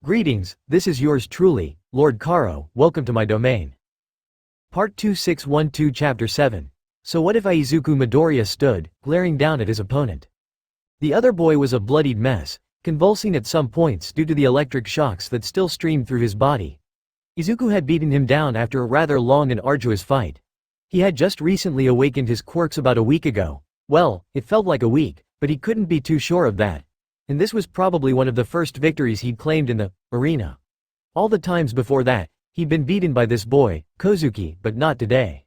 Greetings, this is yours truly, Lord Karo, welcome to my domain. Part 2612 Chapter 7. So what if Izuku Midoriya stood, glaring down at his opponent? The other boy was a bloodied mess, convulsing at some points due to the electric shocks that still streamed through his body. Izuku had beaten him down after a rather long and arduous fight. He had just recently awakened his quirks about a week ago. Well, it felt like a week, but he couldn't be too sure of that. And this was probably one of the first victories he'd claimed in the arena. All the times before that, he'd been beaten by this boy, Kozuki, but not today.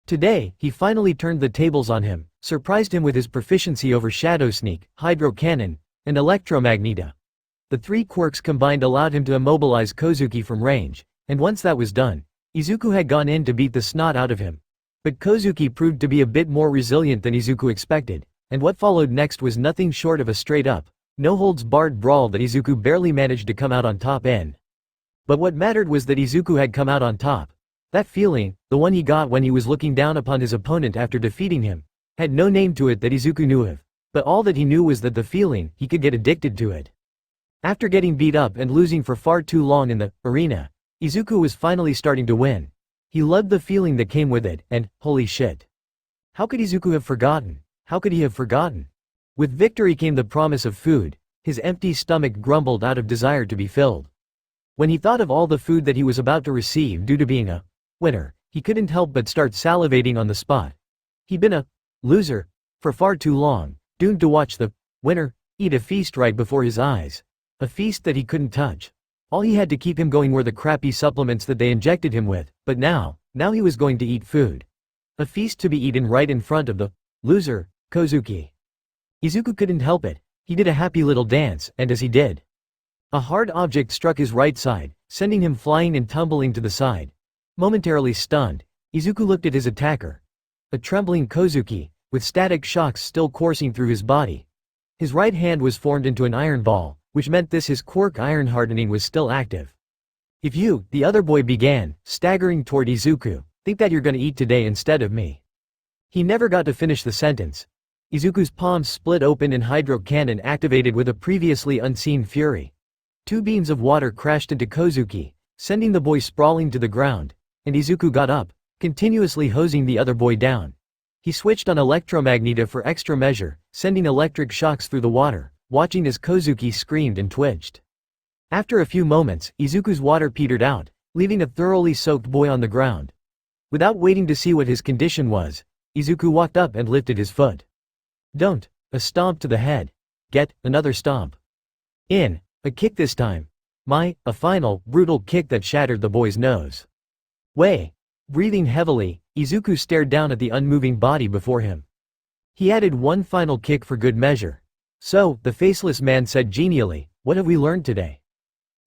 Today, he finally turned the tables on him, surprised him with his proficiency over Shadow Sneak, Hydro Cannon, and Electromagneta. The three quirks combined allowed him to immobilize Kozuki from range, and once that was done, Izuku had gone in to beat the snot out of him. But Kozuki proved to be a bit more resilient than Izuku expected, and what followed next was nothing short of a straight-up, no-holds-barred brawl that Izuku barely managed to come out on top in. But what mattered was that Izuku had come out on top. That feeling, the one he got when he was looking down upon his opponent after defeating him, had no name to it that Izuku knew of, but all that he knew was that the feeling, he could get addicted to it. After getting beat up and losing for far too long in the arena, Izuku was finally starting to win. He loved the feeling that came with it, and, holy shit. How could Izuku have forgotten? How could he have forgotten? With victory came the promise of food. His empty stomach grumbled out of desire to be filled. When he thought of all the food that he was about to receive due to being a winner, he couldn't help but start salivating on the spot. He'd been a loser for far too long, doomed to watch the winner eat a feast right before his eyes. A feast that he couldn't touch. All he had to keep him going were the crappy supplements that they injected him with, but now he was going to eat food. A feast to be eaten right in front of the loser, Kozuki. Izuku couldn't help it. He did a happy little dance, and as he did, a hard object struck his right side, sending him flying and tumbling to the side. Momentarily stunned, Izuku looked at his attacker. A trembling Kozuki, with static shocks still coursing through his body. His right hand was formed into an iron ball, which meant his quirk iron hardening was still active. If you, the other boy began, staggering toward Izuku, think that you're gonna eat today instead of me. He never got to finish the sentence. Izuku's palms split open and Hydro Cannon activated with a previously unseen fury. Two beams of water crashed into Kozuki, sending the boy sprawling to the ground, and Izuku got up, continuously hosing the other boy down. He switched on Electromagneta for extra measure, sending electric shocks through the water, watching as Kozuki screamed and twitched. After a few moments, Izuku's water petered out, leaving a thoroughly soaked boy on the ground. Without waiting to see what his condition was, Izuku walked up and lifted his foot. Don't. A stomp to the head. Get, another stomp. In. A kick this time. A final, brutal kick that shattered the boy's nose. Way. Breathing heavily, Izuku stared down at the unmoving body before him. He added one final kick for good measure. So, the faceless man said genially, what have we learned today?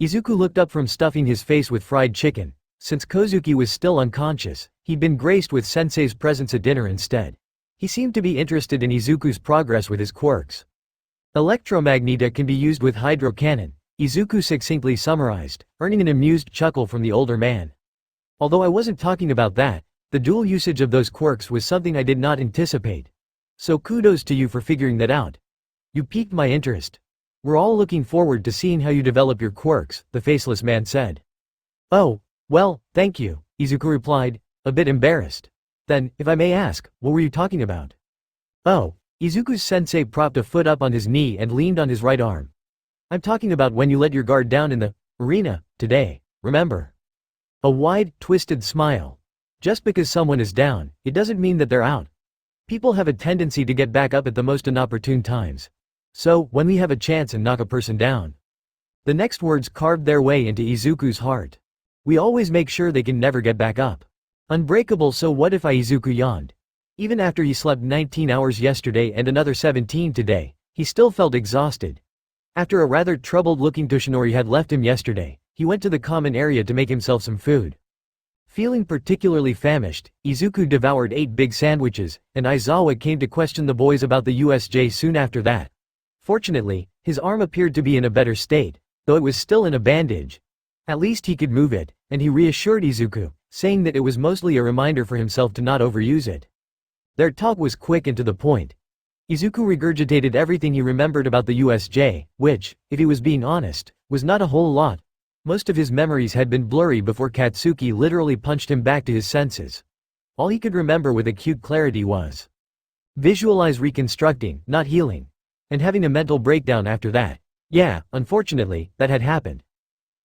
Izuku looked up from stuffing his face with fried chicken. Since Kozuki was still unconscious, he'd been graced with Sensei's presence at dinner instead. He seemed to be interested in Izuku's progress with his quirks. Electromagneta can be used with Hydro Cannon, Izuku succinctly summarized, earning an amused chuckle from the older man. Although I wasn't talking about that, the dual usage of those quirks was something I did not anticipate. So kudos to you for figuring that out. You piqued my interest. We're all looking forward to seeing how you develop your quirks, the faceless man said. Oh, well, thank you, Izuku replied, a bit embarrassed. Then, if I may ask, what were you talking about? Oh, Izuku's sensei propped a foot up on his knee and leaned on his right arm. I'm talking about when you let your guard down in the arena today, remember? A wide, twisted smile. Just because someone is down, it doesn't mean that they're out. People have a tendency to get back up at the most inopportune times. So, when we have a chance and knock a person down. The next words carved their way into Izuku's heart. We always make sure they can never get back up. Unbreakable. So what if Izuku yawned? Even after he slept 19 hours yesterday and another 17 today, he still felt exhausted. After a rather troubled-looking Toshinori had left him yesterday, he went to the common area to make himself some food. Feeling particularly famished, Izuku devoured 8 big sandwiches, and Aizawa came to question the boys about the USJ soon after that. Fortunately, his arm appeared to be in a better state, though it was still in a bandage. At least he could move it, and he reassured Izuku, saying that it was mostly a reminder for himself to not overuse it. Their talk was quick and to the point. Izuku regurgitated everything he remembered about the USJ, which, if he was being honest, was not a whole lot. Most of his memories had been blurry before Katsuki literally punched him back to his senses. All he could remember with acute clarity was visualize reconstructing, not healing. And having a mental breakdown after that. Yeah, unfortunately, that had happened.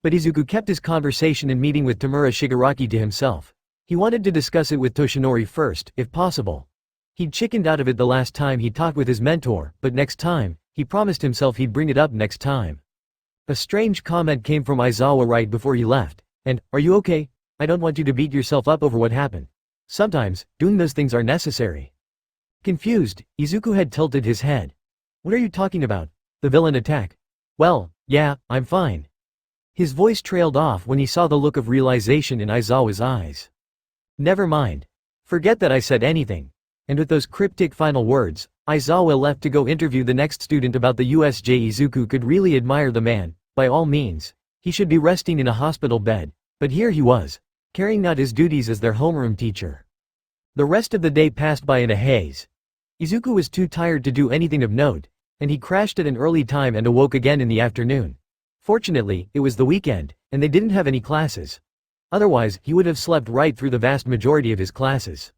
But Izuku kept his conversation and meeting with Tamura Shigaraki to himself. He wanted to discuss it with Toshinori first, if possible. He'd chickened out of it the last time he talked with his mentor, but next time, he promised himself he'd bring it up next time. A strange comment came from Aizawa right before he left. And, are you okay? I don't want you to beat yourself up over what happened. Sometimes, doing those things are necessary. Confused, Izuku had tilted his head. What are you talking about? The villain attack? Well, yeah, I'm fine. His voice trailed off when he saw the look of realization in Aizawa's eyes. Never mind. Forget that I said anything. And with those cryptic final words, Aizawa left to go interview the next student about the USJ. Izuku could really admire the man. By all means, he should be resting in a hospital bed, but here he was, carrying out his duties as their homeroom teacher. The rest of the day passed by in a haze. Izuku was too tired to do anything of note, and he crashed at an early time and awoke again in the afternoon. Fortunately, it was the weekend, and they didn't have any classes. Otherwise, he would have slept right through the vast majority of his classes.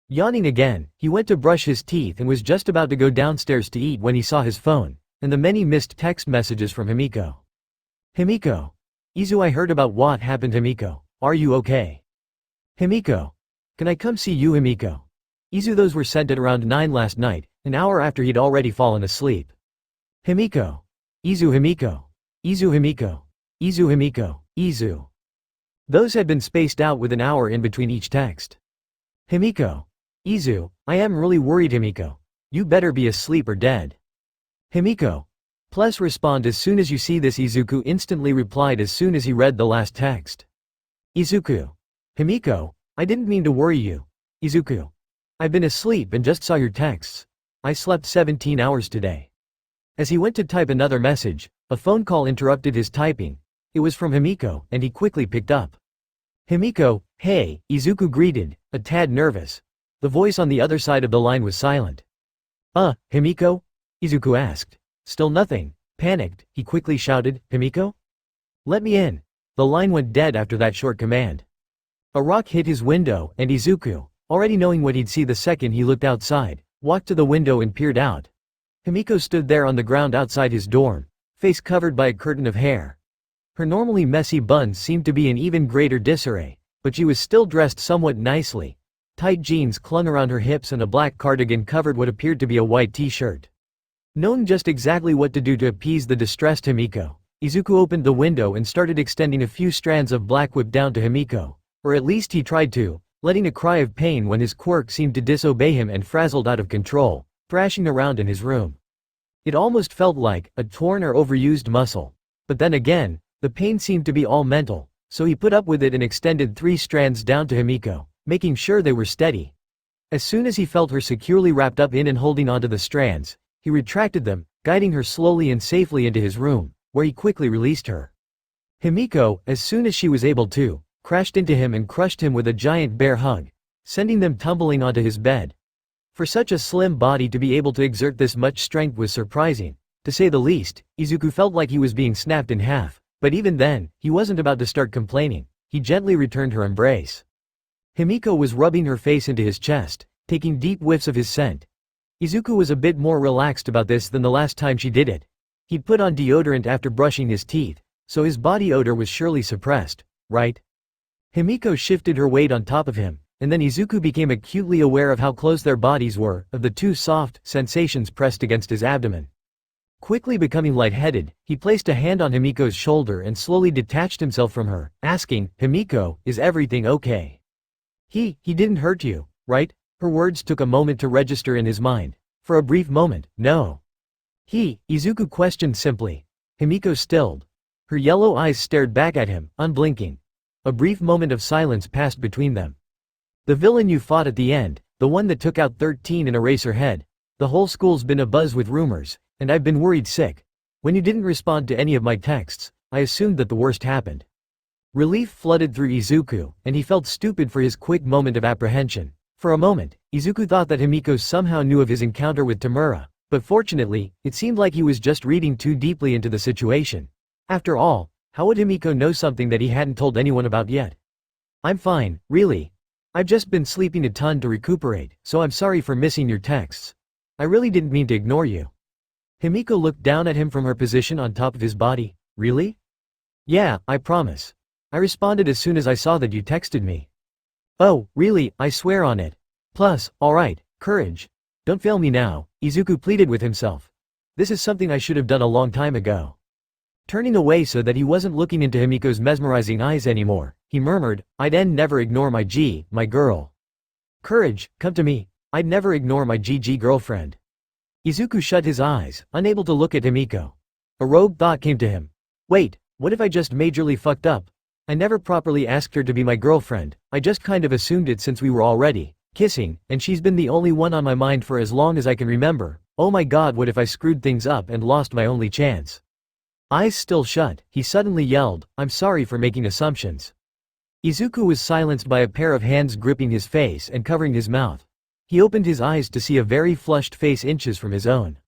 Yawning again, he went to brush his teeth and was just about to go downstairs to eat when he saw his phone, and the many missed text messages from Himiko. Himiko. Izu, I heard about what happened. Himiko. Are you okay? Himiko. Can I come see you? Himiko. Izu, those were sent at around 9 last night, an hour after he'd already fallen asleep. Himiko. Izu. Himiko. Izu. Himiko. Izu. Himiko. Izu. Those had been spaced out with an hour in between each text. Himiko. Izu, I am really worried. Himiko. You better be asleep or dead. Himiko. Please respond as soon as you see this. Izuku instantly replied as soon as he read the last text. Izuku. Himiko, I didn't mean to worry you. Izuku. I've been asleep and just saw your texts. I slept 17 hours today. As he went to type another message, a phone call interrupted his typing. It was from Himiko, and he quickly picked up. Himiko, hey, Izuku greeted, a tad nervous. The voice on the other side of the line was silent. Himiko? Izuku asked. Still nothing. Panicked, he quickly shouted, Himiko? Let me in. The line went dead after that short command. A rock hit his window, and Izuku, already knowing what he'd see the second he looked outside, walked to the window and peered out. Himiko stood there on the ground outside his dorm, face covered by a curtain of hair. Her normally messy buns seemed to be in even greater disarray, but she was still dressed somewhat nicely. Tight jeans clung around her hips and a black cardigan covered what appeared to be a white t-shirt. Knowing just exactly what to do to appease the distressed Himiko, Izuku opened the window and started extending a few strands of black whip down to Himiko, or at least he tried to, letting a cry of pain when his quirk seemed to disobey him and frazzled out of control, thrashing around in his room. It almost felt like a torn or overused muscle. But then again, the pain seemed to be all mental, so he put up with it and extended 3 strands down to Himiko, making sure they were steady. As soon as he felt her securely wrapped up in and holding onto the strands, he retracted them, guiding her slowly and safely into his room, where he quickly released her. Himiko, as soon as she was able to, crashed into him and crushed him with a giant bear hug, sending them tumbling onto his bed. For such a slim body to be able to exert this much strength was surprising. To say the least, Izuku felt like he was being snapped in half, but even then, he wasn't about to start complaining. He gently returned her embrace. Himiko was rubbing her face into his chest, taking deep whiffs of his scent. Izuku was a bit more relaxed about this than the last time she did it. He'd put on deodorant after brushing his teeth, so his body odor was surely suppressed, right? Himiko shifted her weight on top of him, and then Izuku became acutely aware of how close their bodies were, of the 2 soft sensations pressed against his abdomen. Quickly becoming lightheaded, he placed a hand on Himiko's shoulder and slowly detached himself from her, asking, Himiko, is everything okay? He didn't hurt you, right? Her words took a moment to register in his mind. For a brief moment, no. Izuku questioned simply. Himiko stilled. Her yellow eyes stared back at him, unblinking. A brief moment of silence passed between them. The villain you fought at the end, the one that took out 13 and Eraserhead. The whole school's been abuzz with rumors, and I've been worried sick. When you didn't respond to any of my texts, I assumed that the worst happened. Relief flooded through Izuku, and he felt stupid for his quick moment of apprehension. For a moment, Izuku thought that Himiko somehow knew of his encounter with Tamura, but fortunately, it seemed like he was just reading too deeply into the situation. After all, how would Himiko know something that he hadn't told anyone about yet? I'm fine, really. I've just been sleeping a ton to recuperate, so I'm sorry for missing your texts. I really didn't mean to ignore you. Himiko looked down at him from her position on top of his body. Really? Yeah, I promise. I responded as soon as I saw that you texted me. Oh, really, I swear on it. Plus, alright, courage. Don't fail me now, Izuku pleaded with himself. This is something I should have done a long time ago. Turning away so that he wasn't looking into Himiko's mesmerizing eyes anymore, he murmured, I'd never ignore my girl. Courage, come to me. I'd never ignore my GG girlfriend. Izuku shut his eyes, unable to look at Himiko. A rogue thought came to him. Wait, what if I just majorly fucked up? I never properly asked her to be my girlfriend, I just kind of assumed it since we were already kissing, and she's been the only one on my mind for as long as I can remember. Oh my god, what if I screwed things up and lost my only chance? Eyes still shut, he suddenly yelled, I'm sorry for making assumptions. Izuku was silenced by a pair of hands gripping his face and covering his mouth. He opened his eyes to see a very flushed face inches from his own.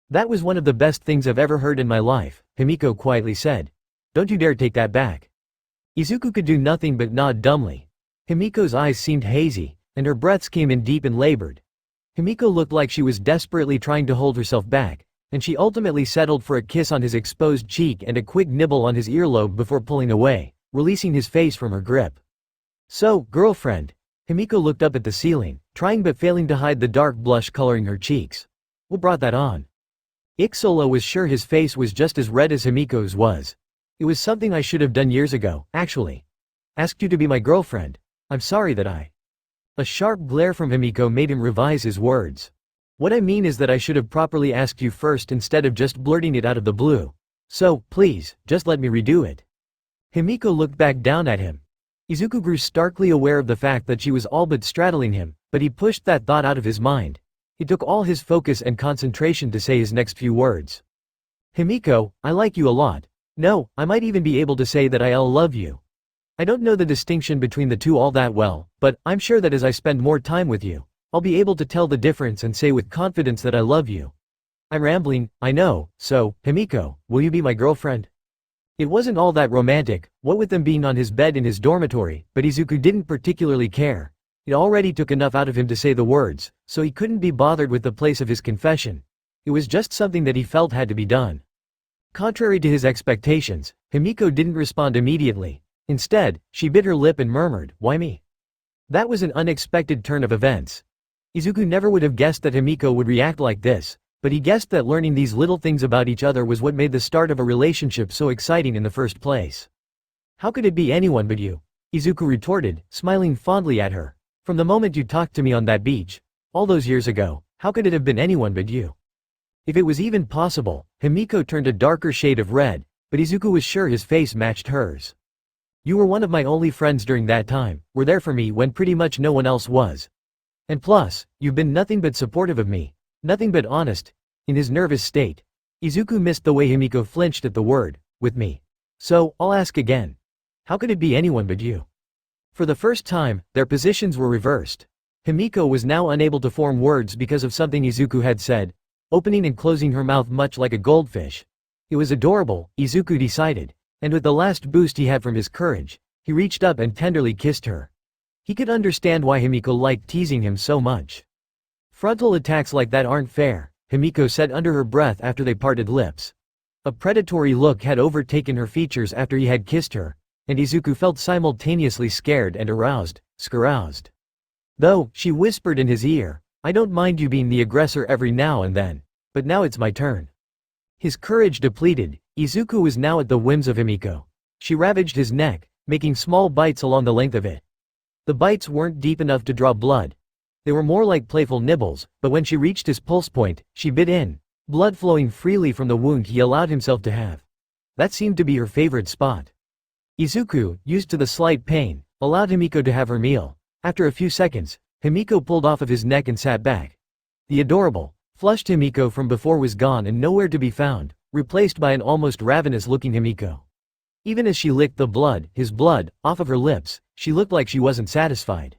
That was one of the best things I've ever heard in my life, Himiko quietly said. Don't you dare take that back. Izuku could do nothing but nod dumbly. Himiko's eyes seemed hazy, and her breaths came in deep and labored. Himiko looked like she was desperately trying to hold herself back, and she ultimately settled for a kiss on his exposed cheek and a quick nibble on his earlobe before pulling away, releasing his face from her grip. So, girlfriend. Himiko looked up at the ceiling, trying but failing to hide the dark blush coloring her cheeks. What brought that on? Ixolo was sure his face was just as red as Himiko's was. It was something I should have done years ago, actually. Asked you to be my girlfriend. I'm sorry that I. A sharp glare from Himiko made him revise his words. What I mean is that I should have properly asked you first instead of just blurting it out of the blue. So, please, just let me redo it. Himiko looked back down at him. Izuku grew starkly aware of the fact that she was all but straddling him, but he pushed that thought out of his mind. It took all his focus and concentration to say his next few words. Himiko, I like you a lot. No, I might even be able to say that I love you. I don't know the distinction between the two all that well, but I'm sure that as I spend more time with you, I'll be able to tell the difference and say with confidence that I love you. I'm rambling, I know, so, Himiko, will you be my girlfriend? It wasn't all that romantic, what with them being on his bed in his dormitory, but Izuku didn't particularly care. It already took enough out of him to say the words, so he couldn't be bothered with the place of his confession. It was just something that he felt had to be done. Contrary to his expectations, Himiko didn't respond immediately. Instead, she bit her lip and murmured, why me? That was an unexpected turn of events. Izuku never would have guessed that Himiko would react like this, but he guessed that learning these little things about each other was what made the start of a relationship so exciting in the first place. How could it be anyone but you? Izuku retorted, smiling fondly at her. From the moment you talked to me on that beach, all those years ago, how could it have been anyone but you? If it was even possible, Himiko turned a darker shade of red, but Izuku was sure his face matched hers. You were one of my only friends during that time, were there for me when pretty much no one else was. And plus, you've been nothing but supportive of me, nothing but honest. In his nervous state, Izuku missed the way Himiko flinched at the word, with me. So, I'll ask again. How could it be anyone but you? For the first time, their positions were reversed. Himiko was now unable to form words because of something Izuku had said, opening and closing her mouth much like a goldfish. It was adorable, Izuku decided, and with the last boost he had from his courage, he reached up and tenderly kissed her. He could understand why Himiko liked teasing him so much. Frontal attacks like that aren't fair, Himiko said under her breath after they parted lips. A predatory look had overtaken her features after he had kissed her, and Izuku felt simultaneously scared and aroused. Though, she whispered in his ear, I don't mind you being the aggressor every now and then, but now it's my turn. His courage depleted, Izuku was now at the whims of Himiko. She ravaged his neck, making small bites along the length of it. The bites weren't deep enough to draw blood. They were more like playful nibbles, but when she reached his pulse point, she bit in, blood flowing freely from the wound he allowed himself to have. That seemed to be her favorite spot. Izuku, used to the slight pain, allowed Himiko to have her meal. After a few seconds, Himiko pulled off of his neck and sat back. The adorable, flushed Himiko from before was gone and nowhere to be found, replaced by an almost ravenous-looking Himiko. Even as she licked the blood, his blood, off of her lips, she looked like she wasn't satisfied.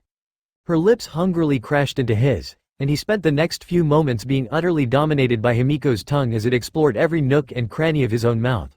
Her lips hungrily crashed into his, and he spent the next few moments being utterly dominated by Himiko's tongue as it explored every nook and cranny of his own mouth.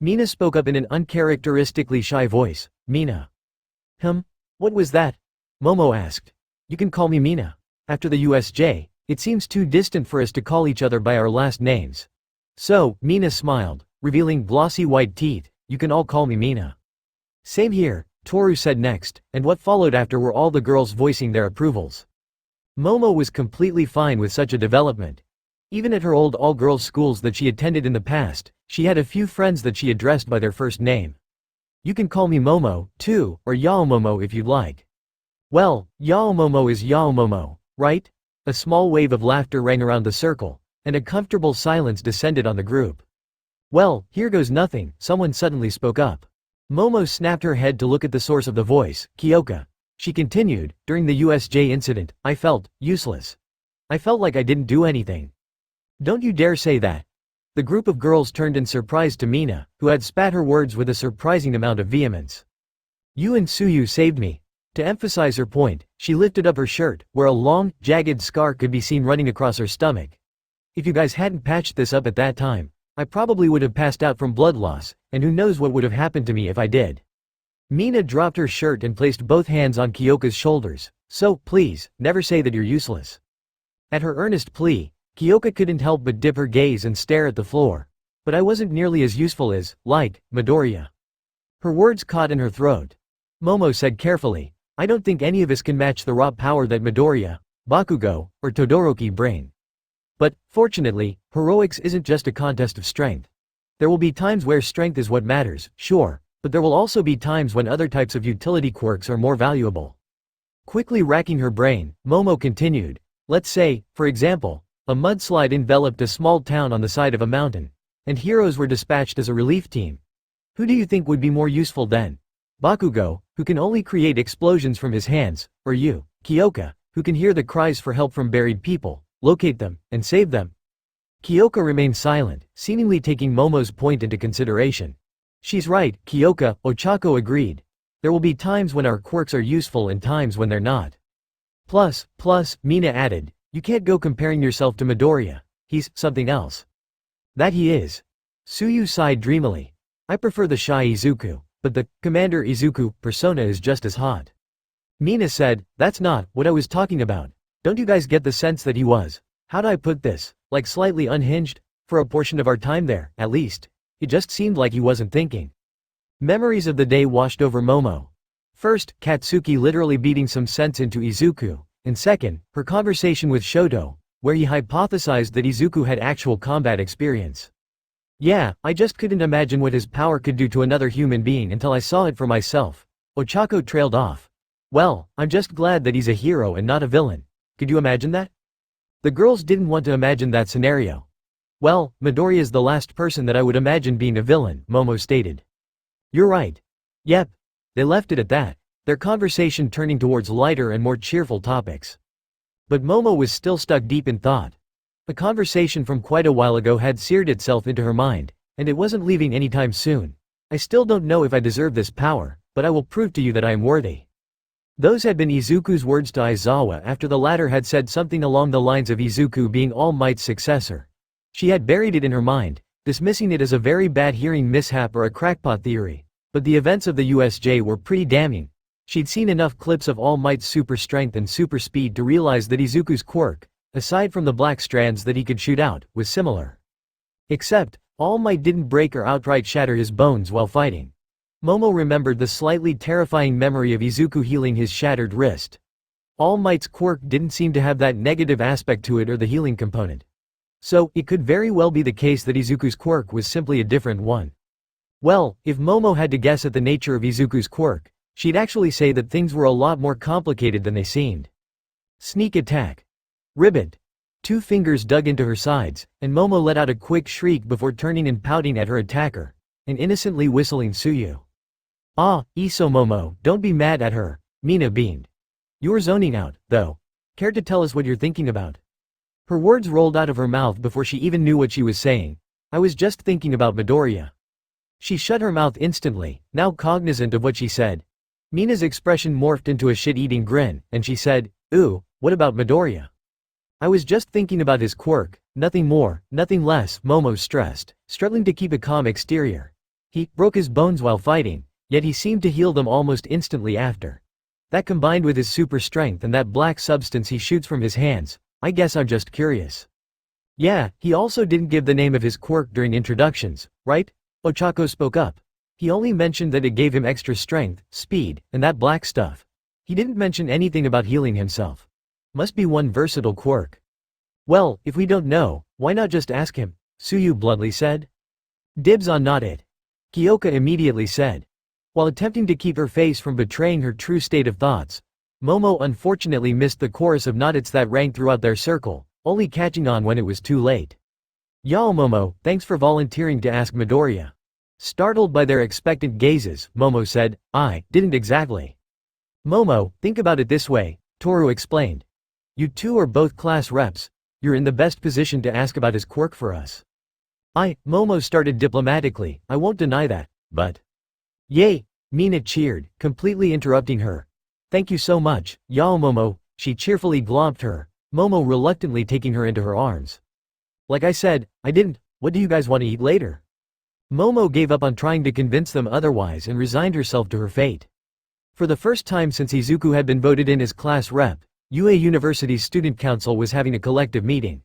Mina spoke up in an uncharacteristically shy voice. Mina. What was that? Momo asked. You can call me Mina. After the USJ, it seems too distant for us to call each other by our last names. So, Mina smiled, revealing glossy white teeth. You can all call me Mina. Same here, Toru said next, and what followed after were all the girls voicing their approvals. Momo was completely fine with such a development. Even at her old all-girls schools that she attended in the past, she had a few friends that she addressed by their first name. You can call me Momo, too, or Yaomomo if you'd like. Well, Yaomomo is Yaomomo, right? A small wave of laughter rang around the circle, and a comfortable silence descended on the group. Well, here goes nothing, someone suddenly spoke up. Momo snapped her head to look at the source of the voice, Kyoka. She continued, during the USJ incident, I felt useless. I felt like I didn't do anything. Don't you dare say that. The group of girls turned in surprise to Mina, who had spat her words with a surprising amount of vehemence. You and Tsuyu saved me. To emphasize her point, she lifted up her shirt, where a long, jagged scar could be seen running across her stomach. If you guys hadn't patched this up at that time, I probably would have passed out from blood loss, and who knows what would have happened to me if I did. Mina dropped her shirt and placed both hands on Kyoka's shoulders. So, please, never say that you're useless. At her earnest plea, Kyoka couldn't help but dip her gaze and stare at the floor. But I wasn't nearly as useful as, like, Midoriya. Her words caught in her throat. Momo said carefully, I don't think any of us can match the raw power that Midoriya, Bakugo, or Todoroki bring. But, fortunately, heroics isn't just a contest of strength. There will be times where strength is what matters, sure, but there will also be times when other types of utility quirks are more valuable. Quickly racking her brain, Momo continued, let's say, for example, a mudslide enveloped a small town on the side of a mountain, and heroes were dispatched as a relief team. Who do you think would be more useful then? Bakugo, who can only create explosions from his hands, or you, Kyoka, who can hear the cries for help from buried people, locate them, and save them? Kyoka remained silent, seemingly taking Momo's point into consideration. She's right, Kyoka, Ochako agreed. There will be times when our quirks are useful and times when they're not. Plus, Mina added, you can't go comparing yourself to Midoriya. He's something else. That he is. Tsuyu sighed dreamily. I prefer the shy Izuku, but the Commander Izuku persona is just as hot. Mina said, that's not what I was talking about. Don't you guys get the sense that he was, how do I put this, like slightly unhinged? For a portion of our time there, at least. It just seemed like he wasn't thinking. Memories of the day washed over Momo. First, Katsuki literally beating some sense into Izuku, and second, her conversation with Shoto, where he hypothesized that Izuku had actual combat experience. Yeah, I just couldn't imagine what his power could do to another human being until I saw it for myself. Ochako trailed off. Well, I'm just glad that he's a hero and not a villain. Could you imagine that? The girls didn't want to imagine that scenario. Well, Midoriya is the last person that I would imagine being a villain, Momo stated. You're right. Yep. They left it at that, their conversation turning towards lighter and more cheerful topics. But Momo was still stuck deep in thought. A conversation from quite a while ago had seared itself into her mind, and it wasn't leaving anytime soon. I still don't know if I deserve this power, but I will prove to you that I am worthy. Those had been Izuku's words to Aizawa after the latter had said something along the lines of Izuku being All Might's successor. She had buried it in her mind, dismissing it as a very bad hearing mishap or a crackpot theory. But the events of the USJ were pretty damning. She'd seen enough clips of All Might's super strength and super speed to realize that Izuku's quirk, aside from the black strands that he could shoot out, was similar. Except, All Might didn't break or outright shatter his bones while fighting. Momo remembered the slightly terrifying memory of Izuku healing his shattered wrist. All Might's quirk didn't seem to have that negative aspect to it or the healing component. So, it could very well be the case that Izuku's quirk was simply a different one. Well, if Momo had to guess at the nature of Izuku's quirk, she'd actually say that things were a lot more complicated than they seemed. Sneak attack. Ribbit. Two fingers dug into her sides, and Momo let out a quick shriek before turning and pouting at her attacker, and innocently whistling Tsuyu. Ah, Iso Momo, don't be mad at her, Mina beamed. You're zoning out, though. Care to tell us what you're thinking about? Her words rolled out of her mouth before she even knew what she was saying. I was just thinking about Midoriya. She shut her mouth instantly, now cognizant of what she said. Mina's expression morphed into a shit-eating grin, and she said, Ooh, what about Midoriya? I was just thinking about his quirk, nothing more, nothing less, Momo stressed, struggling to keep a calm exterior. He broke his bones while fighting, yet he seemed to heal them almost instantly after. That combined with his super strength and that black substance he shoots from his hands, I guess I'm just curious. Yeah, he also didn't give the name of his quirk during introductions, right? Ochako spoke up. He only mentioned that it gave him extra strength, speed, and that black stuff. He didn't mention anything about healing himself. Must be one versatile quirk. Well, if we don't know, why not just ask him? Suyu bluntly said. Dibs on not it. Kyoka immediately said. While attempting to keep her face from betraying her true state of thoughts, Momo unfortunately missed the chorus of not-its that rang throughout their circle, only catching on when it was too late. Yao Momo, thanks for volunteering to ask Midoriya. Startled by their expectant gazes, Momo said, I didn't exactly. Momo, think about it this way, Toru explained. You two are both class reps, you're in the best position to ask about his quirk for us. Momo started diplomatically, I won't deny that, but… Yay! Mina cheered, completely interrupting her. Thank you so much, Yao Momo, she cheerfully glomped her, Momo reluctantly taking her into her arms. Like I said, I didn't, what do you guys want to eat later? Momo gave up on trying to convince them otherwise and resigned herself to her fate. For the first time since Izuku had been voted in as class rep, UA University's student council was having a collective meeting.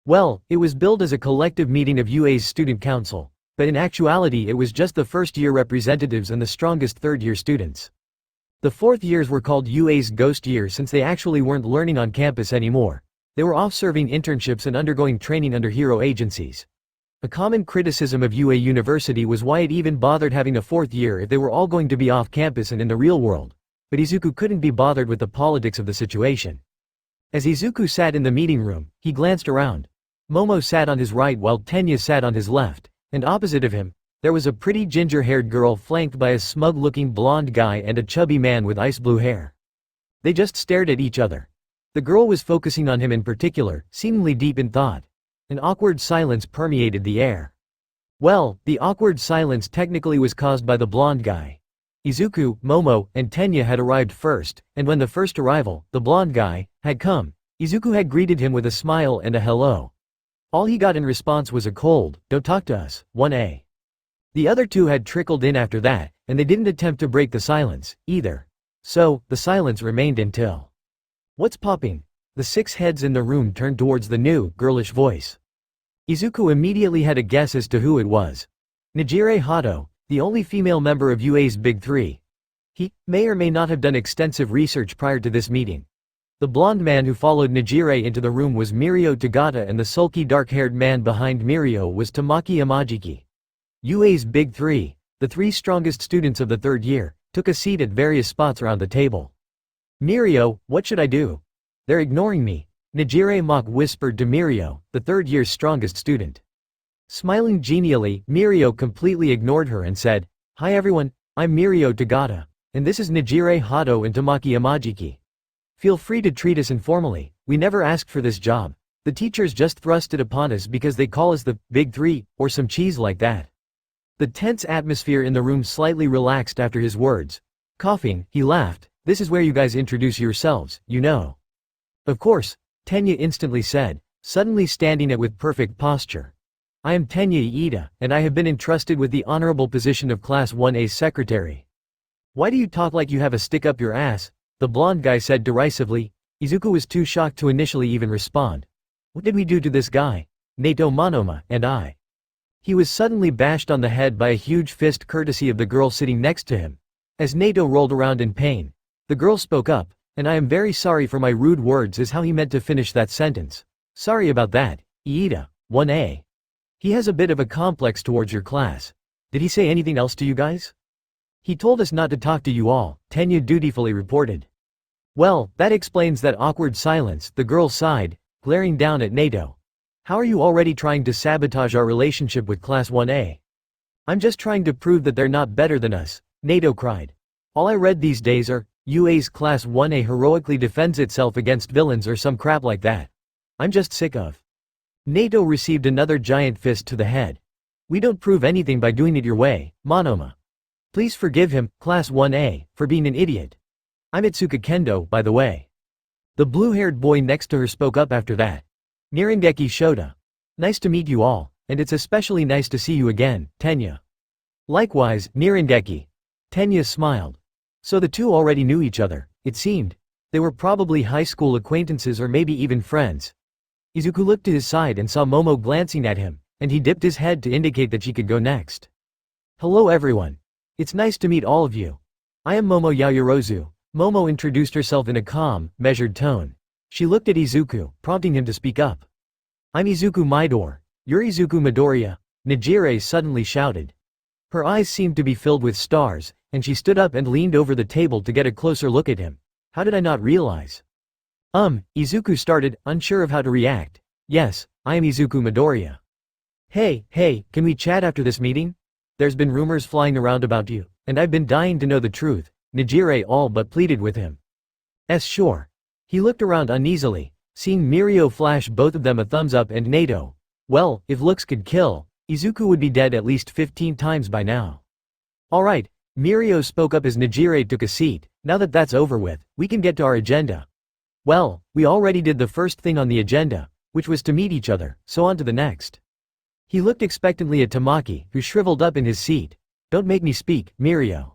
Well, it was billed as a collective meeting of UA's student council, but in actuality it was just the first-year representatives and the strongest third-year students. The fourth years were called UA's ghost year since they actually weren't learning on campus anymore. They were off serving internships and undergoing training under hero agencies. A common criticism of UA University was why it even bothered having a fourth year if they were all going to be off campus and in the real world. But Izuku couldn't be bothered with the politics of the situation. As Izuku sat in the meeting room, he glanced around. Momo sat on his right while Tenya sat on his left, and opposite of him, there was a pretty ginger-haired girl flanked by a smug-looking blonde guy and a chubby man with ice blue hair. They just stared at each other. The girl was focusing on him in particular, seemingly deep in thought. An awkward silence permeated the air. Well, the awkward silence technically was caused by the blonde guy. Izuku, Momo, and Tenya had arrived first, and when the first arrival, the blonde guy, had come, Izuku had greeted him with a smile and a hello. All he got in response was a cold, "Don't talk to us, 1A." The other two had trickled in after that, and they didn't attempt to break the silence, either. So, the silence remained until… What's popping? The six heads in the room turned towards the new, girlish voice. Izuku immediately had a guess as to who it was. Nijire Hato, the only female member of UA's Big Three. He may or may not have done extensive research prior to this meeting. The blonde man who followed Nijire into the room was Mirio Tagata, and the sulky dark-haired man behind Mirio was Tamaki Yamajiki. UA's Big Three, the three strongest students of the third year, took a seat at various spots around the table. Mirio, what should I do? They're ignoring me, Nijire Mock whispered to Mirio, the third year's strongest student. Smiling genially, Mirio completely ignored her and said, Hi everyone, I'm Mirio Tagata, and this is Nijire Hato and Tamaki Yamajiki. Feel free to treat us informally, we never asked for this job. The teachers just thrust it upon us because they call us the Big Three, or some cheese like that. The tense atmosphere in the room slightly relaxed after his words. Coughing, he laughed, This is where you guys introduce yourselves, you know. Of course, Tenya instantly said, suddenly standing it with perfect posture. I am Tenya Iida, and I have been entrusted with the honorable position of Class 1A's secretary. Why do you talk like you have a stick up your ass? The blonde guy said derisively. Izuku was too shocked to initially even respond. What did we do to this guy? Nato Monoma, and I. He was suddenly bashed on the head by a huge fist courtesy of the girl sitting next to him. As Nato rolled around in pain, the girl spoke up, and I am very sorry for my rude words is how he meant to finish that sentence. Sorry about that, Iida, 1A. He has a bit of a complex towards your class. Did he say anything else to you guys? He told us not to talk to you all, Tenya dutifully reported. Well, that explains that awkward silence, the girl sighed, glaring down at Nato. How are you already trying to sabotage our relationship with Class 1A? I'm just trying to prove that they're not better than us, Nato cried. All I read these days are, UA's Class 1A heroically defends itself against villains or some crap like that. I'm just sick of. Nato received another giant fist to the head. We don't prove anything by doing it your way, Monoma. Please forgive him, Class 1A, for being an idiot. I'm Itsuka Kendo, by the way. The blue-haired boy next to her spoke up after that. Nirengeki Shota. Nice to meet you all, and it's especially nice to see you again, Tenya. Likewise, Nirengeki. Tenya smiled. So the two already knew each other, it seemed. They were probably high school acquaintances or maybe even friends. Izuku looked to his side and saw Momo glancing at him, and he dipped his head to indicate that she could go next. Hello everyone. It's nice to meet all of you. I am Momo Yayorozu. Momo introduced herself in a calm, measured tone. She looked at Izuku, prompting him to speak up. I'm Izuku Midori. You're Izuku Midoriya, Nejire suddenly shouted. Her eyes seemed to be filled with stars, and she stood up and leaned over the table to get a closer look at him. How did I not realize? Izuku started, unsure of how to react. Yes, I am Izuku Midoriya. Hey, can we chat after this meeting? There's been rumors flying around about you, and I've been dying to know the truth, Nejire all but pleaded with him. Sure. He looked around uneasily, seeing Mirio flash both of them a thumbs up and Nato. Well, if looks could kill, Izuku would be dead at least 15 times by now. Alright, Mirio spoke up as Nejire took a seat. Now that that's over with, we can get to our agenda. Well, we already did the first thing on the agenda, which was to meet each other, so on to the next. He looked expectantly at Tamaki, who shriveled up in his seat. Don't make me speak, Mirio.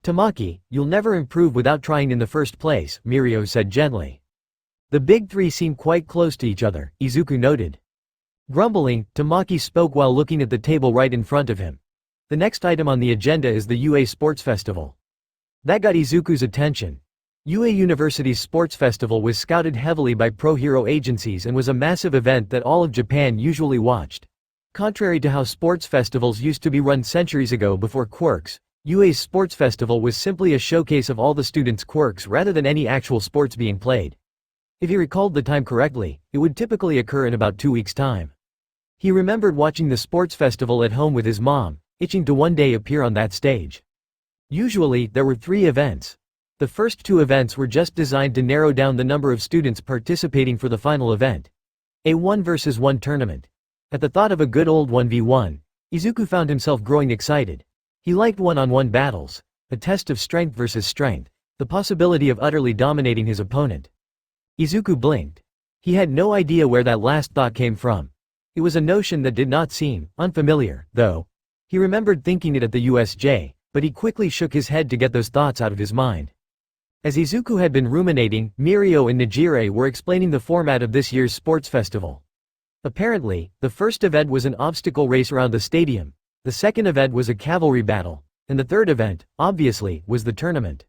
Tamaki, you'll never improve without trying in the first place, Mirio said gently. The big three seemed quite close to each other, Izuku noted. Grumbling, Tamaki spoke while looking at the table right in front of him. The next item on the agenda is the UA Sports Festival. That got Izuku's attention. UA University's sports festival was scouted heavily by pro-hero agencies and was a massive event that all of Japan usually watched. Contrary to how sports festivals used to be run centuries ago before Quirks, UA's sports festival was simply a showcase of all the students' quirks rather than any actual sports being played. If he recalled the time correctly, it would typically occur in about 2 weeks' time. He remembered watching the sports festival at home with his mom, itching to one day appear on that stage. Usually, there were 3 events. The first 2 events were just designed to narrow down the number of students participating for the final event. A 1 versus 1 tournament. At the thought of a good old 1v1, Izuku found himself growing excited. He liked one-on-one battles, a test of strength versus strength, the possibility of utterly dominating his opponent. Izuku blinked. He had no idea where that last thought came from. It was a notion that did not seem unfamiliar, though. He remembered thinking it at the USJ, but he quickly shook his head to get those thoughts out of his mind. As Izuku had been ruminating, Mirio and Nejire were explaining the format of this year's sports festival. Apparently, the first event was an obstacle race around the stadium, the second event was a cavalry battle, and the third event, obviously, was the tournament.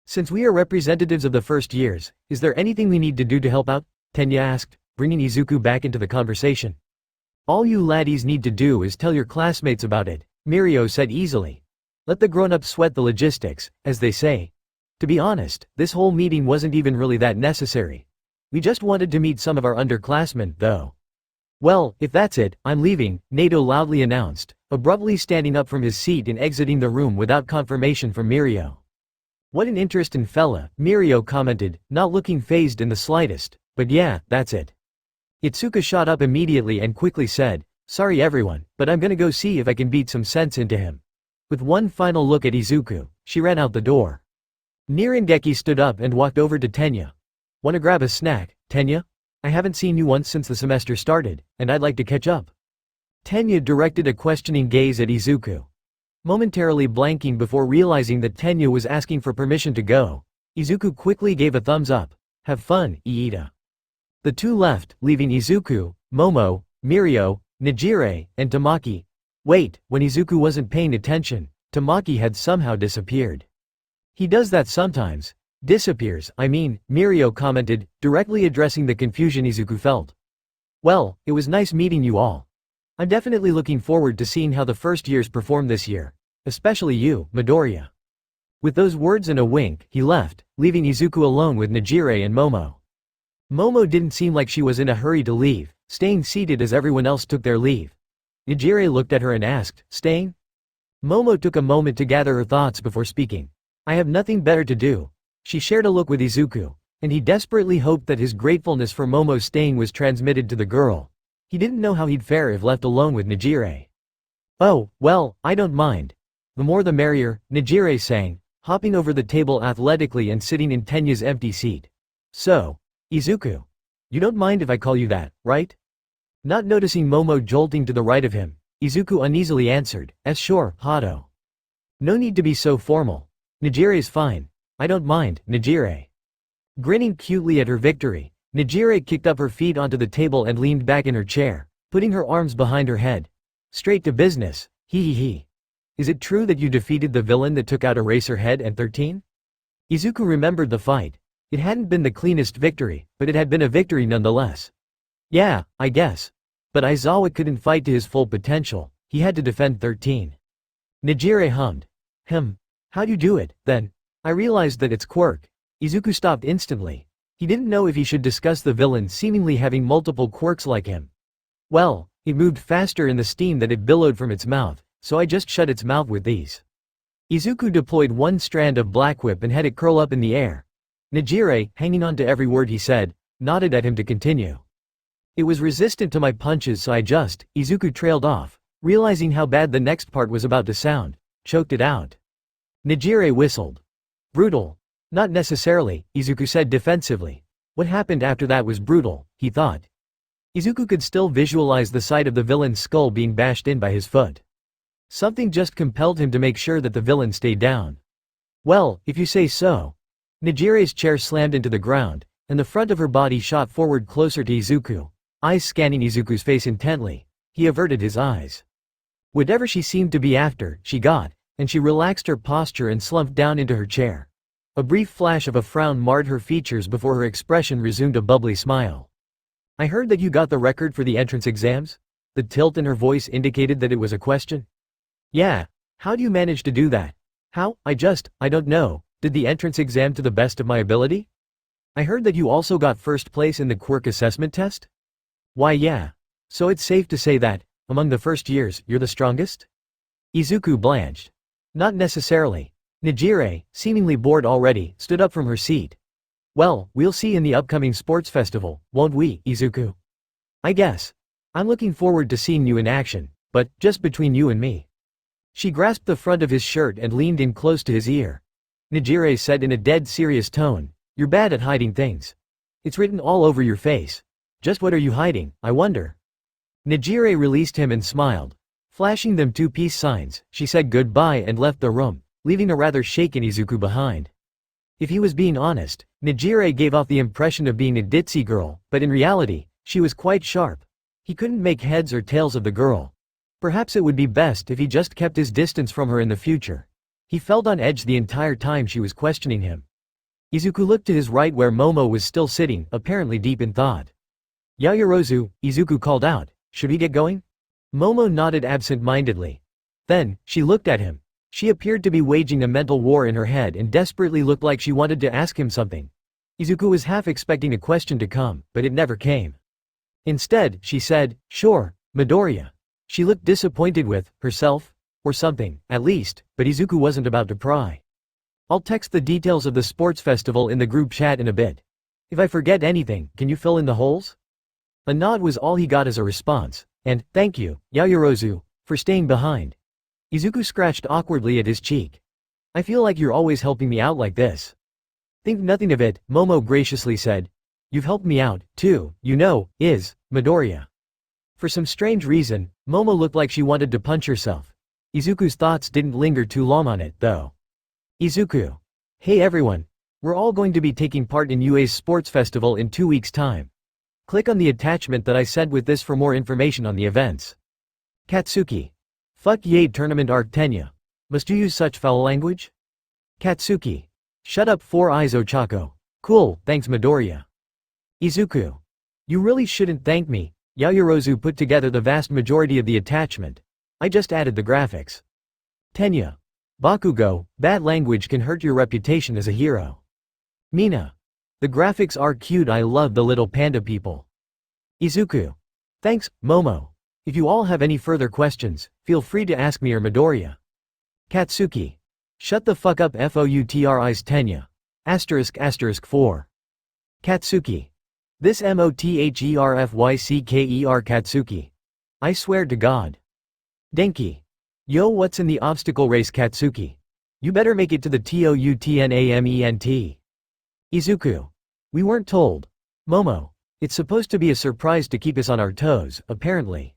Since we are representatives of the first years, is there anything we need to do to help out? Tenya asked, bringing Izuku back into the conversation. All you laddies need to do is tell your classmates about it, Mirio said easily. Let the grown-ups sweat the logistics, as they say. To be honest, this whole meeting wasn't even really that necessary. We just wanted to meet some of our underclassmen, though. Well, if that's it, I'm leaving, Nato loudly announced, abruptly standing up from his seat and exiting the room without confirmation from Mirio. What an interesting fella, Mirio commented, not looking fazed in the slightest, but yeah, that's it. Itsuka shot up immediately and quickly said, sorry everyone, but I'm gonna go see if I can beat some sense into him. With one final look at Izuku, she ran out the door. Nirengeki stood up and walked over to Tenya. Wanna grab a snack, Tenya? I haven't seen you once since the semester started, and I'd like to catch up. Tenya directed a questioning gaze at Izuku. Momentarily blanking before realizing that Tenya was asking for permission to go, Izuku quickly gave a thumbs up. Have fun, Iida. The two left, leaving Izuku, Momo, Mirio, Nejire, and Tamaki. Wait, when Izuku wasn't paying attention, Tamaki had somehow disappeared. He does that sometimes. Disappears, I mean, Mirio commented, directly addressing the confusion Izuku felt. Well, it was nice meeting you all. I'm definitely looking forward to seeing how the first years perform this year. Especially you, Midoriya. With those words and a wink, he left, leaving Izuku alone with Nejire and Momo. Momo didn't seem like she was in a hurry to leave, staying seated as everyone else took their leave. Nejire looked at her and asked, staying? Momo took a moment to gather her thoughts before speaking. I have nothing better to do. She shared a look with Izuku, and he desperately hoped that his gratefulness for Momo's staying was transmitted to the girl. He didn't know how he'd fare if left alone with Nejire. Oh, well, I don't mind. The more the merrier, Nejire sang, hopping over the table athletically and sitting in Tenya's empty seat. So, Izuku. You don't mind if I call you that, right? Not noticing Momo jolting to the right of him, Izuku uneasily answered, sure, Hado. No need to be so formal. Nijire's fine. I don't mind, Nijire. Grinning cutely at her victory, Nijire kicked up her feet onto the table and leaned back in her chair, putting her arms behind her head. Straight to business, hee. Is it true that you defeated the villain that took out Eraserhead and 13? Izuku remembered the fight. It hadn't been the cleanest victory, but it had been a victory nonetheless. Yeah, I guess. But Aizawa couldn't fight to his full potential, he had to defend 13. Nijire hummed. How'd you do it, then? I realized that it's Quirk. Izuku stopped instantly. He didn't know if he should discuss the villain seemingly having multiple quirks like him. Well, it moved faster in the steam that it billowed from its mouth, so I just shut its mouth with these. Izuku deployed one strand of Black Whip and had it curl up in the air. Nijire, hanging on to every word he said, nodded at him to continue. It was resistant to my punches, so Izuku trailed off, realizing how bad the next part was about to sound, choked it out. Nijire whistled. Brutal. Not necessarily, Izuku said defensively. What happened after that was brutal, he thought. Izuku could still visualize the sight of the villain's skull being bashed in by his foot. Something just compelled him to make sure that the villain stayed down. Well, if you say so. Nijire's chair slammed into the ground, and the front of her body shot forward closer to Izuku, eyes scanning Izuku's face intently. He averted his eyes. Whatever she seemed to be after, she got, and she relaxed her posture and slumped down into her chair. A brief flash of a frown marred her features before her expression resumed a bubbly smile. I heard that you got the record for the entrance exams? The tilt in her voice indicated that it was a question. Yeah, how do you manage to do that? How? I don't know, did the entrance exam to the best of my ability? I heard that you also got first place in the Quirk assessment test? Why yeah. So it's safe to say that, among the first years, you're the strongest? Izuku blanched. Not necessarily. Nijire, seemingly bored already, stood up from her seat. Well, we'll see in the upcoming sports festival, won't we, Izuku? I guess. I'm looking forward to seeing you in action, but, just between you and me. She grasped the front of his shirt and leaned in close to his ear. Nijire said in a dead serious tone, you're bad at hiding things. It's written all over your face. Just what are you hiding, I wonder? Nijire released him and smiled. Flashing them two peace signs, she said goodbye and left the room, leaving a rather shaken Izuku behind. If he was being honest, Nijire gave off the impression of being a ditzy girl, but in reality, she was quite sharp. He couldn't make heads or tails of the girl. Perhaps it would be best if he just kept his distance from her in the future. He felt on edge the entire time she was questioning him. Izuku looked to his right where Momo was still sitting, apparently deep in thought. Yaoyorozu, Izuku called out, should we get going? Momo nodded absent-mindedly. Then, she looked at him. She appeared to be waging a mental war in her head and desperately looked like she wanted to ask him something. Izuku was half expecting a question to come, but it never came. Instead, she said, sure, Midoriya. She looked disappointed with herself, or something, at least, but Izuku wasn't about to pry. I'll text the details of the sports festival in the group chat in a bit. If I forget anything, can you fill in the holes? A nod was all he got as a response, and, thank you, Yaoyorozu, for staying behind. Izuku scratched awkwardly at his cheek. I feel like you're always helping me out like this. Think nothing of it, Momo graciously said. You've helped me out, too, Midoriya. For some strange reason, Momo looked like she wanted to punch herself. Izuku's thoughts didn't linger too long on it, though. Izuku. Hey everyone. We're all going to be taking part in UA's sports festival in 2 weeks' time. Click on the attachment that I sent with this for more information on the events. Katsuki. Fuck yay tournament arc Tenya. Must you use such foul language? Katsuki. Shut up 4 eyes Ochako. Cool, thanks Midoriya. Izuku. You really shouldn't thank me. Yaoyorozu put together the vast majority of the attachment. I just added the graphics. Tenya. Bakugo, bad language can hurt your reputation as a hero. Mina. The graphics are cute, I love the little panda people. Izuku. Thanks, Momo. If you all have any further questions, feel free to ask me or Midoriya. Katsuki. Shut the fuck up FOUTRIs Tenya. *** 4. Katsuki. This MOTHERFYCKER Katsuki. I swear to God. Denki. Yo, what's in the obstacle race Katsuki? You better make it to the TOUTNAMENT. Izuku. We weren't told. Momo. It's supposed to be a surprise to keep us on our toes, apparently.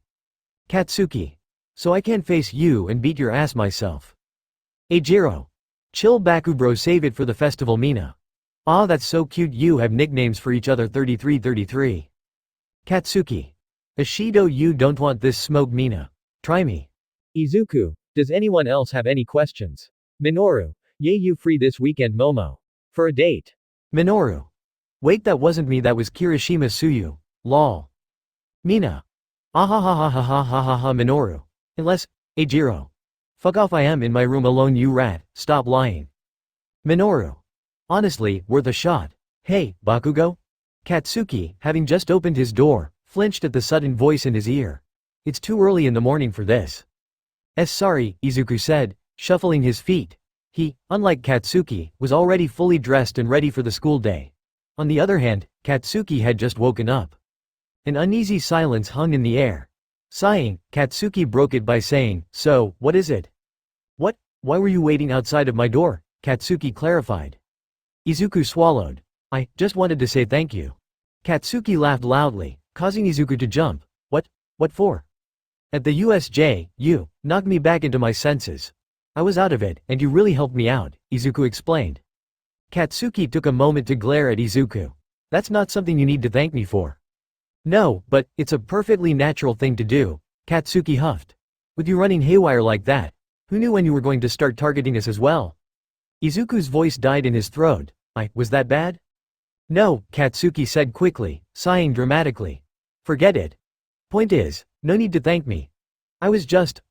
Katsuki. So I can't face you and beat your ass myself. Eijiro. Chill Bakubro, save it for the festival Mina. Ah, that's so cute, you have nicknames for each other. 3333. Katsuki. Ashido, you don't want this smoke Mina. Try me. Izuku. Does anyone else have any questions? Minoru. Yay, you free this weekend Momo. For a date. Minoru. Wait, that wasn't me, that was Kirishima Suyu. Lol. Mina. Ahahahahahahaha Minoru. Unless, Eijiro. Fuck off, I am in my room alone, you rat, stop lying. Minoru. Honestly, worth a shot. Hey, Bakugo? Katsuki, having just opened his door, flinched at the sudden voice in his ear. It's too early in the morning for this. Sorry, Izuku said, shuffling his feet. He, unlike Katsuki, was already fully dressed and ready for the school day. On the other hand, Katsuki had just woken up. An uneasy silence hung in the air. Sighing, Katsuki broke it by saying, so, what is it? What? Why were you waiting outside of my door? Katsuki clarified. Izuku swallowed. I just wanted to say thank you. Katsuki laughed loudly, causing Izuku to jump. What for? At the USJ, you knocked me back into my senses. I was out of it, and you really helped me out, Izuku explained. Katsuki took a moment to glare at Izuku. That's not something you need to thank me for. No, but it's a perfectly natural thing to do, Katsuki huffed. With you running haywire like that, who knew when you were going to start targeting us as well? Izuku's voice died in his throat. Was that bad? No, Katsuki said quickly, sighing dramatically. Forget it. Point is, no need to thank me. I was just,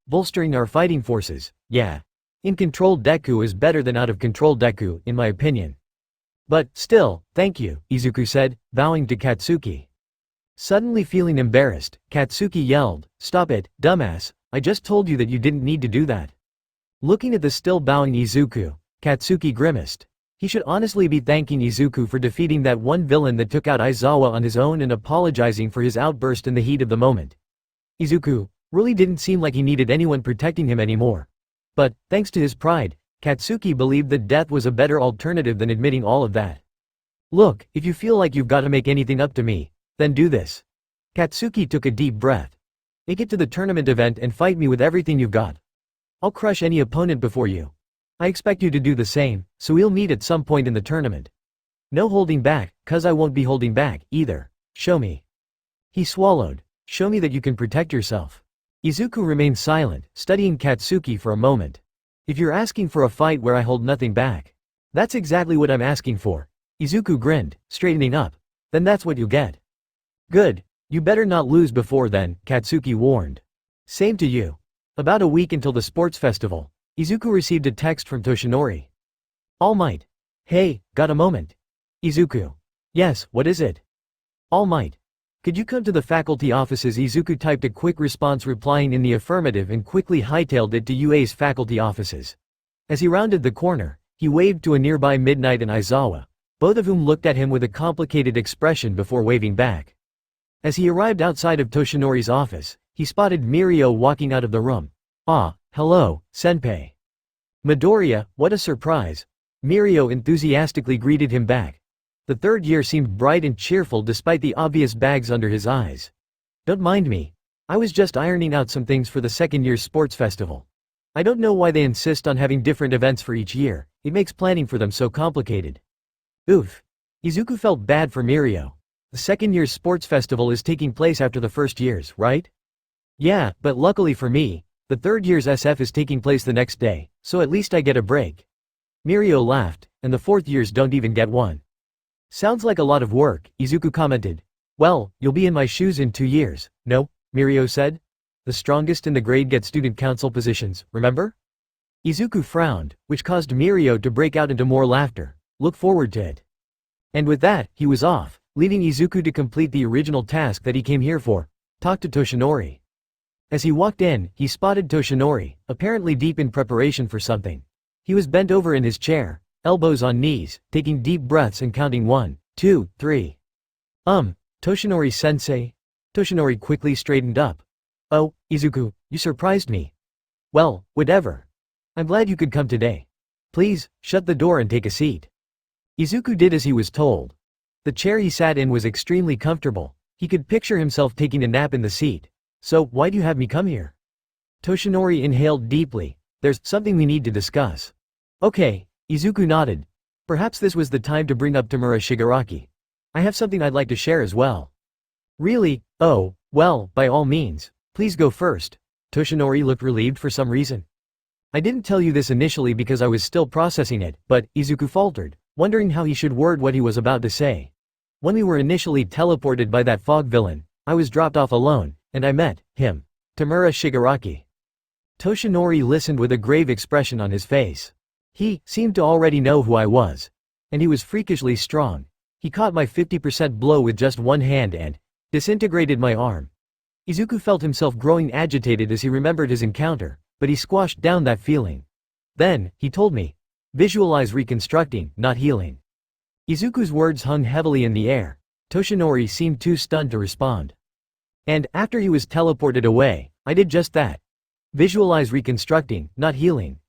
bolstering our fighting forces, yeah. In-control Deku is better than out-of-control Deku, in my opinion. But, still, thank you, Izuku said, bowing to Katsuki. Suddenly feeling embarrassed, Katsuki yelled, stop it, dumbass, I just told you that you didn't need to do that. Looking at the still bowing Izuku, Katsuki grimaced. He should honestly be thanking Izuku for defeating that one villain that took out Aizawa on his own and apologizing for his outburst in the heat of the moment. Izuku really didn't seem like he needed anyone protecting him anymore. But, thanks to his pride, Katsuki believed that death was a better alternative than admitting all of that. Look, if you feel like you've got to make anything up to me, then do this. Katsuki took a deep breath. Make it to the tournament event and fight me with everything you've got. I'll crush any opponent before you. I expect you to do the same, so we'll meet at some point in the tournament. No holding back, cause I won't be holding back, either. Show me. He swallowed. Show me that you can protect yourself. Izuku remained silent, studying Katsuki for a moment. If you're asking for a fight where I hold nothing back, that's exactly what I'm asking for. Izuku grinned, straightening up. Then that's what you'll get. Good. You better not lose before then, Katsuki warned. Same to you. About a week until the sports festival, Izuku received a text from Toshinori. All Might. Hey, got a moment? Izuku. Yes, what is it? All Might. Could you come to the faculty offices? Izuku typed a quick response replying in the affirmative and quickly hightailed it to UA's faculty offices. As he rounded the corner, he waved to a nearby Midnight and Aizawa, both of whom looked at him with a complicated expression before waving back. As he arrived outside of Toshinori's office, he spotted Mirio walking out of the room. Hello, senpai. Midoriya, what a surprise. Mirio enthusiastically greeted him back. The third year seemed bright and cheerful despite the obvious bags under his eyes. Don't mind me. I was just ironing out some things for the second year's sports festival. I don't know why they insist on having different events for each year, it makes planning for them so complicated. Oof. Izuku felt bad for Mirio. The second year's sports festival is taking place after the first year's, right? Yeah, but luckily for me, the third year's SF is taking place the next day, so at least I get a break. Mirio laughed, and the fourth years don't even get one. Sounds like a lot of work, Izuku commented. Well, you'll be in my shoes in 2 years, no? Mirio said. The strongest in the grade get student council positions, remember? Izuku frowned, which caused Mirio to break out into more laughter. Look forward to it. And with that, he was off, leaving Izuku to complete the original task that he came here for. Talk to Toshinori. As he walked in, he spotted Toshinori, apparently deep in preparation for something. He was bent over in his chair, elbows on knees, taking deep breaths and counting 1, 2, 3. Toshinori-sensei? Toshinori quickly straightened up. Oh, Izuku, you surprised me. Well, whatever. I'm glad you could come today. Please, shut the door and take a seat. Izuku did as he was told. The chair he sat in was extremely comfortable. He could picture himself taking a nap in the seat. So, why do you have me come here? Toshinori inhaled deeply. There's something we need to discuss. Okay, Izuku nodded. Perhaps this was the time to bring up Tamura Shigaraki. I have something I'd like to share as well. Really? Oh, well, by all means. Please go first. Toshinori looked relieved for some reason. I didn't tell you this initially because I was still processing it, but Izuku faltered, wondering how he should word what he was about to say. When we were initially teleported by that fog villain, I was dropped off alone, and I met him. Tamura Shigaraki. Toshinori listened with a grave expression on his face. He seemed to already know who I was. And he was freakishly strong. He caught my 50% blow with just one hand and disintegrated my arm. Izuku felt himself growing agitated as he remembered his encounter, but he squashed down that feeling. Then, he told me, visualize reconstructing, not healing. Izuku's words hung heavily in the air. Toshinori seemed too stunned to respond. And, after he was teleported away, I did just that. Visualize reconstructing, not healing.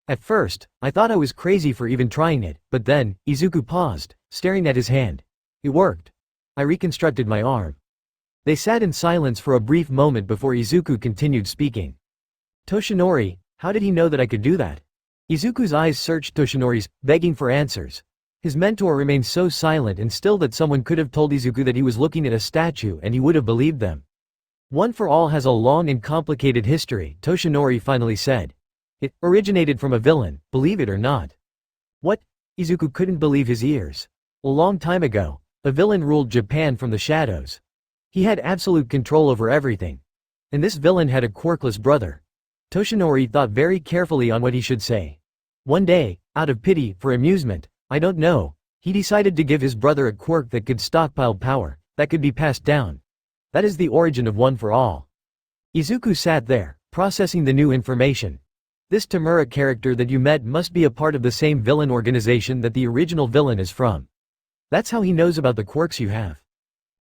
At first, I thought I was crazy for even trying it, but then, Izuku paused, staring at his hand. It worked. I reconstructed my arm. They sat in silence for a brief moment before Izuku continued speaking. Toshinori, how did he know that I could do that? Izuku's eyes searched Toshinori's, begging for answers. His mentor remained so silent and still that someone could have told Izuku that he was looking at a statue and he would have believed them. One for All has a long and complicated history, Toshinori finally said. It originated from a villain, believe it or not. What? Izuku couldn't believe his ears. A long time ago, a villain ruled Japan from the shadows. He had absolute control over everything. And this villain had a quirkless brother. Toshinori thought very carefully on what he should say. One day, out of pity, for amusement, I don't know, he decided to give his brother a quirk that could stockpile power, that could be passed down. That is the origin of One for All. Izuku sat there, processing the new information. This Tamura character that you met must be a part of the same villain organization that the original villain is from. That's how he knows about the quirks you have.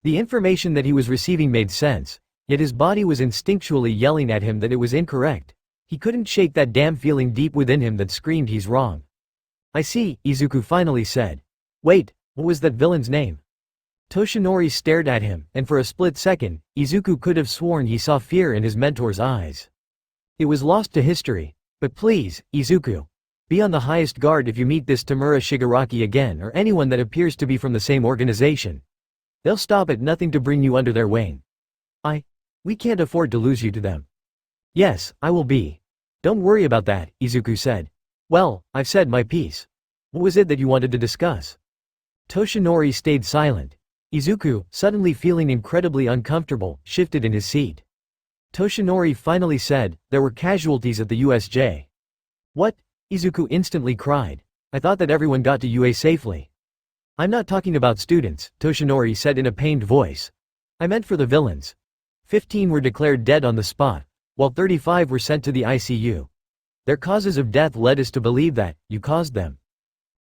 The information that he was receiving made sense, yet his body was instinctually yelling at him that it was incorrect. He couldn't shake that damn feeling deep within him that screamed he's wrong. I see, Izuku finally said. Wait, what was that villain's name? Toshinori stared at him, and for a split second, Izuku could have sworn he saw fear in his mentor's eyes. It was lost to history. But please, Izuku. Be on the highest guard if you meet this Tamura Shigaraki again or anyone that appears to be from the same organization. They'll stop at nothing to bring you under their wing. We can't afford to lose you to them. Yes, I will be. Don't worry about that, Izuku said. Well, I've said my piece. What was it that you wanted to discuss? Toshinori stayed silent. Izuku, suddenly feeling incredibly uncomfortable, shifted in his seat. Toshinori finally said, there were casualties at the USJ. What? Izuku instantly cried. I thought that everyone got to UA safely. I'm not talking about students, Toshinori said in a pained voice. I meant for the villains. 15 were declared dead on the spot, while 35 were sent to the ICU. Their causes of death led us to believe that you caused them.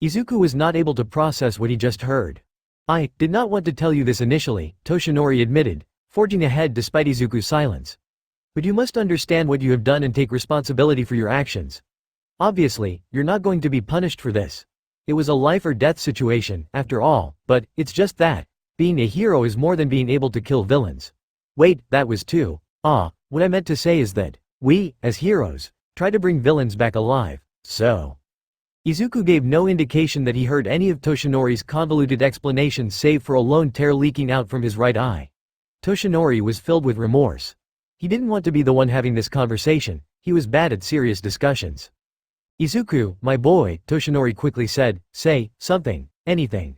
Izuku was not able to process what he just heard. I did not want to tell you this initially, Toshinori admitted, forging ahead despite Izuku's silence. But you must understand what you have done and take responsibility for your actions. Obviously, you're not going to be punished for this. It was a life or death situation, after all, but it's just that. Being a hero is more than being able to kill villains. Wait, that was too. What I meant to say is that, we, as heroes, try to bring villains back alive, so. Izuku gave no indication that he heard any of Toshinori's convoluted explanations save for a lone tear leaking out from his right eye. Toshinori was filled with remorse. He didn't want to be the one having this conversation, he was bad at serious discussions. Izuku, my boy, Toshinori quickly said, say, something, anything.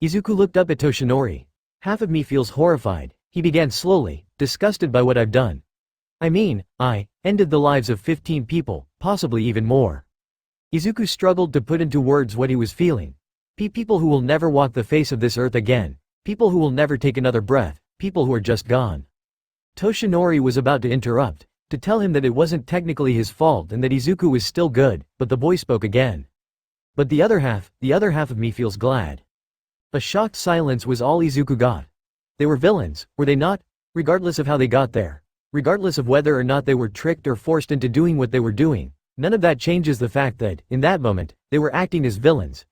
Izuku looked up at Toshinori. Half of me feels horrified, he began slowly, disgusted by what I've done. I mean, I ended the lives of 15 people, possibly even more. Izuku struggled to put into words what he was feeling. People who will never walk the face of this earth again. People who will never take another breath. People who are just gone. Toshinori was about to interrupt, to tell him that it wasn't technically his fault and that Izuku was still good, but the boy spoke again. But the other half of me feels glad. A shocked silence was all Izuku got. They were villains, were they not? Regardless of how they got there. Regardless of whether or not they were tricked or forced into doing what they were doing. None of that changes the fact that, in that moment, they were acting as villains.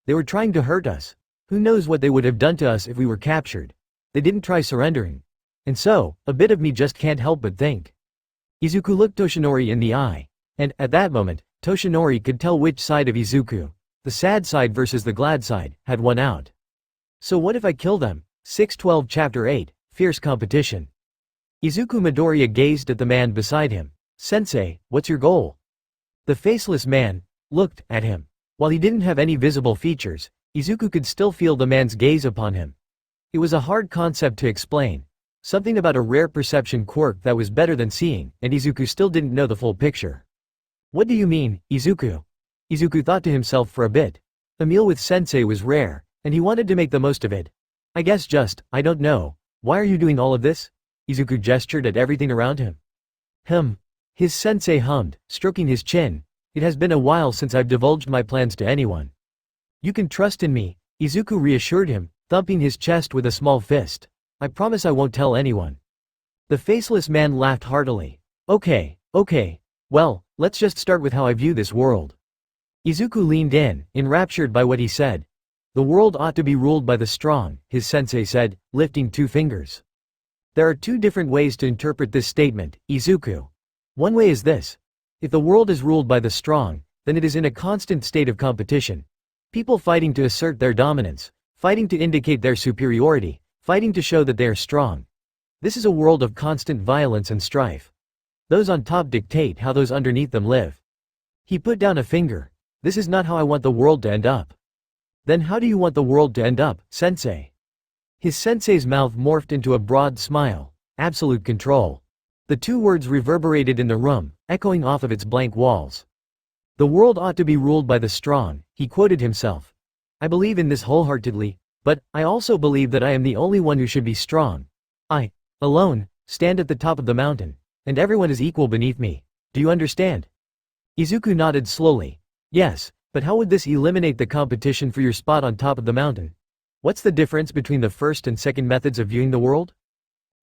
They were trying to hurt us. Who knows what they would have done to us if we were captured. They didn't try surrendering. And so, a bit of me just can't help but think. Izuku looked Toshinori in the eye. And, at that moment, Toshinori could tell which side of Izuku, the sad side versus the glad side, had won out. So what if I kill them? 612 Chapter 8, Fierce Competition. Izuku Midoriya gazed at the man beside him. Sensei, what's your goal? The faceless man looked at him. While he didn't have any visible features, Izuku could still feel the man's gaze upon him. It was a hard concept to explain. Something about a rare perception quirk that was better than seeing, and Izuku still didn't know the full picture. What do you mean, Izuku? Izuku thought to himself for a bit. A meal with Sensei was rare, and he wanted to make the most of it. I guess I don't know. Why are you doing all of this? Izuku gestured at everything around him. His sensei hummed, stroking his chin. It has been a while since I've divulged my plans to anyone. You can trust in me, Izuku reassured him, thumping his chest with a small fist. I promise I won't tell anyone. The faceless man laughed heartily. Okay. Well, let's just start with how I view this world. Izuku leaned in, enraptured by what he said. The world ought to be ruled by the strong, his sensei said, lifting 2 fingers. There are 2 different ways to interpret this statement, Izuku. One way is this. If the world is ruled by the strong, then it is in a constant state of competition. People fighting to assert their dominance, fighting to indicate their superiority, fighting to show that they are strong. This is a world of constant violence and strife. Those on top dictate how those underneath them live. He put down a finger. This is not how I want the world to end up. Then how do you want the world to end up, sensei? His sensei's mouth morphed into a broad smile. Absolute control. The 2 words reverberated in the room, echoing off of its blank walls. The world ought to be ruled by the strong, he quoted himself. I believe in this wholeheartedly, but I also believe that I am the only one who should be strong. I, alone, stand at the top of the mountain, and everyone is equal beneath me. Do you understand? Izuku nodded slowly. Yes, but how would this eliminate the competition for your spot on top of the mountain? What's the difference between the first and second methods of viewing the world?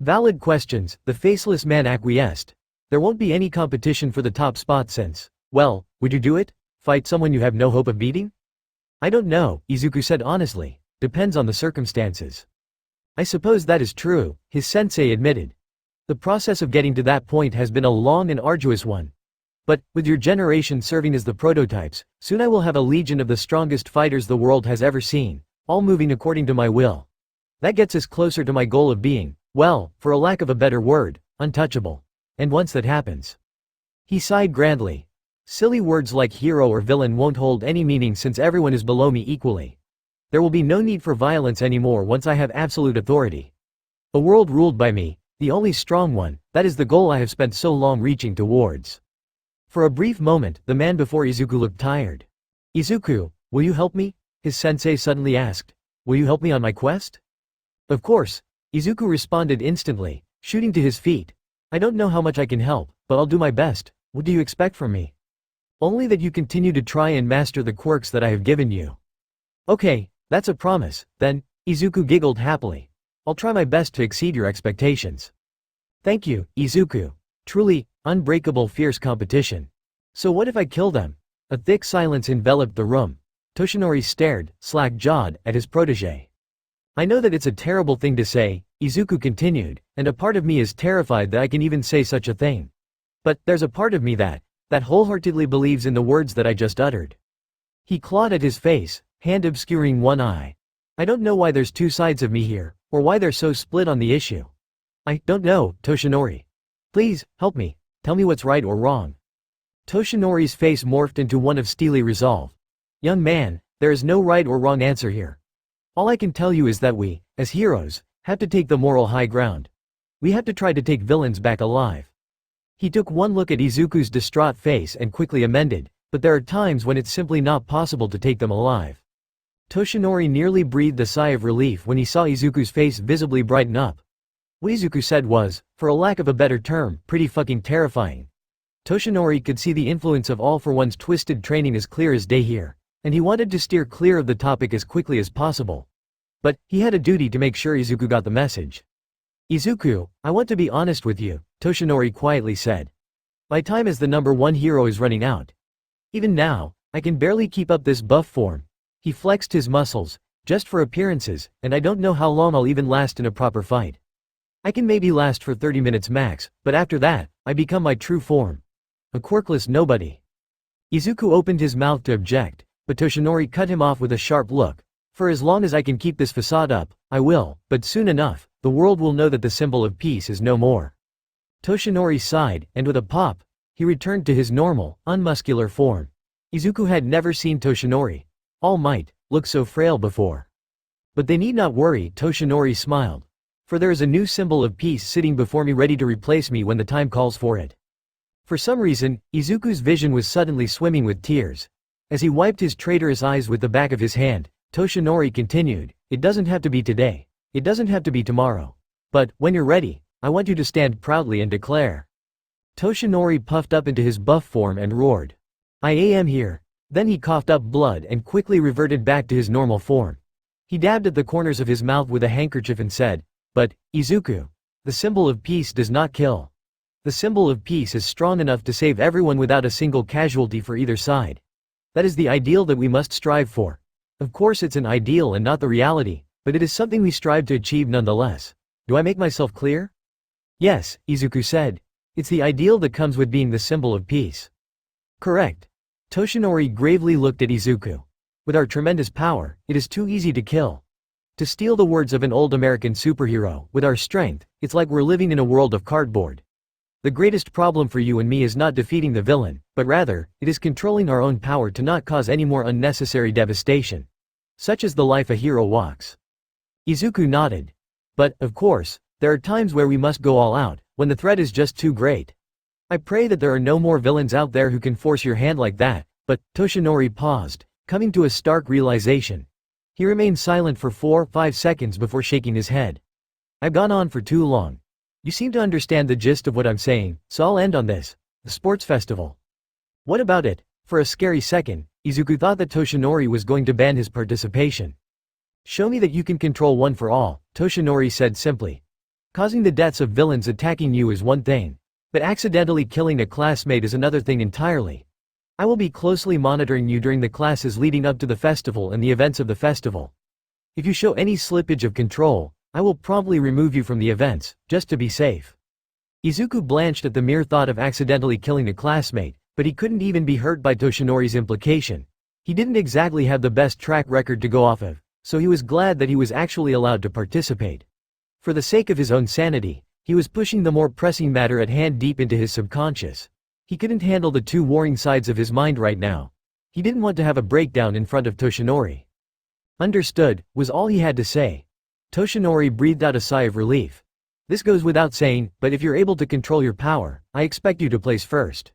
Valid questions, the faceless man acquiesced. There won't be any competition for the top spot since, well, would you do it? Fight someone you have no hope of beating? I don't know, Izuku said honestly. Depends on the circumstances. I suppose that is true, his sensei admitted. The process of getting to that point has been a long and arduous one. But, with your generation serving as the prototypes, soon I will have a legion of the strongest fighters the world has ever seen, all moving according to my will. That gets us closer to my goal of being, well, for a lack of a better word, untouchable. And once that happens. He sighed grandly. Silly words like hero or villain won't hold any meaning since everyone is below me equally. There will be no need for violence anymore once I have absolute authority. A world ruled by me, the only strong one, that is the goal I have spent so long reaching towards. For a brief moment, the man before Izuku looked tired. Izuku, will you help me? His sensei suddenly asked. Will you help me on my quest? Of course, Izuku responded instantly, shooting to his feet. I don't know how much I can help, but I'll do my best. What do you expect from me? Only that you continue to try and master the quirks that I have given you. Okay, that's a promise, then, Izuku giggled happily. I'll try my best to exceed your expectations. Thank you, Izuku. Truly, unbreakable fierce competition. So what if I kill them? A thick silence enveloped the room. Toshinori stared, slack-jawed, at his protege. I know that it's a terrible thing to say, Izuku continued, and a part of me is terrified that I can even say such a thing. But, there's a part of me that wholeheartedly believes in the words that I just uttered. He clawed at his face, hand obscuring one eye. I don't know why there's 2 sides of me here, or why they're so split on the issue. I don't know, Toshinori. Please, help me, tell me what's right or wrong. Toshinori's face morphed into one of steely resolve. Young man, there is no right or wrong answer here. All I can tell you is that we, as heroes, have to take the moral high ground. We have to try to take villains back alive. He took one look at Izuku's distraught face and quickly amended, but there are times when it's simply not possible to take them alive. Toshinori nearly breathed a sigh of relief when he saw Izuku's face visibly brighten up. What Izuku said was, for a lack of a better term, pretty fucking terrifying. Toshinori could see the influence of All for One's twisted training as clear as day here, and he wanted to steer clear of the topic as quickly as possible. But, he had a duty to make sure Izuku got the message. Izuku, I want to be honest with you, Toshinori quietly said. My time as the #1 hero is running out. Even now, I can barely keep up this buff form. He flexed his muscles, just for appearances, and I don't know how long I'll even last in a proper fight. I can maybe last for 30 minutes max, but after that, I become my true form. A quirkless nobody. Izuku opened his mouth to object, but Toshinori cut him off with a sharp look. For as long as I can keep this facade up, I will, but soon enough, the world will know that the symbol of peace is no more. Toshinori sighed, and with a pop, he returned to his normal, unmuscular form. Izuku had never seen Toshinori, All Might, look so frail before. But they need not worry, Toshinori smiled. For there is a new symbol of peace sitting before me ready to replace me when the time calls for it. For some reason, Izuku's vision was suddenly swimming with tears. As he wiped his traitorous eyes with the back of his hand, Toshinori continued, "It doesn't have to be today. It doesn't have to be tomorrow. But, when you're ready, I want you to stand proudly and declare." Toshinori puffed up into his buff form and roared, "I am here." Then he coughed up blood and quickly reverted back to his normal form. He dabbed at the corners of his mouth with a handkerchief and said, "But, Izuku, the symbol of peace does not kill. The symbol of peace is strong enough to save everyone without a single casualty for either side. That is the ideal that we must strive for. Of course it's an ideal and not the reality, but it is something we strive to achieve nonetheless. Do I make myself clear?" "Yes," Izuku said. "It's the ideal that comes with being the symbol of peace." "Correct." Toshinori gravely looked at Izuku. "With our tremendous power, it is too easy to kill. To steal the words of an old American superhero, with our strength, it's like we're living in a world of cardboard. The greatest problem for you and me is not defeating the villain, but rather, it is controlling our own power to not cause any more unnecessary devastation. Such is the life a hero walks." Izuku nodded. "But, of course, there are times where we must go all out, when the threat is just too great. I pray that there are no more villains out there who can force your hand like that." But, Toshinori paused, coming to a stark realization. He remained silent for 4-5 seconds before shaking his head. "I've gone on for too long. You seem to understand the gist of what I'm saying, so I'll end on this. The sports festival. What about it?" For a scary second, Izuku thought that Toshinori was going to ban his participation. "Show me that you can control one for all," Toshinori said simply. "Causing the deaths of villains attacking you is one thing, but accidentally killing a classmate is another thing entirely. I will be closely monitoring you during the classes leading up to the festival and the events of the festival. If you show any slippage of control, I will promptly remove you from the events, just to be safe." Izuku blanched at the mere thought of accidentally killing a classmate, but he couldn't even be hurt by Toshinori's implication. He didn't exactly have the best track record to go off of, so he was glad that he was actually allowed to participate. For the sake of his own sanity, he was pushing the more pressing matter at hand deep into his subconscious. He couldn't handle the two warring sides of his mind right now. He didn't want to have a breakdown in front of Toshinori. "Understood," was all he had to say. Toshinori breathed out a sigh of relief. "This goes without saying, but if you're able to control your power, I expect you to place first."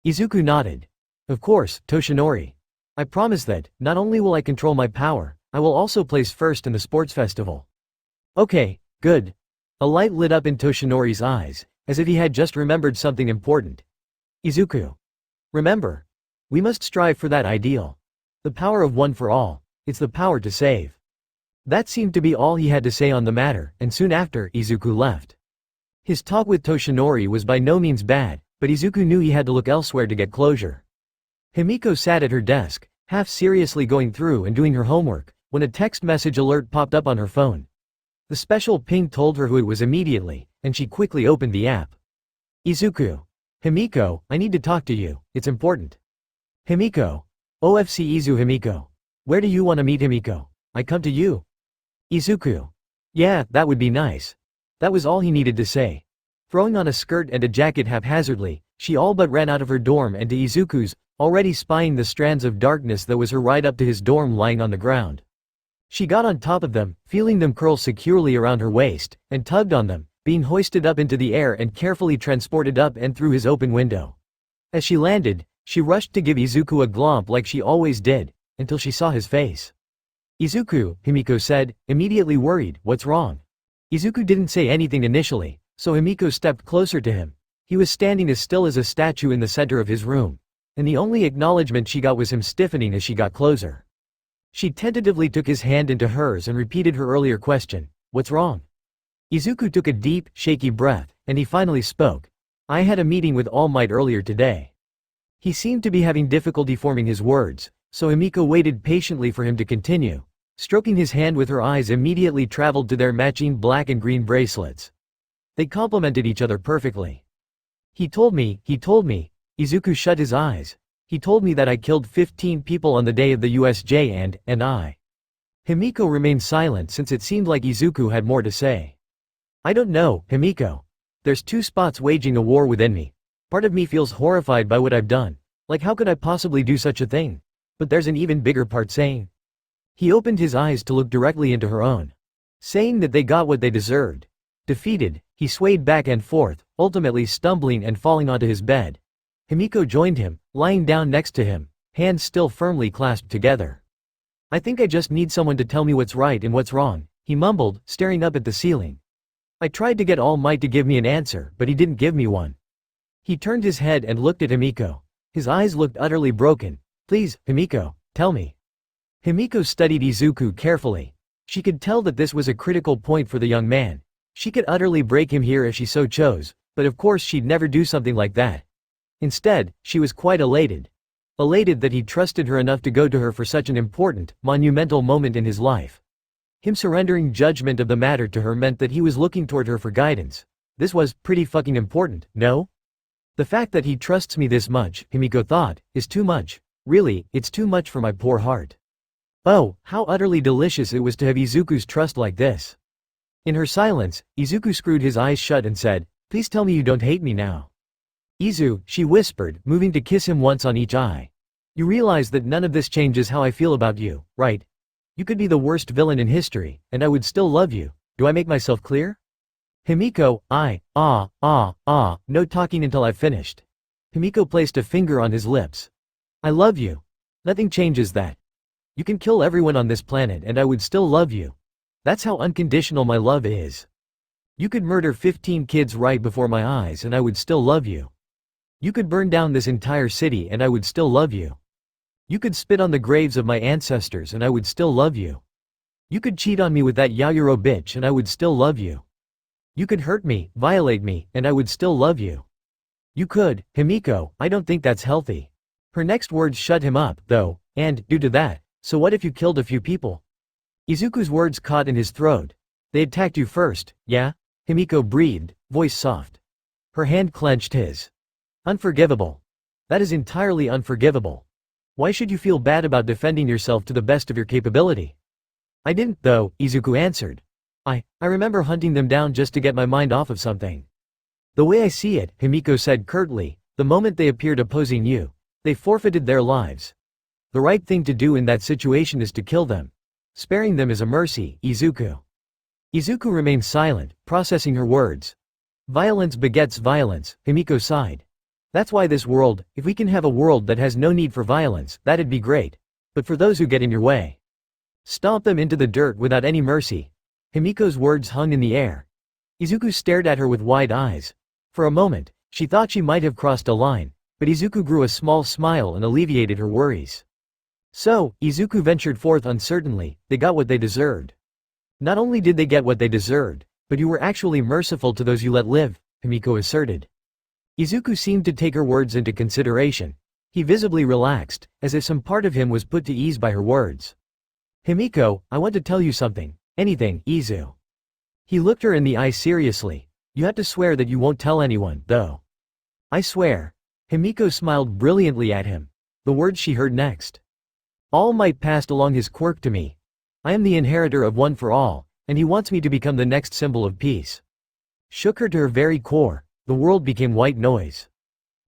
Izuku nodded. "Of course, Toshinori. I promise that, not only will I control my power, I will also place first in the sports festival." "Okay, good." A light lit up in Toshinori's eyes, as if he had just remembered something important. "Izuku. Remember. We must strive for that ideal. The power of one for all, it's the power to save." That seemed to be all he had to say on the matter, and soon after, Izuku left. His talk with Toshinori was by no means bad, but Izuku knew he had to look elsewhere to get closure. Himiko sat at her desk, half seriously going through and doing her homework, when a text message alert popped up on her phone. The special ping told her who it was immediately, and she quickly opened the app. "Izuku. Himiko, I need to talk to you, it's important." "Himiko. OFC Izu Himiko. Where do you want to meet Himiko? I come to you." "Izuku. Yeah, that would be nice." That was all he needed to say. Throwing on a skirt and a jacket haphazardly, she all but ran out of her dorm and to Izuku's, already spying the strands of darkness that was her ride up to his dorm lying on the ground. She got on top of them, feeling them curl securely around her waist, and tugged on them, being hoisted up into the air and carefully transported up and through his open window. As she landed, she rushed to give Izuku a glomp like she always did, until she saw his face. "Izuku," Himiko said, immediately worried, "What's wrong?" Izuku didn't say anything initially, so Himiko stepped closer to him. He was standing as still as a statue in the center of his room, and the only acknowledgement she got was him stiffening as she got closer. She tentatively took his hand into hers and repeated her earlier question, "What's wrong?" Izuku took a deep, shaky breath, and he finally spoke. "I had a meeting with All Might earlier today." He seemed to be having difficulty forming his words, so Himiko waited patiently for him to continue. Stroking his hand with her eyes immediately traveled to their matching black and green bracelets. They complemented each other perfectly. He told me. Izuku shut his eyes. He told me that I killed 15 people on the day of the USJ and I. Himiko remained silent since it seemed like Izuku had more to say. I don't know, Himiko. There's two spots waging a war within me. Part of me feels horrified by what I've done. Like how could I possibly do such a thing? But there's an even bigger part saying. He opened his eyes to look directly into her own. Saying that they got what they deserved. Defeated, he swayed back and forth, ultimately stumbling and falling onto his bed. Himiko joined him, lying down next to him, hands still firmly clasped together. I think I just need someone to tell me what's right and what's wrong, he mumbled, staring up at the ceiling. I tried to get All Might to give me an answer, but he didn't give me one. He turned his head and looked at Himiko. His eyes looked utterly broken. Please, Himiko, tell me. Himiko studied Izuku carefully. She could tell that this was a critical point for the young man. She could utterly break him here if she so chose, but of course she'd never do something like that. Instead, she was quite elated. Elated that he trusted her enough to go to her for such an important, monumental moment in his life. Him surrendering judgment of the matter to her meant that he was looking toward her for guidance. This was pretty fucking important, no? The fact that he trusts me this much, Himiko thought, is too much. Really, it's too much for my poor heart. Oh, how utterly delicious it was to have Izuku's trust like this. In her silence, Izuku screwed his eyes shut and said, "Please tell me you don't hate me now." Izu, she whispered, moving to kiss him once on each eye. You realize that none of this changes how I feel about you, right? You could be the worst villain in history, and I would still love you. Do I make myself clear? Himiko, no talking until I've finished. Himiko placed a finger on his lips. I love you. Nothing changes that. You can kill everyone on this planet and I would still love you. That's how unconditional my love is. You could murder 15 kids right before my eyes and I would still love you. You could burn down this entire city and I would still love you. You could spit on the graves of my ancestors and I would still love you. You could cheat on me with that Yayuro bitch and I would still love you. You could hurt me, violate me, and I would still love you. You could, Himiko, I don't think that's healthy. Her next words shut him up, though, and, due to that, so what if you killed a few people? Izuku's words caught in his throat. They attacked you first, yeah? Himiko breathed, voice soft. Her hand clenched his. Unforgivable. That is entirely unforgivable. Why should you feel bad about defending yourself to the best of your capability? I didn't, though, Izuku answered. I remember hunting them down just to get my mind off of something. The way I see it, Himiko said curtly, the moment they appeared opposing you, they forfeited their lives. The right thing to do in that situation is to kill them. Sparing them is a mercy, Izuku. Izuku remained silent, processing her words. Violence begets violence, Himiko sighed. That's why this world, if we can have a world that has no need for violence, that'd be great. But for those who get in your way, stomp them into the dirt without any mercy. Himiko's words hung in the air. Izuku stared at her with wide eyes. For a moment, she thought she might have crossed a line, but Izuku grew a small smile and alleviated her worries. So, Izuku ventured forth uncertainly, they got what they deserved. Not only did they get what they deserved, but you were actually merciful to those you let live, Himiko asserted. Izuku seemed to take her words into consideration. He visibly relaxed, as if some part of him was put to ease by her words. Himiko, I want to tell you something. Anything, Izu. He looked her in the eye seriously. You have to swear that you won't tell anyone, though. I swear. Himiko smiled brilliantly at him. The words she heard next. All Might passed along his quirk to me. I am the inheritor of One for All, and he wants me to become the next symbol of peace. Shook her to her very core, the world became white noise.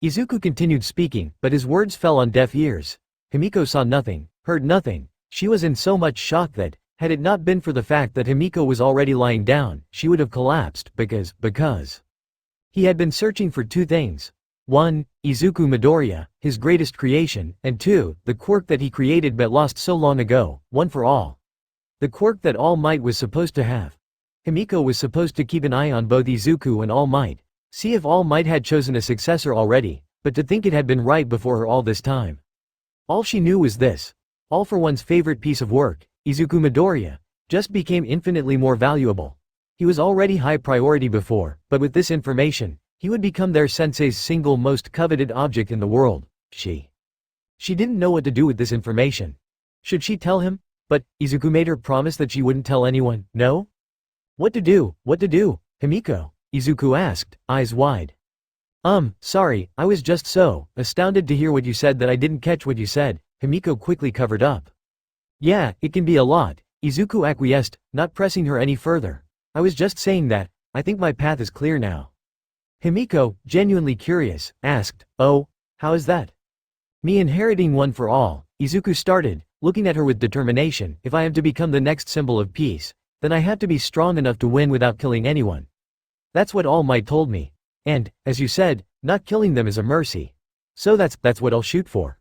Izuku continued speaking, but his words fell on deaf ears. Himiko saw nothing, heard nothing. She was in so much shock that, had it not been for the fact that Himiko was already lying down, she would have collapsed because he had been searching for two things. 1. Izuku Midoriya, his greatest creation, and 2. The quirk that he created but lost so long ago, One for All. The quirk that All Might was supposed to have. Himiko was supposed to keep an eye on both Izuku and All Might, see if All Might had chosen a successor already, but to think it had been right before her all this time. All she knew was this. All for One's favorite piece of work, Izuku Midoriya, just became infinitely more valuable. He was already high priority before, but with this information, he would become their sensei's single most coveted object in the world. She didn't know what to do with this information. Should she tell him? But, Izuku made her promise that she wouldn't tell anyone, no? What to do, Himiko? Izuku asked, eyes wide. Sorry, I was just so astounded to hear what you said that I didn't catch what you said, Himiko quickly covered up. Yeah, it can be a lot, Izuku acquiesced, not pressing her any further. I was just saying that, I think my path is clear now. Himiko, genuinely curious, asked, oh, how is that? Me inheriting one for all, Izuku started, looking at her with determination. If I am to become the next symbol of peace, then I have to be strong enough to win without killing anyone. That's what All Might told me. And, as you said, not killing them is a mercy. So that's what I'll shoot for.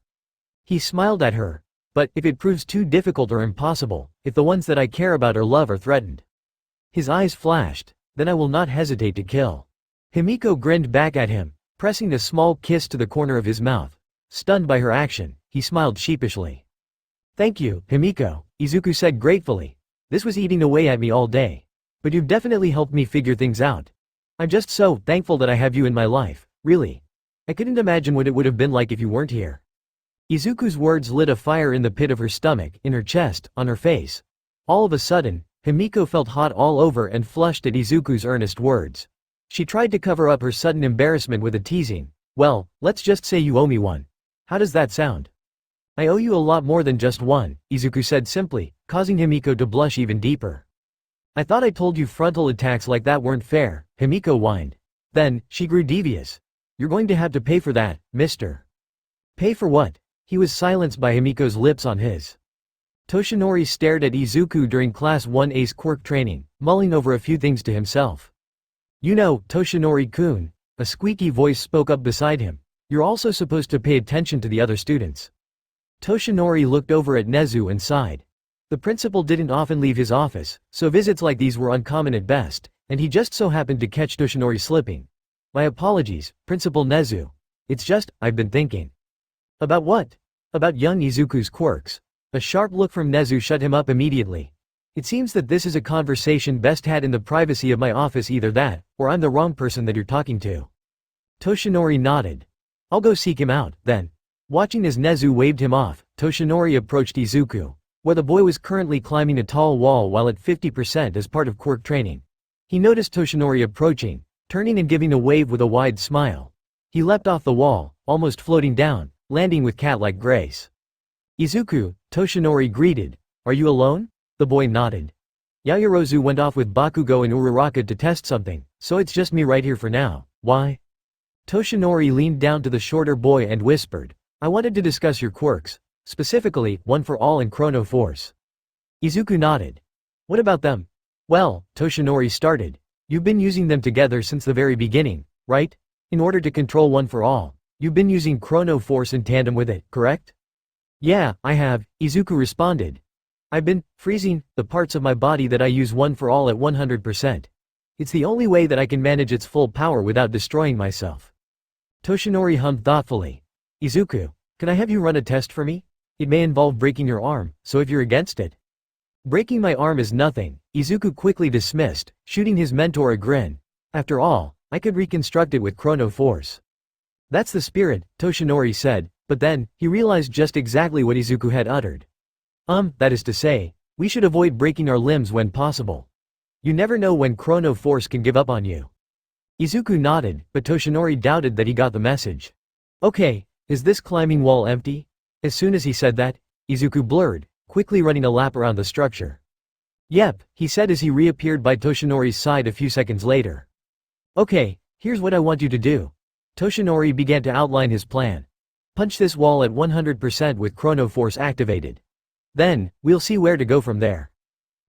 He smiled at her. But, if it proves too difficult or impossible, if the ones that I care about or love are threatened. His eyes flashed. Then I will not hesitate to kill. Himiko grinned back at him, pressing a small kiss to the corner of his mouth. Stunned by her action, he smiled sheepishly. Thank you, Himiko, Izuku said gratefully. This was eating away at me all day. But you've definitely helped me figure things out. I'm just so thankful that I have you in my life, really. I couldn't imagine what it would have been like if you weren't here. Izuku's words lit a fire in the pit of her stomach, in her chest, on her face. All of a sudden, Himiko felt hot all over and flushed at Izuku's earnest words. She tried to cover up her sudden embarrassment with a teasing, well, let's just say you owe me one. How does that sound? I owe you a lot more than just one, Izuku said simply, causing Himiko to blush even deeper. I thought I told you frontal attacks like that weren't fair, Himiko whined. Then, she grew devious. You're going to have to pay for that, mister. Pay for what? He was silenced by Himiko's lips on his. Toshinori stared at Izuku during Class 1A's Quirk training, mulling over a few things to himself. You know, Toshinori-kun, a squeaky voice spoke up beside him. You're also supposed to pay attention to the other students. Toshinori looked over at Nezu and sighed. The principal didn't often leave his office, so visits like these were uncommon at best, and he just so happened to catch Toshinori slipping. My apologies, Principal Nezu. It's just, I've been thinking. About what? About young Izuku's quirks. A sharp look from Nezu shut him up immediately. It seems that this is a conversation best had in the privacy of my office, either that, or I'm the wrong person that you're talking to. Toshinori nodded. I'll go seek him out, then. Watching as Nezu waved him off, Toshinori approached Izuku, where the boy was currently climbing a tall wall while at 50% as part of quirk training. He noticed Toshinori approaching, turning and giving a wave with a wide smile. He leapt off the wall, almost floating down, landing with cat-like grace. Izuku, Toshinori greeted. Are you alone? The boy nodded. Yaoyorozu went off with Bakugo and Uraraka to test something, so it's just me right here for now. Why? Toshinori leaned down to the shorter boy and whispered. I wanted to discuss your quirks. Specifically, One for All and Chrono Force. Izuku nodded. What about them? Well, Toshinori started. You've been using them together since the very beginning, right? In order to control One for All, you've been using Chrono Force in tandem with it, correct? Yeah, I have, Izuku responded. I've been freezing the parts of my body that I use One for All at 100%. It's the only way that I can manage its full power without destroying myself. Toshinori hummed thoughtfully. Izuku, can I have you run a test for me? It may involve breaking your arm, so if you're against it. Breaking my arm is nothing, Izuku quickly dismissed, shooting his mentor a grin. After all, I could reconstruct it with Chrono Force. That's the spirit, Toshinori said, but then, he realized just exactly what Izuku had uttered. That is to say, we should avoid breaking our limbs when possible. You never know when Chrono Force can give up on you. Izuku nodded, but Toshinori doubted that he got the message. Okay, is this climbing wall empty? As soon as he said that, Izuku blurred, quickly running a lap around the structure. Yep, he said as he reappeared by Toshinori's side a few seconds later. Okay, here's what I want you to do. Toshinori began to outline his plan. Punch this wall at 100% with Chrono Force activated. Then, we'll see where to go from there.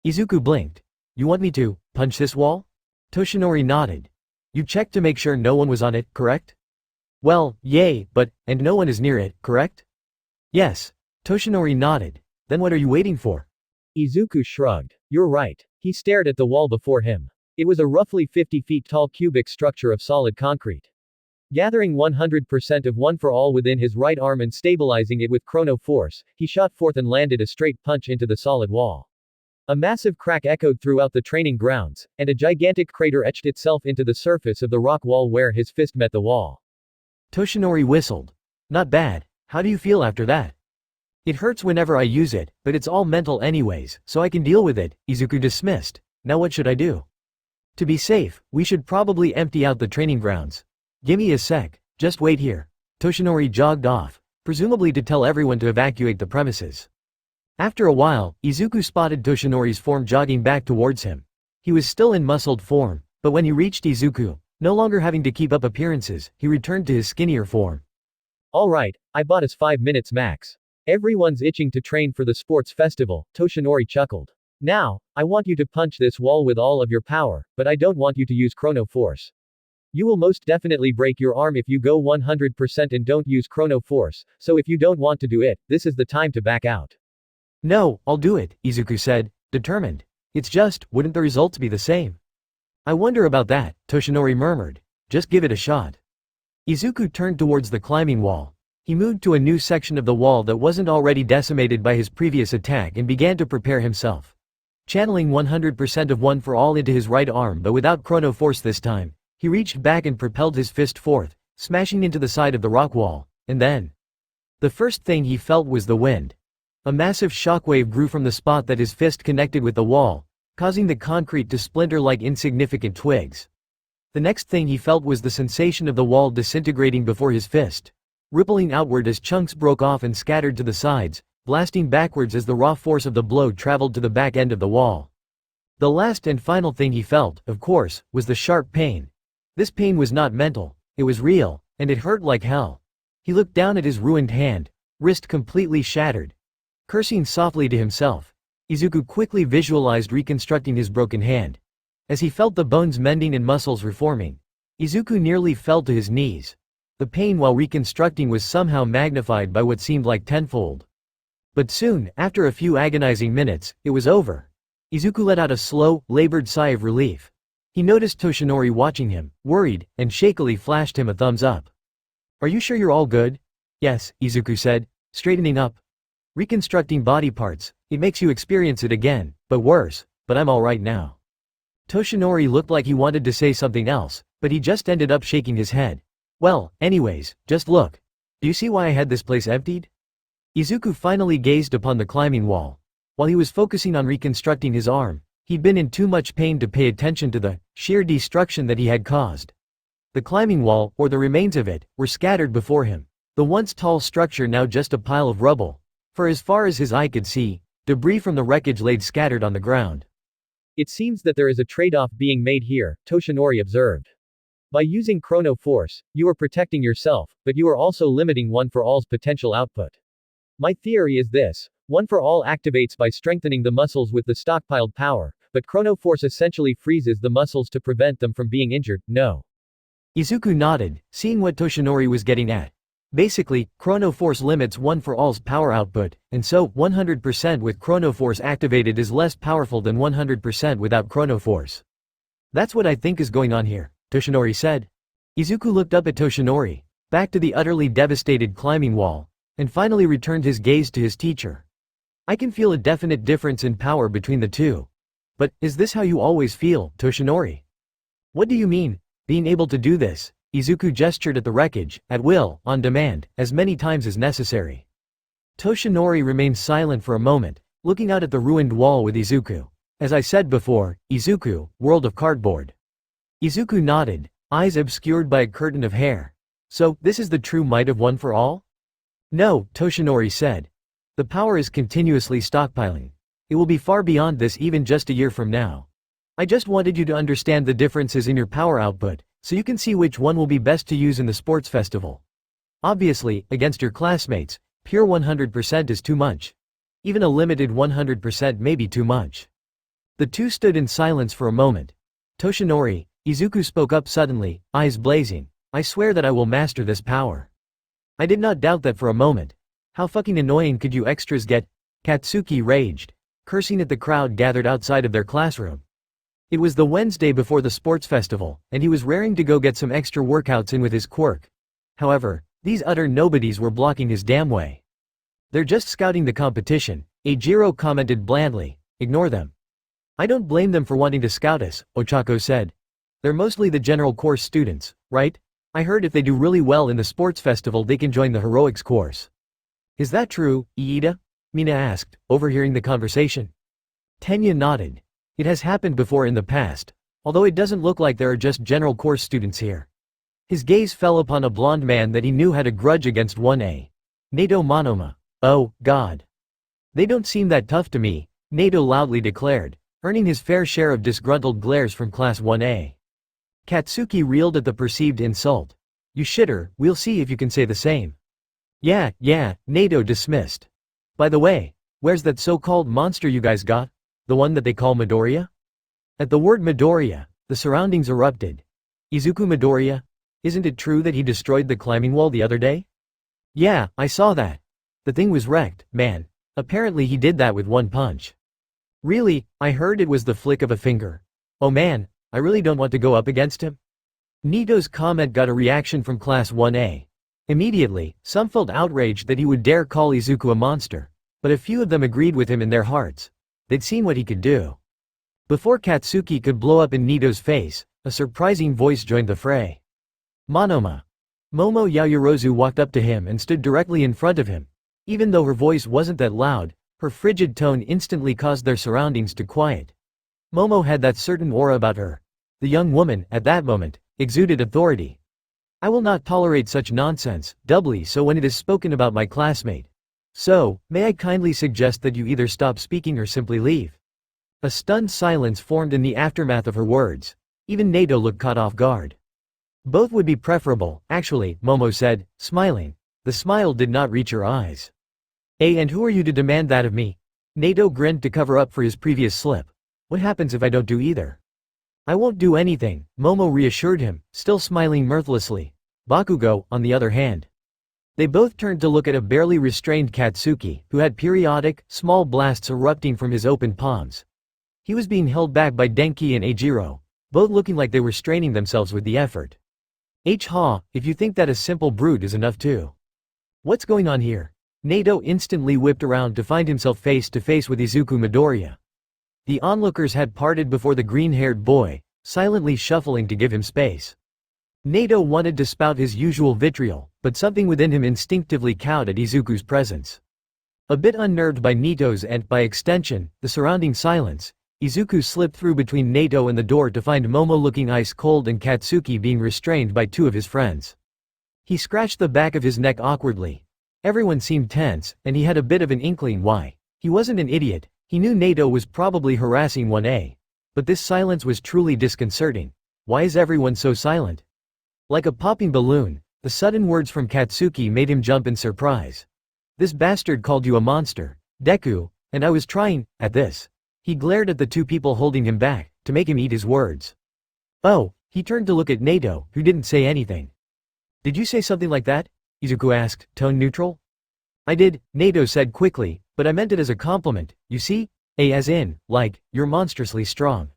Izuku blinked. You want me to punch this wall? Toshinori nodded. You checked to make sure no one was on it, correct? Well, yay, and no one is near it, correct? Yes. Toshinori nodded. Then what are you waiting for? Izuku shrugged. You're right. He stared at the wall before him. It was a roughly 50 feet tall cubic structure of solid concrete. Gathering 100% of One for All within his right arm and stabilizing it with Chrono Force, he shot forth and landed a straight punch into the solid wall. A massive crack echoed throughout the training grounds, and a gigantic crater etched itself into the surface of the rock wall where his fist met the wall. Toshinori whistled. Not bad. How do you feel after that? It hurts whenever I use it, but it's all mental anyways, so I can deal with it, Izuku dismissed. Now what should I do? To be safe, we should probably empty out the training grounds. Gimme a sec, just wait here. Toshinori jogged off, presumably to tell everyone to evacuate the premises. After a while, Izuku spotted Toshinori's form jogging back towards him. He was still in muscled form, but when he reached Izuku, no longer having to keep up appearances, he returned to his skinnier form. Alright, I bought us 5 minutes max. Everyone's itching to train for the sports festival, Toshinori chuckled. Now, I want you to punch this wall with all of your power, but I don't want you to use chrono force. You will most definitely break your arm if you go 100% and don't use chrono force, so if you don't want to do it, this is the time to back out. No, I'll do it, Izuku said, determined. It's just, wouldn't the results be the same? I wonder about that, Toshinori murmured. Just give it a shot. Izuku turned towards the climbing wall. He moved to a new section of the wall that wasn't already decimated by his previous attack and began to prepare himself. Channeling 100% of One for All into his right arm but without chrono force this time, he reached back and propelled his fist forth, smashing into the side of the rock wall, and then. The first thing he felt was the wind. A massive shockwave grew from the spot that his fist connected with the wall, causing the concrete to splinter like insignificant twigs. The next thing he felt was the sensation of the wall disintegrating before his fist, rippling outward as chunks broke off and scattered to the sides, blasting backwards as the raw force of the blow traveled to the back end of the wall. The last and final thing he felt, of course, was the sharp pain. This pain was not mental, it was real, and it hurt like hell. He looked down at his ruined hand, wrist completely shattered. Cursing softly to himself, Izuku quickly visualized reconstructing his broken hand. As he felt the bones mending and muscles reforming, Izuku nearly fell to his knees. The pain while reconstructing was somehow magnified by what seemed like tenfold. But soon, after a few agonizing minutes, it was over. Izuku let out a slow, labored sigh of relief. He noticed Toshinori watching him, worried, and shakily flashed him a thumbs up. Are you sure you're all good? Yes, Izuku said, straightening up. Reconstructing body parts, it makes you experience it again, but worse, but I'm alright now. Toshinori looked like he wanted to say something else, but he just ended up shaking his head. Well, anyways, just look. Do you see why I had this place emptied? Izuku finally gazed upon the climbing wall. While he was focusing on reconstructing his arm, he'd been in too much pain to pay attention to the sheer destruction that he had caused. The climbing wall, or the remains of it, were scattered before him, the once tall structure now just a pile of rubble. For as far as his eye could see, debris from the wreckage laid scattered on the ground. It seems that there is a trade-off being made here, Toshinori observed. By using chrono force, you are protecting yourself, but you are also limiting One for All's potential output. My theory is this: One for All activates by strengthening the muscles with the stockpiled power, but chrono force essentially freezes the muscles to prevent them from being injured, no. Izuku nodded, seeing what Toshinori was getting at. Basically, chrono force limits One for All's power output, and so, 100% with chrono force activated is less powerful than 100% without chrono force. That's what I think is going on here, Toshinori said. Izuku looked up at Toshinori, back to the utterly devastated climbing wall, and finally returned his gaze to his teacher. I can feel a definite difference in power between the two. But, is this how you always feel, Toshinori? What do you mean, being able to do this? Izuku gestured at the wreckage, at will, on demand, as many times as necessary. Toshinori remained silent for a moment, looking out at the ruined wall with Izuku. As I said before, Izuku, world of cardboard. Izuku nodded, eyes obscured by a curtain of hair. So, this is the true might of One for All? No, Toshinori said. The power is continuously stockpiling. It will be far beyond this even just a year from now. I just wanted you to understand the differences in your power output, so you can see which one will be best to use in the sports festival. Obviously, against your classmates, pure 100% is too much. Even a limited 100% may be too much. The two stood in silence for a moment. Toshinori, Izuku spoke up suddenly, eyes blazing. I swear that I will master this power. I did not doubt that for a moment. How fucking annoying could you extras get? Katsuki raged, cursing at the crowd gathered outside of their classroom. It was the Wednesday before the sports festival, and he was raring to go get some extra workouts in with his quirk. However, these utter nobodies were blocking his damn way. They're just scouting the competition, Eijiro commented blandly. Ignore them. I don't blame them for wanting to scout us, Ochako said. They're mostly the general course students, right? I heard if they do really well in the sports festival they can join the heroics course. Is that true, Iida? Mina asked, overhearing the conversation. Tenya nodded. It has happened before in the past. Although it doesn't look like there are just general course students here. His gaze fell upon a blonde man that he knew had a grudge against 1A. Nato Monoma. Oh, God. They don't seem that tough to me, Nato loudly declared, earning his fair share of disgruntled glares from Class 1A. Katsuki reeled at the perceived insult. You shitter, we'll see if you can say the same. Yeah, Nato dismissed. By the way, where's that so-called monster you guys got? The one that they call Midoriya? At the word Midoriya, the surroundings erupted. Izuku Midoriya? Isn't it true that he destroyed the climbing wall the other day? Yeah, I saw that. The thing was wrecked, man. Apparently he did that with one punch. Really, I heard it was the flick of a finger. Oh man, I really don't want to go up against him. Nito's comment got a reaction from Class 1A. Immediately, some felt outraged that he would dare call Izuku a monster, but a few of them agreed with him in their hearts. They'd seen what he could do. Before Katsuki could blow up in Nito's face, a surprising voice joined the fray. Monoma. Momo Yaoyorozu walked up to him and stood directly in front of him. Even though her voice wasn't that loud, her frigid tone instantly caused their surroundings to quiet. Momo had that certain aura about her. The young woman, at that moment, exuded authority. I will not tolerate such nonsense, doubly so when it is spoken about my classmate. So, may I kindly suggest that you either stop speaking or simply leave? A stunned silence formed in the aftermath of her words. Even Nato looked caught off guard. Both would be preferable, actually, Momo said, smiling. The smile did not reach her eyes. And who are you to demand that of me? Nato grinned to cover up for his previous slip. What happens if I don't do either? I won't do anything, Momo reassured him, still smiling mirthlessly. Bakugo, on the other hand. They both turned to look at a barely restrained Katsuki, who had periodic, small blasts erupting from his open palms. He was being held back by Denki and Eijiro, both looking like they were straining themselves with the effort. Ha, if you think that a simple brute is enough too. What's going on here? Nato instantly whipped around to find himself face to face with Izuku Midoriya. The onlookers had parted before the green-haired boy, silently shuffling to give him space. Nato wanted to spout his usual vitriol, but something within him instinctively cowed at Izuku's presence. A bit unnerved by Nito's and, by extension, the surrounding silence, Izuku slipped through between Nato and the door to find Momo looking ice-cold and Katsuki being restrained by two of his friends. He scratched the back of his neck awkwardly. Everyone seemed tense, and he had a bit of an inkling why. He wasn't an idiot, he knew Nato was probably harassing 1A. But this silence was truly disconcerting. Why is everyone so silent? Like a popping balloon, the sudden words from Katsuki made him jump in surprise. This bastard called you a monster, Deku, and I was trying, at this. He glared at the two people holding him back, to make him eat his words. Oh, he turned to look at Nato, who didn't say anything. Did you say something like that? Izuku asked, tone neutral. I did, Nato said quickly, but I meant it as a compliment, you see? As in, like, you're monstrously strong.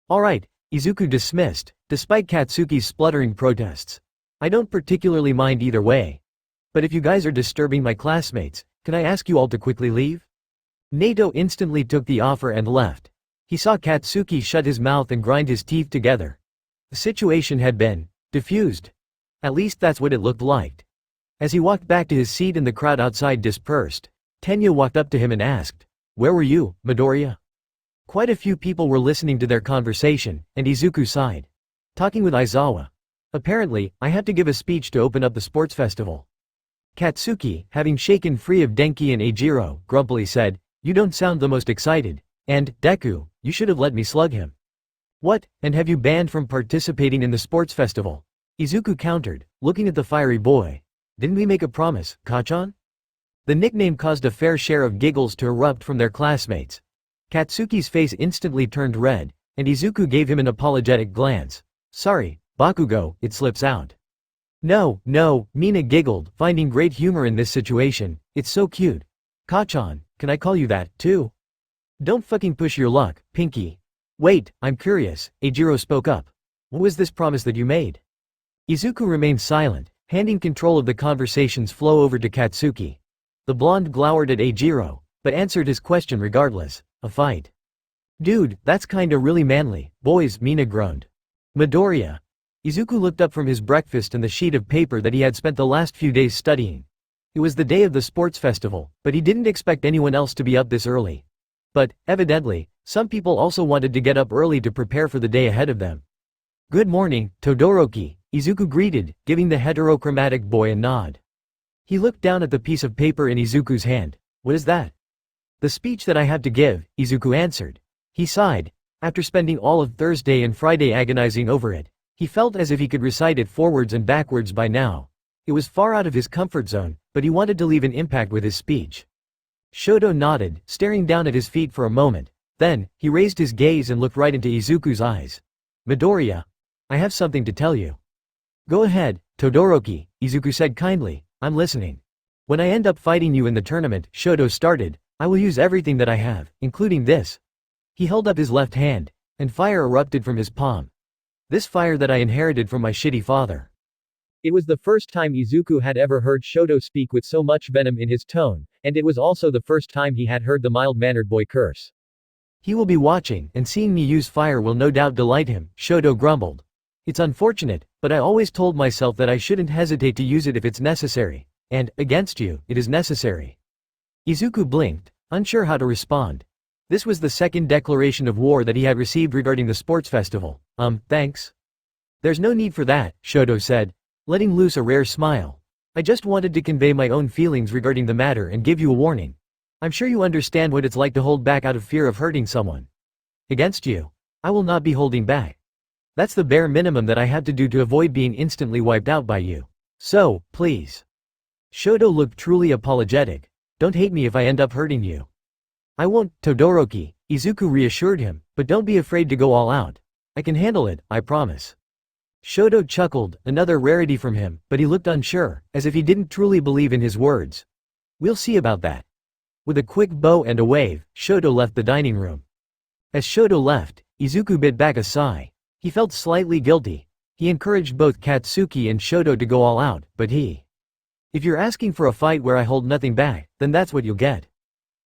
Alright, Izuku dismissed, despite Katsuki's spluttering protests. I don't particularly mind either way. But if you guys are disturbing my classmates, can I ask you all to quickly leave? Nato instantly took the offer and left. He saw Katsuki shut his mouth and grind his teeth together. The situation had been diffused. At least that's what it looked like. As he walked back to his seat and the crowd outside dispersed, Tenya walked up to him and asked, Where were you, Midoriya? Quite a few people were listening to their conversation, and Izuku sighed. Talking with Aizawa. Apparently, I had to give a speech to open up the sports festival. Katsuki, having shaken free of Denki and Eijiro, grumpily said, You don't sound the most excited, and, Deku, you should have let me slug him. What, and have you banned from participating in the sports festival? Izuku countered, looking at the fiery boy. Didn't we make a promise, Kachan? The nickname caused a fair share of giggles to erupt from their classmates. Katsuki's face instantly turned red, and Izuku gave him an apologetic glance. Sorry, Bakugo, it slips out. No, Mina giggled, finding great humor in this situation. It's so cute. Kachan, can I call you that, too? Don't fucking push your luck, Pinky. Wait, I'm curious, Eijiro spoke up. What was this promise that you made? Izuku remained silent, handing control of the conversation's flow over to Katsuki. The blonde glowered at Eijiro, but answered his question regardless. A fight. Dude, that's kinda really manly, boys, Mina groaned. Midoriya. Izuku looked up from his breakfast and the sheet of paper that he had spent the last few days studying. It was the day of the sports festival, but he didn't expect anyone else to be up this early. But, evidently, Some people also wanted to get up early to prepare for the day ahead of them. "Good morning, Todoroki," Izuku greeted, giving the heterochromatic boy a nod. He looked down at the piece of paper in Izuku's hand. "What is that?" "The speech that I have to give," Izuku answered. He sighed. After spending all of Thursday and Friday agonizing over it, he felt as if he could recite it forwards and backwards by now. It was far out of his comfort zone, but he wanted to leave an impact with his speech. Shoto nodded, staring down at his feet for a moment. Then, he raised his gaze and looked right into Izuku's eyes. "Midoriya, I have something to tell you." "Go ahead, Todoroki," Izuku said kindly, "I'm listening." "When I end up fighting you in the tournament," Shoto started, "I will use everything that I have, including this." He held up his left hand, and fire erupted from his palm. "This fire that I inherited from my shitty father." It was the first time Izuku had ever heard Shoto speak with so much venom in his tone, and it was also the first time he had heard the mild-mannered boy curse. "He will be watching, and seeing me use fire will no doubt delight him," Shoto grumbled. "It's unfortunate, but I always told myself that I shouldn't hesitate to use it if it's necessary. And, against you, it is necessary." Izuku blinked, unsure how to respond. This was the second declaration of war that he had received regarding the sports festival. Thanks. "There's no need for that," Shoto said, letting loose a rare smile. "I just wanted to convey my own feelings regarding the matter and give you a warning. I'm sure you understand what it's like to hold back out of fear of hurting someone. Against you, I will not be holding back. That's the bare minimum that I have to do to avoid being instantly wiped out by you. So, please." Shoto looked truly apologetic. "Don't hate me if I end up hurting you." "I won't, Todoroki," Izuku reassured him, "but don't be afraid to go all out. I can handle it, I promise." Shoto chuckled, another rarity from him, but he looked unsure, as if he didn't truly believe in his words. "We'll see about that." With a quick bow and a wave, Shoto left the dining room. As Shoto left, Izuku bit back a sigh. He felt slightly guilty. He encouraged both Katsuki and Shoto to go all out, but "If you're asking for a fight where I hold nothing back, then that's what you'll get."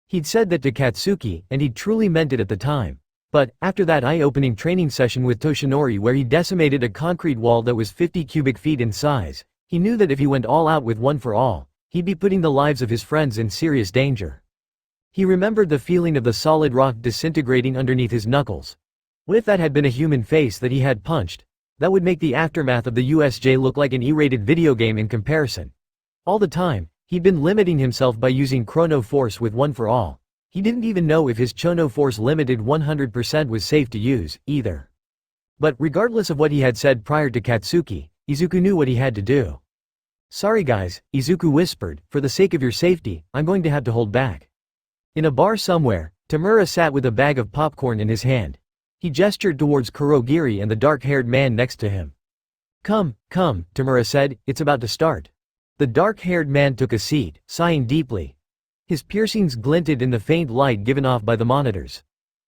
He'd said that to Katsuki, and he truly meant it at the time. But, after that eye-opening training session with Toshinori where he decimated a concrete wall that was 50 cubic feet in size, he knew that if he went all out with One for All, he'd be putting the lives of his friends in serious danger. He remembered the feeling of the solid rock disintegrating underneath his knuckles. What if that had been a human face that he had punched? That would make the aftermath of the USJ look like an E-rated video game in comparison. All the time, he'd been limiting himself by using Chrono Force with One for All. He didn't even know if his Chono Force limited 100% was safe to use, either. But regardless of what he had said prior to Katsuki, Izuku knew what he had to do. "Sorry guys," Izuku whispered, "for the sake of your safety, I'm going to have to hold back." In a bar somewhere, Tamura sat with a bag of popcorn in his hand. He gestured towards Kurogiri and the dark-haired man next to him. Come, Tamura said, "it's about to start." The dark-haired man took a seat, sighing deeply. His piercings glinted in the faint light given off by the monitors.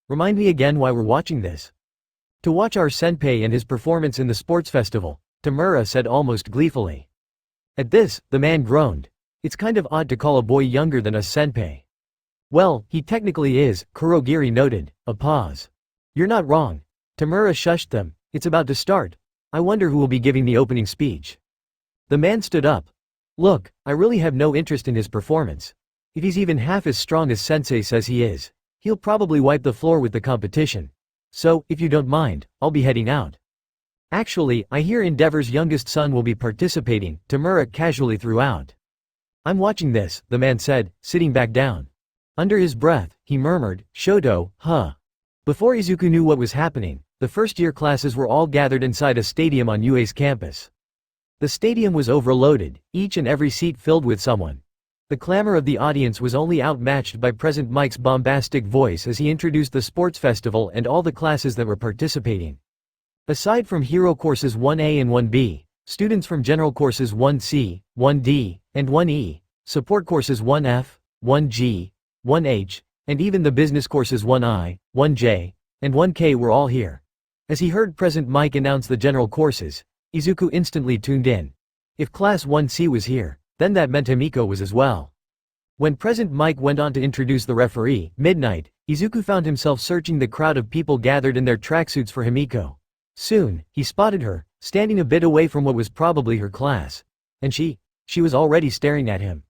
"Remind me again why we're watching this." "To watch our senpai and his performance in the sports festival," Tamura said almost gleefully. At this, the man groaned. "It's kind of odd to call a boy younger than us senpai." "Well, he technically is," Kurogiri noted. A pause. "You're not wrong." Tamura shushed them. "It's about to start. I wonder who will be giving the opening speech." The man stood up. "Look, I really have no interest in his performance. If he's even half as strong as Sensei says he is, he'll probably wipe the floor with the competition. So, if you don't mind, I'll be heading out." "Actually, I hear Endeavor's youngest son will be participating," Tamura casually threw out. "I'm watching this," the man said, sitting back down. Under his breath, he murmured, "Shoto, huh." Before Izuku knew what was happening, the first-year classes were all gathered inside a stadium on UA's campus. The stadium was overloaded, each and every seat filled with someone. The clamor of the audience was only outmatched by President Mike's bombastic voice as he introduced the sports festival and all the classes that were participating. Aside from Hero Courses 1A and 1B, students from General Courses 1C, 1D, and 1E, Support Courses 1F, 1G, 1H, and even the Business Courses 1I, 1J, and 1K were all here. As he heard President Mike announce the general courses, Izuku instantly tuned in. If Class 1C was here, then that meant Himiko was as well. When President Mike went on to introduce the referee, Midnight, Izuku found himself searching the crowd of people gathered in their tracksuits for Himiko. Soon, he spotted her, standing a bit away from what was probably her class. And she was already staring at him.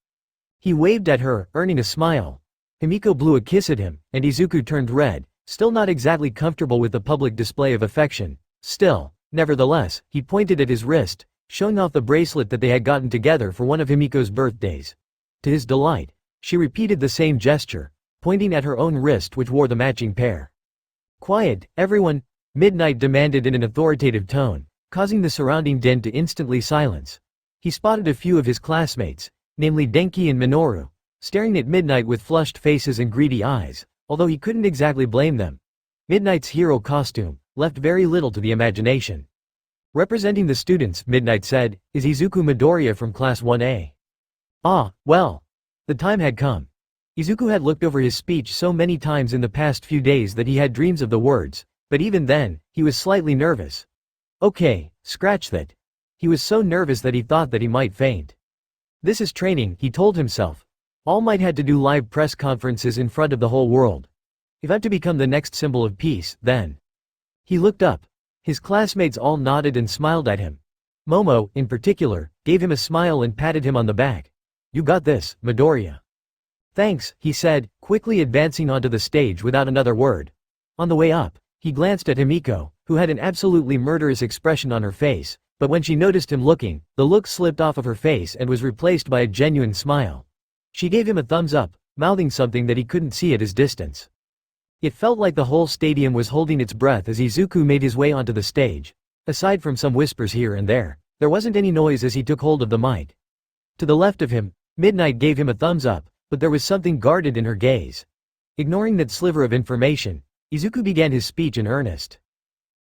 He waved at her, earning a smile. Himiko blew a kiss at him, and Izuku turned red, still not exactly comfortable with the public display of affection. Still, nevertheless, he pointed at his wrist, showing off the bracelet that they had gotten together for one of Himiko's birthdays. To his delight, she repeated the same gesture, pointing at her own wrist which wore the matching pair. "Quiet, everyone," Midnight demanded in an authoritative tone, causing the surrounding din to instantly silence. He spotted a few of his classmates, namely Denki and Minoru, staring at Midnight with flushed faces and greedy eyes, although he couldn't exactly blame them. Midnight's hero costume left very little to the imagination. Representing the students, Midnight said, is Izuku Midoriya from Class 1A. Ah, well. The time had come. Izuku had looked over his speech so many times in the past few days that he had dreams of the words, but even then, he was slightly nervous. Okay, scratch that. He was so nervous that he thought that he might faint. This is training, he told himself. All Might had to do live press conferences in front of the whole world. If I'm to become the next symbol of peace, then. He looked up. His classmates all nodded and smiled at him. Momo, in particular, gave him a smile and patted him on the back. You got this, Midoriya. Thanks, he said, quickly advancing onto the stage without another word. On the way up, he glanced at Himiko, who had an absolutely murderous expression on her face, but when she noticed him looking, the look slipped off of her face and was replaced by a genuine smile. She gave him a thumbs up, mouthing something that he couldn't see at his distance. It felt like the whole stadium was holding its breath as Izuku made his way onto the stage. Aside from some whispers here and there wasn't any noise as he took hold of the mic. To the left of him, Midnight gave him a thumbs up, but there was something guarded in her gaze. Ignoring that sliver of information, Izuku began his speech in earnest.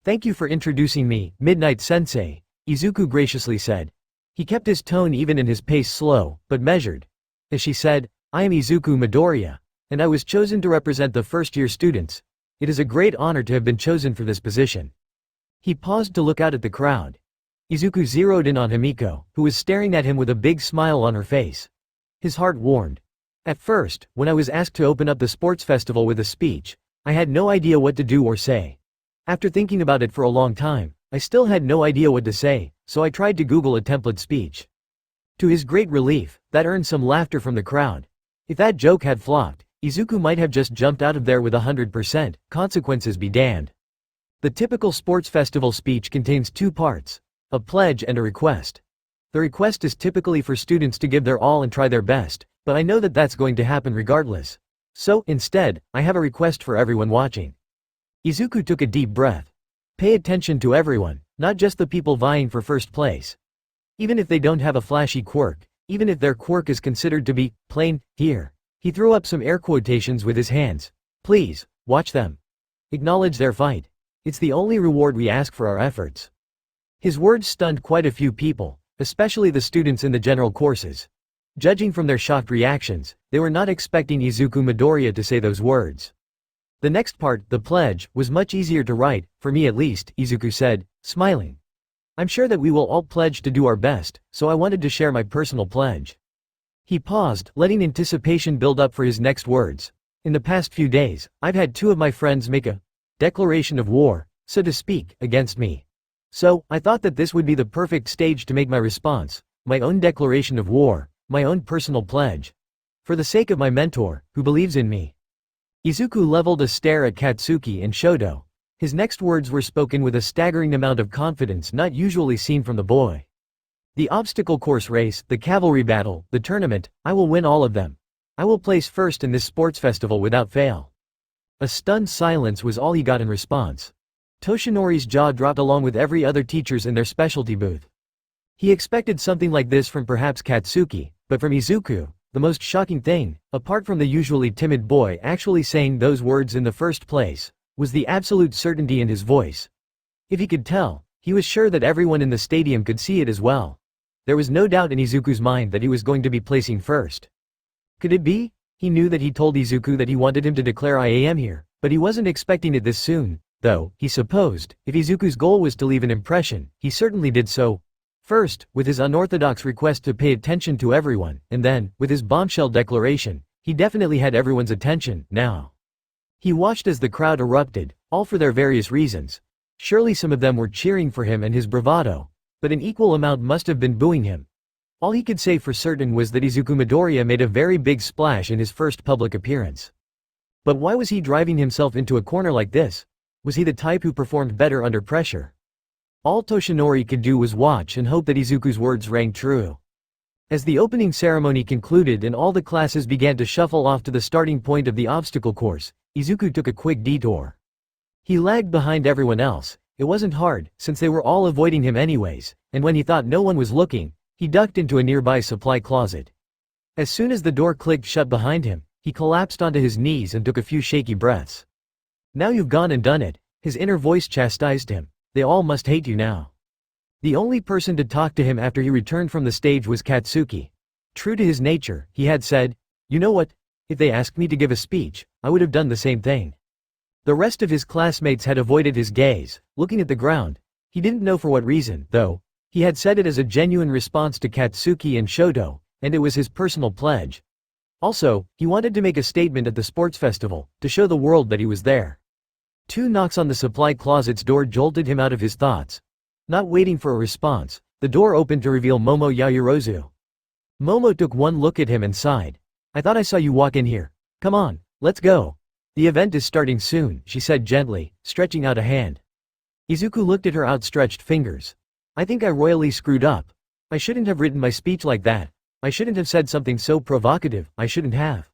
Thank you for introducing me, Midnight-sensei, Izuku graciously said. He kept his tone even and his pace slow, but measured. As she said, I am Izuku Midoriya, and I was chosen to represent the first-year students. It is a great honor to have been chosen for this position. He paused to look out at the crowd. Izuku zeroed in on Himiko, who was staring at him with a big smile on her face. His heart warmed. At first, when I was asked to open up the sports festival with a speech, I had no idea what to do or say. After thinking about it for a long time, I still had no idea what to say, so I tried to Google a template speech. To his great relief, that earned some laughter from the crowd. If that joke had flopped, Izuku might have just jumped out of there with 100%, consequences be damned. The typical sports festival speech contains two parts, a pledge and a request. The request is typically for students to give their all and try their best, but I know that that's going to happen regardless. So, instead, I have a request for everyone watching. Izuku took a deep breath. Pay attention to everyone, not just the people vying for first place. Even if they don't have a flashy quirk, even if their quirk is considered to be plain, here. He threw up some air quotations with his hands. Please, watch them. Acknowledge their fight. It's the only reward we ask for our efforts. His words stunned quite a few people, especially the students in the general courses. Judging from their shocked reactions, they were not expecting Izuku Midoriya to say those words. The next part, the pledge, was much easier to write, for me at least, Izuku said, smiling. I'm sure that we will all pledge to do our best, so I wanted to share my personal pledge. He paused, letting anticipation build up for his next words. In the past few days, I've had two of my friends make a declaration of war, so to speak, against me. So, I thought that this would be the perfect stage to make my response, my own declaration of war, my own personal pledge. For the sake of my mentor, who believes in me. Izuku leveled a stare at Katsuki and Shoto. His next words were spoken with a staggering amount of confidence not usually seen from the boy. The obstacle course race, the cavalry battle, the tournament, I will win all of them. I will place first in this sports festival without fail. A stunned silence was all he got in response. Toshinori's jaw dropped along with every other teacher's in their specialty booth. He expected something like this from perhaps Katsuki, but from Izuku, the most shocking thing, apart from the usually timid boy actually saying those words in the first place, was the absolute certainty in his voice. If he could tell, he was sure that everyone in the stadium could see it as well. There was no doubt in Izuku's mind that he was going to be placing first. Could it be? He knew that he told Izuku that he wanted him to declare I am here, but he wasn't expecting it this soon, though, he supposed, if Izuku's goal was to leave an impression, he certainly did so. First, with his unorthodox request to pay attention to everyone, and then, with his bombshell declaration, he definitely had everyone's attention, now. He watched as the crowd erupted, all for their various reasons. Surely some of them were cheering for him and his bravado, but an equal amount must have been booing him. All he could say for certain was that Izuku Midoriya made a very big splash in his first public appearance. But why was he driving himself into a corner like this? Was he the type who performed better under pressure? All Toshinori could do was watch and hope that Izuku's words rang true. As the opening ceremony concluded and all the classes began to shuffle off to the starting point of the obstacle course, Izuku took a quick detour. He lagged behind everyone else. It wasn't hard, since they were all avoiding him anyways, and when he thought no one was looking, he ducked into a nearby supply closet. As soon as the door clicked shut behind him, he collapsed onto his knees and took a few shaky breaths. Now you've gone and done it, his inner voice chastised him. They all must hate you now. The only person to talk to him after he returned from the stage was Katsuki. True to his nature, he had said, "You know what? If they asked me to give a speech, I would have done the same thing." The rest of his classmates had avoided his gaze, looking at the ground. He didn't know for what reason, though. He had said it as a genuine response to Katsuki and Shoto, and it was his personal pledge. Also, he wanted to make a statement at the sports festival, to show the world that he was there. 2 knocks on the supply closet's door jolted him out of his thoughts. Not waiting for a response, the door opened to reveal Momo Yaoyorozu. Momo took one look at him and sighed. "I thought I saw you walk in here. Come on, let's go. The event is starting soon," she said gently, stretching out a hand. Izuku looked at her outstretched fingers. "I think I royally screwed up. I shouldn't have written my speech like that. I shouldn't have said something so provocative, I shouldn't have."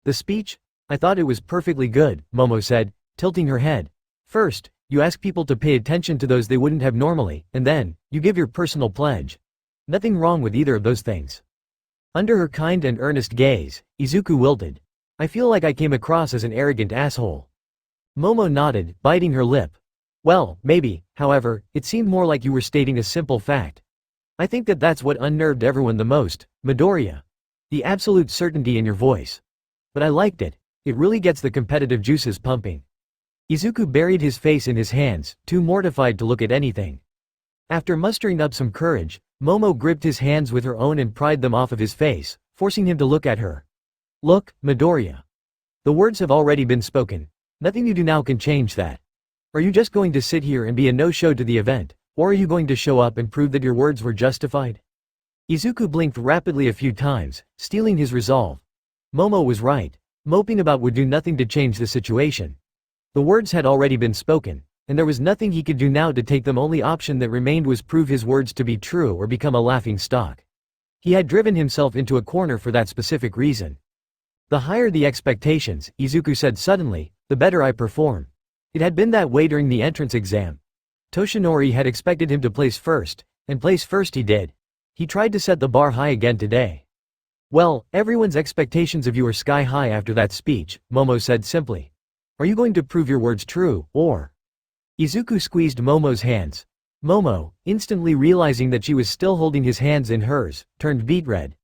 "The speech? I thought it was perfectly good," Momo said, tilting her head. "First, you ask people to pay attention to those they wouldn't have normally, and then, you give your personal pledge. Nothing wrong with either of those things." Under her kind and earnest gaze, Izuku wilted. "I feel like I came across as an arrogant asshole." Momo nodded, biting her lip. "Well, maybe, however, it seemed more like you were stating a simple fact. I think that's what unnerved everyone the most, Midoriya. The absolute certainty in your voice. But I liked it. It really gets the competitive juices pumping." Izuku buried his face in his hands, too mortified to look at anything. After mustering up some courage, Momo gripped his hands with her own and pried them off of his face, forcing him to look at her. "Look, Midoriya. The words have already been spoken. Nothing you do now can change that. Are you just going to sit here and be a no-show to the event, or are you going to show up and prove that your words were justified?" Izuku blinked rapidly a few times, steeling his resolve. Momo was right. Moping about would do nothing to change the situation. The words had already been spoken, and there was nothing he could do now to take them. Only option that remained was prove his words to be true or become a laughing stock. He had driven himself into a corner for that specific reason. "The higher the expectations," Izuku said suddenly, "the better I perform." It had been that way during the entrance exam. Toshinori had expected him to place first, and place first he did. He tried to set the bar high again today. "Well, everyone's expectations of you are sky high after that speech," Momo said simply. "Are you going to prove your words true, or?" Izuku squeezed Momo's hands. Momo, instantly realizing that she was still holding his hands in hers, turned beet red.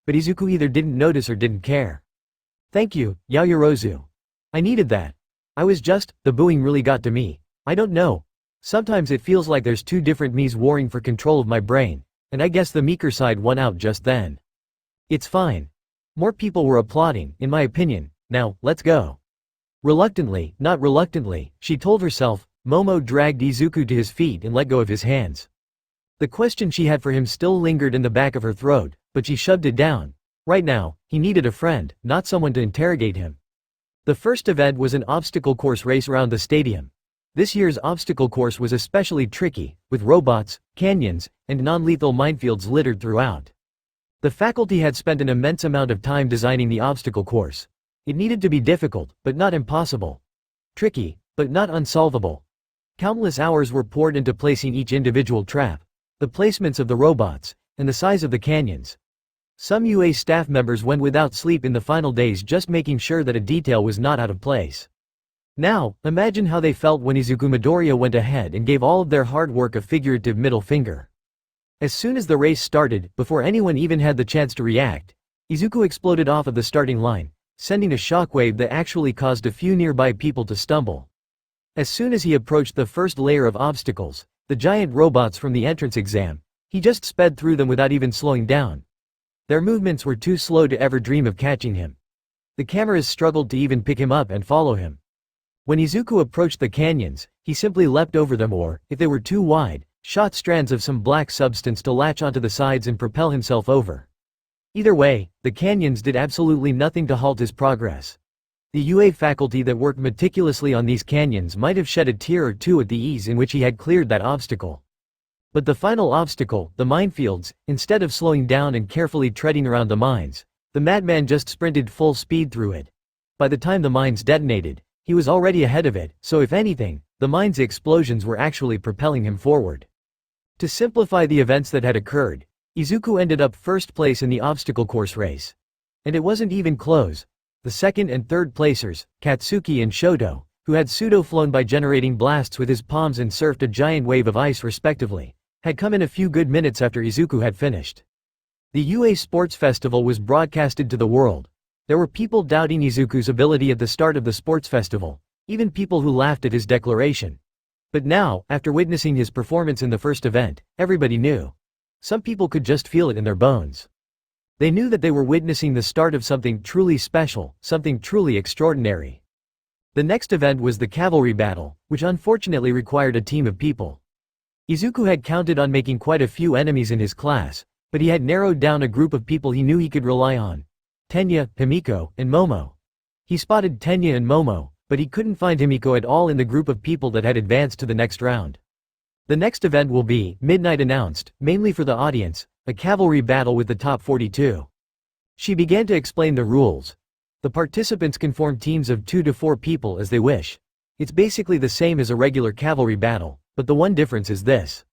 But Izuku either didn't notice or didn't care. "Thank you, Yaoyorozu. I needed that. The booing really got to me. I don't know. Sometimes it feels like there's 2 different me's warring for control of my brain, and I guess the meeker side won out just then. It's fine. More people were applauding, in my opinion. Now, let's go." Reluctantly, not reluctantly, she told herself, Momo dragged Izuku to his feet and let go of his hands. The question she had for him still lingered in the back of her throat, but she shoved it down. Right now, he needed a friend, not someone to interrogate him. The first event was an obstacle course race around the stadium. This year's obstacle course was especially tricky, with robots, canyons, and non-lethal minefields littered throughout. The faculty had spent an immense amount of time designing the obstacle course. It needed to be difficult, but not impossible. Tricky, but not unsolvable. Countless hours were poured into placing each individual trap, the placements of the robots, and the size of the canyons. Some UA staff members went without sleep in the final days just making sure that a detail was not out of place. Now, imagine how they felt when Izuku Midoriya went ahead and gave all of their hard work a figurative middle finger. As soon as the race started, before anyone even had the chance to react, Izuku exploded off of the starting line, sending a shockwave that actually caused a few nearby people to stumble. As soon as he approached the first layer of obstacles, the giant robots from the entrance exam, he just sped through them without even slowing down. Their movements were too slow to ever dream of catching him. The cameras struggled to even pick him up and follow him. When Izuku approached the canyons, he simply leapt over them or, if they were too wide, shot strands of some black substance to latch onto the sides and propel himself over. Either way, the canyons did absolutely nothing to halt his progress. The UA faculty that worked meticulously on these canyons might have shed a tear or two at the ease in which he had cleared that obstacle. But the final obstacle, the minefields, instead of slowing down and carefully treading around the mines, the madman just sprinted full speed through it. By the time the mines detonated, he was already ahead of it, so if anything, the mine's explosions were actually propelling him forward. To simplify the events that had occurred, Izuku ended up first place in the obstacle course race. And it wasn't even close. The second and third placers, Katsuki and Shoto, who had pseudo-flown by generating blasts with his palms and surfed a giant wave of ice respectively, had come in a few good minutes after Izuku had finished. The UA Sports Festival was broadcasted to the world. There were people doubting Izuku's ability at the start of the sports festival, even people who laughed at his declaration. But now, after witnessing his performance in the first event, everybody knew. Some people could just feel it in their bones. They knew that they were witnessing the start of something truly special, something truly extraordinary. The next event was the cavalry battle, which unfortunately required a team of people. Izuku had counted on making quite a few enemies in his class, but he had narrowed down a group of people he knew he could rely on. Tenya, Himiko, and Momo. He spotted Tenya and Momo, but he couldn't find Himiko at all in the group of people that had advanced to the next round. The next event will be, Midnight announced, mainly for the audience, a cavalry battle with the top 42. She began to explain the rules. The participants can form teams of 2 to 4 people as they wish. It's basically the same as a regular cavalry battle, but the one difference is this.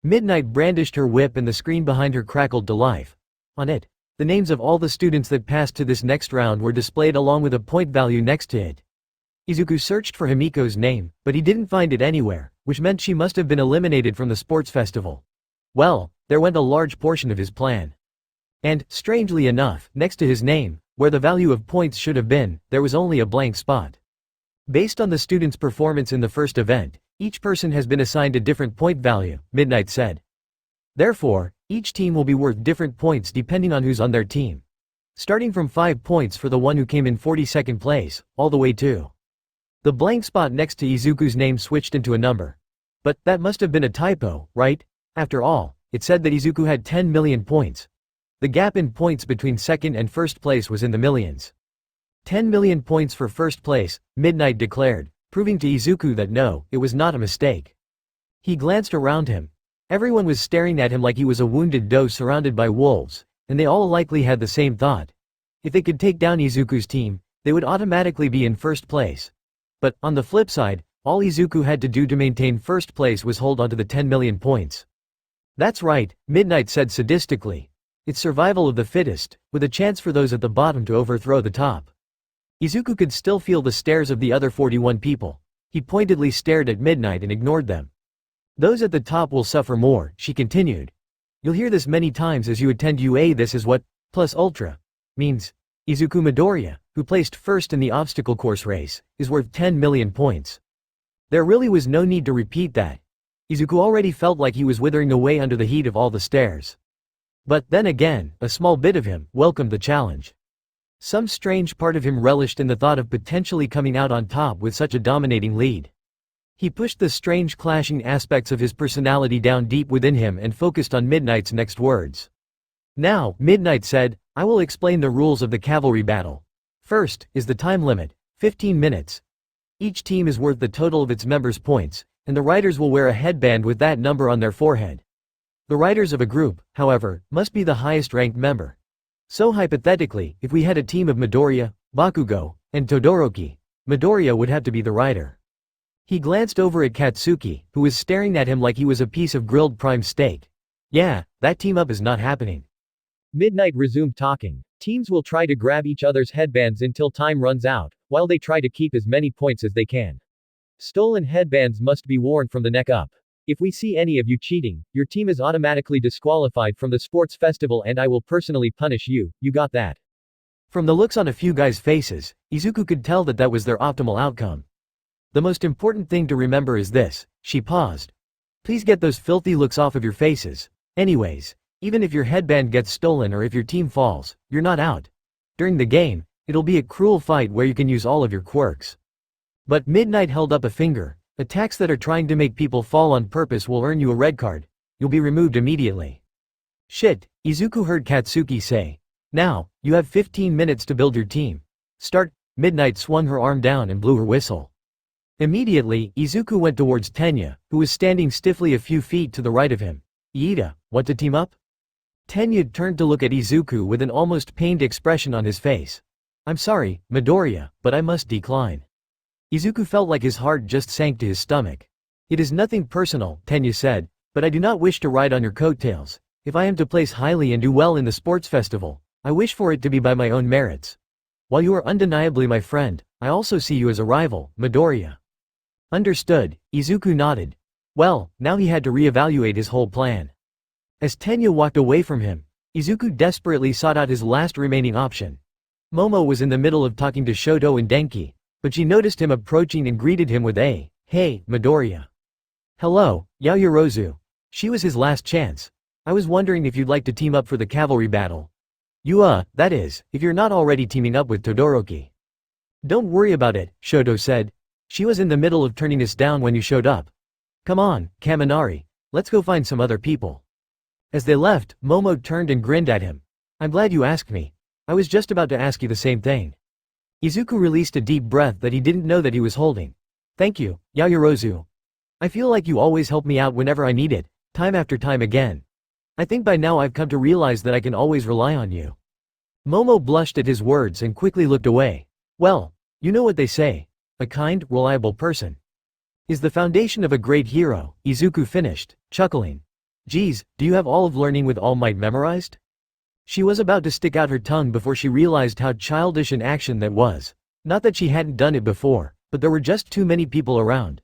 Midnight brandished her whip and the screen behind her crackled to life. On it, the names of all the students that passed to this next round were displayed along with a point value next to it. Izuku searched for Himiko's name, but he didn't find it anywhere, which meant she must have been eliminated from the sports festival. Well, there went a large portion of his plan. And, strangely enough, next to his name, where the value of points should have been, there was only a blank spot. Based on the student's performance in the first event, each person has been assigned a different point value, Midnight said. Therefore, each team will be worth different points depending on who's on their team. Starting from 5 points for the one who came in 42nd place, all the way to. The blank spot next to Izuku's name switched into a number. But that must have been a typo, right? After all, it said that Izuku had 10 million points. The gap in points between second and first place was in the millions. 10 million points for first place, Midnight declared, proving to Izuku that no, it was not a mistake. He glanced around him. Everyone was staring at him like he was a wounded doe surrounded by wolves, and they all likely had the same thought. If they could take down Izuku's team, they would automatically be in first place. But, on the flip side, all Izuku had to do to maintain first place was hold onto the 10 million points. That's right, Midnight said sadistically. It's survival of the fittest, with a chance for those at the bottom to overthrow the top. Izuku could still feel the stares of the other 41 people. He pointedly stared at Midnight and ignored them. Those at the top will suffer more, she continued. You'll hear this many times as you attend UA. This is what plus ultra means. Izuku Midoriya, who placed first in the obstacle course race, is worth 10 million points. There really was no need to repeat that. Izuku already felt like he was withering away under the heat of all the stares. But then again, a small bit of him welcomed the challenge. Some strange part of him relished in the thought of potentially coming out on top with such a dominating lead. He pushed the strange clashing aspects of his personality down deep within him and focused on Midnight's next words. Now, Midnight said, I will explain the rules of the cavalry battle. First, is the time limit, 15 minutes. Each team is worth the total of its members' points, and the riders will wear a headband with that number on their forehead. The riders of a group, however, must be the highest ranked member. So hypothetically, if we had a team of Midoriya, Bakugo, and Todoroki, Midoriya would have to be the rider. He glanced over at Katsuki, who was staring at him like he was a piece of grilled prime steak. Yeah, that team up is not happening. Midnight resumed talking. Teams will try to grab each other's headbands until time runs out, while they try to keep as many points as they can. Stolen headbands must be worn from the neck up. If we see any of you cheating, your team is automatically disqualified from the sports festival and I will personally punish you, you got that? From the looks on a few guys' faces, Izuku could tell that that was their optimal outcome. The most important thing to remember is this, she paused. Please get those filthy looks off of your faces. Anyways, even if your headband gets stolen or if your team falls, you're not out. During the game, it'll be a cruel fight where you can use all of your quirks. But Midnight held up a finger. Attacks that are trying to make people fall on purpose will earn you a red card. You'll be removed immediately. Shit, Izuku heard Katsuki say. Now, you have 15 minutes to build your team. Start. Midnight swung her arm down and blew her whistle. Immediately, Izuku went towards Tenya, who was standing stiffly a few feet to the right of him. Iida, want to team up? Tenya turned to look at Izuku with an almost pained expression on his face. I'm sorry, Midoriya, but I must decline. Izuku felt like his heart just sank to his stomach. It is nothing personal, Tenya said, but I do not wish to ride on your coattails. If I am to place highly and do well in the sports festival, I wish for it to be by my own merits. While you are undeniably my friend, I also see you as a rival, Midoriya. Understood, Izuku nodded. Well, now he had to reevaluate his whole plan. As Tenya walked away from him, Izuku desperately sought out his last remaining option. Momo was in the middle of talking to Shoto and Denki, but she noticed him approaching and greeted him with a, "Hey, Midoriya." "Hello, Yaoyorozu." She was his last chance. "I was wondering if you'd like to team up for the cavalry battle. That is, if you're not already teaming up with Todoroki." "Don't worry about it," Shoto said. "She was in the middle of turning us down when you showed up. Come on, Kaminari, let's go find some other people." As they left, Momo turned and grinned at him. "I'm glad you asked me. I was just about to ask you the same thing." Izuku released a deep breath that he didn't know that he was holding. "Thank you, Yaoyorozu. I feel like you always help me out whenever I need it, time after time again. I think by now I've come to realize that I can always rely on you." Momo blushed at his words and quickly looked away. "Well, you know what they say. A kind, reliable person is the foundation of a great hero," Izuku finished, chuckling. "Geez, do you have all of Learning with All Might memorized?" She was about to stick out her tongue before she realized how childish an action that was. Not that she hadn't done it before, but there were just too many people around.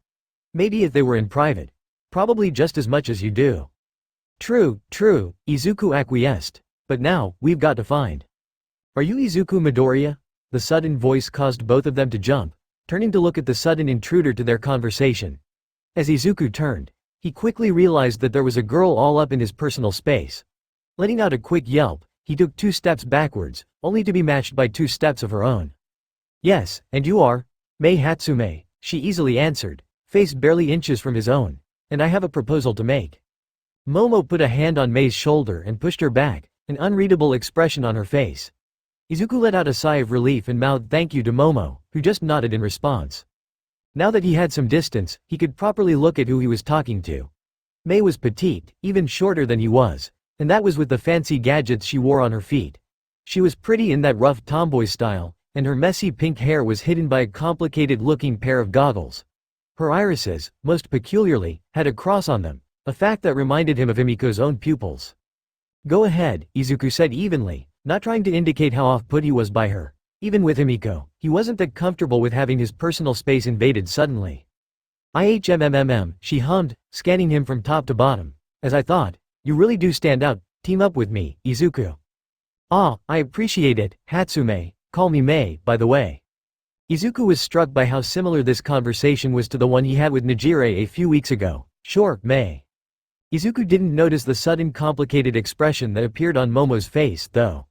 Maybe if they were in private. Probably just as much as you do. True, Izuku acquiesced. But now, we've got to find. Are you Izuku Midoriya? The sudden voice caused both of them to jump, turning to look at the sudden intruder to their conversation. As Izuku turned, he quickly realized that there was a girl all up in his personal space. Letting out a quick yelp, he took 2 steps backwards, only to be matched by 2 steps of her own. "Yes, and you are?" "Mei Hatsume," she easily answered, face barely inches from his own. "And I have a proposal to make." Momo put a hand on Mei's shoulder and pushed her back, an unreadable expression on her face. Izuku let out a sigh of relief and mouthed thank you to Momo, who just nodded in response. Now that he had some distance, he could properly look at who he was talking to. Mei was petite, even shorter than he was, and that was with the fancy gadgets she wore on her feet. She was pretty in that rough tomboy style, and her messy pink hair was hidden by a complicated-looking pair of goggles. Her irises, most peculiarly, had a cross on them, a fact that reminded him of Himiko's own pupils. "Go ahead," Izuku said evenly, not trying to indicate how off-put he was by her. Even with Himiko, he wasn't that comfortable with having his personal space invaded suddenly. She hummed, scanning him from top to bottom. "As I thought, you really do stand out. Team up with me, Izuku." "Ah, I appreciate it, Hatsume. Call me Mei, by the way." Izuku was struck by how similar this conversation was to the one he had with Nijire a few weeks ago. "Sure, Mei." Izuku didn't notice the sudden complicated expression that appeared on Momo's face, though.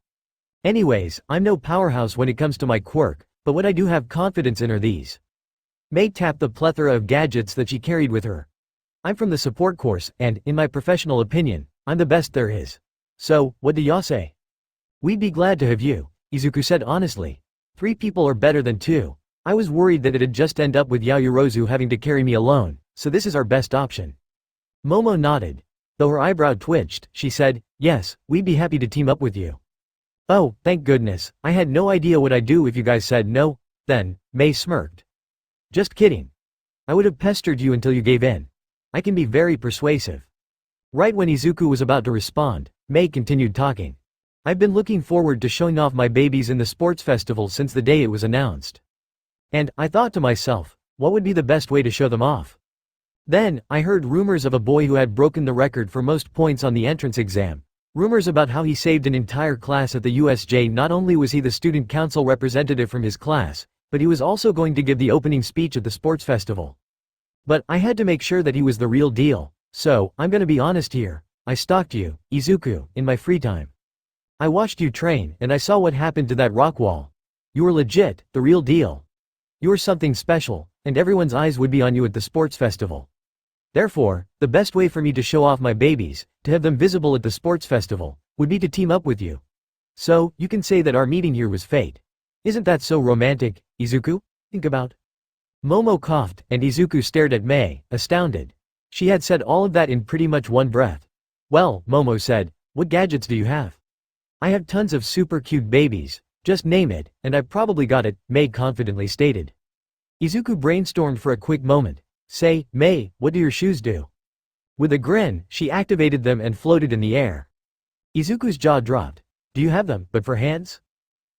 "Anyways, I'm no powerhouse when it comes to my quirk, but what I do have confidence in are these." Mei tapped the plethora of gadgets that she carried with her. "I'm from the support course, and, in my professional opinion, I'm the best there is. So, what do y'all say?" "We'd be glad to have you," Izuku said honestly. 3 people are better than 2. I was worried that it'd just end up with Yaoyorozu having to carry me alone, so this is our best option." Momo nodded. Though her eyebrow twitched, she said, "Yes, we'd be happy to team up with you." "Oh, thank goodness, I had no idea what I'd do if you guys said no." Then, Mei smirked. "Just kidding. I would have pestered you until you gave in. I can be very persuasive." Right when Izuku was about to respond, Mei continued talking. "I've been looking forward to showing off my babies in the sports festival since the day it was announced. And, I thought to myself, what would be the best way to show them off? Then, I heard rumors of a boy who had broken the record for most points on the entrance exam. Rumors about how he saved an entire class at the USJ. Not only was he the student council representative from his class, but he was also going to give the opening speech at the sports festival. But, I had to make sure that he was the real deal, so, I'm gonna be honest here, I stalked you, Izuku, in my free time. I watched you train, and I saw what happened to that rock wall. You were legit, the real deal. You were something special, and everyone's eyes would be on you at the sports festival. Therefore, the best way for me to show off my babies, to have them visible at the sports festival, would be to team up with you. So, you can say that our meeting here was fate. Isn't that so romantic, Izuku? Think about. Momo coughed, and Izuku stared at Mei, astounded. She had said all of that in pretty much one breath. Well, Momo said, what gadgets do you have? I have tons of super cute babies, just name it, and I've probably got it, Mei confidently stated. Izuku brainstormed for a quick moment. Say, Mei, what do your shoes do? With a grin, she activated them and floated in the air. Izuku's jaw dropped. Do you have them, but for hands?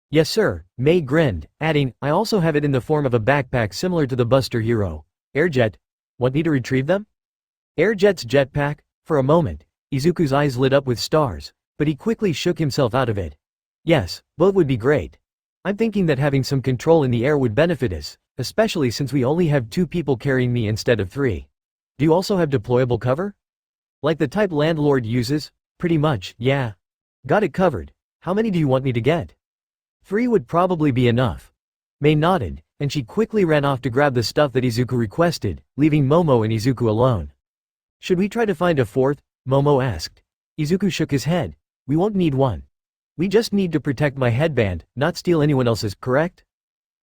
Yes sir, Mei grinned, adding, I also have it in the form of a backpack similar to the Buster Hero. Airjet. Want me to retrieve them? Airjet's jetpack? For a moment, Izuku's eyes lit up with stars, but he quickly shook himself out of it. Yes, both would be great. I'm thinking that having some control in the air would benefit us, especially since we only have 2 people carrying me instead of 3. Do you also have deployable cover? Like the type landlord uses? Pretty much, yeah. Got it covered. How many do you want me to get? 3 would probably be enough. Mei nodded, and she quickly ran off to grab the stuff that Izuku requested, leaving Momo and Izuku alone. Should we try to find a 4th? Momo asked. Izuku shook his head. We won't need one. We just need to protect my headband, not steal anyone else's, correct?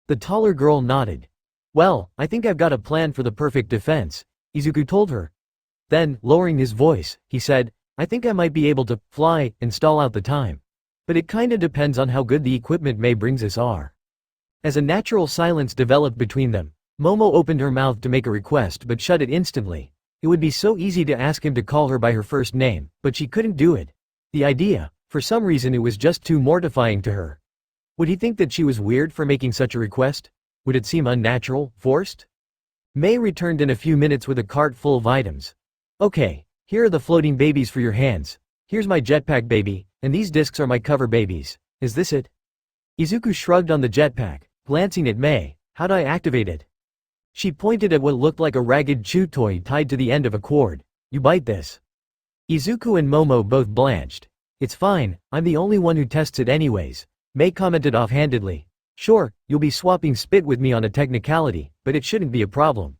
The taller girl nodded. Well, I think I've got a plan for the perfect defense, Izuku told her. Then, lowering his voice, he said, I think I might be able to fly and stall out the time. But it kinda depends on how good the equipment Mei brings us are. As a natural silence developed between them, Momo opened her mouth to make a request but shut it instantly. It would be so easy to ask him to call her by her first name, but she couldn't do it. The idea, for some reason it was just too mortifying to her. Would he think that she was weird for making such a request? Would it seem unnatural, forced? Mei returned in a few minutes with a cart full of items. Okay, here are the floating babies for your hands. Here's my jetpack baby, and these discs are my cover babies. Is this it? Izuku shrugged on the jetpack, glancing at Mei. How do I activate it? She pointed at what looked like a ragged chew toy tied to the end of a cord. You bite this. Izuku and Momo both blanched. It's fine, I'm the only one who tests it anyways, Mei commented offhandedly. Sure, you'll be swapping spit with me on a technicality, but it shouldn't be a problem.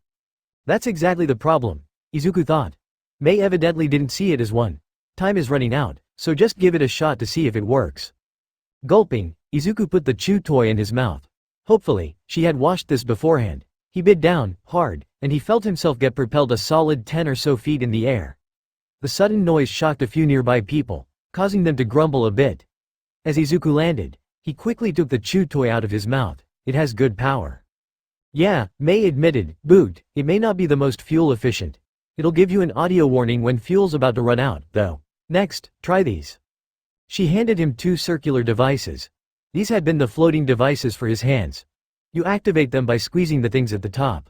That's exactly the problem, Izuku thought. Mei evidently didn't see it as one. Time is running out, so just give it a shot to see if it works. Gulping, Izuku put the chew toy in his mouth. Hopefully, she had washed this beforehand. He bit down, hard, and he felt himself get propelled a solid 10 or so feet in the air. The sudden noise shocked a few nearby people, causing them to grumble a bit. As Izuku landed, he quickly took the chew toy out of his mouth. It has good power. Yeah, Mei admitted, Boot, it may not be the most fuel efficient. It'll give you an audio warning when fuel's about to run out, though. Next, try these. She handed him 2 circular devices. These had been the floating devices for his hands. You activate them by squeezing the things at the top.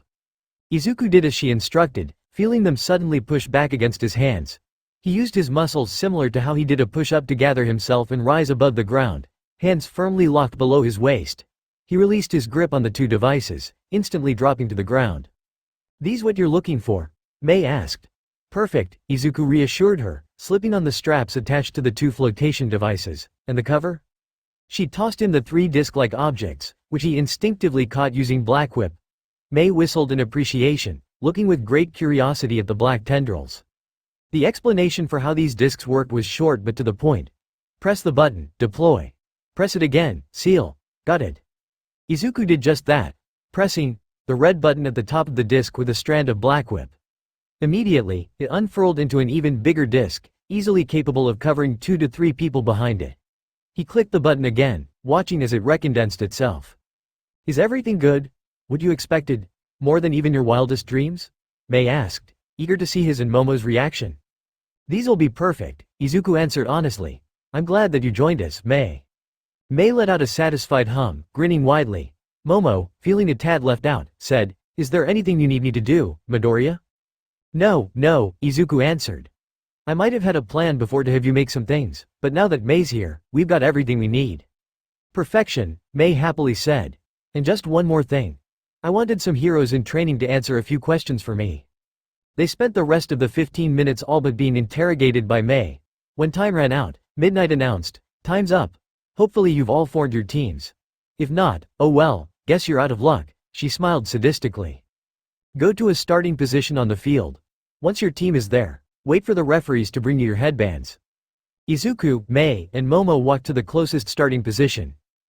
Izuku did as she instructed, feeling them suddenly push back against his hands. He used his muscles similar to how he did a push-up to gather himself and rise above the ground, hands firmly locked below his waist. He released his grip on the 2 devices, instantly dropping to the ground. These what you're looking for? Mei asked. Perfect, Izuku reassured her, slipping on the straps attached to the 2 flotation devices. And the cover? She tossed him the 3 disc-like objects, which he instinctively caught using Black Whip. Mei whistled in appreciation, looking with great curiosity at the black tendrils. The explanation for how these discs worked was short but to the point. Press the button, deploy. Press it again, seal. Got it. Izuku did just that, pressing the red button at the top of the disc with a strand of Black Whip. Immediately, it unfurled into an even bigger disc, easily capable of covering 2 to 3 people behind it. He clicked the button again, watching as it recondensed itself. Is everything good? What you expected? More than even your wildest dreams? Mei asked, eager to see his and Momo's reaction. These'll be perfect, Izuku answered honestly. I'm glad that you joined us, Mei. Mei let out a satisfied hum, grinning widely. Momo, feeling a tad left out, said, Is there anything you need me to do, Midoriya? No, Izuku answered. I might have had a plan before to have you make some things, but now that Mei's here, we've got everything we need. Perfection, Mei happily said. And just one more thing. I wanted some heroes in training to answer a few questions for me. They spent the rest of the 15 minutes all but being interrogated by Mei. When time ran out, Midnight announced, Time's up. Hopefully you've all formed your teams. If not, oh well, guess you're out of luck, she smiled sadistically. Go to a starting position on the field. Once your team is there, wait for the referees to bring you your headbands. Izuku, Mei, and Momo walked to the closest starting position.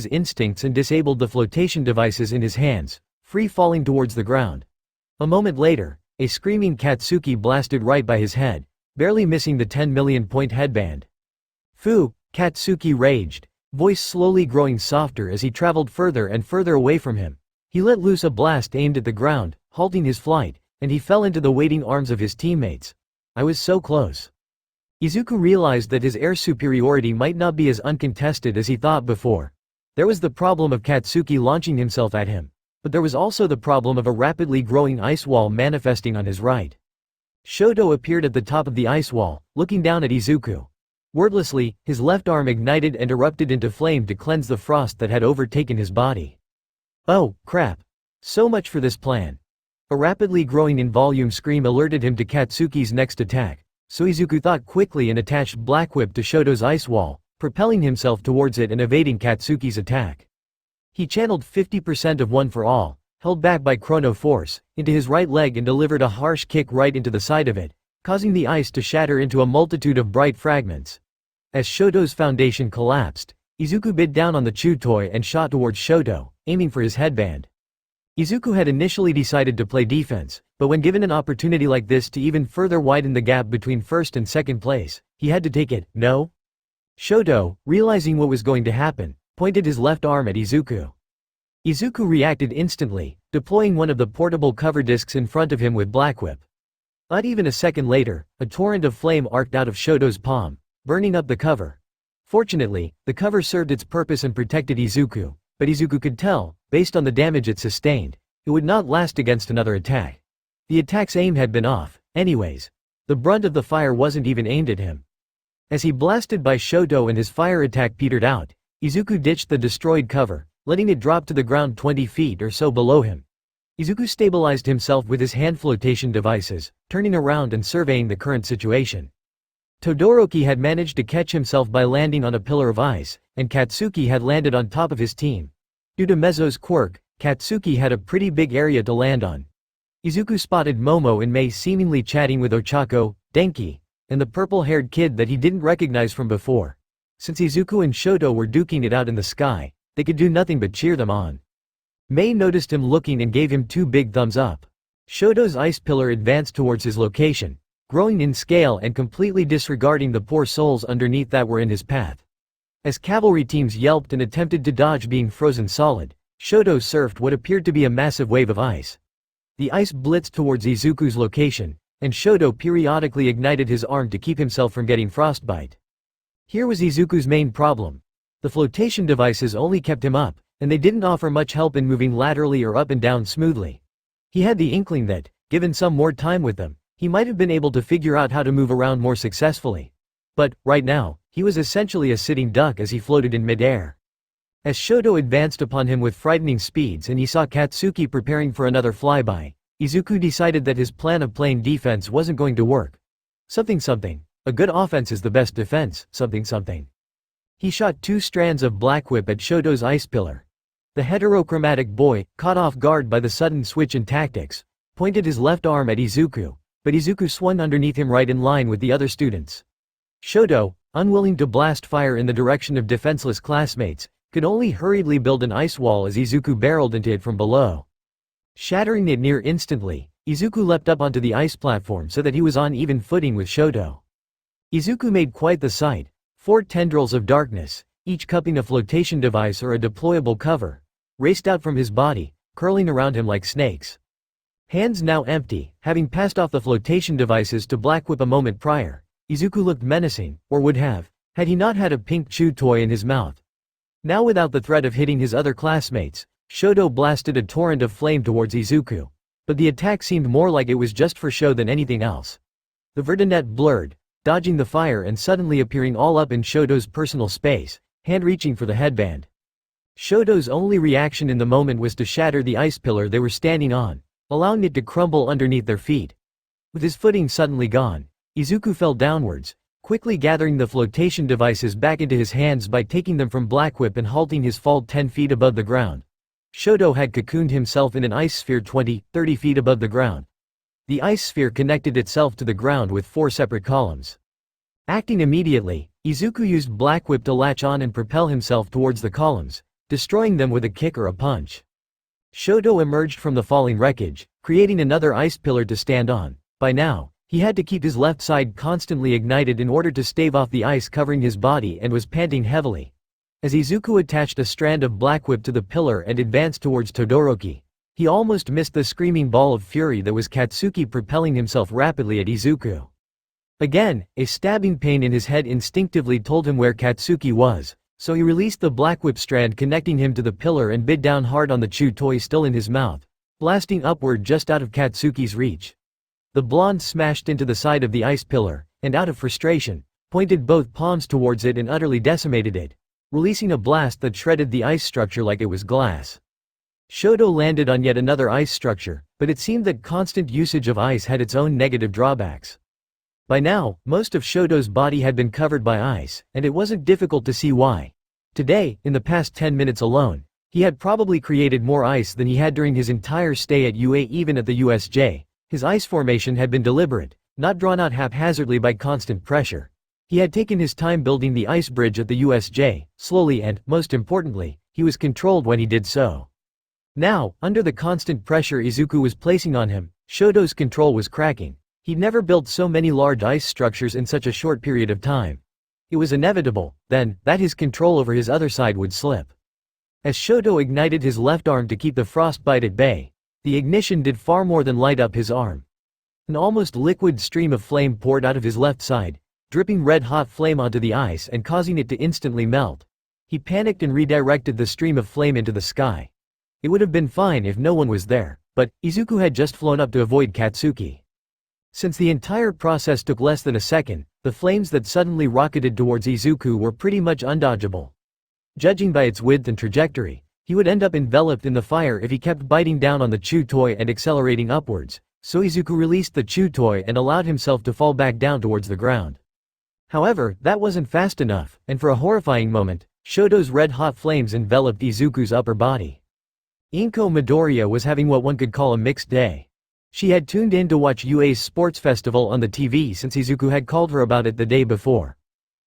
his instincts and disabled the flotation devices in his hands, free falling towards the ground. A moment later, a screaming Katsuki blasted right by his head, barely missing the 10 million point headband. Phew, Katsuki raged, voice slowly growing softer as he traveled further and further away from him. He let loose a blast aimed at the ground, halting his flight, and he fell into the waiting arms of his teammates. I was so close. Izuku realized that his air superiority might not be as uncontested as he thought before. There was the problem of Katsuki launching himself at him, but there was also the problem of a rapidly growing ice wall manifesting on his right. Shoto appeared at the top of the ice wall, looking down at Izuku. Wordlessly, his left arm ignited and erupted into flame to cleanse the frost that had overtaken his body. Oh, crap. So much for this plan. A rapidly growing in volume scream alerted him to Katsuki's next attack, so Izuku thought quickly and attached Black Whip to Shoto's ice wall, propelling himself towards it and evading Katsuki's attack. He channeled 50% of One for All, held back by Chrono Force, into his right leg and delivered a harsh kick right into the side of it, causing the ice to shatter into a multitude of bright fragments. As Shoto's foundation collapsed, Izuku bit down on the chew toy and shot towards Shoto, aiming for his headband. Izuku had initially decided to play defense, but when given an opportunity like this to even further widen the gap between first and second place, he had to take it. No? Shoto, realizing what was going to happen, pointed his left arm at Izuku. Izuku reacted instantly, deploying one of the portable cover discs in front of him with Black Whip. Not even a second later, a torrent of flame arced out of Shoto's palm, burning up the cover. Fortunately, the cover served its purpose and protected Izuku, but Izuku could tell, based on the damage it sustained, it would not last against another attack. The attack's aim had been off, anyways. The brunt of the fire wasn't even aimed at him. As he blasted by Shoto and his fire attack petered out, Izuku ditched the destroyed cover, letting it drop to the ground 20 feet or so below him. Izuku stabilized himself with his hand flotation devices, turning around and surveying the current situation. Todoroki had managed to catch himself by landing on a pillar of ice, and Katsuki had landed on top of his team. Due to Mezo's quirk, Katsuki had a pretty big area to land on. Izuku spotted Momo and Mei seemingly chatting with Ochako, Denki, and the purple-haired kid that he didn't recognize from before. Since Izuku and Shoto were duking it out in the sky, they could do nothing but cheer them on. Mei noticed him looking and gave him 2 big thumbs up. Shoto's ice pillar advanced towards his location, growing in scale and completely disregarding the poor souls underneath that were in his path. As cavalry teams yelped and attempted to dodge being frozen solid, Shoto surfed what appeared to be a massive wave of ice. The ice blitzed towards Izuku's location, and Shoto periodically ignited his arm to keep himself from getting frostbite. Here was Izuku's main problem. The flotation devices only kept him up, and they didn't offer much help in moving laterally or up and down smoothly. He had the inkling that, given some more time with them, he might have been able to figure out how to move around more successfully. But, right now, he was essentially a sitting duck as he floated in midair. As Shoto advanced upon him with frightening speeds and he saw Katsuki preparing for another flyby, Izuku decided that his plan of playing defense wasn't going to work. Something something. A good offense is the best defense, something something. He shot 2 strands of Black Whip at Shoto's ice pillar. The heterochromatic boy, caught off guard by the sudden switch in tactics, pointed his left arm at Izuku, but Izuku swung underneath him right in line with the other students. Shoto, unwilling to blast fire in the direction of defenseless classmates, could only hurriedly build an ice wall as Izuku barreled into it from below. Shattering it near instantly, Izuku leapt up onto the ice platform so that he was on even footing with Shoto. Izuku made quite the sight. 4 tendrils of darkness, each cupping a flotation device or a deployable cover, raced out from his body, curling around him like snakes. Hands now empty, having passed off the flotation devices to Black Whip a moment prior, Izuku looked menacing, or would have, had he not had a pink chew toy in his mouth. Now without the threat of hitting his other classmates, Shoto blasted a torrent of flame towards Izuku. But the attack seemed more like it was just for show than anything else. The vertinet blurred, dodging the fire and suddenly appearing all up in Shoto's personal space, hand reaching for the headband. Shoto's only reaction in the moment was to shatter the ice pillar they were standing on, allowing it to crumble underneath their feet. With his footing suddenly gone, Izuku fell downwards, quickly gathering the flotation devices back into his hands by taking them from Black Whip and halting his fall 10 feet above the ground. Shoto had cocooned himself in an ice sphere 20-30 feet above the ground. The ice sphere connected itself to the ground with 4 separate columns. Acting immediately, Izuku used Black Whip to latch on and propel himself towards the columns, destroying them with a kick or a punch. Shoto emerged from the falling wreckage, creating another ice pillar to stand on. By now, he had to keep his left side constantly ignited in order to stave off the ice covering his body and was panting heavily. As Izuku attached a strand of Black Whip to the pillar and advanced towards Todoroki, he almost missed the screaming ball of fury that was Katsuki propelling himself rapidly at Izuku. Again, a stabbing pain in his head instinctively told him where Katsuki was, so he released the Black Whip strand connecting him to the pillar and bit down hard on the chew toy still in his mouth, blasting upward just out of Katsuki's reach. The blonde smashed into the side of the ice pillar, and out of frustration, pointed both palms towards it and utterly decimated it, releasing a blast that shredded the ice structure like it was glass. Shoto landed on yet another ice structure, but it seemed that constant usage of ice had its own negative drawbacks. By now, most of Shoto's body had been covered by ice, and it wasn't difficult to see why. Today, in the past 10 minutes alone, he had probably created more ice than he had during his entire stay at UA. Even at the USJ, his ice formation had been deliberate, not drawn out haphazardly by constant pressure. He had taken his time building the ice bridge at the USJ, slowly and, most importantly, he was controlled when he did so. Now, under the constant pressure Izuku was placing on him, Shoto's control was cracking. He'd never built so many large ice structures in such a short period of time. It was inevitable, then, that his control over his other side would slip. As Shoto ignited his left arm to keep the frostbite at bay, the ignition did far more than light up his arm. An almost liquid stream of flame poured out of his left side, dripping red-hot flame onto the ice and causing it to instantly melt. He panicked and redirected the stream of flame into the sky. It would have been fine if no one was there, but Izuku had just flown up to avoid Katsuki. Since the entire process took less than a second, the flames that suddenly rocketed towards Izuku were pretty much undodgeable. Judging by its width and trajectory, he would end up enveloped in the fire if he kept biting down on the chew toy and accelerating upwards, so Izuku released the chew toy and allowed himself to fall back down towards the ground. However, that wasn't fast enough, and for a horrifying moment, Shoto's red-hot flames enveloped Izuku's upper body. Inko Midoriya was having what one could call a mixed day. She had tuned in to watch UA's sports festival on the TV since Izuku had called her about it the day before.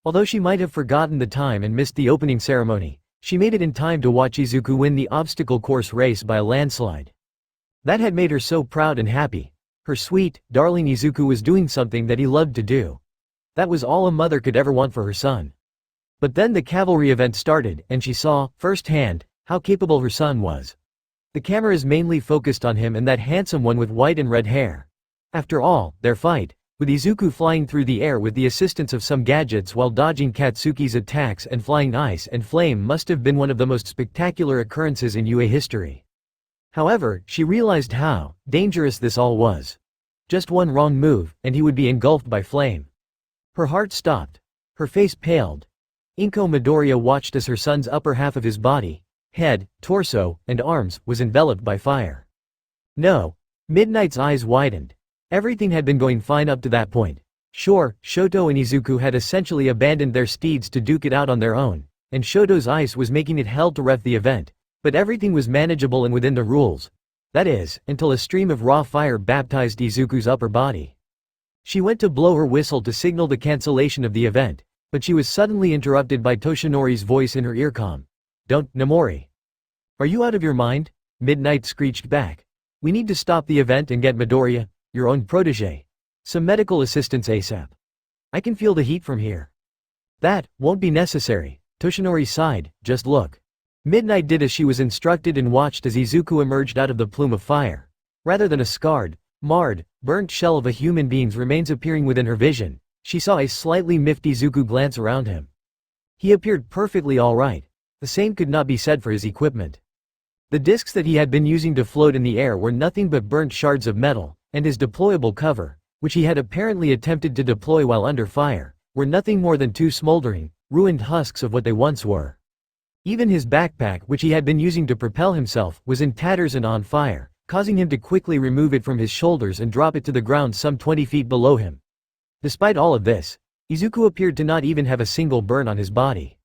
Although she might have forgotten the time and missed the opening ceremony, she made it in time to watch Izuku win the obstacle course race by a landslide. That had made her so proud and happy. Her sweet, darling Izuku was doing something that he loved to do. That was all a mother could ever want for her son. But then the cavalry event started, and she saw, firsthand, how capable her son was. The cameras mainly focused on him and that handsome one with white and red hair. After all, their fight, with Izuku flying through the air with the assistance of some gadgets while dodging Katsuki's attacks and flying ice and flame, must have been one of the most spectacular occurrences in UA history. However, she realized how dangerous this all was. Just one wrong move, and he would be engulfed by flame. Her heart stopped. Her face paled. Inko Midoriya watched as her son's upper half of his body, head, torso, and arms, was enveloped by fire. No. Midnight's eyes widened. Everything had been going fine up to that point. Sure, Shoto and Izuku had essentially abandoned their steeds to duke it out on their own, and Shoto's ice was making it hell to ref the event, but everything was manageable and within the rules. That is, until a stream of raw fire baptized Izuku's upper body. She went to blow her whistle to signal the cancellation of the event, but she was suddenly interrupted by Toshinori's voice in her earcom. "Don't, Namori. Are you out of your mind?" Midnight screeched back. "We need to stop the event and get Midoriya, your own protege. Some medical assistance ASAP. I can feel the heat from here." "That won't be necessary," Toshinori sighed, "just look." Midnight did as she was instructed and watched as Izuku emerged out of the plume of fire. Rather than a scarred, marred, burnt shell of a human being's remains appearing within her vision, she saw a slightly miffed Izuku glance around him. He appeared perfectly alright. The same could not be said for his equipment. The discs that he had been using to float in the air were nothing but burnt shards of metal, and his deployable cover, which he had apparently attempted to deploy while under fire, were nothing more than two smoldering, ruined husks of what they once were. Even his backpack, which he had been using to propel himself, was in tatters and on fire, causing him to quickly remove it from his shoulders and drop it to the ground some 20 feet below him. Despite all of this, Izuku appeared to not even have a single burn on his body.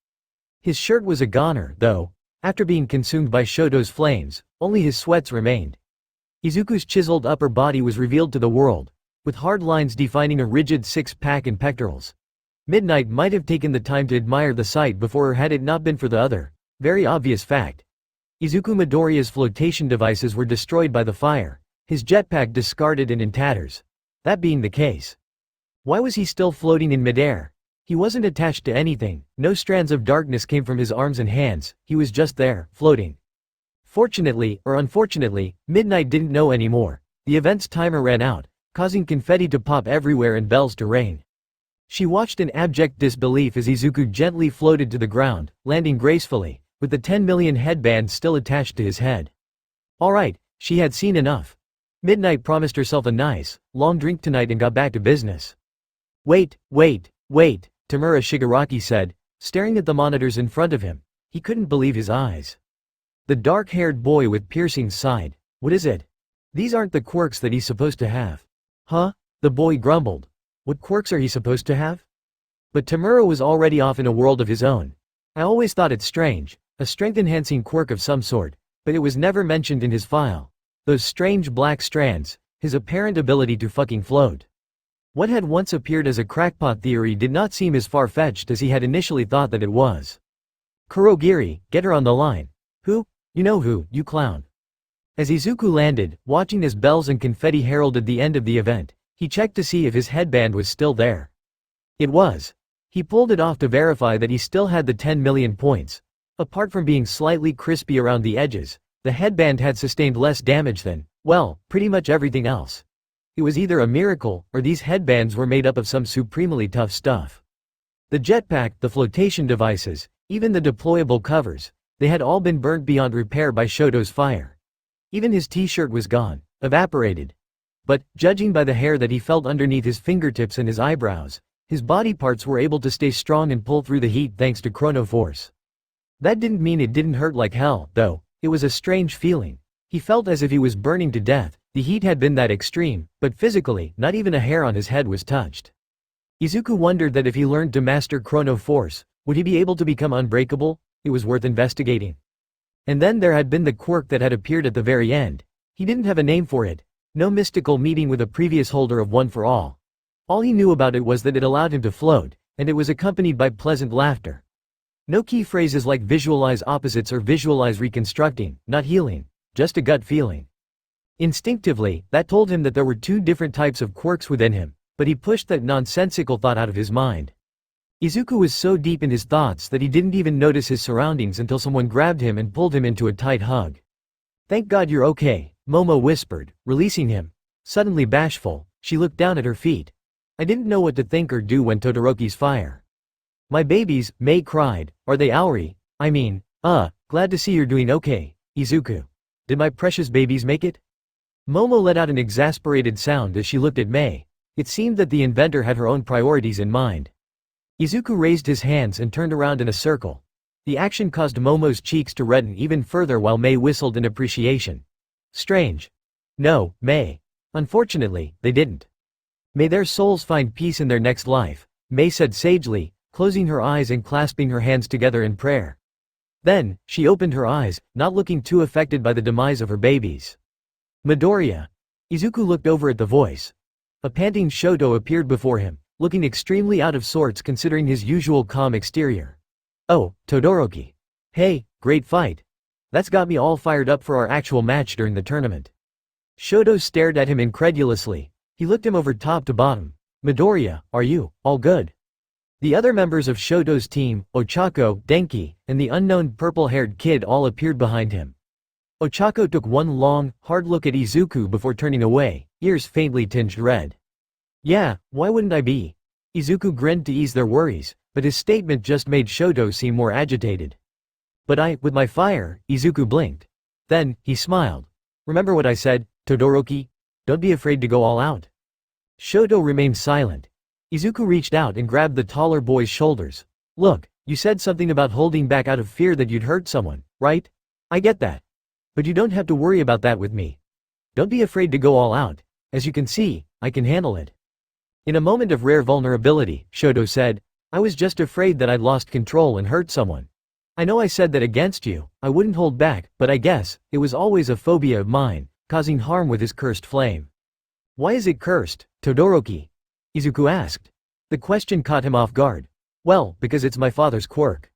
His shirt was a goner, though. After being consumed by Shoto's flames, only his sweats remained. Izuku's chiseled upper body was revealed to the world, with hard lines defining a rigid six-pack and pectorals. Midnight might have taken the time to admire the sight before her had it not been for the other, very obvious fact. Izuku Midoriya's flotation devices were destroyed by the fire, his jetpack discarded and in tatters. That being the case, why was he still floating in midair? He wasn't attached to anything, no strands of darkness came from his arms and hands, he was just there, floating. Fortunately, or unfortunately, Midnight didn't know anymore. The event's timer ran out, causing confetti to pop everywhere and bells to ring. She watched in abject disbelief as Izuku gently floated to the ground, landing gracefully, with the 10 million headband still attached to his head. Alright, she had seen enough. Midnight promised herself a nice, long drink tonight and got back to business. Wait, Tamura Shigaraki said, staring at the monitors in front of him. He couldn't believe his eyes. The dark-haired boy with piercings sighed. What is it? These aren't the quirks that he's supposed to have. Huh? The boy grumbled. What quirks are he supposed to have? But Tamura was already off in a world of his own. I always thought it strange, a strength-enhancing quirk of some sort, but it was never mentioned in his file. Those strange black strands, his apparent ability to fucking float. What had once appeared as a crackpot theory did not seem as far-fetched as he had initially thought that it was. Kurogiri, get her on the line. Who? You know who, you clown. As Izuku landed, watching as bells and confetti heralded the end of the event, he checked to see if his headband was still there. It was. He pulled it off to verify that he still had the 10 million points. Apart from being slightly crispy around the edges, the headband had sustained less damage than, well, pretty much everything else. It was either a miracle, or these headbands were made up of some supremely tough stuff. The jetpack, the flotation devices, even the deployable covers, they had all been burnt beyond repair by Shoto's fire. Even his t-shirt was gone, evaporated. But, judging by the hair that he felt underneath his fingertips and his eyebrows, his body parts were able to stay strong and pull through the heat thanks to chrono force. That didn't mean it didn't hurt like hell, though. It was a strange feeling. He felt as if he was burning to death. The heat had been that extreme, but physically, not even a hair on his head was touched. Izuku wondered that if he learned to master chrono force, would he be able to become unbreakable? It was worth investigating. And then there had been the quirk that had appeared at the very end. He didn't have a name for it. No mystical meeting with a previous holder of One for All. All he knew about it was that it allowed him to float, and it was accompanied by pleasant laughter. No key phrases like visualize opposites or visualize reconstructing, not healing, just a gut feeling. Instinctively, that told him that there were two different types of quirks within him, but he pushed that nonsensical thought out of his mind. Izuku was so deep in his thoughts that he didn't even notice his surroundings until someone grabbed him and pulled him into a tight hug. Thank God you're okay, Momo whispered, releasing him. Suddenly bashful, she looked down at her feet. I didn't know what to think or do when Todoroki's fire. My babies, Mei cried, are they Aoi? I mean, glad to see you're doing okay, Izuku. Did my precious babies make it? Momo let out an exasperated sound as she looked at Mei. It seemed that the inventor had her own priorities in mind. Izuku raised his hands and turned around in a circle. The action caused Momo's cheeks to redden even further while Mei whistled in appreciation. Strange. No, Mei. Unfortunately, they didn't. May their souls find peace in their next life, Mei said sagely, closing her eyes and clasping her hands together in prayer. Then, she opened her eyes, not looking too affected by the demise of her babies. Midoriya. Izuku looked over at the voice. A panting Shoto appeared before him, looking extremely out of sorts considering his usual calm exterior. Oh, Todoroki. Hey, great fight. That's got me all fired up for our actual match during the tournament. Shoto stared at him incredulously. He looked him over top to bottom. Midoriya, are you all good? The other members of Shoto's team, Ochako, Denki, and the unknown purple-haired kid all appeared behind him. Ochako took one long, hard look at Izuku before turning away, ears faintly tinged red. Yeah, why wouldn't I be? Izuku grinned to ease their worries, but his statement just made Shoto seem more agitated. But with my fire, Izuku blinked. Then, he smiled. Remember what I said, Todoroki? Don't be afraid to go all out. Shoto remained silent. Izuku reached out and grabbed the taller boy's shoulders. Look, you said something about holding back out of fear that you'd hurt someone, right? I get that. But you don't have to worry about that with me. Don't be afraid to go all out. As you can see, I can handle it. In a moment of rare vulnerability, Shoto said, I was just afraid that I'd lost control and hurt someone. I know I said that against you, I wouldn't hold back, but I guess, it was always a phobia of mine, causing harm with his cursed flame. Why is it cursed, Todoroki? Izuku asked. The question caught him off guard. Well, because it's my father's quirk.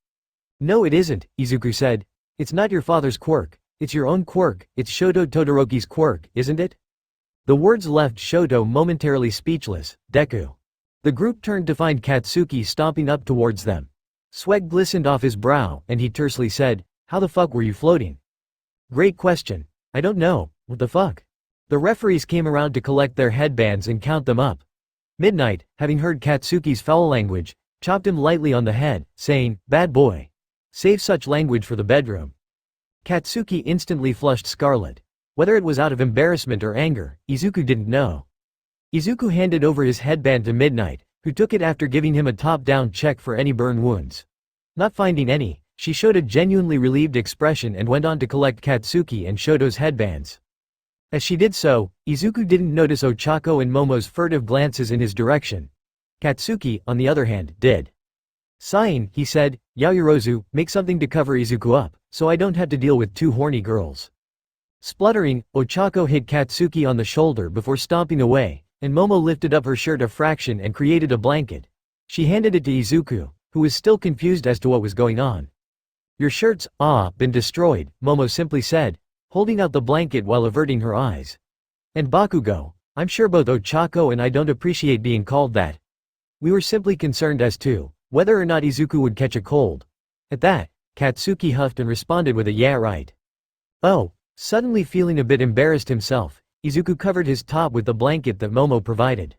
No it isn't, Izuku said. It's not your father's quirk, it's your own quirk, it's Shoto Todoroki's quirk, isn't it? The words left Shoto momentarily speechless. Deku. The group turned to find Katsuki stomping up towards them. Sweat glistened off his brow, and he tersely said, How the fuck were you floating? Great question. I don't know, what the fuck? The referees came around to collect their headbands and count them up. Midnight, having heard Katsuki's foul language, chopped him lightly on the head, saying, Bad boy. Save such language for the bedroom. Katsuki instantly flushed scarlet. Whether it was out of embarrassment or anger, Izuku didn't know. Izuku handed over his headband to Midnight, who took it after giving him a top-down check for any burn wounds. Not finding any, she showed a genuinely relieved expression and went on to collect Katsuki and Shoto's headbands. As she did so, Izuku didn't notice Ochako and Momo's furtive glances in his direction. Katsuki, on the other hand, did. Sighing, he said, Yaoyorozu, make something to cover Izuku up, so I don't have to deal with two horny girls. Spluttering, Ochako hit Katsuki on the shoulder before stomping away, and Momo lifted up her shirt a fraction and created a blanket. She handed it to Izuku, who was still confused as to what was going on. Your shirt's, been destroyed, Momo simply said, holding out the blanket while averting her eyes. And Bakugo, I'm sure both Ochako and I don't appreciate being called that. We were simply concerned as to whether or not Izuku would catch a cold. At that, Katsuki huffed and responded with a yeah right. Oh, suddenly feeling a bit embarrassed himself, Izuku covered his top with the blanket that Momo provided.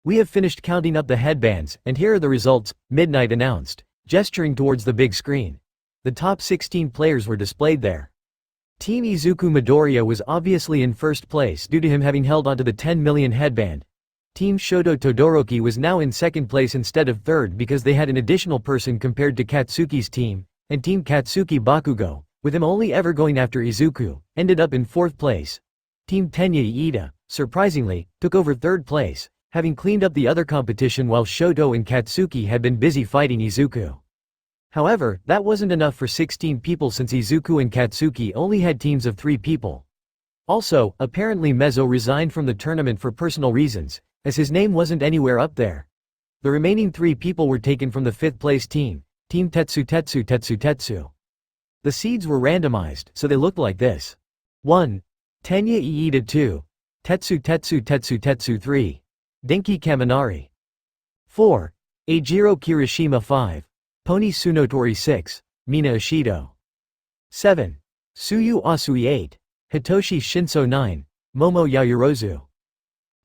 We have finished counting up the headbands, and here are the results, Midnight announced, gesturing towards the big screen. The top 16 players were displayed there. Team Izuku Midoriya was obviously in first place due to him having held onto the 10 million headband. Team Shoto Todoroki was now in second place instead of third because they had an additional person compared to Katsuki's team, and Team Katsuki Bakugo, with him only ever going after Izuku, ended up in fourth place. Team Tenya Iida, surprisingly, took over third place, having cleaned up the other competition while Shoto and Katsuki had been busy fighting Izuku. However, that wasn't enough for 16 people since Izuku and Katsuki only had teams of 3 people. Also, apparently Mezzo resigned from the tournament for personal reasons, as his name wasn't anywhere up there. The remaining 3 people were taken from the 5th place team, Team Tetsu Tetsu Tetsu Tetsu. The seeds were randomized, so they looked like this. 1. Tenya Iida 2. Tetsu Tetsu Tetsu Tetsu 3. Denki Kaminari. 4. Eijiro Kirishima 5. Pony Tsunotori 6. Mina Ishido. 7. Suyu Asui 8. Hitoshi Shinso 9. Momo Yaoyorozu.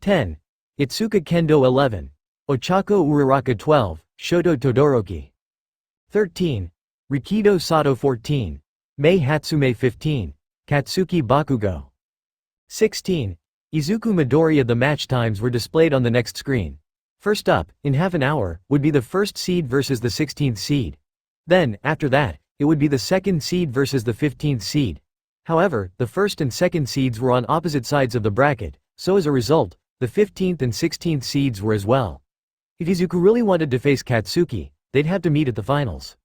10. Itsuka Kendo 11. Ochako Uraraka 12. Shoto Todoroki. 13. Rikido Sato 14. Mei Hatsume 15. Katsuki Bakugo. 16. Izuku Midoriya. The match times were displayed on the next screen. First up, in half an hour, would be the first seed versus the 16th seed. Then, after that, it would be the second seed versus the 15th seed. However, the first and second seeds were on opposite sides of the bracket, so as a result, The 15th and 16th seeds were as well. If Izuku really wanted to face Katsuki, they'd have to meet at the finals.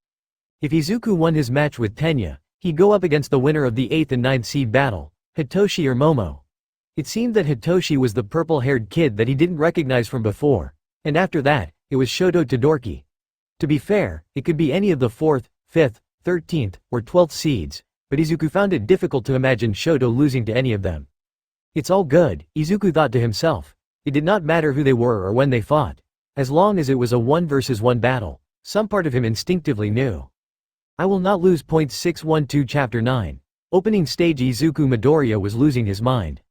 If Izuku won his match with Tenya, he'd go up against the winner of the 8th and 9th seed battle, Hitoshi or Momo. It seemed that Hitoshi was the purple-haired kid that he didn't recognize from before, and after that, it was Shoto Todoroki. To be fair, it could be any of the 4th, 5th, 13th, or 12th seeds, but Izuku found it difficult to imagine Shoto losing to any of them. It's all good, Izuku thought to himself. It did not matter who they were or when they fought. As long as it was a 1 versus 1 battle, some part of him instinctively knew. I will not lose. 612 Chapter 9. Opening stage. Izuku Midoriya was losing his mind.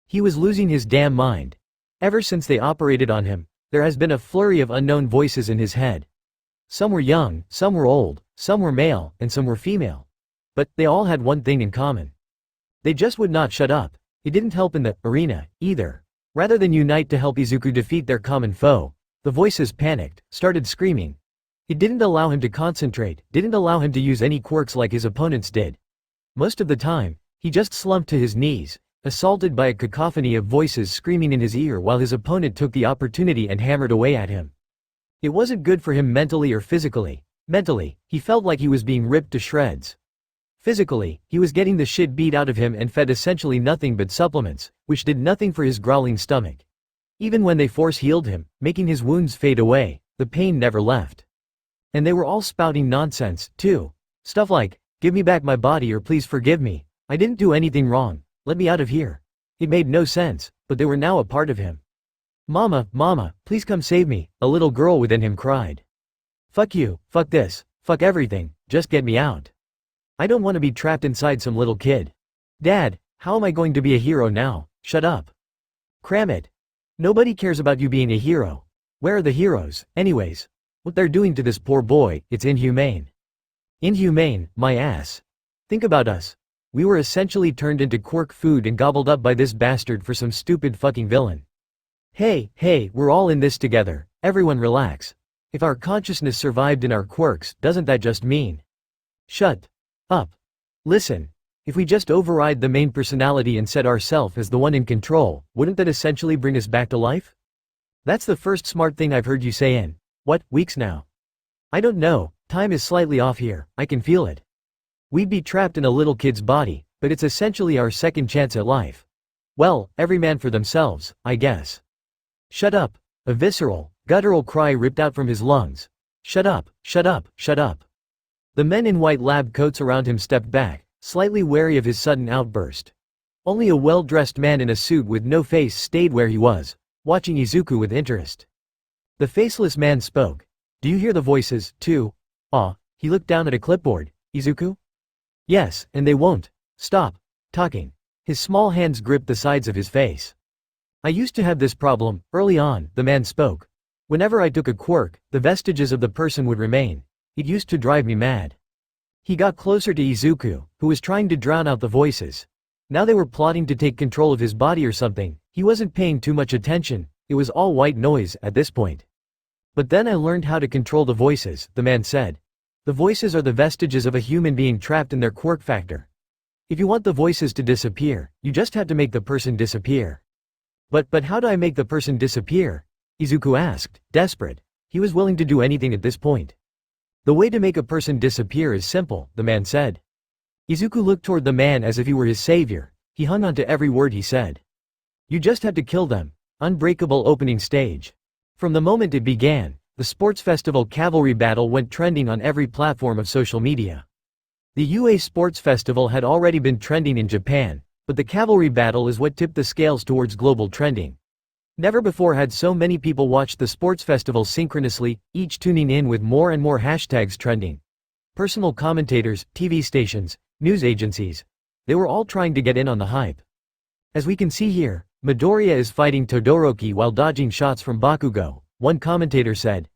He was losing his damn mind. Ever since they operated on him, there has been a flurry of unknown voices in his head. Some were young, some were old, some were male, and some were female. But they all had one thing in common. They just would not shut up. It didn't help in the arena, either. Rather than unite to help Izuku defeat their common foe, the voices panicked, started screaming. It didn't allow him to concentrate, didn't allow him to use any quirks like his opponents did. Most of the time, he just slumped to his knees, assaulted by a cacophony of voices screaming in his ear while his opponent took the opportunity and hammered away at him. It wasn't good for him mentally or physically. Mentally, he felt like he was being ripped to shreds. Physically, he was getting the shit beat out of him and fed essentially nothing but supplements, which did nothing for his growling stomach. Even when they force-healed him, making his wounds fade away, the pain never left. And they were all spouting nonsense, too. Stuff like, "Give me back my body or please forgive me. I didn't do anything wrong. Let me out of here." It made no sense, but they were now a part of him. "Mama, mama, please come save me," a little girl within him cried. "Fuck you, fuck this, fuck everything, just get me out. I don't want to be trapped inside some little kid. Dad, how am I going to be a hero now? Shut up. Cram it. Nobody cares about you being a hero. Where are the heroes, anyways? What they're doing to this poor boy, it's inhumane. Inhumane, my ass. Think about us. We were essentially turned into Quirk food and gobbled up by this bastard for some stupid fucking villain. Hey, we're all in this together, everyone relax. If our consciousness survived in our quirks, doesn't that just mean? Shut up. Listen. If we just override the main personality and set ourselves as the one in control, wouldn't that essentially bring us back to life? That's the first smart thing I've heard you say in, what, weeks now? I don't know, time is slightly off here, I can feel it. We'd be trapped in a little kid's body, but it's essentially our second chance at life. Well, every man for themselves, I guess. Shut up. A visceral, guttural cry ripped out from his lungs. Shut up, shut up, shut up. The men in white lab coats around him stepped back, slightly wary of his sudden outburst. Only a well-dressed man in a suit with no face stayed where he was, watching Izuku with interest. The faceless man spoke. Do you hear the voices, too? He looked down at a clipboard. Izuku? Yes, and they won't stop talking. His small hands gripped the sides of his face. I used to have this problem, early on, the man spoke. Whenever I took a quirk, the vestiges of the person would remain. It used to drive me mad. He got closer to Izuku, who was trying to drown out the voices. Now they were plotting to take control of his body or something. He wasn't paying too much attention, it was all white noise at this point. But then I learned how to control the voices, the man said. The voices are the vestiges of a human being trapped in their quirk factor. If you want the voices to disappear, you just have to make the person disappear. But how do I make the person disappear? Izuku asked, desperate. He was willing to do anything at this point. The way to make a person disappear is simple, the man said. Izuku looked toward the man as if he were his savior. He hung on to every word he said. You just have to kill them. Unbreakable opening stage. From the moment it began, the sports festival cavalry battle went trending on every platform of social media. The UA Sports Festival had already been trending in Japan, but the cavalry battle is what tipped the scales towards global trending. Never before had so many people watched the sports festival synchronously, each tuning in with more and more hashtags trending. Personal commentators, TV stations, news agencies. They were all trying to get in on the hype. As we can see here, Midoriya is fighting Todoroki while dodging shots from Bakugo, one commentator said.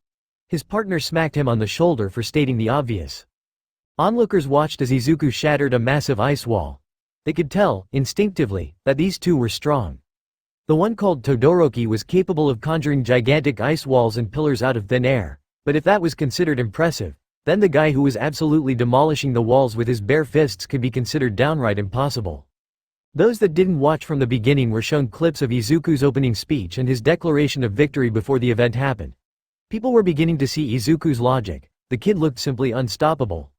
His partner smacked him on the shoulder for stating the obvious. Onlookers watched as Izuku shattered a massive ice wall. They could tell, instinctively, that these two were strong. The one called Todoroki was capable of conjuring gigantic ice walls and pillars out of thin air, but if that was considered impressive, then the guy who was absolutely demolishing the walls with his bare fists could be considered downright impossible. Those that didn't watch from the beginning were shown clips of Izuku's opening speech and his declaration of victory before the event happened. People were beginning to see Izuku's logic. The kid looked simply unstoppable.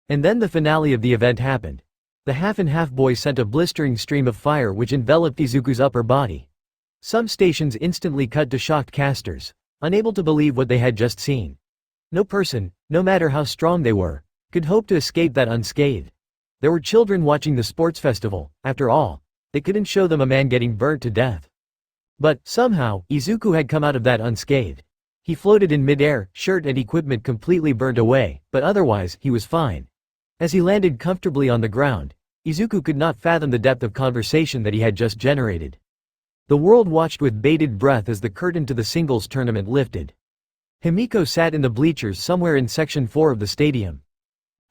And then the finale of the event happened. The half-and-half boy sent a blistering stream of fire which enveloped Izuku's upper body. Some stations instantly cut to shocked casters, unable to believe what they had just seen. No person, no matter how strong they were, could hope to escape that unscathed. There were children watching the sports festival. After all, they couldn't show them a man getting burnt to death. But, somehow, Izuku had come out of that unscathed. He floated in midair, shirt and equipment completely burnt away, but otherwise, he was fine. As he landed comfortably on the ground, Izuku could not fathom the depth of conversation that he had just generated. The world watched with bated breath as the curtain to the singles tournament lifted. Himiko sat in the bleachers somewhere in section 4 of the stadium.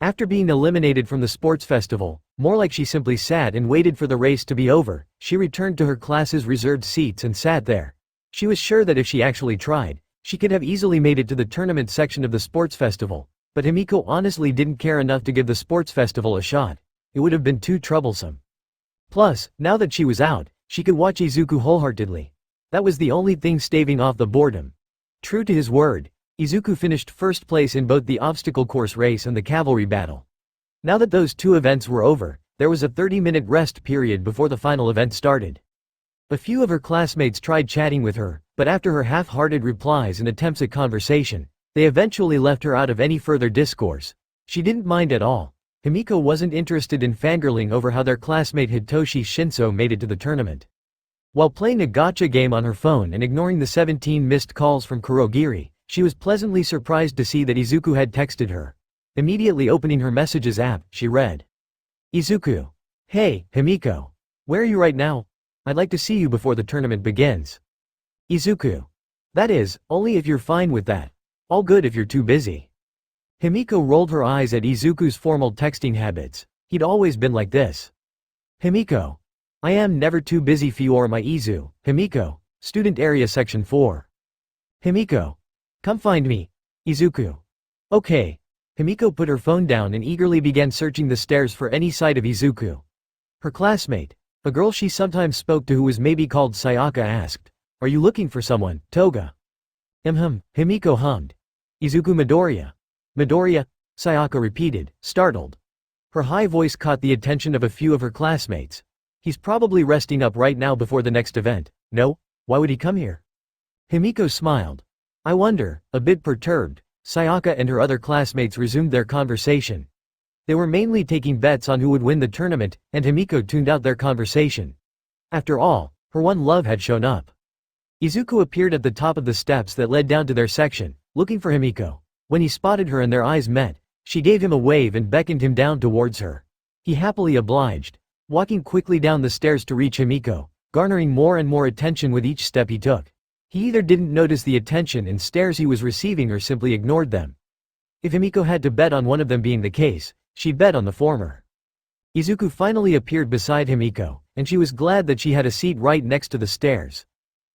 After being eliminated from the sports festival, more like she simply sat and waited for the race to be over, she returned to her class's reserved seats and sat there. She was sure that if she actually tried, she could have easily made it to the tournament section of the sports festival, but Himiko honestly didn't care enough to give the sports festival a shot. It would have been too troublesome. Plus, now that she was out, she could watch Izuku wholeheartedly. That was the only thing staving off the boredom. True to his word, Izuku finished first place in both the obstacle course race and the cavalry battle. Now that those two events were over, there was a 30-minute rest period before the final event started. A few of her classmates tried chatting with her, but after her half-hearted replies and attempts at conversation, they eventually left her out of any further discourse. She didn't mind at all. Himiko wasn't interested in fangirling over how their classmate Hitoshi Shinso made it to the tournament. While playing a gacha game on her phone and ignoring the 17 missed calls from Kurogiri, she was pleasantly surprised to see that Izuku had texted her. Immediately opening her messages app, she read. Izuku. Hey, Himiko. Where are you right now? I'd like to see you before the tournament begins. Izuku. That is, only if you're fine with that. All good if you're too busy. Himiko rolled her eyes at Izuku's formal texting habits. He'd always been like this. Himiko. I am never too busy for my Izu. Himiko. Student area section 4. Himiko. Come find me. Izuku. Okay. Himiko put her phone down and eagerly began searching the stairs for any sight of Izuku. Her classmate, a girl she sometimes spoke to who was maybe called Sayaka, asked, Are you looking for someone, Toga? Himiko hummed. Izuku Midoriya. Midoriya? Sayaka repeated, startled. Her high voice caught the attention of a few of her classmates. He's probably resting up right now before the next event. No? Why would he come here? Himiko smiled. I wonder, a bit perturbed. Sayaka and her other classmates resumed their conversation. They were mainly taking bets on who would win the tournament, and Himiko tuned out their conversation. After all, her one love had shown up. Izuku appeared at the top of the steps that led down to their section, looking for Himiko. When he spotted her and their eyes met, she gave him a wave and beckoned him down towards her. He happily obliged, walking quickly down the stairs to reach Himiko, garnering more and more attention with each step he took. He either didn't notice the attention and stares he was receiving or simply ignored them. If Himiko had to bet on one of them being the case, she'd bet on the former. Izuku finally appeared beside Himiko, and she was glad that she had a seat right next to the stairs.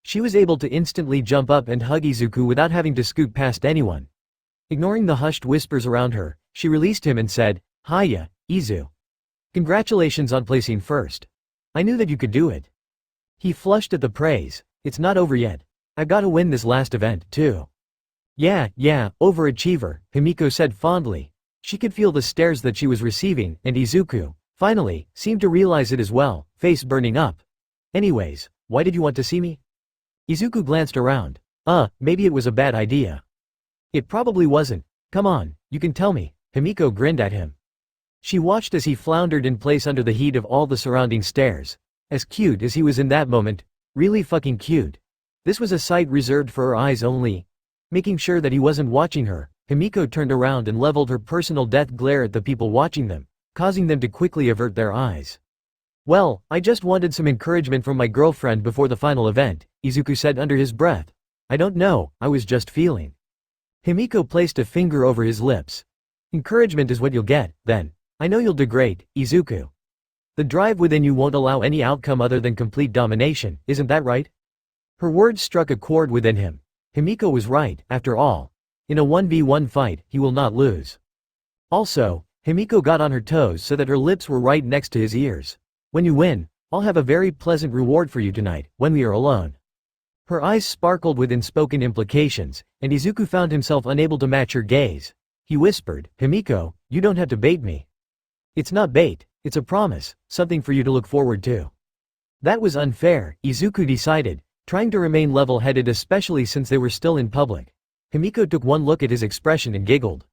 She was able to instantly jump up and hug Izuku without having to scoot past anyone. Ignoring the hushed whispers around her, she released him and said, Hiya, Izu. Congratulations on placing first. I knew that you could do it. He flushed at the praise. It's not over yet. I've got to win this last event, too. Yeah, overachiever, Himiko said fondly. She could feel the stares that she was receiving, and Izuku, finally, seemed to realize it as well, face burning up. Anyways, why did you want to see me? Izuku glanced around. Maybe it was a bad idea. It probably wasn't. Come on, you can tell me. Himiko grinned at him. She watched as he floundered in place under the heat of all the surrounding stares. As cute as he was in that moment, really fucking cute. This was a sight reserved for her eyes only. Making sure that he wasn't watching her, Himiko turned around and leveled her personal death glare at the people watching them, causing them to quickly avert their eyes. Well, I just wanted some encouragement from my girlfriend before the final event, Izuku said under his breath. I don't know, I was just feeling. Himiko placed a finger over his lips. Encouragement is what you'll get, then. I know you'll do great, Izuku. The drive within you won't allow any outcome other than complete domination, isn't that right? Her words struck a chord within him. Himiko was right, after all. In a 1v1 fight, he will not lose. Also, Himiko got on her toes so that her lips were right next to his ears. When you win, I'll have a very pleasant reward for you tonight, when we are alone. Her eyes sparkled with unspoken implications, and Izuku found himself unable to match her gaze. He whispered, Himiko, you don't have to bait me. It's not bait, it's a promise, something for you to look forward to. That was unfair, Izuku decided, trying to remain level-headed especially since they were still in public. Himiko took one look at his expression and giggled.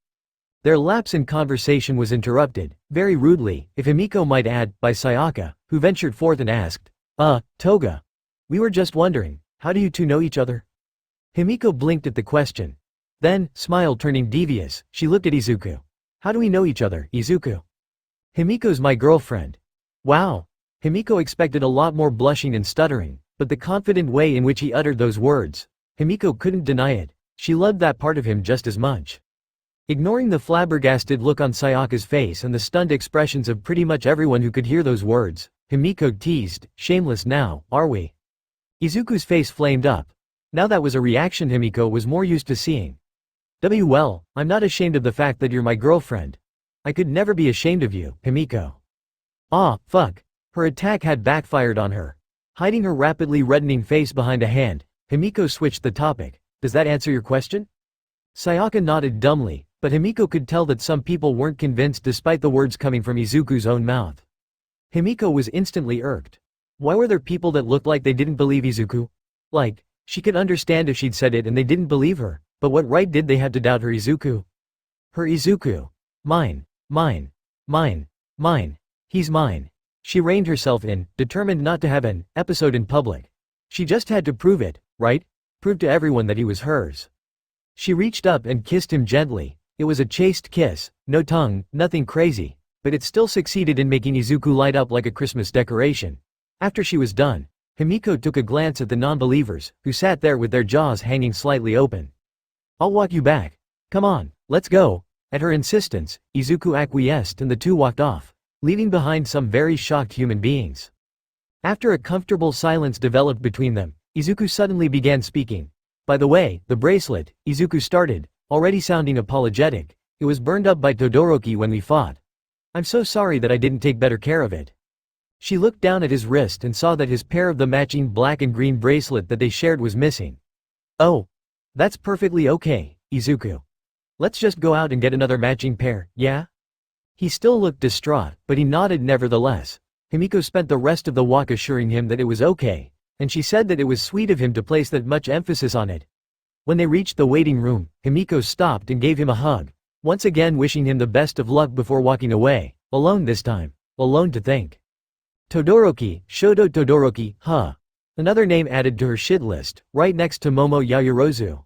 Their lapse in conversation was interrupted, very rudely, if Himiko might add, by Sayaka, who ventured forth and asked, Toga. We were just wondering, how do you two know each other? Himiko blinked at the question. Then, smile turning devious, she looked at Izuku. How do we know each other, Izuku? Himiko's my girlfriend. Wow. Himiko expected a lot more blushing and stuttering, but the confident way in which he uttered those words, Himiko couldn't deny it. She loved that part of him just as much. Ignoring the flabbergasted look on Sayaka's face and the stunned expressions of pretty much everyone who could hear those words, Himiko teased, shameless now, are we? Izuku's face flamed up. Now that was a reaction Himiko was more used to seeing. Well, I'm not ashamed of the fact that you're my girlfriend. I could never be ashamed of you, Himiko. Fuck. Her attack had backfired on her. Hiding her rapidly reddening face behind a hand, Himiko switched the topic. Does that answer your question? Sayaka nodded dumbly, but Himiko could tell that some people weren't convinced despite the words coming from Izuku's own mouth. Himiko was instantly irked. Why were there people that looked like they didn't believe Izuku? Like, she could understand if she'd said it and they didn't believe her, but what right did they have to doubt her Izuku? Her Izuku. Mine. He's mine. She reined herself in, determined not to have an episode in public. She just had to prove it, right? Prove to everyone that he was hers. She reached up and kissed him gently. It was a chaste kiss, no tongue, nothing crazy, but it still succeeded in making Izuku light up like a Christmas decoration. After she was done, Himiko took a glance at the non-believers, who sat there with their jaws hanging slightly open. I'll walk you back. Come on, let's go. At her insistence, Izuku acquiesced and the two walked off, leaving behind some very shocked human beings. After a comfortable silence developed between them, Izuku suddenly began speaking. By the way, the bracelet, Izuku started, already sounding apologetic, it was burned up by Todoroki when we fought. I'm so sorry that I didn't take better care of it. She looked down at his wrist and saw that his pair of the matching black and green bracelet that they shared was missing. Oh. That's perfectly okay, Izuku. Let's just go out and get another matching pair, yeah? He still looked distraught, but he nodded nevertheless. Himiko spent the rest of the walk assuring him that it was okay, and she said that it was sweet of him to place that much emphasis on it. When they reached the waiting room, Himiko stopped and gave him a hug, once again wishing him the best of luck before walking away, alone this time, alone to think. Todoroki, Shoto Todoroki, Another name added to her shit list, right next to Momo Yaoyorozu.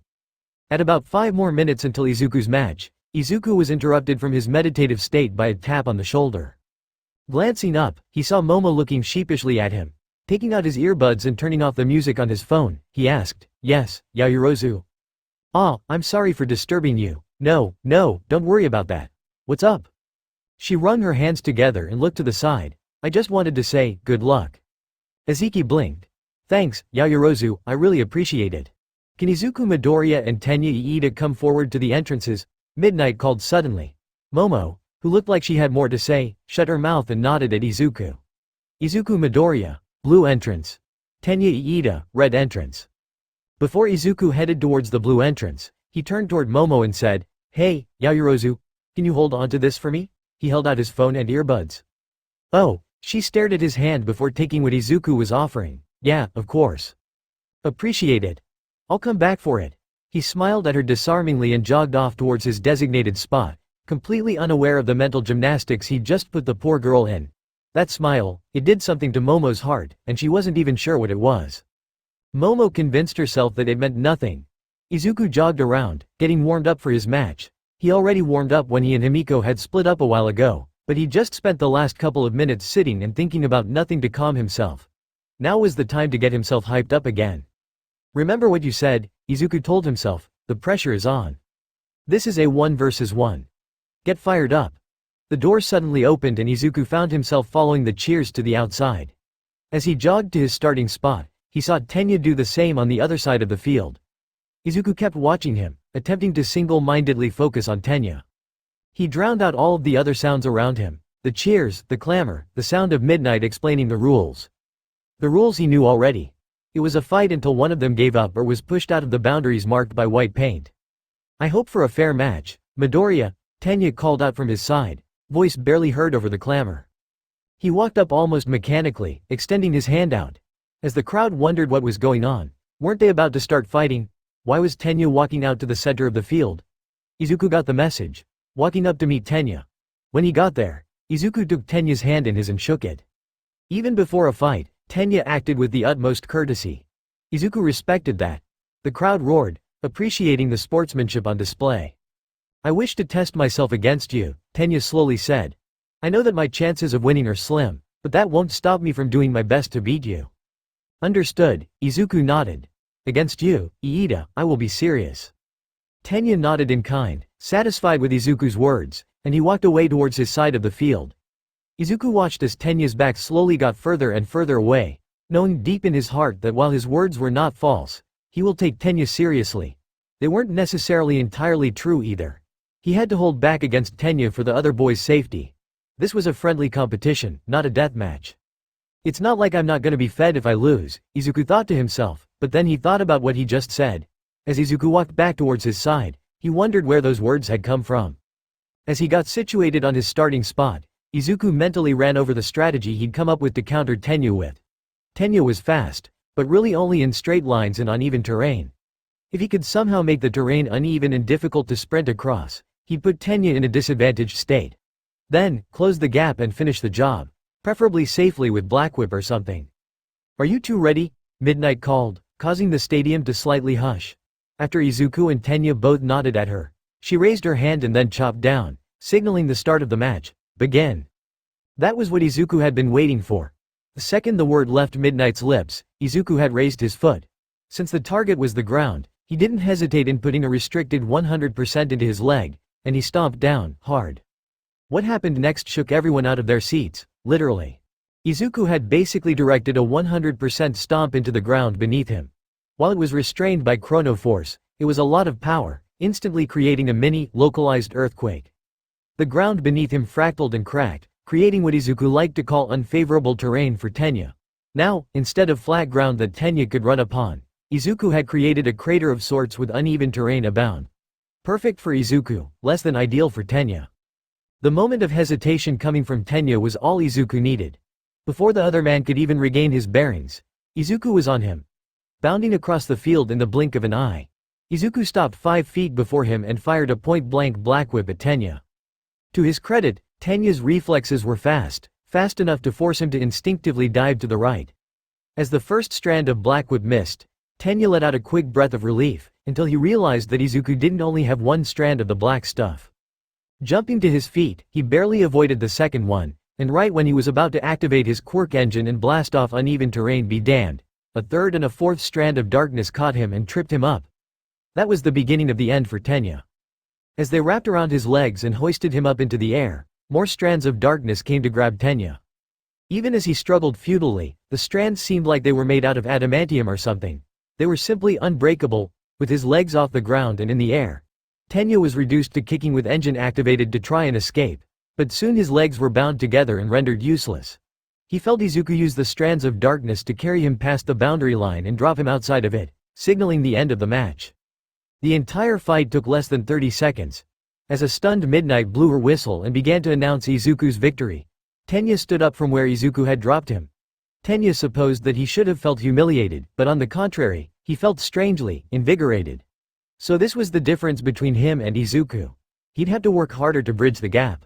At about 5 more minutes until Izuku's match, Izuku was interrupted from his meditative state by a tap on the shoulder. Glancing up, he saw Momo looking sheepishly at him. Taking out his earbuds and turning off the music on his phone, he asked, Yes, Yaoyorozu. I'm sorry for disturbing you. No, don't worry about that. What's up? She wrung her hands together and looked to the side. I just wanted to say, good luck. Iziki blinked. Thanks, Yaoyorozu, I really appreciate it. Can Izuku Midoriya and Tenya Iida come forward to the entrances? Midnight called suddenly. Momo, who looked like she had more to say, shut her mouth and nodded at Izuku. Izuku Midoriya, blue entrance. Tenya Iida, red entrance. Before Izuku headed towards the blue entrance, he turned toward Momo and said, Hey, Yaoyorozu, can you hold on to this for me? He held out his phone and earbuds. Oh, she stared at his hand before taking what Izuku was offering. Yeah, of course. Appreciate it. I'll come back for it. He smiled at her disarmingly and jogged off towards his designated spot, completely unaware of the mental gymnastics he'd just put the poor girl in. That smile, it did something to Momo's heart, and she wasn't even sure what it was. Momo convinced herself that it meant nothing. Izuku jogged around, getting warmed up for his match. He already warmed up when he and Himiko had split up a while ago, but he just spent the last couple of minutes sitting and thinking about nothing to calm himself. Now was the time to get himself hyped up again. Remember what you said, Izuku told himself, the pressure is on. This is a 1 versus 1. Get fired up. The door suddenly opened and Izuku found himself following the cheers to the outside. As he jogged to his starting spot, he saw Tenya do the same on the other side of the field. Izuku kept watching him, attempting to single-mindedly focus on Tenya. He drowned out all of the other sounds around him, the cheers, the clamor, the sound of Midnight explaining the rules. The rules he knew already. It was a fight until one of them gave up or was pushed out of the boundaries marked by white paint. I hope for a fair match, Midoriya, Tenya called out from his side, voice barely heard over the clamor. He walked up almost mechanically, extending his hand out. As the crowd wondered what was going on, weren't they about to start fighting? Why was Tenya walking out to the center of the field? Izuku got the message, walking up to meet Tenya. When he got there, Izuku took Tenya's hand in his and shook it. Even before a fight, Tenya acted with the utmost courtesy. Izuku respected that. The crowd roared, appreciating the sportsmanship on display. I wish to test myself against you, Tenya slowly said. I know that my chances of winning are slim, but that won't stop me from doing my best to beat you. Understood, Izuku nodded. Against you, Iida, I will be serious. Tenya nodded in kind, satisfied with Izuku's words, and he walked away towards his side of the field. Izuku watched as Tenya's back slowly got further and further away, knowing deep in his heart that while his words were not false, he will take Tenya seriously. They weren't necessarily entirely true either. He had to hold back against Tenya for the other boys' safety. This was a friendly competition, not a death match. It's not like I'm not gonna be fed if I lose, Izuku thought to himself, but then he thought about what he just said. As Izuku walked back towards his side, he wondered where those words had come from. As he got situated on his starting spot, Izuku mentally ran over the strategy he'd come up with to counter Tenya with. Tenya was fast, but really only in straight lines and uneven terrain. If he could somehow make the terrain uneven and difficult to sprint across, he'd put Tenya in a disadvantaged state. Then, close the gap and finish the job, preferably safely with Black Whip or something. Are you two ready? Midnight called, causing the stadium to slightly hush. After Izuku and Tenya both nodded at her, she raised her hand and then chopped down, signaling the start of the match. Begin. That was what Izuku had been waiting for. The second the word left Midnight's lips, Izuku had raised his foot. Since the target was the ground, he didn't hesitate in putting a restricted 100% into his leg, and he stomped down, hard. What happened next shook everyone out of their seats, literally. Izuku had basically directed a 100% stomp into the ground beneath him. While it was restrained by chrono force, it was a lot of power, instantly creating a mini, localized earthquake. The ground beneath him fractaled and cracked, creating what Izuku liked to call unfavorable terrain for Tenya. Now, instead of flat ground that Tenya could run upon, Izuku had created a crater of sorts with uneven terrain abound. Perfect for Izuku, less than ideal for Tenya. The moment of hesitation coming from Tenya was all Izuku needed. Before the other man could even regain his bearings, Izuku was on him. Bounding across the field in the blink of an eye, Izuku stopped 5 feet before him and fired a point-blank Black Whip at Tenya. To his credit, Tenya's reflexes were fast enough to force him to instinctively dive to the right. As the first strand of Black Whip missed, Tenya let out a quick breath of relief, until he realized that Izuku didn't only have one strand of the black stuff. Jumping to his feet, he barely avoided the second one, and right when he was about to activate his quirk engine and blast off uneven terrain be damned, a third and a fourth strand of darkness caught him and tripped him up. That was the beginning of the end for Tenya. As they wrapped around his legs and hoisted him up into the air, more strands of darkness came to grab Tenya. Even as he struggled futilely, the strands seemed like they were made out of adamantium or something. They were simply unbreakable. With his legs off the ground and in the air, Tenya was reduced to kicking with engine activated to try and escape, but soon his legs were bound together and rendered useless. He felt Izuku use the strands of darkness to carry him past the boundary line and drop him outside of it, signaling the end of the match. The entire fight took less than 30 seconds. As a stunned Midnight blew her whistle and began to announce Izuku's victory, Tenya stood up from where Izuku had dropped him. Tenya supposed that he should have felt humiliated, but on the contrary, he felt strangely invigorated. So this was the difference between him and Izuku. He'd have to work harder to bridge the gap.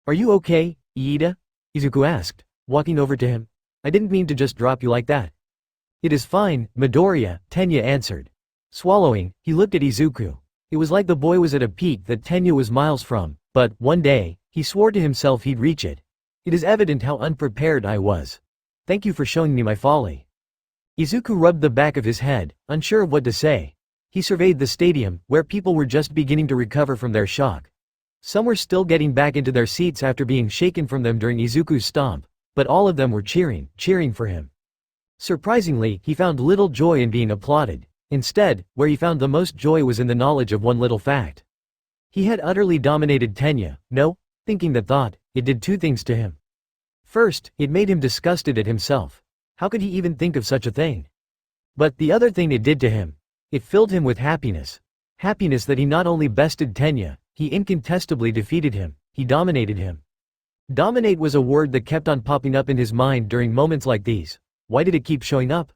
Are you okay, Iida? Izuku asked, walking over to him. I didn't mean to just drop you like that. It is fine, Midoriya, Tenya answered. Swallowing, he looked at Izuku. It was like the boy was at a peak that Tenya was miles from, but, one day, he swore to himself he'd reach it. It is evident how unprepared I was. Thank you for showing me my folly. Izuku rubbed the back of his head, unsure of what to say. He surveyed the stadium, where people were just beginning to recover from their shock. Some were still getting back into their seats after being shaken from them during Izuku's stomp, but all of them were cheering for him. Surprisingly, he found little joy in being applauded. Instead, where he found the most joy was in the knowledge of one little fact. He had utterly dominated Tenya. No, thinking that thought, it did two things to him. First, it made him disgusted at himself. How could he even think of such a thing? But the other thing it did to him. It filled him with happiness. Happiness that he not only bested Tenya, he incontestably defeated him, he dominated him. Dominate was a word that kept on popping up in his mind during moments like these. Why did it keep showing up?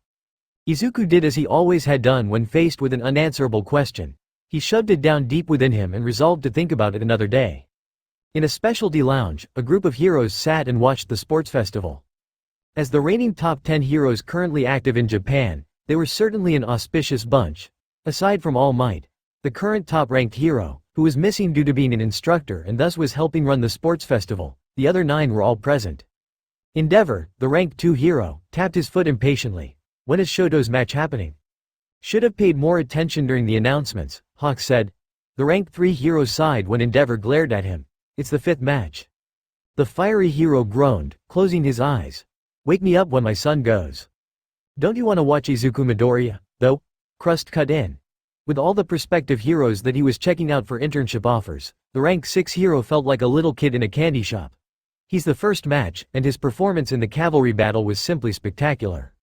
Izuku did as he always had done when faced with an unanswerable question. He shoved it down deep within him and resolved to think about it another day. In a specialty lounge, a group of heroes sat and watched the sports festival. As the reigning top 10 heroes currently active in Japan, they were certainly an auspicious bunch. Aside from All Might, the current top-ranked hero, who was missing due to being an instructor and thus was helping run the sports festival, the other 9 were all present. Endeavor, the rank 2 hero, tapped his foot impatiently. When is Shoto's match happening? Should have paid more attention during the announcements, Hawk said. The rank 3 hero sighed when Endeavor glared at him. It's the 5th match. The fiery hero groaned, closing his eyes. Wake me up when my son goes. Don't you want to watch Izuku Midoriya, though? Crust cut in. With all the prospective heroes that he was checking out for internship offers, the rank 6 hero felt like a little kid in a candy shop. He's the first match, and his performance in the cavalry battle was simply spectacular.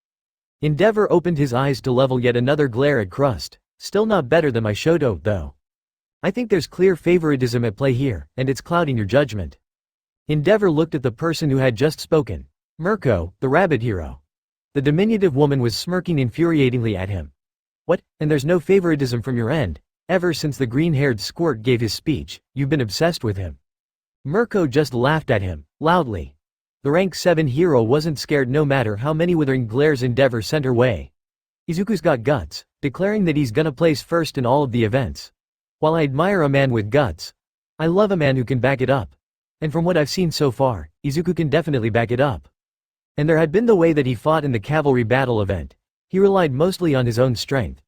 Endeavor opened his eyes to level yet another glare at Crust. Still not better than my Shoto, though. I think there's clear favoritism at play here, and it's clouding your judgment. Endeavor looked at the person who had just spoken. Mirko, the rabbit hero. The diminutive woman was smirking infuriatingly at him. What, and there's no favoritism from your end? Ever since the green-haired squirt gave his speech, you've been obsessed with him. Mirko just laughed at him, loudly. The rank 7 hero wasn't scared no matter how many withering glares Endeavor sent her way. Izuku's got guts, declaring that he's gonna place first in all of the events. While I admire a man with guts, I love a man who can back it up. And from what I've seen so far, Izuku can definitely back it up. And there had been the way that he fought in the cavalry battle event. He relied mostly on his own strength.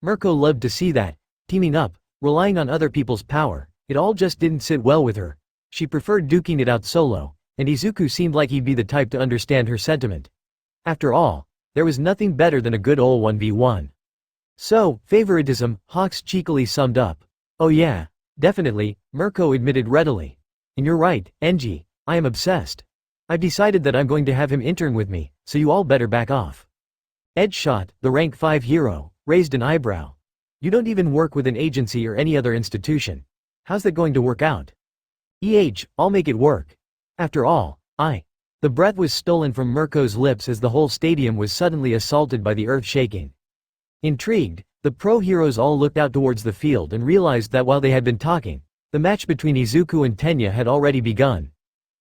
Mirko loved to see that, teaming up, relying on other people's power, it all just didn't sit well with her. She preferred duking it out solo, and Izuku seemed like he'd be the type to understand her sentiment. After all, there was nothing better than a good ol' 1v1. So, favoritism, Hawks cheekily summed up. Oh yeah, definitely, Mirko admitted readily. And you're right, Enji, I am obsessed. I've decided that I'm going to have him intern with me, so you all better back off. Edgeshot, the rank 5 hero, raised an eyebrow. You don't even work with an agency or any other institution. How's that going to work out? I'll make it work. After all, The breath was stolen from Mirko's lips as the whole stadium was suddenly assaulted by the earth shaking. Intrigued, the pro heroes all looked out towards the field and realized that while they had been talking, the match between Izuku and Tenya had already begun.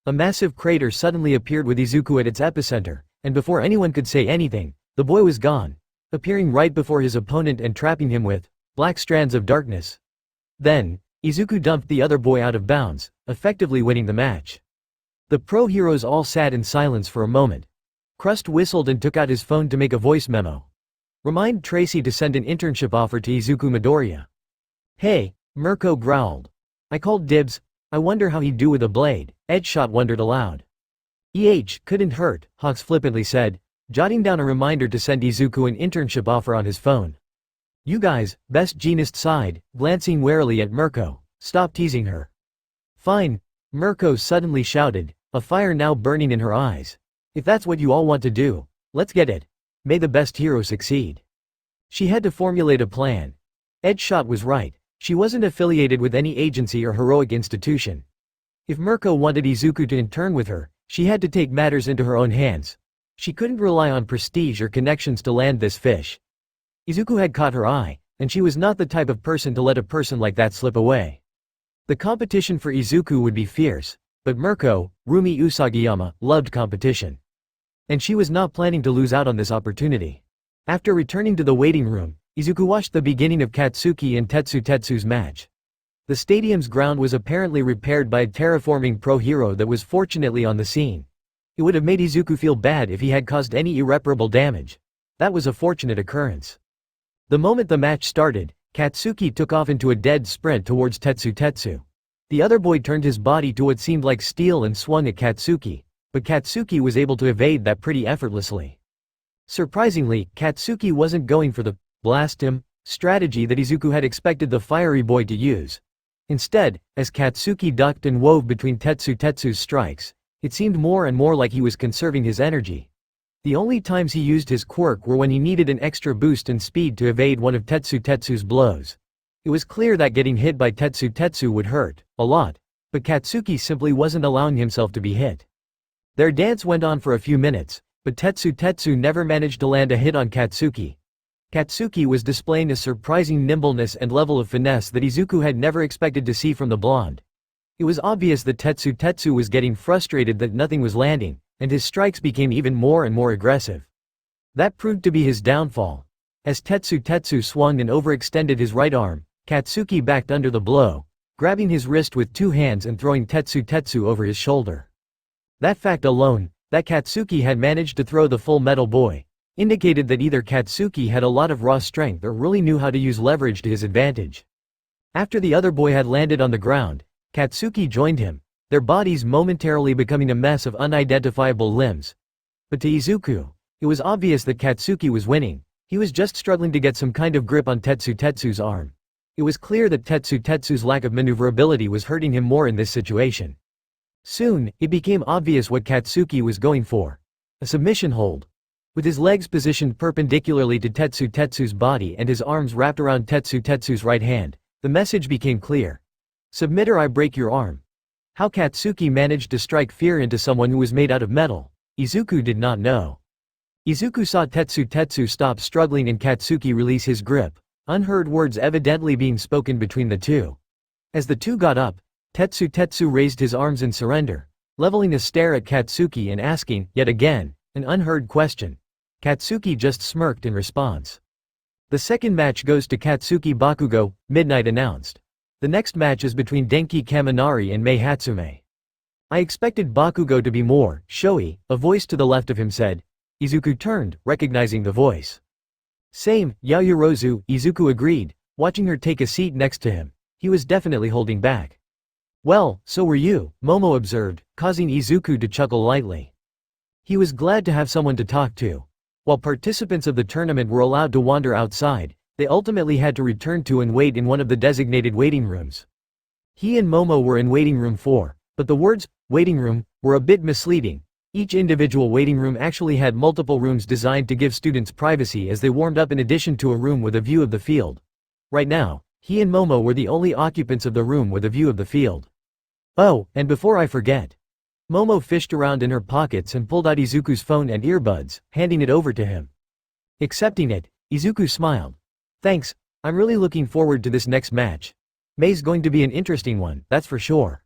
A massive crater suddenly appeared with Izuku at its epicenter, and before anyone could say anything, the boy was gone, appearing right before his opponent and trapping him with black strands of darkness. Then, Izuku dumped the other boy out of bounds, effectively winning the match. The pro heroes all sat in silence for a moment. Crust whistled and took out his phone to make a voice memo. Remind Tracy to send an internship offer to Izuku Midoriya. Hey, Mirko growled. I called dibs. I wonder how he'd do with a blade, Edgeshot wondered aloud. Couldn't hurt, Hawks flippantly said, jotting down a reminder to send Izuku an internship offer on his phone. You guys, Best Jeanist sighed, glancing warily at Mirko. Stop teasing her. Fine, Mirko suddenly shouted, a fire now burning in her eyes. If that's what you all want to do, let's get it. May the best hero succeed. She had to formulate a plan. Edgeshot was right. She wasn't affiliated with any agency or heroic institution. If Mirko wanted Izuku to intern with her, she had to take matters into her own hands. She couldn't rely on prestige or connections to land this fish. Izuku had caught her eye, and she was not the type of person to let a person like that slip away. The competition for Izuku would be fierce, but Mirko, Rumi Usagiyama, loved competition. And she was not planning to lose out on this opportunity. After returning to the waiting room, Izuku watched the beginning of Katsuki and Tetsu's match. The stadium's ground was apparently repaired by a terraforming pro hero that was fortunately on the scene. It would have made Izuku feel bad if he had caused any irreparable damage. That was a fortunate occurrence. The moment the match started, Katsuki took off into a dead sprint towards Tetsu. The other boy turned his body to what seemed like steel and swung at Katsuki, but Katsuki was able to evade that pretty effortlessly. Surprisingly, Katsuki wasn't going for the blast him strategy that Izuku had expected the fiery boy to use. Instead, as Katsuki ducked and wove between Tetsu's strikes, it seemed more and more like he was conserving his energy. The only times he used his quirk were when he needed an extra boost in speed to evade one of Tetsu's blows. It was clear that getting hit by Tetsu would hurt, a lot, but Katsuki simply wasn't allowing himself to be hit. Their dance went on for a few minutes, but Tetsu never managed to land a hit on Katsuki. Katsuki was displaying a surprising nimbleness and level of finesse that Izuku had never expected to see from the blonde. It was obvious that Tetsu was getting frustrated that nothing was landing, and his strikes became even more and more aggressive. That proved to be his downfall. As Tetsu swung and overextended his right arm, Katsuki backed under the blow, grabbing his wrist with two hands and throwing Tetsu over his shoulder. That fact alone, that Katsuki had managed to throw the Full Metal Boy, indicated that either Katsuki had a lot of raw strength or really knew how to use leverage to his advantage. After the other boy had landed on the ground, Katsuki joined him, their bodies momentarily becoming a mess of unidentifiable limbs. But to Izuku, it was obvious that Katsuki was winning. He was just struggling to get some kind of grip on Tetsu's arm. It was clear that Tetsu's lack of maneuverability was hurting him more in this situation. Soon, it became obvious what Katsuki was going for. A submission hold. With his legs positioned perpendicularly to Tetsu's body and his arms wrapped around Tetsu's right hand, the message became clear. Submit or I break your arm. How Katsuki managed to strike fear into someone who was made out of metal, Izuku did not know. Izuku saw Tetsu stop struggling and Katsuki release his grip, unheard words evidently being spoken between the two. As the two got up, Tetsu raised his arms in surrender, leveling a stare at Katsuki and asking, yet again, an unheard question. Katsuki just smirked in response. The second match goes to Katsuki Bakugo, Midnight announced. The next match is between Denki Kaminari and Mei Hatsume. I expected Bakugo to be more showy, a voice to the left of him said. Izuku turned, recognizing the voice. Same, Yayorozu, Izuku agreed, watching her take a seat next to him. He was definitely holding back. Well, so were you, Momo observed, causing Izuku to chuckle lightly. He was glad to have someone to talk to. While participants of the tournament were allowed to wander outside, they ultimately had to return to and wait in one of the designated waiting rooms. He and Momo were in waiting room 4, but the words, waiting room, were a bit misleading. Each individual waiting room actually had multiple rooms designed to give students privacy as they warmed up in addition to a room with a view of the field. Right now, he and Momo were the only occupants of the room with a view of the field. Oh, and before I forget. Momo fished around in her pockets and pulled out Izuku's phone and earbuds, handing it over to him. Accepting it, Izuku smiled. Thanks, I'm really looking forward to this next match. Mei's going to be an interesting one, that's for sure.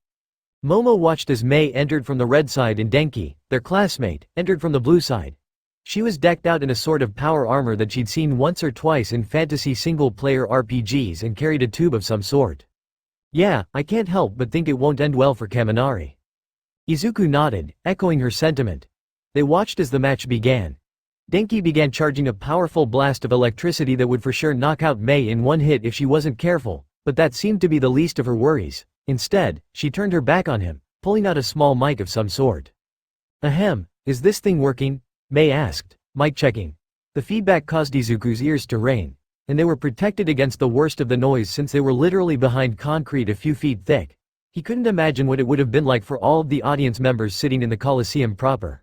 Momo watched as Mei entered from the red side and Denki, their classmate, entered from the blue side. She was decked out in a sort of power armor that she'd seen once or twice in fantasy single-player RPGs and carried a tube of some sort. Yeah, I can't help but think it won't end well for Kaminari. Izuku nodded, echoing her sentiment. They watched as the match began. Denki began charging a powerful blast of electricity that would for sure knock out Mei in one hit if she wasn't careful, but that seemed to be the least of her worries. Instead, she turned her back on him, pulling out a small mic of some sort. Ahem, is this thing working? Mei asked, mic checking. The feedback caused Izuku's ears to ring, and they were protected against the worst of the noise since they were literally behind concrete a few feet thick. He couldn't imagine what it would have been like for all of the audience members sitting in the Coliseum proper.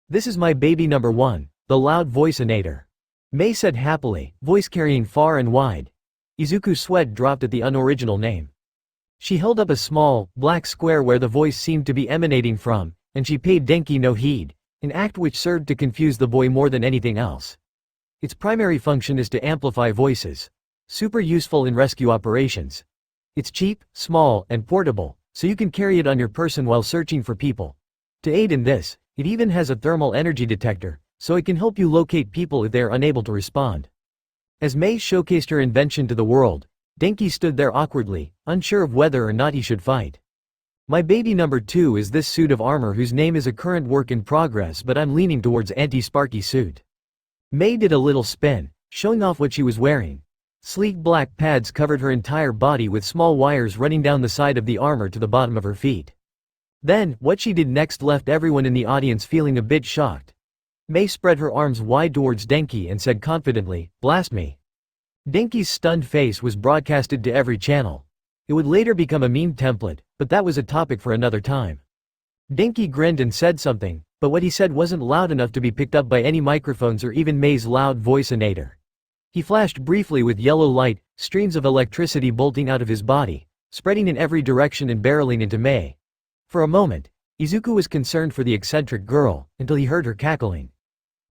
This is my baby number 1, the loud voiceinator. Mei said happily, voice carrying far and wide. Izuku's sweat dropped at the unoriginal name. She held up a small, black square where the voice seemed to be emanating from, and she paid Denki no heed, an act which served to confuse the boy more than anything else. Its primary function is to amplify voices. Super useful in rescue operations. It's cheap, small, and portable, so you can carry it on your person while searching for people. To aid in this, it even has a thermal energy detector, so it can help you locate people if they are unable to respond. As Mei showcased her invention to the world, Denki stood there awkwardly, unsure of whether or not he should fight. My baby number 2 is this suit of armor whose name is a current work in progress, but I'm leaning towards anti-sparky suit. Mei did a little spin, showing off what she was wearing. Sleek black pads covered her entire body with small wires running down the side of the armor to the bottom of her feet. Then, what she did next left everyone in the audience feeling a bit shocked. Mei spread her arms wide towards Denki and said confidently, "Blast me." Denki's stunned face was broadcasted to every channel. It would later become a meme template, but that was a topic for another time. Denki grinned and said something, but what he said wasn't loud enough to be picked up by any microphones or even Mei's loud voice-inator. He flashed briefly with yellow light, streams of electricity bolting out of his body, spreading in every direction and barreling into Mei. For a moment, Izuku was concerned for the eccentric girl, until he heard her cackling.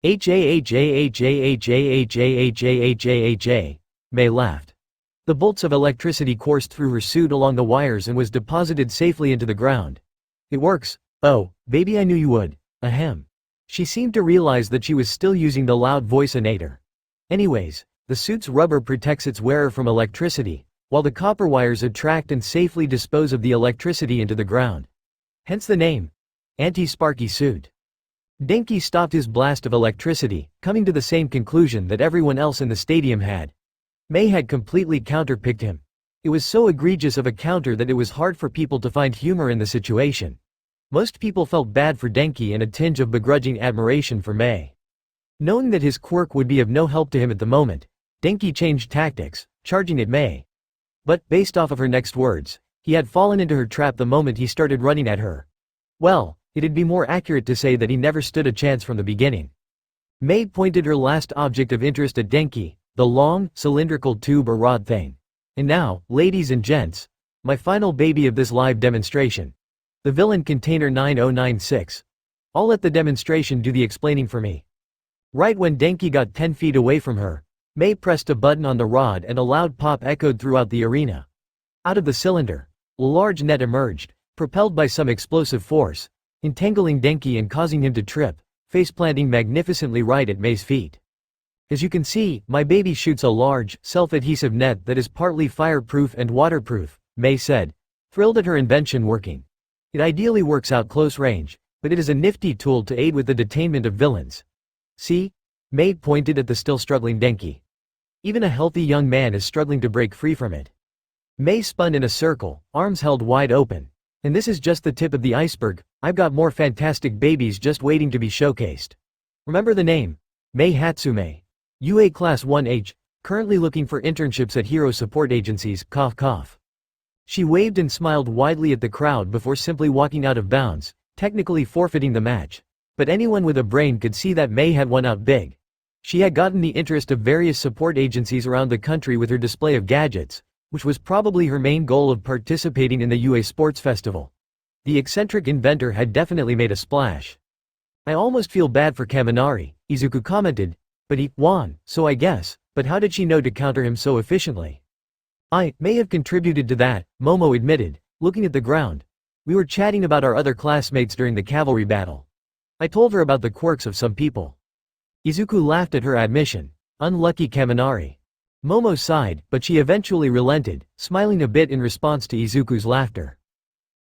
H-A-H-A-H-A-H-A-H-A-H-A-H-A-H-A, Mei laughed. The bolts of electricity coursed through her suit along the wires and was deposited safely into the ground. It works. Oh, baby, I knew you would. Ahem. She seemed to realize that she was still using the loud voice-inator. Anyways, the suit's rubber protects its wearer from electricity, while the copper wires attract and safely dispose of the electricity into the ground. Hence the name. Anti-sparky suit. Denki stopped his blast of electricity, coming to the same conclusion that everyone else in the stadium had. Mei had completely counterpicked him. It was so egregious of a counter that it was hard for people to find humor in the situation. Most people felt bad for Denki and a tinge of begrudging admiration for Mei. Knowing that his quirk would be of no help to him at the moment, Denki changed tactics, charging at Mei. But, based off of her next words, he had fallen into her trap the moment he started running at her. Well, it'd be more accurate to say that he never stood a chance from the beginning. Mei pointed her last object of interest at Denki, the long, cylindrical tube or rod thing. And now, ladies and gents, my final baby of this live demonstration. The villain container 9096. I'll let the demonstration do the explaining for me. Right when Denki got 10 feet away from her, Mei pressed a button on the rod and a loud pop echoed throughout the arena. Out of the cylinder, a large net emerged, propelled by some explosive force, entangling Denki and causing him to trip, face-planting magnificently right at Mei's feet. As you can see, my baby shoots a large, self-adhesive net that is partly fireproof and waterproof, Mei said, thrilled at her invention working. It ideally works out close range, but it is a nifty tool to aid with the detainment of villains. See? Mei pointed at the still struggling Denki. Even a healthy young man is struggling to break free from it. Mei spun in a circle, arms held wide open. And this is just the tip of the iceberg, I've got more fantastic babies just waiting to be showcased. Remember the name? Mei Hatsume. UA Class 1H, currently looking for internships at hero support agencies, cough cough. She waved and smiled widely at the crowd before simply walking out of bounds, technically forfeiting the match. But anyone with a brain could see that Mei had won out big. She had gotten the interest of various support agencies around the country with her display of gadgets, which was probably her main goal of participating in the UA Sports Festival. The eccentric inventor had definitely made a splash. I almost feel bad for Kaminari, Izuku commented, but he won, so I guess, but how did she know to counter him so efficiently? I may have contributed to that, Momo admitted, looking at the ground. We were chatting about our other classmates during the cavalry battle. I told her about the quirks of some people. Izuku laughed at her admission. Unlucky Kaminari. Momo sighed, but she eventually relented, smiling a bit in response to Izuku's laughter.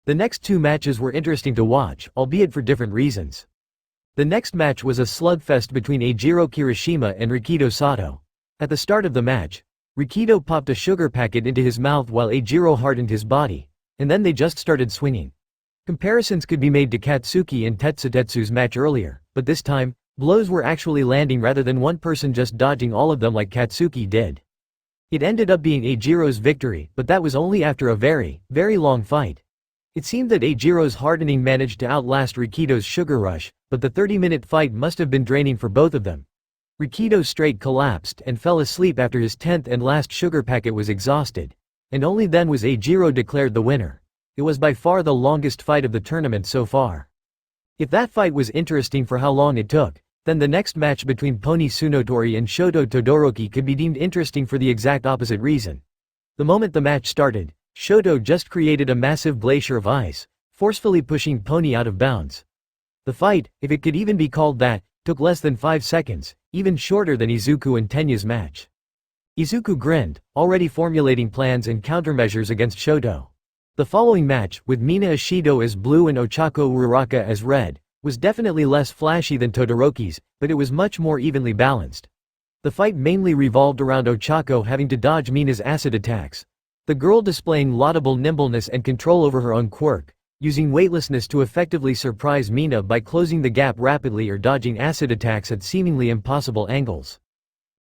The next two matches were interesting to watch, albeit for different reasons. The next match was a slugfest between Eijiro Kirishima and Rikido Sato. At the start of the match, Rikido popped a sugar packet into his mouth while Eijiro hardened his body, and then they just started swinging. Comparisons could be made to Katsuki and Tetsutetsu's match earlier, but this time, blows were actually landing rather than one person just dodging all of them like Katsuki did. It ended up being Eijiro's victory, but that was only after a very, very long fight. It seemed that Eijiro's hardening managed to outlast Rikido's sugar rush, but the 30-minute fight must have been draining for both of them. Rikido straight collapsed and fell asleep after his 10th and last sugar packet was exhausted. And only then was Eijiro declared the winner. It was by far the longest fight of the tournament so far. If that fight was interesting for how long it took, then the next match between Pony Tsunotori and Shoto Todoroki could be deemed interesting for the exact opposite reason. The moment the match started, Shoto just created a massive glacier of ice, forcefully pushing Pony out of bounds. The fight, if it could even be called that, took less than 5 seconds, even shorter than Izuku and Tenya's match. Izuku grinned, already formulating plans and countermeasures against Shoto. The following match, with Mina Ishido as blue and Ochako Uraraka as red, was definitely less flashy than Todoroki's, but it was much more evenly balanced. The fight mainly revolved around Ochako having to dodge Mina's acid attacks. The girl displaying laudable nimbleness and control over her own quirk, using weightlessness to effectively surprise Mina by closing the gap rapidly or dodging acid attacks at seemingly impossible angles.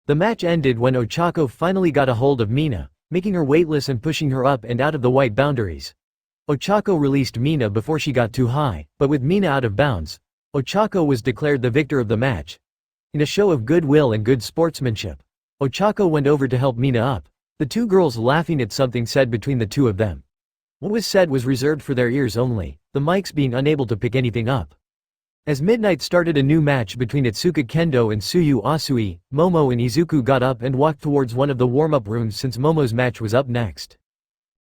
The match ended when Ochako finally got a hold of Mina, making her weightless and pushing her up and out of the white boundaries. Ochako released Mina before she got too high, but with Mina out of bounds, Ochako was declared the victor of the match. In a show of goodwill and good sportsmanship, Ochako went over to help Mina up, the two girls laughing at something said between the two of them. What was said was reserved for their ears only, the mics being unable to pick anything up. As midnight started a new match between Itsuka Kendo and Tsuyu Asui, Momo and Izuku got up and walked towards one of the warm-up rooms since Momo's match was up next.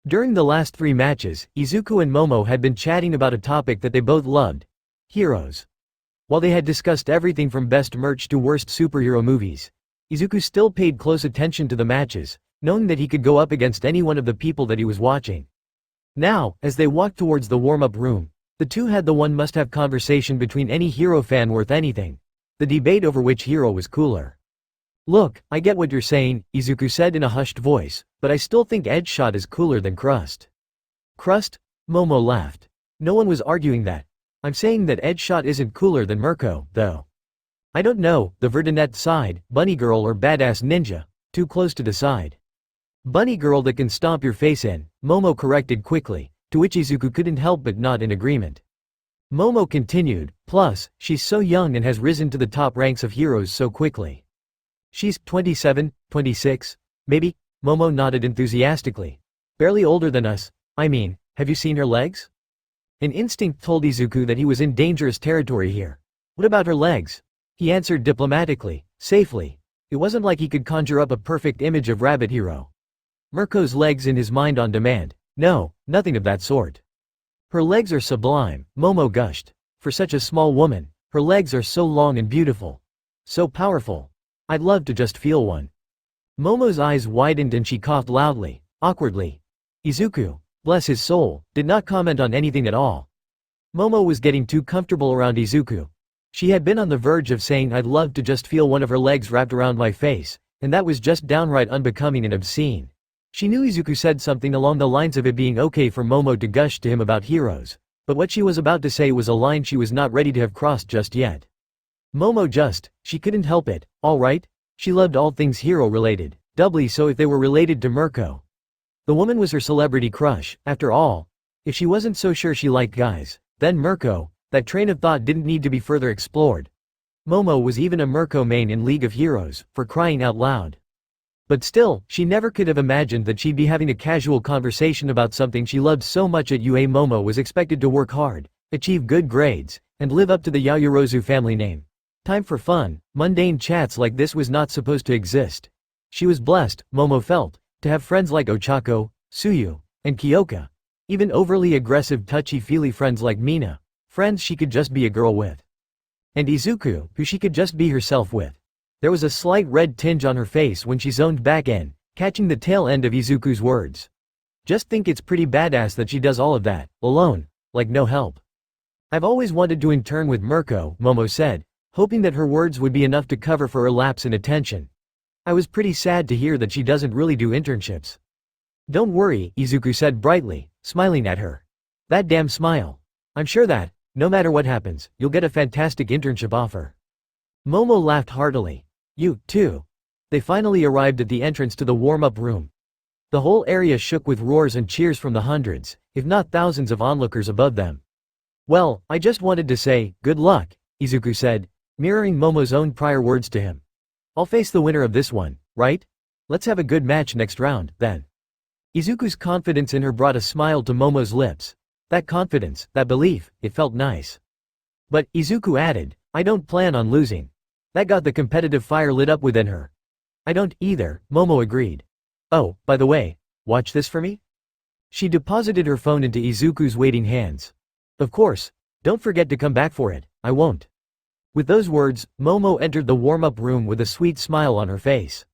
During the last 3 matches, Izuku and Momo had been chatting about a topic that they both loved: heroes. While they had discussed everything from best merch to worst superhero movies, Izuku still paid close attention to the matches, knowing that he could go up against any one of the people that he was watching. Now, as they walked towards the warm-up room, the two had the one must-have conversation between any hero fan worth anything: the debate over which hero was cooler. "Look, I get what you're saying," Izuku said in a hushed voice, "but I still think Edgeshot is cooler than Crust." "Crust?" Momo laughed. "No one was arguing that. I'm saying that Edgeshot isn't cooler than Mirko, though. I don't know, the Verdinette side, Bunny Girl or Badass Ninja, too close to decide." "Bunny Girl that can stomp your face in," Momo corrected quickly, to which Izuku couldn't help but nod in agreement. Momo continued, "Plus, she's so young and has risen to the top ranks of heroes so quickly." "She's 27, 26, maybe?" Momo nodded enthusiastically. "Barely older than us. I mean, have you seen her legs?" An instinct told Izuku that he was in dangerous territory here. "What about her legs?" He answered diplomatically, safely. It wasn't like he could conjure up a perfect image of Rabbit Hero. Mirko's legs in his mind on demand. No, nothing of that sort. "Her legs are sublime," Momo gushed. "For such a small woman, her legs are so long and beautiful. So powerful. I'd love to just feel one." Momo's eyes widened and she coughed loudly, awkwardly. Izuku, bless his soul, did not comment on anything at all. Momo was getting too comfortable around Izuku. She had been on the verge of saying "I'd love to just feel one of her legs wrapped around my face," and that was just downright unbecoming and obscene. She knew Izuku said something along the lines of it being okay for Momo to gush to him about heroes, but what she was about to say was a line she was not ready to have crossed just yet. She couldn't help it, all right? She loved all things hero-related, doubly so if they were related to Mirko. The woman was her celebrity crush, after all. If she wasn't so sure she liked guys, then Mirko, that train of thought didn't need to be further explored. Momo was even a Mirko main in League of Heroes, for crying out loud. But still, she never could have imagined that she'd be having a casual conversation about something she loved so much at UA. Momo was expected to work hard, achieve good grades, and live up to the Yayorozu family name. Time for fun, mundane chats like this was not supposed to exist. She was blessed, Momo felt, to have friends like Ochako, Tsuyu, and Kyoka. Even overly aggressive touchy-feely friends like Mina. Friends she could just be a girl with. And Izuku, who she could just be herself with. There was a slight red tinge on her face when she zoned back in, catching the tail end of Izuku's words. "Just think it's pretty badass that she does all of that, alone, like no help." "I've always wanted to intern with Mirko," Momo said, hoping that her words would be enough to cover for her lapse in attention. "I was pretty sad to hear that she doesn't really do internships." "Don't worry," Izuku said brightly, smiling at her. That damn smile. "I'm sure that, no matter what happens, you'll get a fantastic internship offer." Momo laughed heartily. "You, too." They finally arrived at the entrance to the warm-up room. The whole area shook with roars and cheers from the hundreds, if not thousands of onlookers above them. "Well, I just wanted to say, good luck," Izuku said, mirroring Momo's own prior words to him. "I'll face the winner of this one, right? Let's have a good match next round, then." Izuku's confidence in her brought a smile to Momo's lips. That confidence, that belief, it felt nice. "But," Izuku added, "I don't plan on losing." That got the competitive fire lit up within her. "I don't either," Momo agreed. "Oh, by the way, watch this for me?" She deposited her phone into Izuku's waiting hands. "Of course, don't forget to come back for it, I won't." With those words, Momo entered the warm-up room with a sweet smile on her face.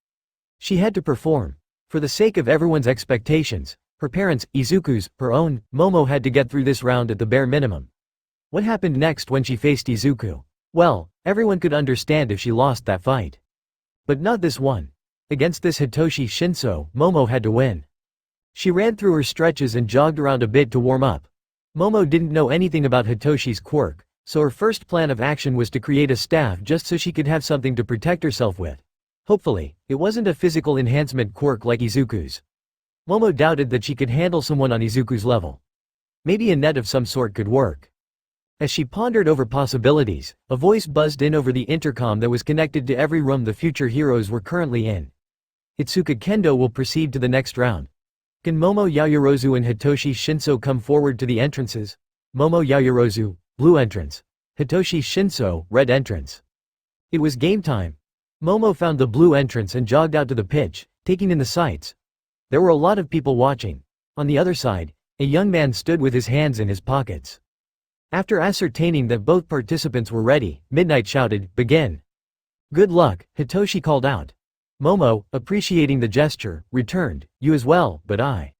She had to perform. For the sake of everyone's expectations, her parents', Izuku's, her own, Momo had to get through this round at the bare minimum. What happened next when she faced Izuku? Well, everyone could understand if she lost that fight. But not this one. Against this Hitoshi Shinso, Momo had to win. She ran through her stretches and jogged around a bit to warm up. Momo didn't know anything about Hitoshi's quirk, so her first plan of action was to create a staff just so she could have something to protect herself with. Hopefully, it wasn't a physical enhancement quirk like Izuku's. Momo doubted that she could handle someone on Izuku's level. Maybe a net of some sort could work. As she pondered over possibilities, a voice buzzed in over the intercom that was connected to every room the future heroes were currently in. Itsuka Kendo will proceed to the next round. Can Momo Yaoyorozu and Hitoshi Shinso come forward to the entrances? Momo Yaoyorozu, blue entrance. Hitoshi Shinso, red entrance. It was game time. Momo found the blue entrance and jogged out to the pitch, taking in the sights. There were a lot of people watching. On the other side, a young man stood with his hands in his pockets. After ascertaining that both participants were ready, Midnight shouted, "Begin." "Good luck," Hitoshi called out. Momo, appreciating the gesture, returned, "You as well, but I."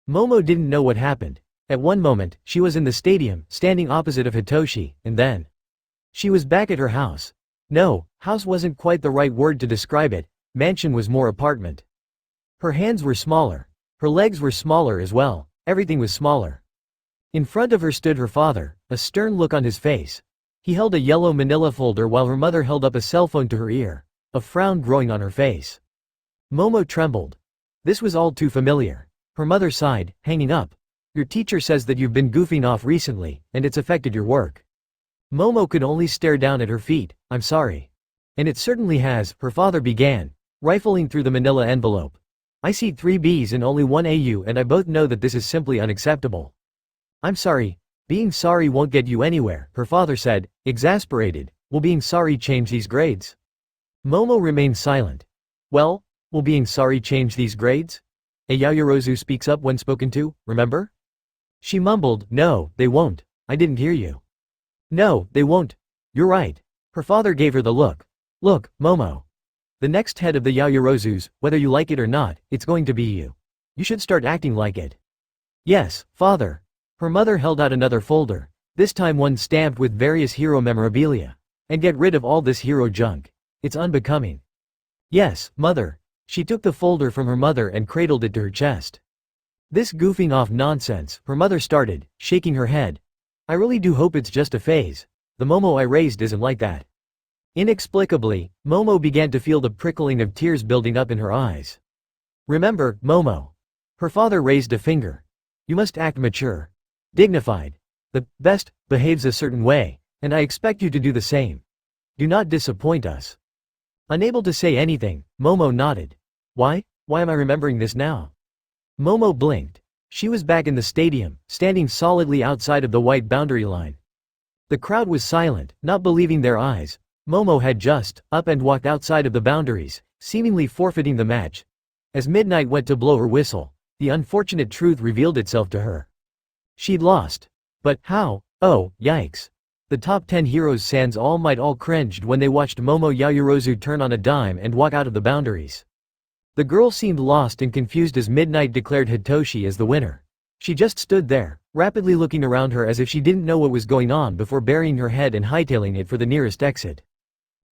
Momo didn't know what happened. At one moment, she was in the stadium, standing opposite of Hitoshi, and then she was back at her house. No, house wasn't quite the right word to describe it, mansion was more apartment. Her hands were smaller. Her legs were smaller as well, everything was smaller. In front of her stood her father, a stern look on his face. He held a yellow manila folder while her mother held up a cell phone to her ear, a frown growing on her face. Momo trembled. This was all too familiar. Her mother sighed, hanging up. "Your teacher says that you've been goofing off recently, and it's affected your work." Momo could only stare down at her feet. "I'm sorry." "And it certainly has," her father began, rifling through the manila envelope. "I see 3 B's and only 1 AU, and I both know that this is simply unacceptable." "I'm sorry. Being sorry won't get you anywhere," her father said, exasperated. "Will being sorry change these grades?" Momo remained silent. "Well, will being sorry change these grades?" Yaoyorozu speaks up when spoken to, remember? She mumbled, "No, they won't. I didn't hear you." "No, they won't. You're right." Her father gave her the look. "Look, Momo. The next head of the Yaoyorozus, whether you like it or not, it's going to be you. You should start acting like it." "Yes, father." Her mother held out another folder, this time one stamped with various hero memorabilia. "And get rid of all this hero junk. It's unbecoming." "Yes, mother." She took the folder from her mother and cradled it to her chest. "This goofing off nonsense," her mother started, shaking her head. "I really do hope it's just a phase. The Momo I raised isn't like that." Inexplicably, Momo began to feel the prickling of tears building up in her eyes. "Remember, Momo." Her father raised a finger. "You must act mature. Dignified. The best behaves a certain way, and I expect you to do the same. Do not disappoint us." Unable to say anything, Momo nodded. Why am I remembering this now?" Momo blinked. She was back in the stadium, standing solidly outside of the white boundary line. The crowd was silent, not believing their eyes. Momo had just up and walked outside of the boundaries, seemingly forfeiting the match. As Midnight went to blow her whistle, the unfortunate truth revealed itself to her. She'd lost. But how? Oh, yikes. The top 10 heroes sans All Might all cringed when they watched Momo Yaoyorozu turn on a dime and walk out of the boundaries. The girl seemed lost and confused as Midnight declared Hitoshi as the winner. She just stood there, rapidly looking around her as if she didn't know what was going on before burying her head and hightailing it for the nearest exit.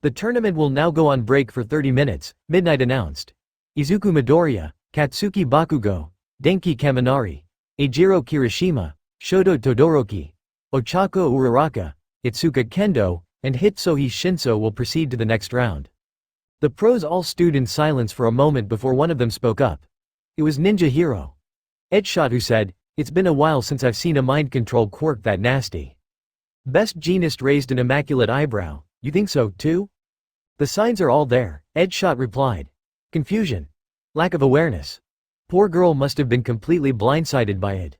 "The tournament will now go on break for 30 minutes, Midnight announced. Izuku Midoriya, Katsuki Bakugo, Denki Kaminari, Eijiro Kirishima, Shoto Todoroki, Ochako Uraraka, Itsuka Kendo, and Hitsuhi Shinso will proceed to the next round." The pros all stewed in silence for a moment before one of them spoke up. It was Ninja Hero Edshot, who said, "It's been a while since I've seen a mind control quirk that nasty." Best Jeanist raised an immaculate eyebrow. "You think so, too?" "The signs are all there," Edshot replied. Confusion. Lack of awareness. Poor girl must have been completely blindsided by it.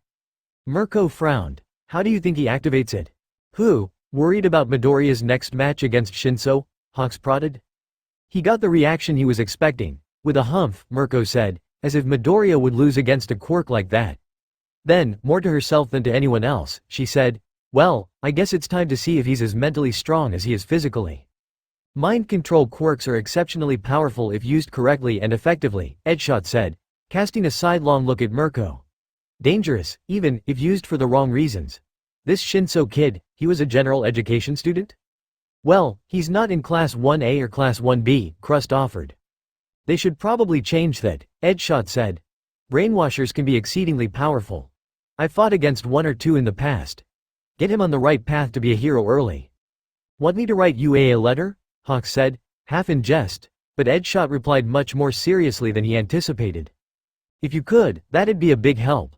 Mirko frowned. "How do you think he activates it?" "Who? Worried about Midoriya's next match against Shinso?" Hawks prodded. He got the reaction he was expecting. With a humph, Mirko said, as if Midoriya would lose against a quirk like that. Then, more to herself than to anyone else, she said, "Well, I guess it's time to see if he's as mentally strong as he is physically." Mind control quirks are exceptionally powerful if used correctly and effectively, Edshot said, casting a sidelong look at Mirko. Dangerous, even if used for the wrong reasons. This Shinso kid, he was a general education student? "Well, he's not in Class 1A or Class 1B, Crust offered." "They should probably change that," Edshot said. "Brainwashers can be exceedingly powerful. I've fought against 1 or 2 in the past. Get him on the right path to be a hero early." "Want me to write you a letter?" Hawks said, half in jest, but Edshot replied much more seriously than he anticipated. "If you could, that'd be a big help.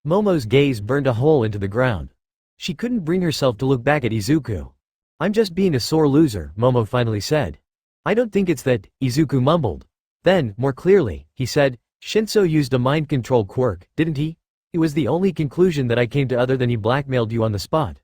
Momo's gaze burned a hole into the ground. She couldn't bring herself to look back at Izuku. I'm just being a sore loser, Momo finally said. I don't think it's that, Izuku mumbled. Then, more clearly, he said, Shinso used a mind control quirk, didn't he? It was the only conclusion that I came to other than he blackmailed you on the spot.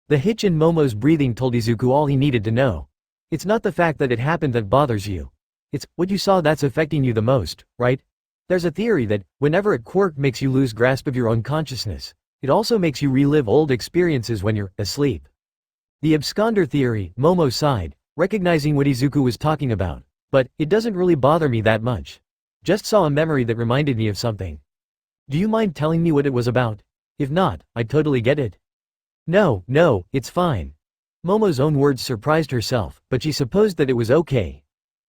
The hitch in Momo's breathing told Izuku all he needed to know. It's not the fact that it happened that bothers you. It's what you saw that's affecting you the most, right? There's a theory that, whenever a quirk makes you lose grasp of your own consciousness, it also makes you relive old experiences when you're asleep. The absconder theory, Momo sighed, recognizing what Izuku was talking about. But, it doesn't really bother me that much. Just saw a memory that reminded me of something. Do you mind telling me what it was about? If not, I totally get it. No, it's fine. Momo's own words surprised herself, but she supposed that it was okay.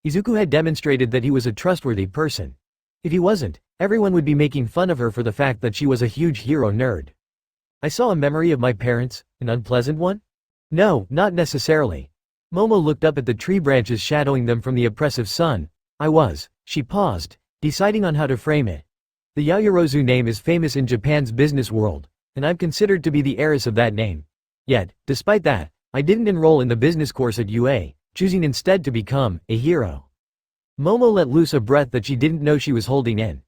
Izuku had demonstrated that he was a trustworthy person. If he wasn't, everyone would be making fun of her for the fact that she was a huge hero nerd. I saw a memory of my parents, an unpleasant one? No, not necessarily. Momo looked up at the tree branches shadowing them from the oppressive sun. She paused, deciding on how to frame it. The Yaoyorozu name is famous in Japan's business world, and I'm considered to be the heiress of that name. Yet, despite that, I didn't enroll in the business course at UA, choosing instead to become a hero. Momo let loose a breath that she didn't know she was holding in.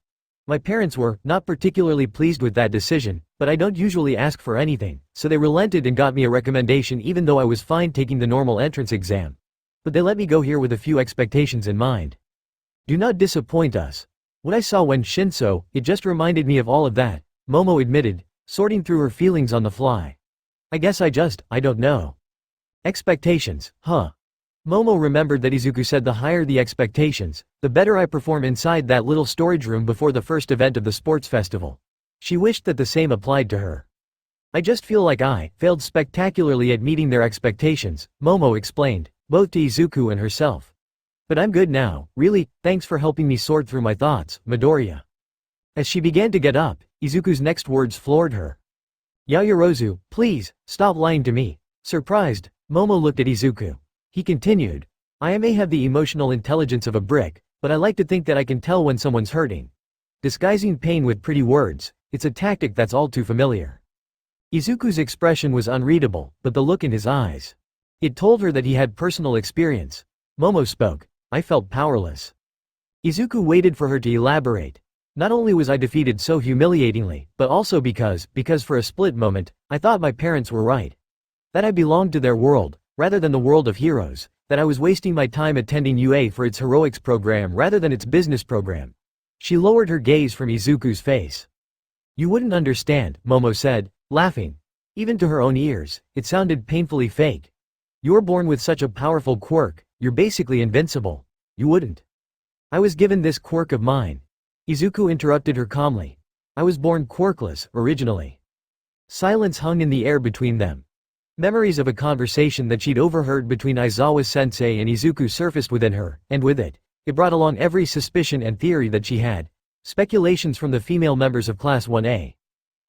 My parents were not particularly pleased with that decision, but I don't usually ask for anything, so they relented and got me a recommendation even though I was fine taking the normal entrance exam. But they let me go here with a few expectations in mind. Do not disappoint us. What I saw when Shinso, it just reminded me of all of that, Momo admitted, sorting through her feelings on the fly. I guess I don't know. Expectations, huh? Momo remembered that Izuku said the higher the expectations, the better I perform inside that little storage room before the first event of the sports festival. She wished that the same applied to her. I just feel like I failed spectacularly at meeting their expectations, Momo explained, both to Izuku and herself. But I'm good now, really, thanks for helping me sort through my thoughts, Midoriya. As she began to get up, Izuku's next words floored her. Yaoyorozu, please, stop lying to me. Surprised, Momo looked at Izuku. He continued, I may have the emotional intelligence of a brick, but I like to think that I can tell when someone's hurting. Disguising pain with pretty words, it's a tactic that's all too familiar. Izuku's expression was unreadable, but the look in his eyes. It told her that he had personal experience. Momo spoke. I felt powerless. Izuku waited for her to elaborate. Not only was I defeated so humiliatingly, but also because for a split moment, I thought my parents were right. That I belonged to their world, rather than the world of heroes, that I was wasting my time attending UA for its heroics program rather than its business program. She lowered her gaze from Izuku's face. You wouldn't understand, Momo said, laughing. Even to her own ears, it sounded painfully fake. You're born with such a powerful quirk, you're basically invincible. You wouldn't. I was given this quirk of mine. Izuku interrupted her calmly. I was born quirkless, originally. Silence hung in the air between them. Memories of a conversation that she'd overheard between Aizawa-sensei and Izuku surfaced within her, and with it, it brought along every suspicion and theory that she had. Speculations from the female members of Class 1A.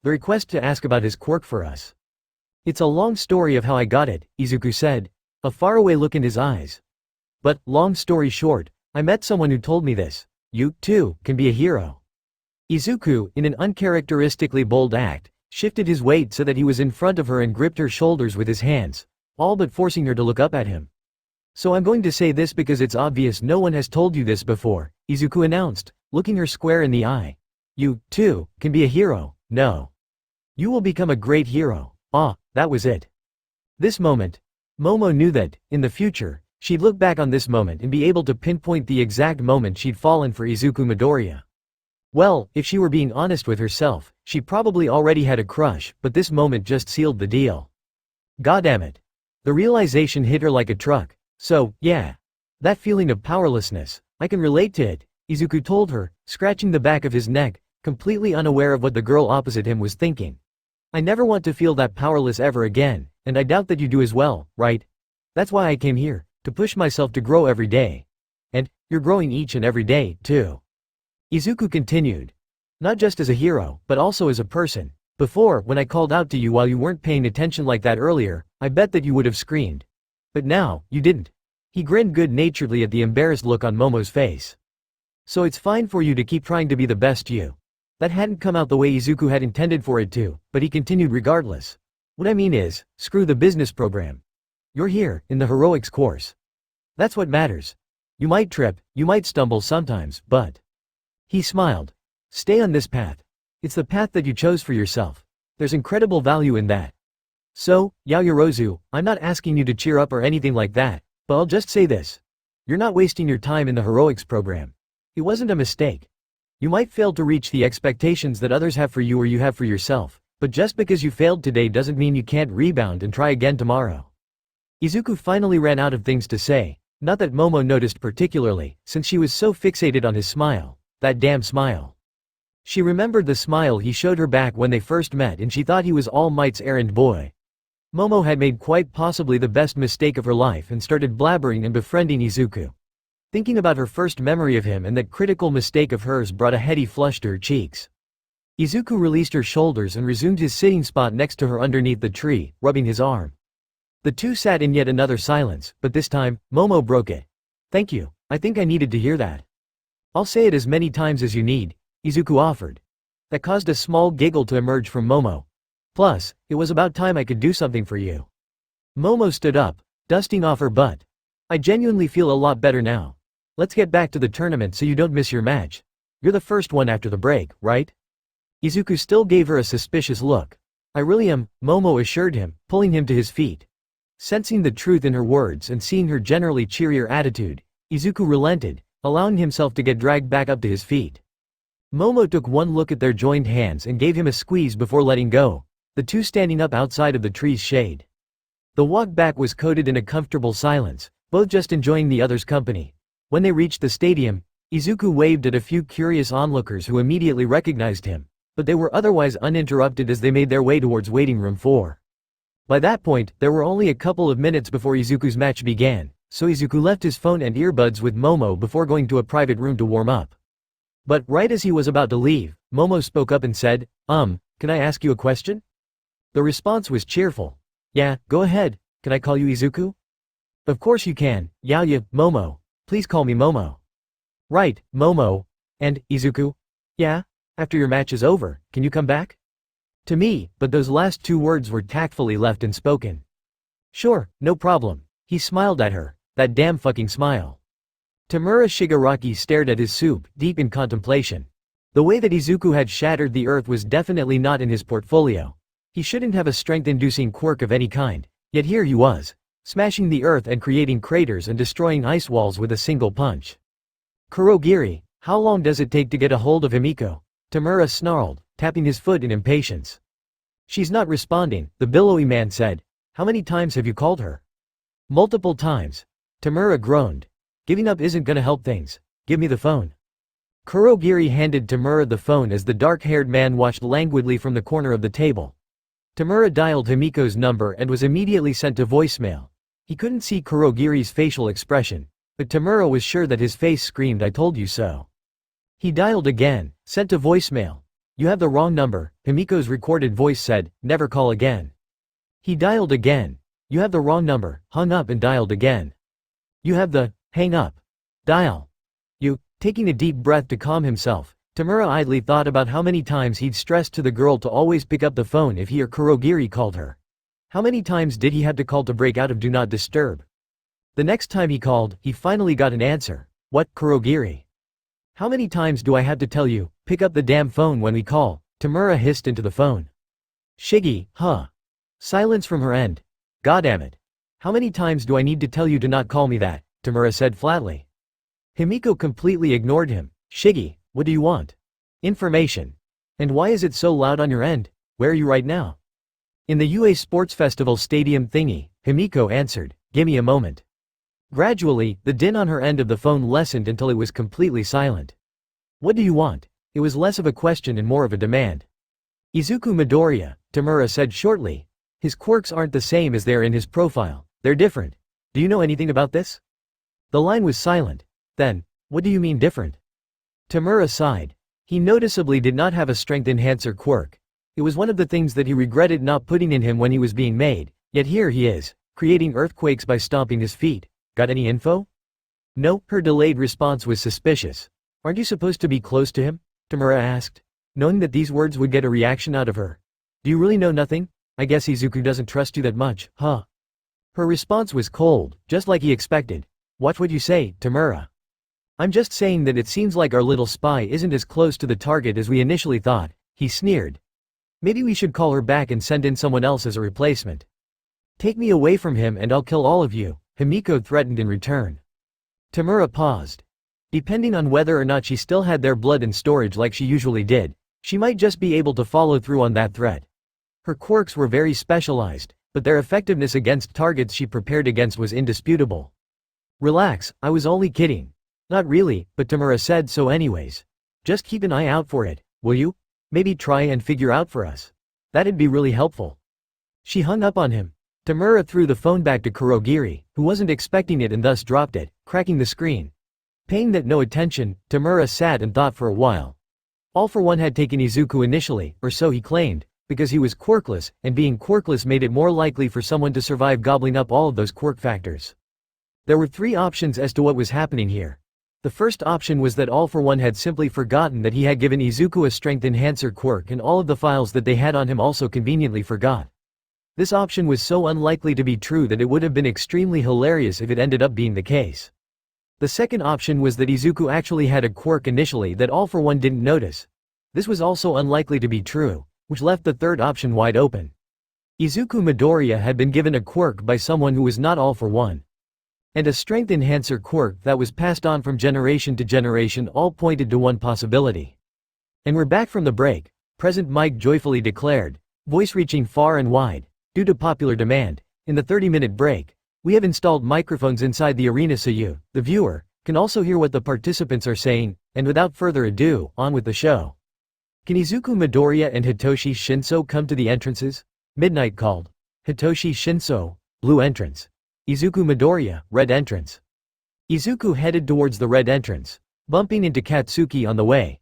The request to ask about his quirk for us. It's a long story of how I got it, Izuku said, a faraway look in his eyes. But, long story short, I met someone who told me this. You, too, can be a hero. Izuku, in an uncharacteristically bold act, shifted his weight so that he was in front of her and gripped her shoulders with his hands, all but forcing her to look up at him. So I'm going to say this because it's obvious no one has told you this before, Izuku announced, looking her square in the eye. You, too, can be a hero, no. You will become a great hero. That was it. This moment. Momo knew that, in the future, she'd look back on this moment and be able to pinpoint the exact moment she'd fallen for Izuku Midoriya. Well, if she were being honest with herself, she probably already had a crush, but this moment just sealed the deal. Goddammit. The realization hit her like a truck. So, yeah. That feeling of powerlessness, I can relate to it, Izuku told her, scratching the back of his neck, completely unaware of what the girl opposite him was thinking. I never want to feel that powerless ever again, and I doubt that you do as well, right? That's why I came here, to push myself to grow every day. And, you're growing each and every day, too. Izuku continued. Not just as a hero, but also as a person. Before, when I called out to you while you weren't paying attention like that earlier, I bet that you would have screamed. But now, you didn't. He grinned good-naturedly at the embarrassed look on Momo's face. So it's fine for you to keep trying to be the best you. That hadn't come out the way Izuku had intended for it to, but he continued regardless. What I mean is, screw the business program. You're here, in the heroics course. That's what matters. You might trip, you might stumble sometimes, but… He smiled. Stay on this path. It's the path that you chose for yourself. There's incredible value in that. So, Yaoyorozu, I'm not asking you to cheer up or anything like that, but I'll just say this. You're not wasting your time in the heroics program. It wasn't a mistake. You might fail to reach the expectations that others have for you or you have for yourself, but just because you failed today doesn't mean you can't rebound and try again tomorrow. Izuku finally ran out of things to say, not that Momo noticed particularly, since she was so fixated on his smile. That damn smile. She remembered the smile he showed her back when they first met and she thought he was All Might's errand boy. Momo had made quite possibly the best mistake of her life and started blabbering and befriending Izuku. Thinking about her first memory of him and that critical mistake of hers brought a heady flush to her cheeks. Izuku released her shoulders and resumed his sitting spot next to her underneath the tree, rubbing his arm. The two sat in yet another silence, but this time, Momo broke it. Thank you, I think I needed to hear that. I'll say it as many times as you need, Izuku offered. That caused a small giggle to emerge from Momo. Plus, it was about time I could do something for you. Momo stood up, dusting off her butt. I genuinely feel a lot better now. Let's get back to the tournament so you don't miss your match. You're the first one after the break, right? Izuku still gave her a suspicious look. I really am, Momo assured him, pulling him to his feet. Sensing the truth in her words and seeing her generally cheerier attitude, Izuku relented, allowing himself to get dragged back up to his feet. Momo took one look at their joined hands and gave him a squeeze before letting go, the two standing up outside of the tree's shade. The walk back was coated in a comfortable silence, both just enjoying the other's company. When they reached the stadium, Izuku waved at a few curious onlookers who immediately recognized him, but they were otherwise uninterrupted as they made their way towards waiting room 4. By that point, there were only a couple of minutes before Izuku's match began, so Izuku left his phone and earbuds with Momo before going to a private room to warm up. But right as he was about to leave, Momo spoke up and said, can I ask you a question? The response was cheerful. Yeah, go ahead, can I call you Izuku? Of course you can, Yaoya, Momo. Please call me Momo. Right, Momo. And, Izuku? Yeah? After your match is over, can you come back? To me, but those last two words were tactfully left unspoken. Sure, no problem. He smiled at her, that damn fucking smile. Tamura Shigaraki stared at his soup, deep in contemplation. The way that Izuku had shattered the earth was definitely not in his portfolio. He shouldn't have a strength-inducing quirk of any kind, yet here he was, smashing the earth and creating craters and destroying ice walls with a single punch. Kurogiri, how long does it take to get a hold of Himiko? Tamura snarled, tapping his foot in impatience. She's not responding, the billowy man said. How many times have you called her? Multiple times. Tamura groaned. Giving up isn't gonna help things. Give me the phone. Kurogiri handed Tamura the phone as the dark-haired man watched languidly from the corner of the table. Tamura dialed Himiko's number and was immediately sent to voicemail. He couldn't see Kurogiri's facial expression, but Tamura was sure that his face screamed I told you so. He dialed again, sent to voicemail. You have the wrong number, Himiko's recorded voice said, never call again. He dialed again. You have the wrong number, hung up and dialed again. You have the, hang up. Dial. Taking a deep breath to calm himself, Tamura idly thought about how many times he'd stressed to the girl to always pick up the phone if he or Kurogiri called her. How many times did he have to call to break out of Do Not Disturb? The next time he called, he finally got an answer. What, Kurogiri? How many times do I have to tell you, pick up the damn phone when we call? Tamura hissed into the phone. Shiggy, huh? Silence from her end. Goddammit. How many times do I need to tell you to not call me that? Tamura said flatly. Himiko completely ignored him. Shiggy, what do you want? Information. And why is it so loud on your end? Where are you right now? In the UA Sports Festival stadium thingy, Himiko answered, gimme a moment. Gradually, the din on her end of the phone lessened until it was completely silent. What do you want? It was less of a question and more of a demand. Izuku Midoriya, Tamura said shortly. His quirks aren't the same as they are in his profile, they're different. Do you know anything about this? The line was silent. Then, what do you mean different? Tamura sighed. He noticeably did not have a strength enhancer quirk. It was one of the things that he regretted not putting in him when he was being made, yet here he is, creating earthquakes by stomping his feet. Got any info? No, her delayed response was suspicious. Aren't you supposed to be close to him? Tamura asked. knowing that these words would get a reaction out of her. Do you really know nothing? I guess Izuku doesn't trust you that much, huh? Her response was cold, just like he expected. Watch what you say, Tamura. I'm just saying that it seems like our little spy isn't as close to the target as we initially thought, he sneered. Maybe we should call her back and send in someone else as a replacement. Take me away from him and I'll kill all of you, Himiko threatened in return. Tamura paused. Depending on whether or not she still had their blood in storage like she usually did, she might just be able to follow through on that threat. Her quirks were very specialized, but their effectiveness against targets she prepared against was indisputable. Relax, I was only kidding. Not really, but Tamura said so anyways. Just keep an eye out for it, will you? Maybe try and figure out for us. That'd be really helpful. She hung up on him. Tamura threw the phone back to Kurogiri, who wasn't expecting it and thus dropped it, cracking the screen. Paying that no attention, Tamura sat and thought for a while. All for One had taken Izuku initially, or so he claimed, because he was quirkless, and being quirkless made it more likely for someone to survive gobbling up all of those quirk factors. There were three options as to what was happening here. The first option was that All for One had simply forgotten that he had given Izuku a strength enhancer quirk and all of the files that they had on him also conveniently forgot. This option was so unlikely to be true that it would have been extremely hilarious if it ended up being the case. The second option was that Izuku actually had a quirk initially that All for One didn't notice. This was also unlikely to be true, which left the third option wide open. Izuku Midoriya had been given a quirk by someone who was not All for One. And a strength enhancer quirk that was passed on from generation to generation all pointed to one possibility. And we're back from the break, President Mike joyfully declared, voice reaching far and wide. Due to popular demand, in the 30-minute break, we have installed microphones inside the arena so you, the viewer, can also hear what the participants are saying, and without further ado, on with the show. Can Izuku Midoriya and Hitoshi Shinso come to the entrances? Midnight called. Hitoshi Shinso, blue entrance. Izuku Midoriya, red entrance. Izuku headed towards the red entrance, bumping into Katsuki on the way.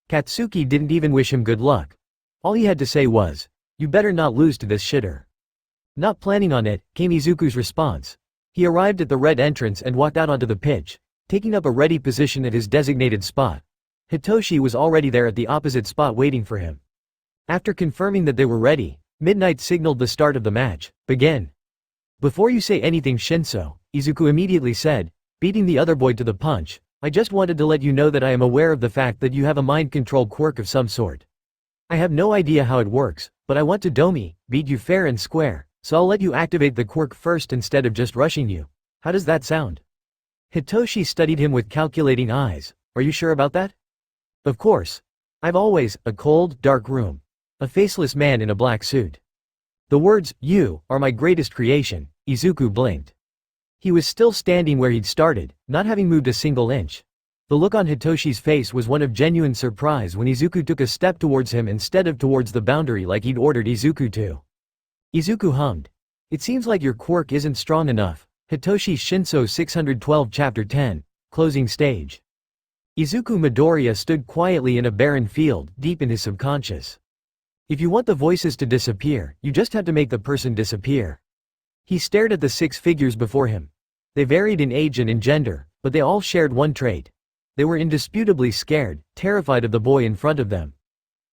Katsuki didn't even wish him good luck. All he had to say was, you better not lose to this shitter. Not planning on it, came Izuku's response. He arrived at the red entrance and walked out onto the pitch, taking up a ready position at his designated spot. Hitoshi was already there at the opposite spot waiting for him. After confirming that they were ready, Midnight signaled the start of the match. Begin. Before you say anything Shinso, Izuku immediately said, beating the other boy to the punch, I just wanted to let you know that I am aware of the fact that you have a mind control quirk of some sort. I have no idea how it works, but I want to beat you fair and square, so I'll let you activate the quirk first instead of just rushing you. How does that sound? Hitoshi studied him with calculating eyes. Are you sure about that? Of course. I've always, a cold, dark room. A faceless man in a black suit. The words, you, are my greatest creation, Izuku blinked. He was still standing where he'd started, not having moved a single inch. The look on Hitoshi's face was one of genuine surprise when Izuku took a step towards him instead of towards the boundary like he'd ordered Izuku to. Izuku hummed. It seems like your quirk isn't strong enough. Hitoshi Shinso 612 Chapter 10, Closing Stage. Izuku Midoriya stood quietly in a barren field, deep in his subconscious. If you want the voices to disappear, you just have to make the person disappear. He stared at the six figures before him. They varied in age and in gender, but they all shared one trait. They were indisputably scared, terrified of the boy in front of them.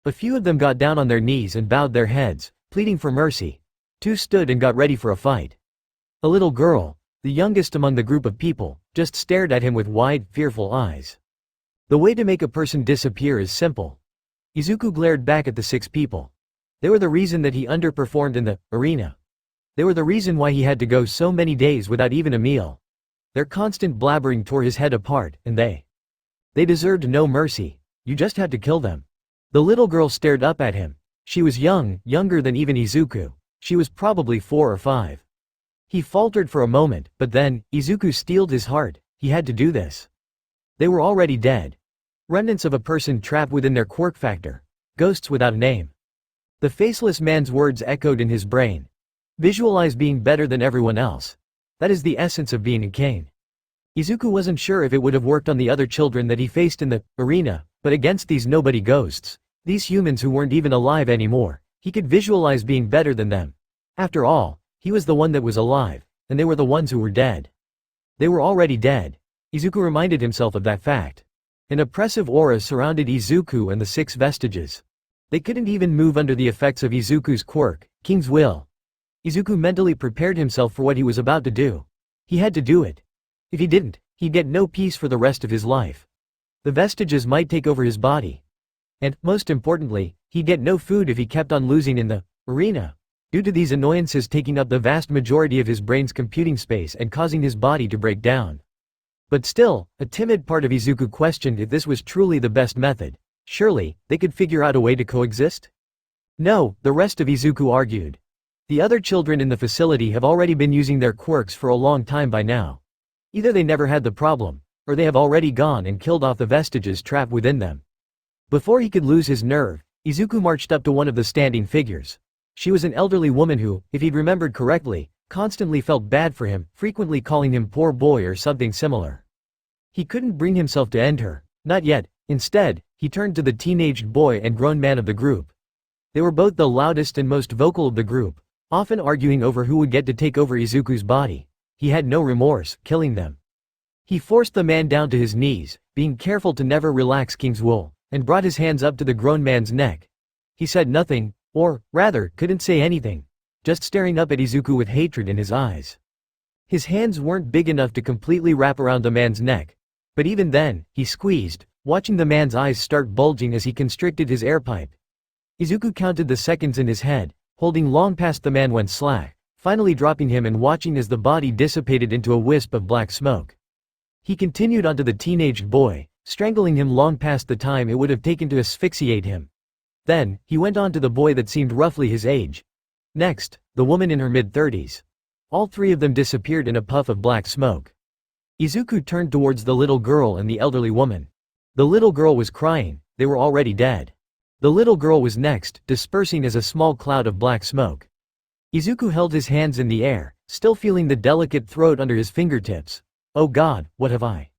A few of them got down on their knees and bowed their heads, pleading for mercy. Two stood and got ready for a fight. A little girl, the youngest among the group of people, just stared at him with wide, fearful eyes. The way to make a person disappear is simple. Izuku glared back at the six people. They were the reason that he underperformed in the arena. They were the reason why he had to go so many days without even a meal. Their constant blabbering tore his head apart, and they deserved no mercy. You just had to kill them. The little girl stared up at him. She was young, younger than even Izuku. She was probably 4 or 5. He faltered for a moment, but then, Izuku steeled his heart. He had to do this. They were already dead. Remnants of a person trapped within their quirk factor. Ghosts without a name. The faceless man's words echoed in his brain. Visualize being better than everyone else. That is the essence of being a king. Izuku wasn't sure if it would have worked on the other children that he faced in the arena, but against these nobody ghosts, these humans who weren't even alive anymore, he could visualize being better than them. After all, he was the one that was alive, and they were the ones who were dead. They were already dead. Izuku reminded himself of that fact. An oppressive aura surrounded Izuku and the 6 vestiges. They couldn't even move under the effects of Izuku's quirk, King's Will. Izuku mentally prepared himself for what he was about to do. He had to do it. If he didn't, he'd get no peace for the rest of his life. The vestiges might take over his body. And, most importantly, he'd get no food if he kept on losing in the arena, due to these annoyances taking up the vast majority of his brain's computing space and causing his body to break down. But still, a timid part of Izuku questioned if this was truly the best method. Surely, they could figure out a way to coexist? No, the rest of Izuku argued. The other children in the facility have already been using their quirks for a long time by now. Either they never had the problem, or they have already gone and killed off the vestiges trapped within them. Before he could lose his nerve, Izuku marched up to one of the standing figures. She was an elderly woman who, if he'd remembered correctly, constantly felt bad for him, frequently calling him poor boy or something similar. He couldn't bring himself to end her, not yet. Instead, he turned to the teenaged boy and grown man of the group. They were both the loudest and most vocal of the group, often arguing over who would get to take over Izuku's body. He had no remorse, killing them. He forced the man down to his knees, being careful to never relax King's Will, and brought his hands up to the grown man's neck. He said nothing, or, rather, couldn't say anything, just staring up at Izuku with hatred in his eyes. His hands weren't big enough to completely wrap around the man's neck, but even then, he squeezed, watching the man's eyes start bulging as he constricted his air pipe. Izuku counted the seconds in his head, holding long past the man went slack, finally dropping him and watching as the body dissipated into a wisp of black smoke. He continued onto the teenaged boy, strangling him long past the time it would have taken to asphyxiate him. Then, he went on to the boy that seemed roughly his age. Next, the woman in her mid-30s. All 3 of them disappeared in a puff of black smoke. Izuku turned towards the little girl and the elderly woman. The little girl was crying, they were already dead. The little girl was next, dispersing as a small cloud of black smoke. Izuku held his hands in the air, still feeling the delicate throat under his fingertips. Oh God, what have I?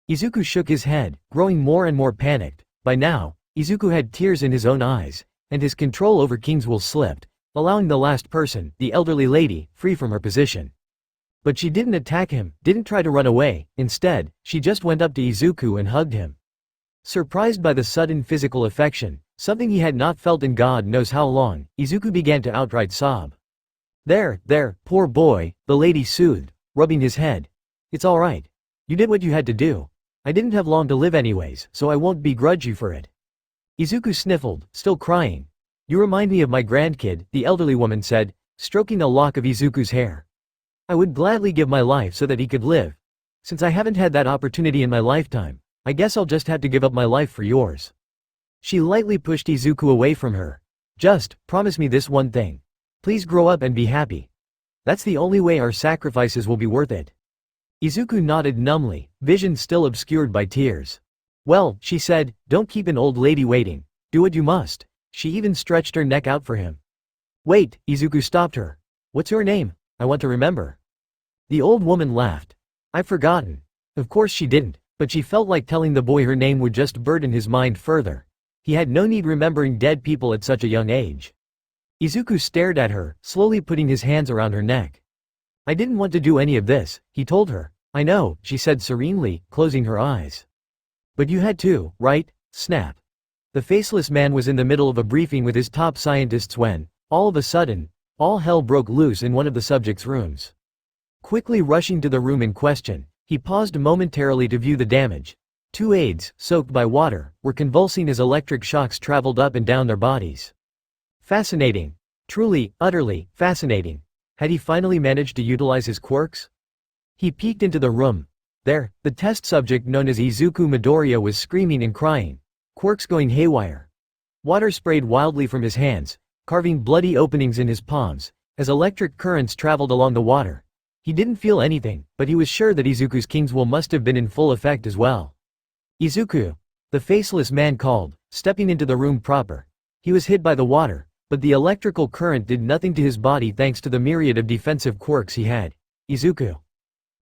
Izuku shook his head, growing more and more panicked. By now, Izuku had tears in his own eyes, and his control over King's Will slipped, allowing the last person, the elderly lady, free from her position. But she didn't attack him, didn't try to run away. Instead, she just went up to Izuku and hugged him. Surprised by the sudden physical affection, something he had not felt in God knows how long, Izuku began to outright sob. There, poor boy, the lady soothed, rubbing his head. It's all right. You did what you had to do. I didn't have long to live anyways, so I won't begrudge you for it. Izuku sniffled, still crying. You remind me of my grandkid, the elderly woman said, stroking a lock of Izuku's hair. I would gladly give my life so that he could live. Since I haven't had that opportunity in my lifetime, I guess I'll just have to give up my life for yours. She lightly pushed Izuku away from her. Just, promise me this one thing. Please grow up and be happy. That's the only way our sacrifices will be worth it. Izuku nodded numbly, vision still obscured by tears. Well, she said, don't keep an old lady waiting. Do what you must. She even stretched her neck out for him. Wait, Izuku stopped her. What's your name? I want to remember. The old woman laughed. I've forgotten. Of course she didn't, but she felt like telling the boy her name would just burden his mind further. He had no need remembering dead people at such a young age. Izuku stared at her, slowly putting his hands around her neck. I didn't want to do any of this, he told her. I know, she said serenely, closing her eyes. But you had to, right? Snap. The faceless man was in the middle of a briefing with his top scientists when, all of a sudden, all hell broke loose in one of the subjects' rooms. Quickly rushing to the room in question, he paused momentarily to view the damage. 2 aides, soaked by water, were convulsing as electric shocks traveled up and down their bodies. Fascinating. Truly, utterly, fascinating. Had he finally managed to utilize his quirks? He peeked into the room. There, the test subject known as Izuku Midoriya was screaming and crying. Quirks going haywire. Water sprayed wildly from his hands, carving bloody openings in his palms, as electric currents traveled along the water. He didn't feel anything, but he was sure that Izuku's King's Will must have been in full effect as well. Izuku! The faceless man called, stepping into the room proper. He was hit by the water, but the electrical current did nothing to his body thanks to the myriad of defensive quirks he had. Izuku!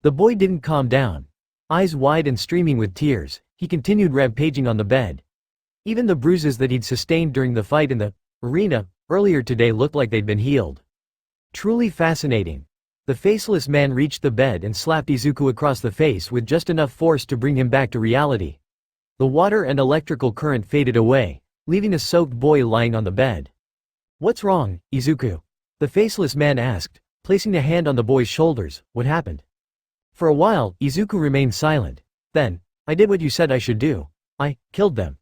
The boy didn't calm down. Eyes wide and streaming with tears, he continued rampaging on the bed. Even the bruises that he'd sustained during the fight in the arena earlier today looked like they'd been healed. Truly fascinating. The faceless man reached the bed and slapped Izuku across the face with just enough force to bring him back to reality. The water and electrical current faded away, leaving a soaked boy lying on the bed. "What's wrong, Izuku?" the faceless man asked, placing a hand on the boy's shoulders. "What happened?" For a while, Izuku remained silent. Then, "I did what you said I should do. I killed them."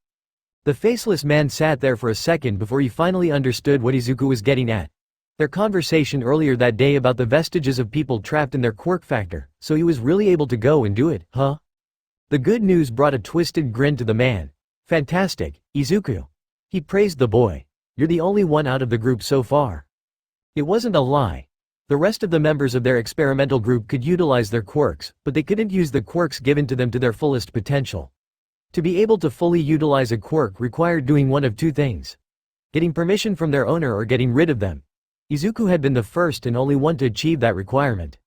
The faceless man sat there for a second before he finally understood what Izuku was getting at. Their conversation earlier that day about the vestiges of people trapped in their quirk factor, so he was really able to go and do it, huh? The good news brought a twisted grin to the man. "Fantastic, Izuku." He praised the boy. "You're the only one out of the group so far." It wasn't a lie. The rest of the members of their experimental group could utilize their quirks, but they couldn't use the quirks given to them to their fullest potential. To be able to fully utilize a quirk required doing one of two things: getting permission from their owner or getting rid of them. Izuku had been the first and only one to achieve that requirement.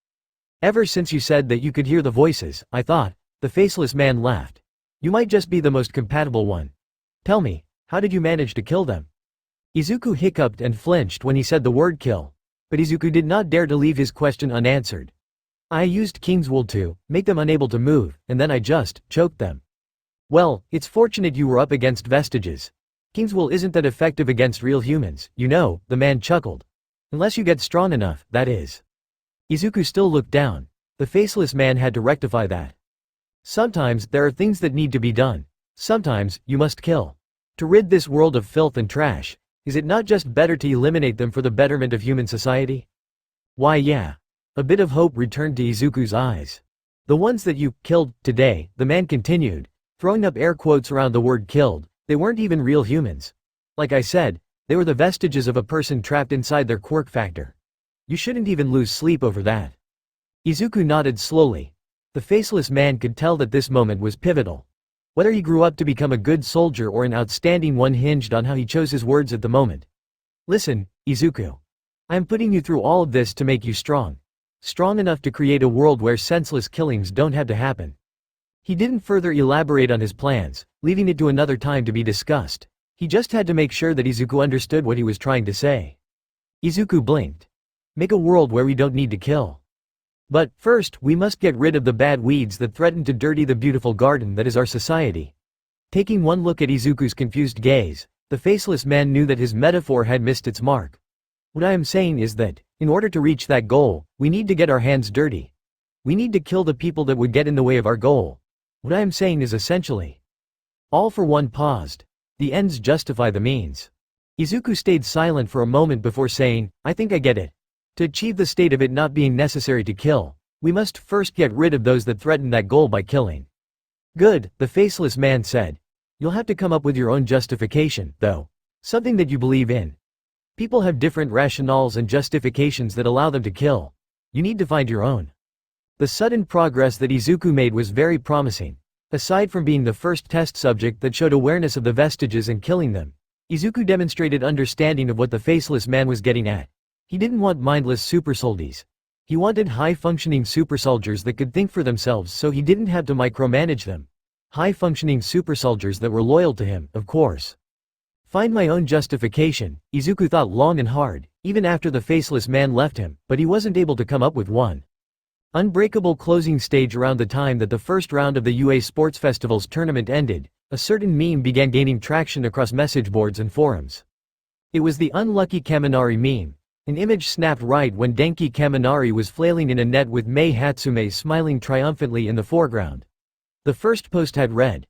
"Ever since you said that you could hear the voices, I thought," the faceless man laughed. "You might just be the most compatible one. Tell me, how did you manage to kill them?" Izuku hiccuped and flinched when he said the word kill, but Izuku did not dare to leave his question unanswered. "I used king's wool to make them unable to move, and then I just choked them." "Well, it's fortunate you were up against vestiges. King's wool isn't that effective against real humans, you know," the man chuckled. "Unless you get strong enough, that is." Izuku still looked down. The faceless man had to rectify that. "Sometimes there are things that need to be done. Sometimes you must kill. To rid this world of filth and trash, is it not just better to eliminate them for the betterment of human society?" "Why yeah." A bit of hope returned to Izuku's eyes. "The ones that you killed today," the man continued, throwing up air quotes around the word killed, "they weren't even real humans. Like I said, they were the vestiges of a person trapped inside their quirk factor. You shouldn't even lose sleep over that." Izuku nodded slowly. The faceless man could tell that this moment was pivotal. Whether he grew up to become a good soldier or an outstanding one hinged on how he chose his words at the moment. "Listen, Izuku. I am putting you through all of this to make you strong. Strong enough to create a world where senseless killings don't have to happen." He didn't further elaborate on his plans, leaving it to another time to be discussed. He just had to make sure that Izuku understood what he was trying to say. Izuku blinked. "Make a world where we don't need to kill. But, first, we must get rid of the bad weeds that threaten to dirty the beautiful garden that is our society." Taking one look at Izuku's confused gaze, the faceless man knew that his metaphor had missed its mark. "What I am saying is that, in order to reach that goal, we need to get our hands dirty. We need to kill the people that would get in the way of our goal. What I am saying is essentially." All for one paused. The ends justify the means. Izuku stayed silent for a moment before saying, "I think I get it. To achieve the state of it not being necessary to kill, we must first get rid of those that threaten that goal by killing." "Good," the faceless man said. "You'll have to come up with your own justification, though. Something that you believe in. People have different rationales and justifications that allow them to kill. You need to find your own." The sudden progress that Izuku made was very promising. Aside from being the first test subject that showed awareness of the vestiges and killing them, Izuku demonstrated understanding of what the faceless man was getting at. He didn't want mindless supersoldiers. He wanted high-functioning supersoldiers that could think for themselves so he didn't have to micromanage them. High-functioning supersoldiers that were loyal to him, of course. Find my own justification, Izuku thought long and hard, even after the faceless man left him, but he wasn't able to come up with one. Unbreakable closing stage. Around the time that the first round of the UA Sports Festival's tournament ended, a certain meme began gaining traction across message boards and forums. It was the unlucky Kaminari meme. An image snapped right when Denki Kaminari was flailing in a net with Mei Hatsume smiling triumphantly in the foreground. The first post had read,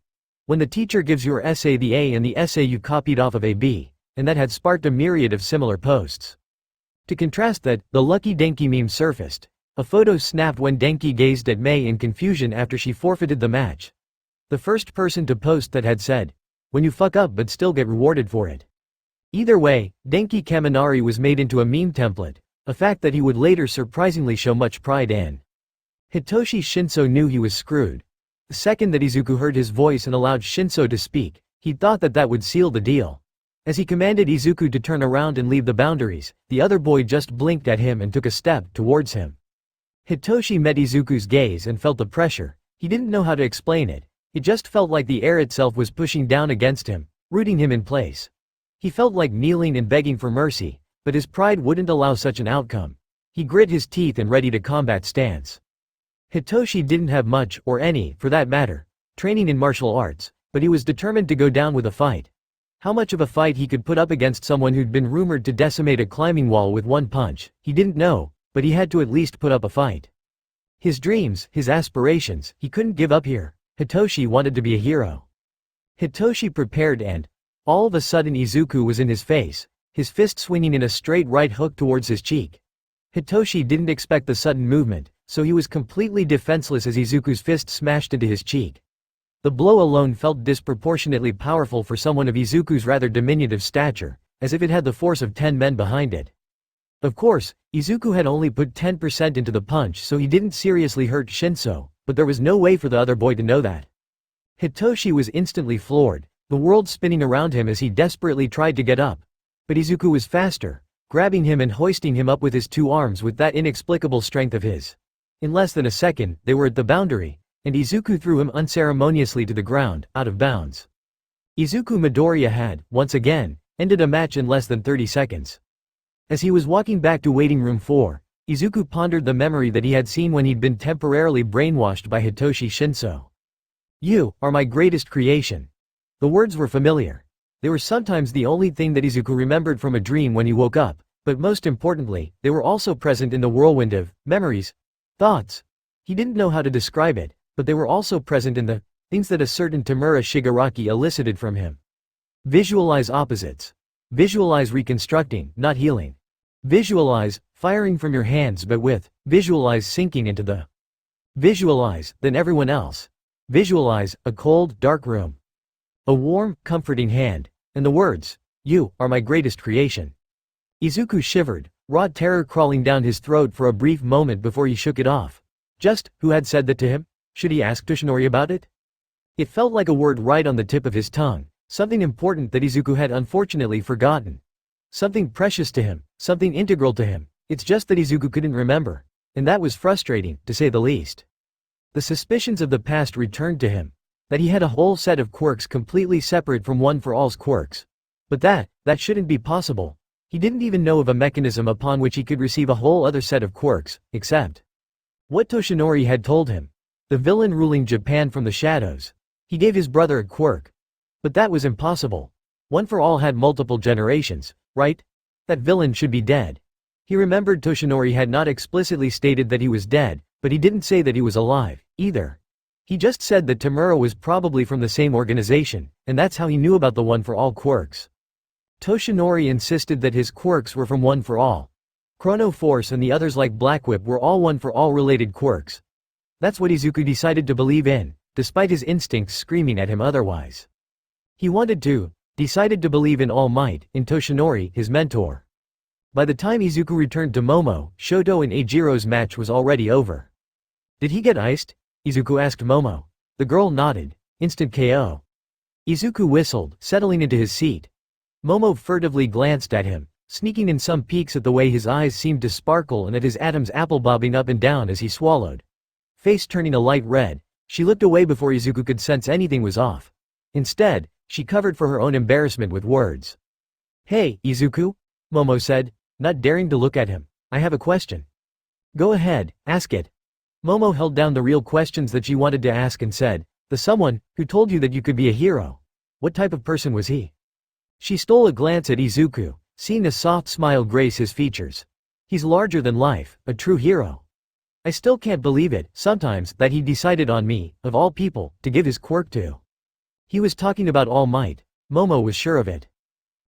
"When the teacher gives your essay the A and the essay you copied off of a B," and that had sparked a myriad of similar posts. To contrast that, the lucky Denki meme surfaced. A photo snapped when Denki gazed at Mei in confusion after she forfeited the match. The first person to post that had said, "When you fuck up but still get rewarded for it." Either way, Denki Kaminari was made into a meme template, a fact that he would later surprisingly show much pride in. Hitoshi Shinso knew he was screwed. The second that Izuku heard his voice and allowed Shinso to speak, he thought that that would seal the deal. As he commanded Izuku to turn around and leave the boundaries, the other boy just blinked at him and took a step towards him. Hitoshi met Izuku's gaze and felt the pressure. He didn't know how to explain it. It just felt like the air itself was pushing down against him, rooting him in place. He felt like kneeling and begging for mercy, but his pride wouldn't allow such an outcome. He grit his teeth in ready-to-combat stance. Hitoshi didn't have much, or any, for that matter, training in martial arts, But he was determined to go down with a fight. How much of a fight he could put up against someone who'd been rumored to decimate a climbing wall with one punch, he didn't know, but he had to at least put up a fight. His dreams, his aspirations, he couldn't give up here. Hitoshi wanted to be a hero. Hitoshi prepared and, all of a sudden Izuku was in his face, his fist swinging in a straight right hook towards his cheek. Hitoshi didn't expect the sudden movement, so he was completely defenseless as Izuku's fist smashed into his cheek. The blow alone felt disproportionately powerful for someone of Izuku's rather diminutive stature, as if it had the force of 10 men behind it. Of course, Izuku had only put 10% into the punch, so he didn't seriously hurt Shinso, but there was no way for the other boy to know that. Hitoshi was instantly floored, the world spinning around him as he desperately tried to get up. But Izuku was faster, grabbing him and hoisting him up with his 2 arms with that inexplicable strength of his. In less than a second, they were at the boundary, and Izuku threw him unceremoniously to the ground, out of bounds. Izuku Midoriya had, once again, ended a match in less than 30 seconds. As he was walking back to waiting room 4, Izuku pondered the memory that he had seen when he'd been temporarily brainwashed by Hitoshi Shinso. "You are my greatest creation." The words were familiar. They were sometimes the only thing that Izuku remembered from a dream when he woke up, but most importantly, they were also present in the whirlwind of memories, thoughts. He didn't know how to describe it, but they were also present in the things that a certain Tamura Shigaraki elicited from him. Visualize opposites. Visualize reconstructing, not healing. Visualize firing from your hands but with, visualize sinking into the. Visualize, than everyone else. Visualize, a cold, dark room. A warm, comforting hand, and the words, "You are my greatest creation." Izuku shivered, raw terror crawling down his throat for a brief moment before he shook it off. Just, who had said that to him? Should he ask Toshinori about it? It felt like a word right on the tip of his tongue, something important that Izuku had unfortunately forgotten. Something precious to him, something integral to him, it's just that Izuku couldn't remember. And that was frustrating, to say the least. The suspicions of the past returned to him, that he had a whole set of quirks completely separate from One for All's quirks. But that shouldn't be possible. He didn't even know of a mechanism upon which he could receive a whole other set of quirks, except what Toshinori had told him. The villain ruling Japan from the shadows. He gave his brother a quirk. But that was impossible. One for All had multiple generations, right? That villain should be dead. He remembered Toshinori had not explicitly stated that he was dead, but he didn't say that he was alive, either. He just said that Tamura was probably from the same organization, and that's how he knew about the One for All quirks. Toshinori insisted that his quirks were from One for All. Chrono Force and the others like Black Whip were all One for All related quirks. That's what Izuku decided to believe in, despite his instincts screaming at him otherwise. He decided to believe in All Might, in Toshinori, his mentor. By the time Izuku returned to Momo, Shoto and Eijiro's match was already over. Did he get iced? Izuku asked Momo. The girl nodded. Instant KO. Izuku whistled, settling into his seat. Momo furtively glanced at him, sneaking in some peeks at the way his eyes seemed to sparkle and at his Adam's apple bobbing up and down as he swallowed. Face turning a light red, she looked away before Izuku could sense anything was off. Instead, she covered for her own embarrassment with words. "Hey, Izuku," Momo said, not daring to look at him. "I have a question." "Go ahead, ask it." Momo held down the real questions that she wanted to ask and said, "The someone who told you that you could be a hero. What type of person was he?" She stole a glance at Izuku, seeing a soft smile grace his features. "He's larger than life, a true hero. I still can't believe it, sometimes, that he decided on me, of all people, to give his quirk to." He was talking about All Might. Momo was sure of it.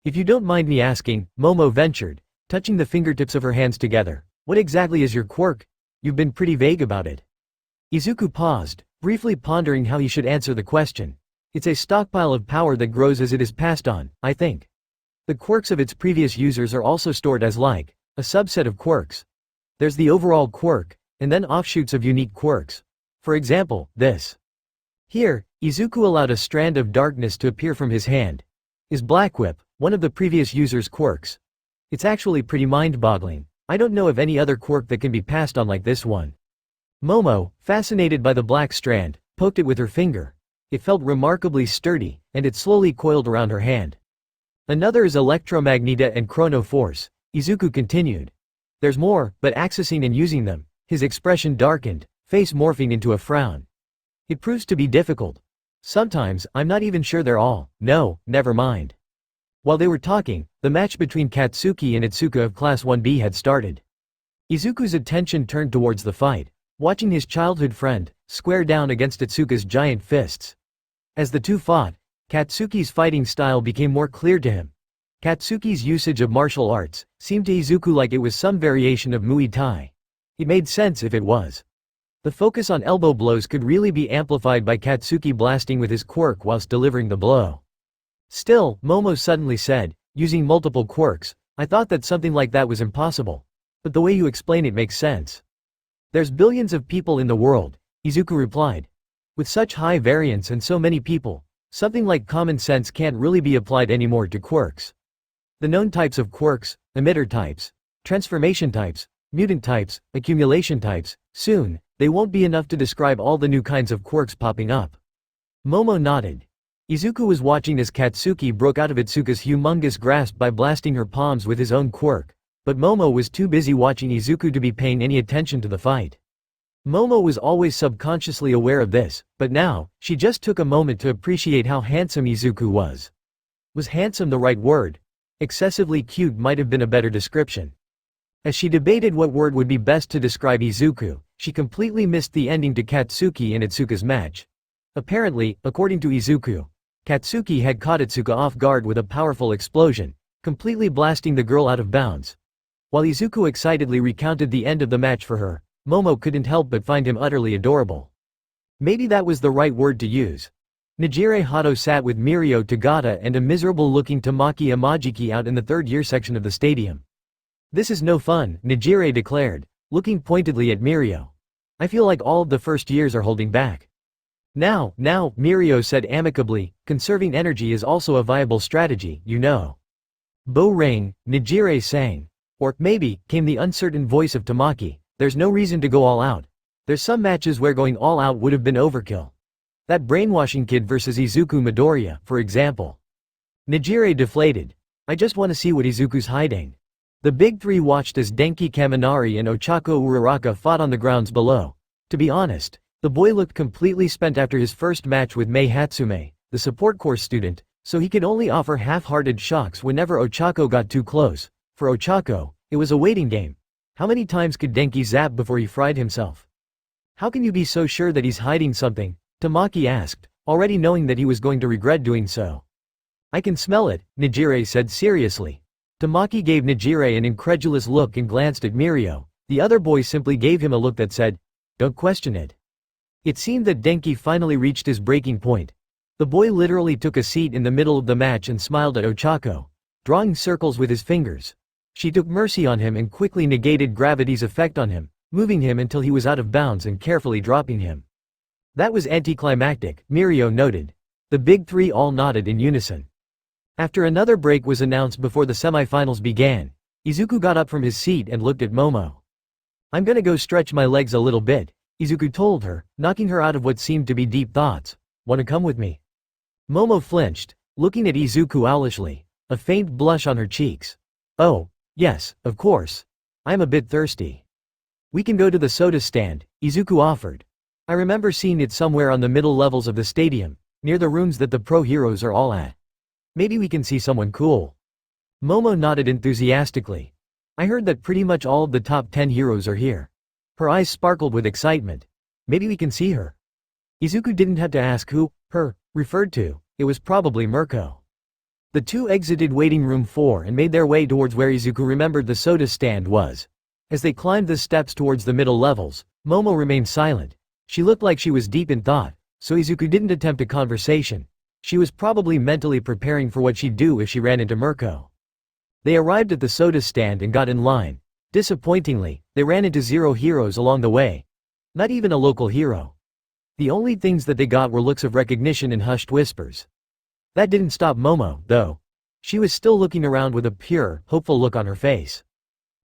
"If you don't mind me asking," Momo ventured, touching the fingertips of her hands together, "what exactly is your quirk? You've been pretty vague about it." Izuku paused, briefly pondering how he should answer the question. "It's a stockpile of power that grows as it is passed on, I think. The quirks of its previous users are also stored as a subset of quirks. There's the overall quirk, and then offshoots of unique quirks. For example, this. Here, Izuku allowed a strand of darkness to appear from his hand. Is Black Whip one of the previous user's quirks? It's actually pretty mind-boggling. I don't know of any other quirk that can be passed on like this one." Momo, fascinated by the black strand, poked it with her finger. It felt remarkably sturdy, and it slowly coiled around her hand. "Another is Electromagneta and Chrono Force," Izuku continued. "There's more, but accessing and using them," his expression darkened, face morphing into a frown. "It proves to be difficult. Sometimes, I'm not even sure they're all. No, never mind. While they were talking, the match between Katsuki and Itsuka of Class 1B had started. Izuku's attention turned towards the fight, watching his childhood friend square down against Itsuka's giant fists. As the two fought, Katsuki's fighting style became more clear to him. Katsuki's usage of martial arts seemed to Izuku like it was some variation of Muay Thai. It made sense if it was. The focus on elbow blows could really be amplified by Katsuki blasting with his quirk whilst delivering the blow. Still, Momo suddenly said, using multiple quirks, I thought that something like that was impossible. But the way you explain it makes sense. There's billions of people in the world, Izuku replied. With such high variance and so many people, something like common sense can't really be applied anymore to quirks. The known types of quirks, emitter types, transformation types, mutant types, accumulation types, soon, they won't be enough to describe all the new kinds of quirks popping up. Momo nodded. Izuku was watching as Katsuki broke out of Itsuka's humongous grasp by blasting her palms with his own quirk, but Momo was too busy watching Izuku to be paying any attention to the fight. Momo was always subconsciously aware of this, but now, she just took a moment to appreciate how handsome Izuku was. Was handsome the right word? Excessively cute might have been a better description. As she debated what word would be best to describe Izuku, she completely missed the ending to Katsuki and Itsuka's match. Apparently, according to Izuku, Katsuki had caught Itsuka off guard with a powerful explosion, completely blasting the girl out of bounds. While Izuku excitedly recounted the end of the match for her, Momo couldn't help but find him utterly adorable. Maybe that was the right word to use. Nijire Hato sat with Mirio Tagata and a miserable-looking Tamaki Imajiki out in the third-year section of the stadium. This is no fun, Nijire declared, looking pointedly at Mirio. I feel like all of the first years are holding back. Now, Mirio said amicably, conserving energy is also a viable strategy, you know. Bo Rain, Nijire sang. Or, maybe, came the uncertain voice of Tamaki, there's no reason to go all out. There's some matches where going all out would have been overkill. That brainwashing kid versus Izuku Midoriya, for example. Nijire deflated. I just want to see what Izuku's hiding. The big three watched as Denki Kaminari and Ochako Uraraka fought on the grounds below. To be honest, the boy looked completely spent after his first match with Mei Hatsume, the support course student, so he could only offer half-hearted shocks whenever Ochako got too close. For Ochako, it was a waiting game. How many times could Denki zap before he fried himself? How can you be so sure that he's hiding something? Tamaki asked, already knowing that he was going to regret doing so. I can smell it, Nijire said seriously. Tamaki gave Nijire an incredulous look and glanced at Mirio. The other boy simply gave him a look that said, don't question it. It seemed that Denki finally reached his breaking point. The boy literally took a seat in the middle of the match and smiled at Ochako, drawing circles with his fingers. She took mercy on him and quickly negated gravity's effect on him, moving him until he was out of bounds and carefully dropping him. That was anticlimactic, Mirio noted. The big three all nodded in unison. After another break was announced before the semifinals began, Izuku got up from his seat and looked at Momo. I'm gonna go stretch my legs a little bit, Izuku told her, knocking her out of what seemed to be deep thoughts. Wanna come with me? Momo flinched, looking at Izuku owlishly, a faint blush on her cheeks. Oh, yes, of course. I'm a bit thirsty. We can go to the soda stand, Izuku offered. I remember seeing it somewhere on the middle levels of the stadium, near the rooms that the pro heroes are all at. Maybe we can see someone cool. Momo nodded enthusiastically. I heard that pretty much all of the top 10 heroes are here. Her eyes sparkled with excitement. Maybe we can see her. Izuku didn't have to ask who, her, referred to. It was probably Mirko. The two exited waiting room 4 and made their way towards where Izuku remembered the soda stand was. As they climbed the steps towards the middle levels, Momo remained silent. She looked like she was deep in thought, so Izuku didn't attempt a conversation. She was probably mentally preparing for what she'd do if she ran into Mirko. They arrived at the soda stand and got in line. Disappointingly, they ran into 0 heroes along the way. Not even a local hero. The only things that they got were looks of recognition and hushed whispers. That didn't stop Momo, though. She was still looking around with a pure, hopeful look on her face.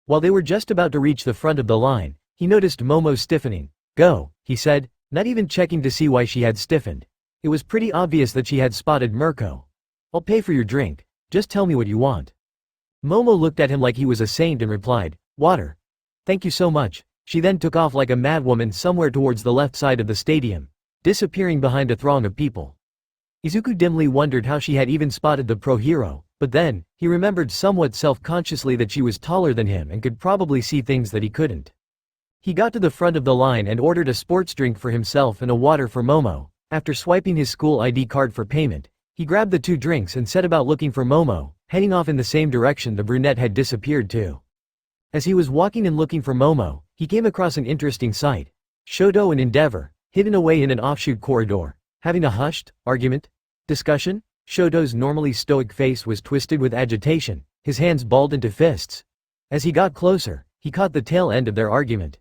While they were just about to reach the front of the line, he noticed Momo stiffening. Go, he said, not even checking to see why she had stiffened. It was pretty obvious that she had spotted Mirko. I'll pay for your drink, just tell me what you want. Momo looked at him like he was a saint and replied, water. Thank you so much. She then took off like a madwoman somewhere towards the left side of the stadium, disappearing behind a throng of people. Izuku dimly wondered how she had even spotted the pro-hero, but then, he remembered somewhat self-consciously that she was taller than him and could probably see things that he couldn't. He got to the front of the line and ordered a sports drink for himself and a water for Momo. After swiping his school ID card for payment, he grabbed the 2 drinks and set about looking for Momo, heading off in the same direction the brunette had disappeared to. As he was walking and looking for Momo, he came across an interesting sight. Shoto and Endeavor, hidden away in an offshoot corridor, having a hushed discussion. Shoto's normally stoic face was twisted with agitation, his hands balled into fists. As he got closer, he caught the tail end of their argument.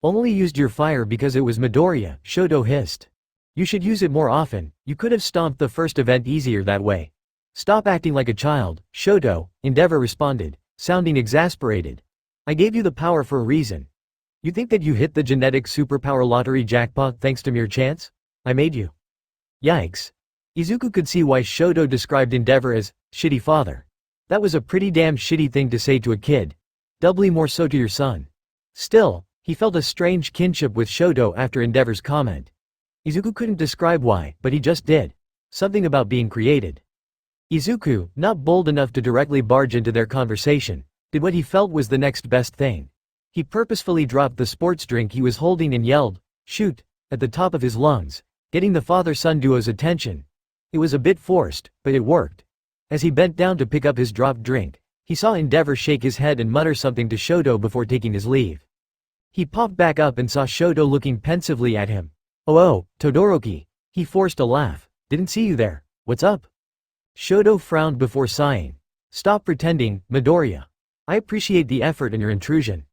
Only used your fire because it was Midoriya, Shoto hissed. You should use it more often, you could have stomped the first event easier that way. Stop acting like a child, Shoto, Endeavor responded, sounding exasperated. I gave you the power for a reason. You think that you hit the genetic superpower lottery jackpot thanks to mere chance? I made you. Yikes. Izuku could see why Shoto described Endeavor as shitty father. That was a pretty damn shitty thing to say to a kid. Doubly more so to your son. Still, he felt a strange kinship with Shoto after Endeavor's comment. Izuku couldn't describe why, but he just did. Something about being created. Izuku, not bold enough to directly barge into their conversation, did what he felt was the next best thing. He purposefully dropped the sports drink he was holding and yelled, "Shoot!" at the top of his lungs, getting the father-son duo's attention. It was a bit forced, but it worked. As he bent down to pick up his dropped drink, he saw Endeavor shake his head and mutter something to Shoto before taking his leave. He popped back up and saw Shoto looking pensively at him. Oh, Todoroki. He forced a laugh. Didn't see you there. What's up? Shoto frowned before sighing. Stop pretending, Midoriya. I appreciate the effort and your intrusion.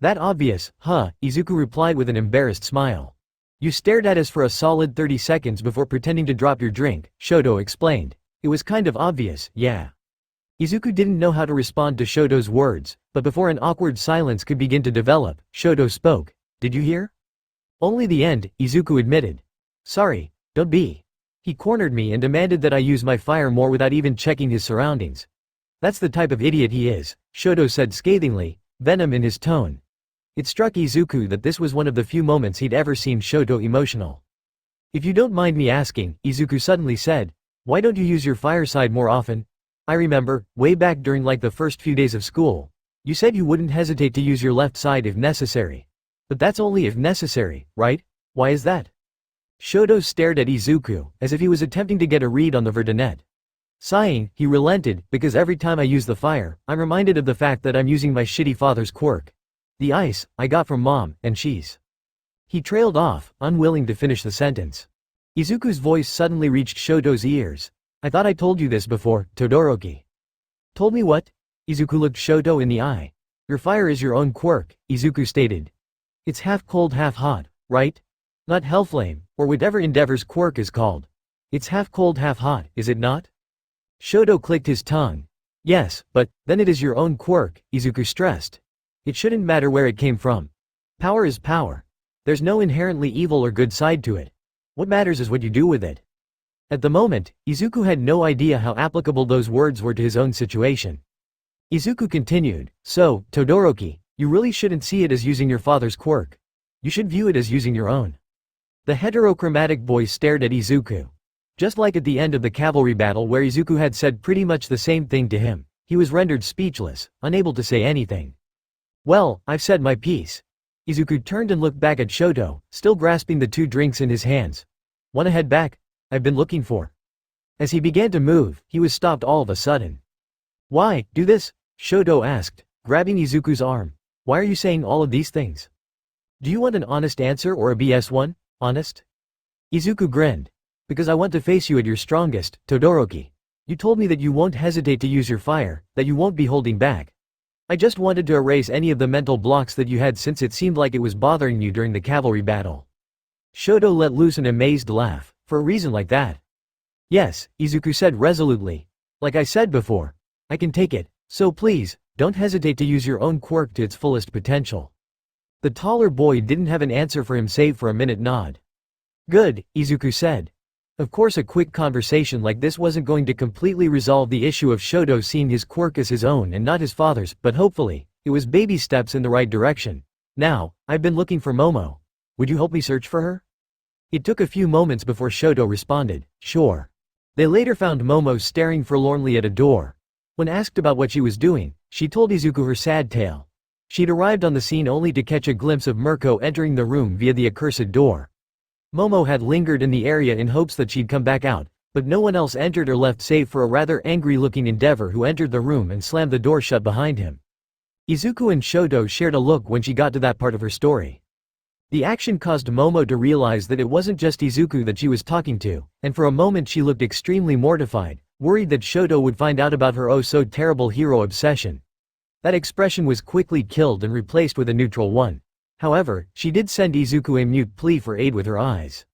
That obvious, huh? Izuku replied with an embarrassed smile. You stared at us for a solid 30 seconds before pretending to drop your drink, Shoto explained. It was kind of obvious, yeah. Izuku didn't know how to respond to Shoto's words, but before an awkward silence could begin to develop, Shoto spoke. Did you hear? Only the end, Izuku admitted. Sorry, don't be. He cornered me and demanded that I use my fire more without even checking his surroundings. That's the type of idiot he is, Shoto said scathingly, venom in his tone. It struck Izuku that this was one of the few moments he'd ever seen Shoto emotional. If you don't mind me asking, Izuku suddenly said, why don't you use your fireside more often? I remember, way back during like the first few days of school, you said you wouldn't hesitate to use your left side if necessary. But that's only if necessary, right? Why is that? Shoto stared at Izuku, as if he was attempting to get a read on the Verdinet. Sighing, he relented, because every time I use the fire, I'm reminded of the fact that I'm using my shitty father's quirk. The ice, I got from mom, and she's. He trailed off, unwilling to finish the sentence. Izuku's voice suddenly reached Shoto's ears. I thought I told you this before, Todoroki. Told me what? Izuku looked Shoto in the eye. Your fire is your own quirk, Izuku stated. It's half cold half hot, right? Not Hellflame, or whatever Endeavor's quirk is called. It's half cold half hot, is it not? Shoto clicked his tongue. Yes, but, then it is your own quirk, Izuku stressed. It shouldn't matter where it came from. Power is power. There's no inherently evil or good side to it. What matters is what you do with it. At the moment, Izuku had no idea how applicable those words were to his own situation. Izuku continued, so, Todoroki, you really shouldn't see it as using your father's quirk. You should view it as using your own. The heterochromatic boy stared at Izuku. Just like at the end of the cavalry battle where Izuku had said pretty much the same thing to him, he was rendered speechless, unable to say anything. Well, I've said my piece. Izuku turned and looked back at Shoto, still grasping the 2 drinks in his hands. Wanna head back? I've been looking for. As he began to move, he was stopped all of a sudden. Why, do this? Shoto asked, grabbing Izuku's arm. Why are you saying all of these things? Do you want an honest answer or a BS one? Honest? Izuku grinned. Because I want to face you at your strongest, Todoroki. You told me that you won't hesitate to use your fire, that you won't be holding back. I just wanted to erase any of the mental blocks that you had since it seemed like it was bothering you during the cavalry battle. Shoto let loose an amazed laugh, for a reason like that. Yes, Izuku said resolutely. Like I said before, I can take it, so please, don't hesitate to use your own quirk to its fullest potential. The taller boy didn't have an answer for him save for a minute nod. Good, Izuku said. Of course a quick conversation like this wasn't going to completely resolve the issue of Shoto seeing his quirk as his own and not his father's, but hopefully, it was baby steps in the right direction. Now, I've been looking for Momo. Would you help me search for her? It took a few moments before Shoto responded, sure. They later found Momo staring forlornly at a door. When asked about what she was doing, she told Izuku her sad tale. She'd arrived on the scene only to catch a glimpse of Mirko entering the room via the accursed door. Momo had lingered in the area in hopes that she'd come back out, but no one else entered or left save for a rather angry-looking Endeavor who entered the room and slammed the door shut behind him. Izuku and Shoto shared a look when she got to that part of her story. The action caused Momo to realize that it wasn't just Izuku that she was talking to, and for a moment she looked extremely mortified, worried that Shoto would find out about her oh-so-terrible hero obsession. That expression was quickly killed and replaced with a neutral one. However, she did send Izuku a mute plea for aid with her eyes.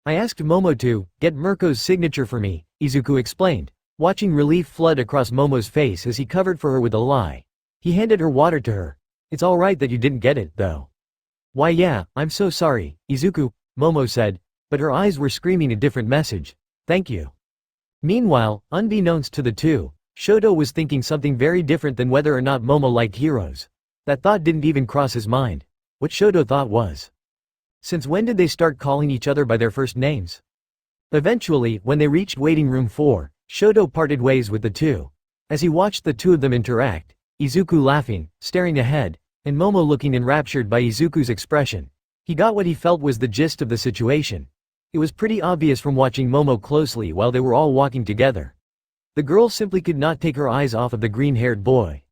"I asked Momo to get Mirko's signature for me," Izuku explained, watching relief flood across Momo's face as he covered for her with a lie. He handed her water to her. "It's alright that you didn't get it, though." "Why yeah, I'm so sorry, Izuku," Momo said, but her eyes were screaming a different message. "Thank you." Meanwhile, unbeknownst to the two, Shoto was thinking something very different than whether or not Momo liked heroes. That thought didn't even cross his mind. What Shoto thought was, since when did they start calling each other by their first names? Eventually, when they reached waiting room 4, Shoto parted ways with the two. As he watched the two of them interact, Izuku laughing, staring ahead, and Momo looking enraptured by Izuku's expression, he got what he felt was the gist of the situation. It was pretty obvious from watching Momo closely while they were all walking together. The girl simply could not take her eyes off of the green-haired boy.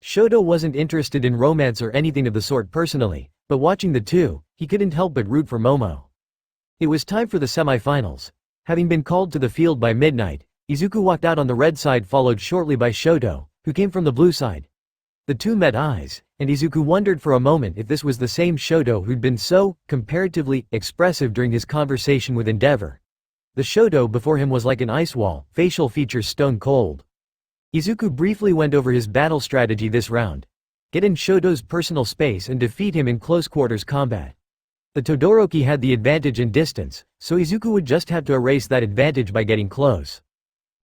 Shoto wasn't interested in romance or anything of the sort personally, but watching the two, he couldn't help but root for Momo. It was time for the semi-finals. Having been called to the field by midnight, Izuku walked out on the red side followed shortly by Shoto, who came from the blue side. The two met eyes, and Izuku wondered for a moment if this was the same Shoto who'd been so, comparatively, expressive during his conversation with Endeavor. The Shoto before him was like an ice wall, facial features stone cold. Izuku briefly went over his battle strategy this round. Get in Shoto's personal space and defeat him in close quarters combat. The Todoroki had the advantage in distance, so Izuku would just have to erase that advantage by getting close.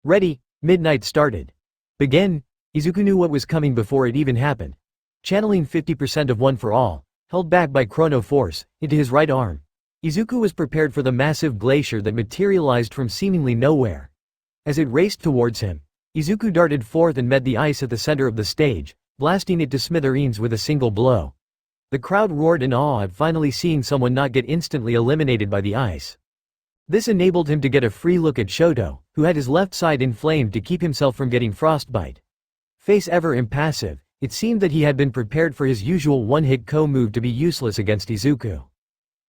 Ready, midnight started. Begin. Izuku knew what was coming before it even happened. Channeling 50% of One for All, held back by Chrono Force, into his right arm, Izuku was prepared for the massive glacier that materialized from seemingly nowhere. As it raced towards him, Izuku darted forth and met the ice at the center of the stage, blasting it to smithereens with a single blow. The crowd roared in awe at finally seeing someone not get instantly eliminated by the ice. This enabled him to get a free look at Shoto, who had his left side inflamed to keep himself from getting frostbite. Face ever impassive, it seemed that he had been prepared for his usual one-hit KO move to be useless against Izuku.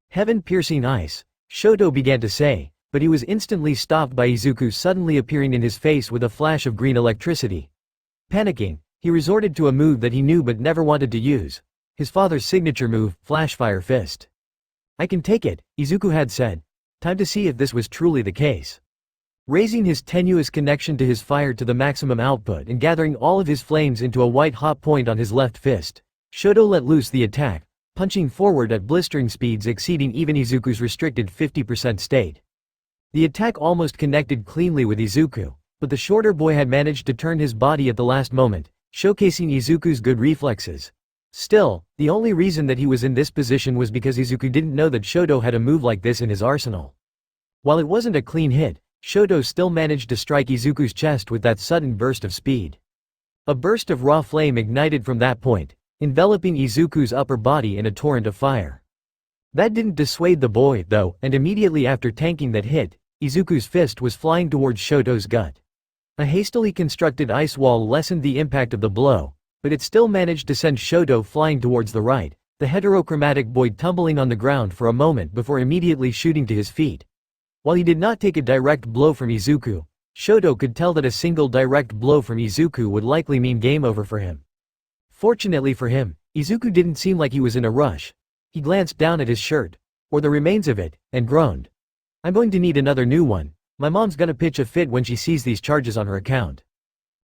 Heaven-piercing ice, Shoto began to say, but he was instantly stopped by Izuku suddenly appearing in his face with a flash of green electricity. Panicking, he resorted to a move that he knew but never wanted to use. His father's signature move, Flashfire Fist. "I can take it," Izuku had said. Time to see if this was truly the case. Raising his tenuous connection to his fire to the maximum output and gathering all of his flames into a white-hot point on his left fist, Shoto let loose the attack, punching forward at blistering speeds exceeding even Izuku's restricted 50% state. The attack almost connected cleanly with Izuku, but the shorter boy had managed to turn his body at the last moment, showcasing Izuku's good reflexes. Still, the only reason that he was in this position was because Izuku didn't know that Shoto had a move like this in his arsenal. While it wasn't a clean hit, Shoto still managed to strike Izuku's chest with that sudden burst of speed. A burst of raw flame ignited from that point, enveloping Izuku's upper body in a torrent of fire. That didn't dissuade the boy, though, and immediately after tanking that hit, Izuku's fist was flying towards Shoto's gut. A hastily constructed ice wall lessened the impact of the blow, but it still managed to send Shoto flying towards the right, the heterochromatic boy tumbling on the ground for a moment before immediately shooting to his feet. While he did not take a direct blow from Izuku, Shoto could tell that a single direct blow from Izuku would likely mean game over for him. Fortunately for him, Izuku didn't seem like he was in a rush. He glanced down at his shirt, or the remains of it, and groaned. "I'm going to need another new one. My mom's gonna pitch a fit when she sees these charges on her account."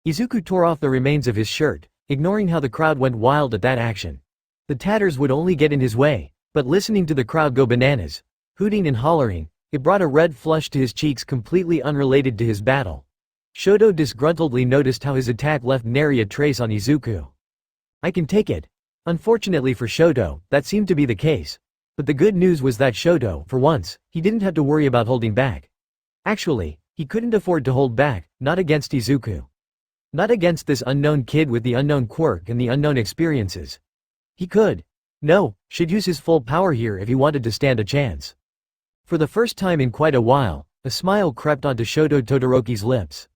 Izuku tore off the remains of his shirt, ignoring how the crowd went wild at that action. The tatters would only get in his way, but listening to the crowd go bananas, hooting and hollering, it brought a red flush to his cheeks completely unrelated to his battle. Shoto disgruntledly noticed how his attack left nary a trace on Izuku. "I can take it." Unfortunately for Shoto, that seemed to be the case. But the good news was that Shoto, for once, he didn't have to worry about holding back. Actually, He couldn't afford to hold back, not against Izuku. Not against this unknown kid with the unknown quirk and the unknown experiences. He could. No, should use his full power here if he wanted to stand a chance. For the first time in quite a while, a smile crept onto Shoto Todoroki's lips.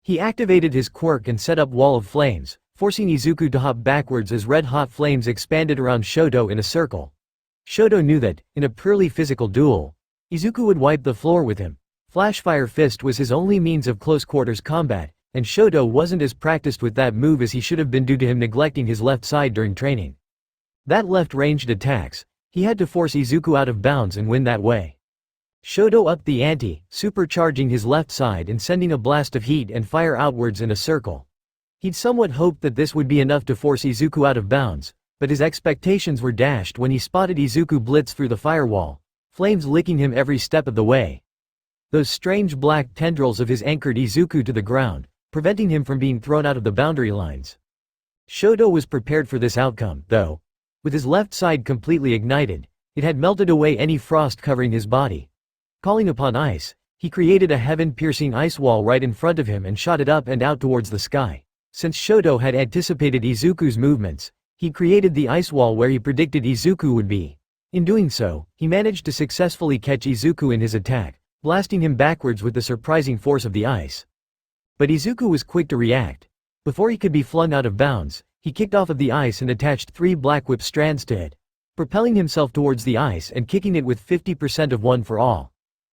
He activated his quirk and set up Wall of Flames, forcing Izuku to hop backwards as red-hot flames expanded around Shoto in a circle. Shoto knew that, in a purely physical duel, Izuku would wipe the floor with him. Flashfire Fist was his only means of close-quarters combat, and Shoto wasn't as practiced with that move as he should have been due to him neglecting his left side during training. That left-ranged attacks, he had to force Izuku out of bounds and win that way. Shoto upped the ante, supercharging his left side and sending a blast of heat and fire outwards in a circle. He'd somewhat hoped that this would be enough to force Izuku out of bounds, but his expectations were dashed when he spotted Izuku blitz through the firewall, flames licking him every step of the way. Those strange black tendrils of his anchored Izuku to the ground, preventing him from being thrown out of the boundary lines. Shoto was prepared for this outcome, though. With his left side completely ignited, it had melted away any frost covering his body. Calling upon ice, he created a heaven-piercing ice wall right in front of him and shot it up and out towards the sky. Since Shoto had anticipated Izuku's movements, he created the ice wall where he predicted Izuku would be. In doing so, he managed to successfully catch Izuku in his attack, blasting him backwards with the surprising force of the ice. But Izuku was quick to react. Before he could be flung out of bounds, he kicked off of the ice and attached 3 black whip strands to it, propelling himself towards the ice and kicking it with 50% of one for all.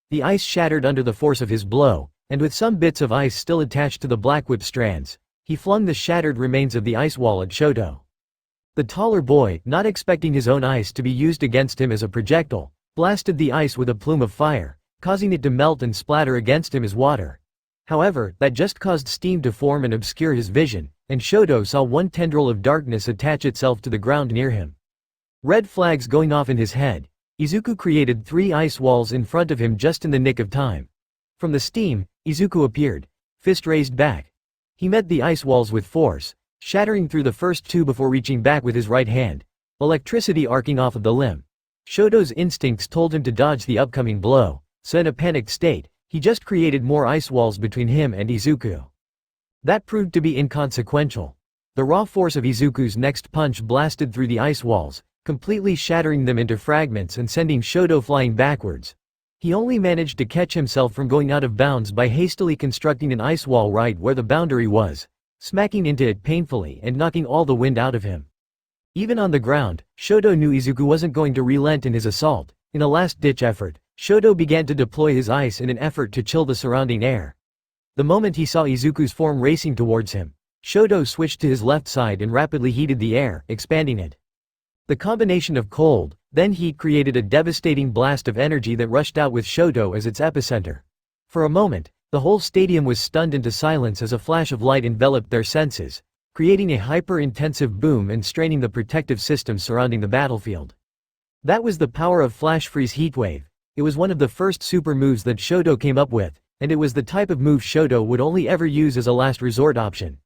The ice shattered under the force of his blow, and with some bits of ice still attached to the black whip strands, he flung the shattered remains of the ice wall at Shoto. The taller boy, not expecting his own ice to be used against him as a projectile, blasted the ice with a plume of fire, causing it to melt and splatter against him as water. However, that just caused steam to form and obscure his vision, and Shoto saw one tendril of darkness attach itself to the ground near him. Red flags going off in his head, Izuku created 3 ice walls in front of him just in the nick of time. From the steam, Izuku appeared, fist raised back. He met the ice walls with force, shattering through the first 2 before reaching back with his right hand, electricity arcing off of the limb. Shoto's instincts told him to dodge the upcoming blow, so in a panicked state, he just created more ice walls between him and Izuku. That proved to be inconsequential. The raw force of Izuku's next punch blasted through the ice walls, completely shattering them into fragments and sending Shoto flying backwards. He only managed to catch himself from going out of bounds by hastily constructing an ice wall right where the boundary was, smacking into it painfully and knocking all the wind out of him. Even on the ground, Shoto knew Izuku wasn't going to relent in his assault. In a last-ditch effort, Shoto began to deploy his ice in an effort to chill the surrounding air. The moment he saw Izuku's form racing towards him, Shoto switched to his left side and rapidly heated the air, expanding it. The combination of cold, then heat created a devastating blast of energy that rushed out with Shoto as its epicenter. For a moment, the whole stadium was stunned into silence as a flash of light enveloped their senses, creating a hyper-intensive boom and straining the protective systems surrounding the battlefield. That was the power of Flash Freeze Heatwave. It was one of the first super moves that Shoto came up with, and it was the type of move Shoto would only ever use as a last resort option.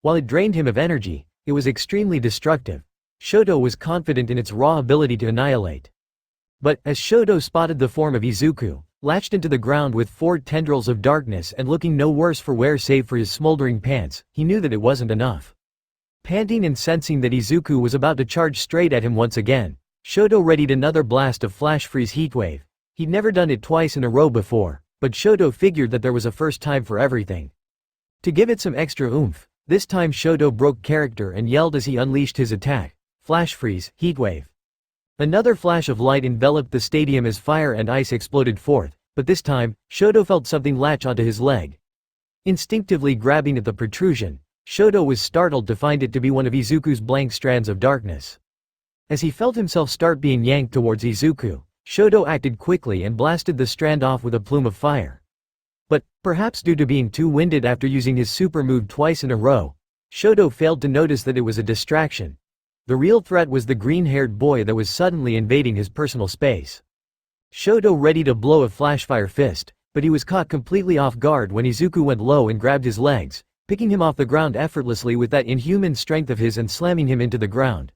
While it drained him of energy, it was extremely destructive. Shoto was confident in its raw ability to annihilate. But, as Shoto spotted the form of Izuku, latched into the ground with 4 tendrils of darkness and looking no worse for wear save for his smoldering pants, he knew that it wasn't enough. Panting and sensing that Izuku was about to charge straight at him once again, Shoto readied another blast of Flash Freeze Heatwave. He'd never done it twice in a row before, but Shoto figured that there was a first time for everything. To give it some extra oomph, this time Shoto broke character and yelled as he unleashed his attack. Flash Freeze, Heatwave. Another flash of light enveloped the stadium as fire and ice exploded forth, but this time, Shoto felt something latch onto his leg. Instinctively grabbing at the protrusion, Shoto was startled to find it to be one of Izuku's blank strands of darkness. As he felt himself start being yanked towards Izuku, Shoto acted quickly and blasted the strand off with a plume of fire. But, perhaps due to being too winded after using his super move twice in a row, Shoto failed to notice that it was a distraction. The real threat was the green-haired boy that was suddenly invading his personal space. Shoto readied a blow of Flashfire Fist, but he was caught completely off guard when Izuku went low and grabbed his legs, picking him off the ground effortlessly with that inhuman strength of his and slamming him into the ground.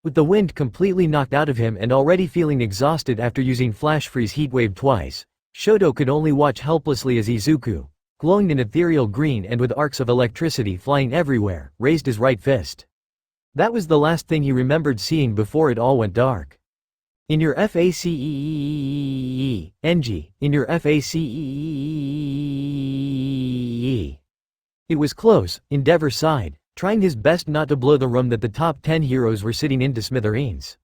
With the wind completely knocked out of him and already feeling exhausted after using Flash Freeze Heatwave twice, Shoto could only watch helplessly as Izuku, glowing in ethereal green and with arcs of electricity flying everywhere, raised his right fist. That was the last thing he remembered seeing before it all went dark. In your face, Enji, in your face. It was close. Endeavor sighed, trying his best not to blow the room that the top 10 heroes were sitting in to smithereens.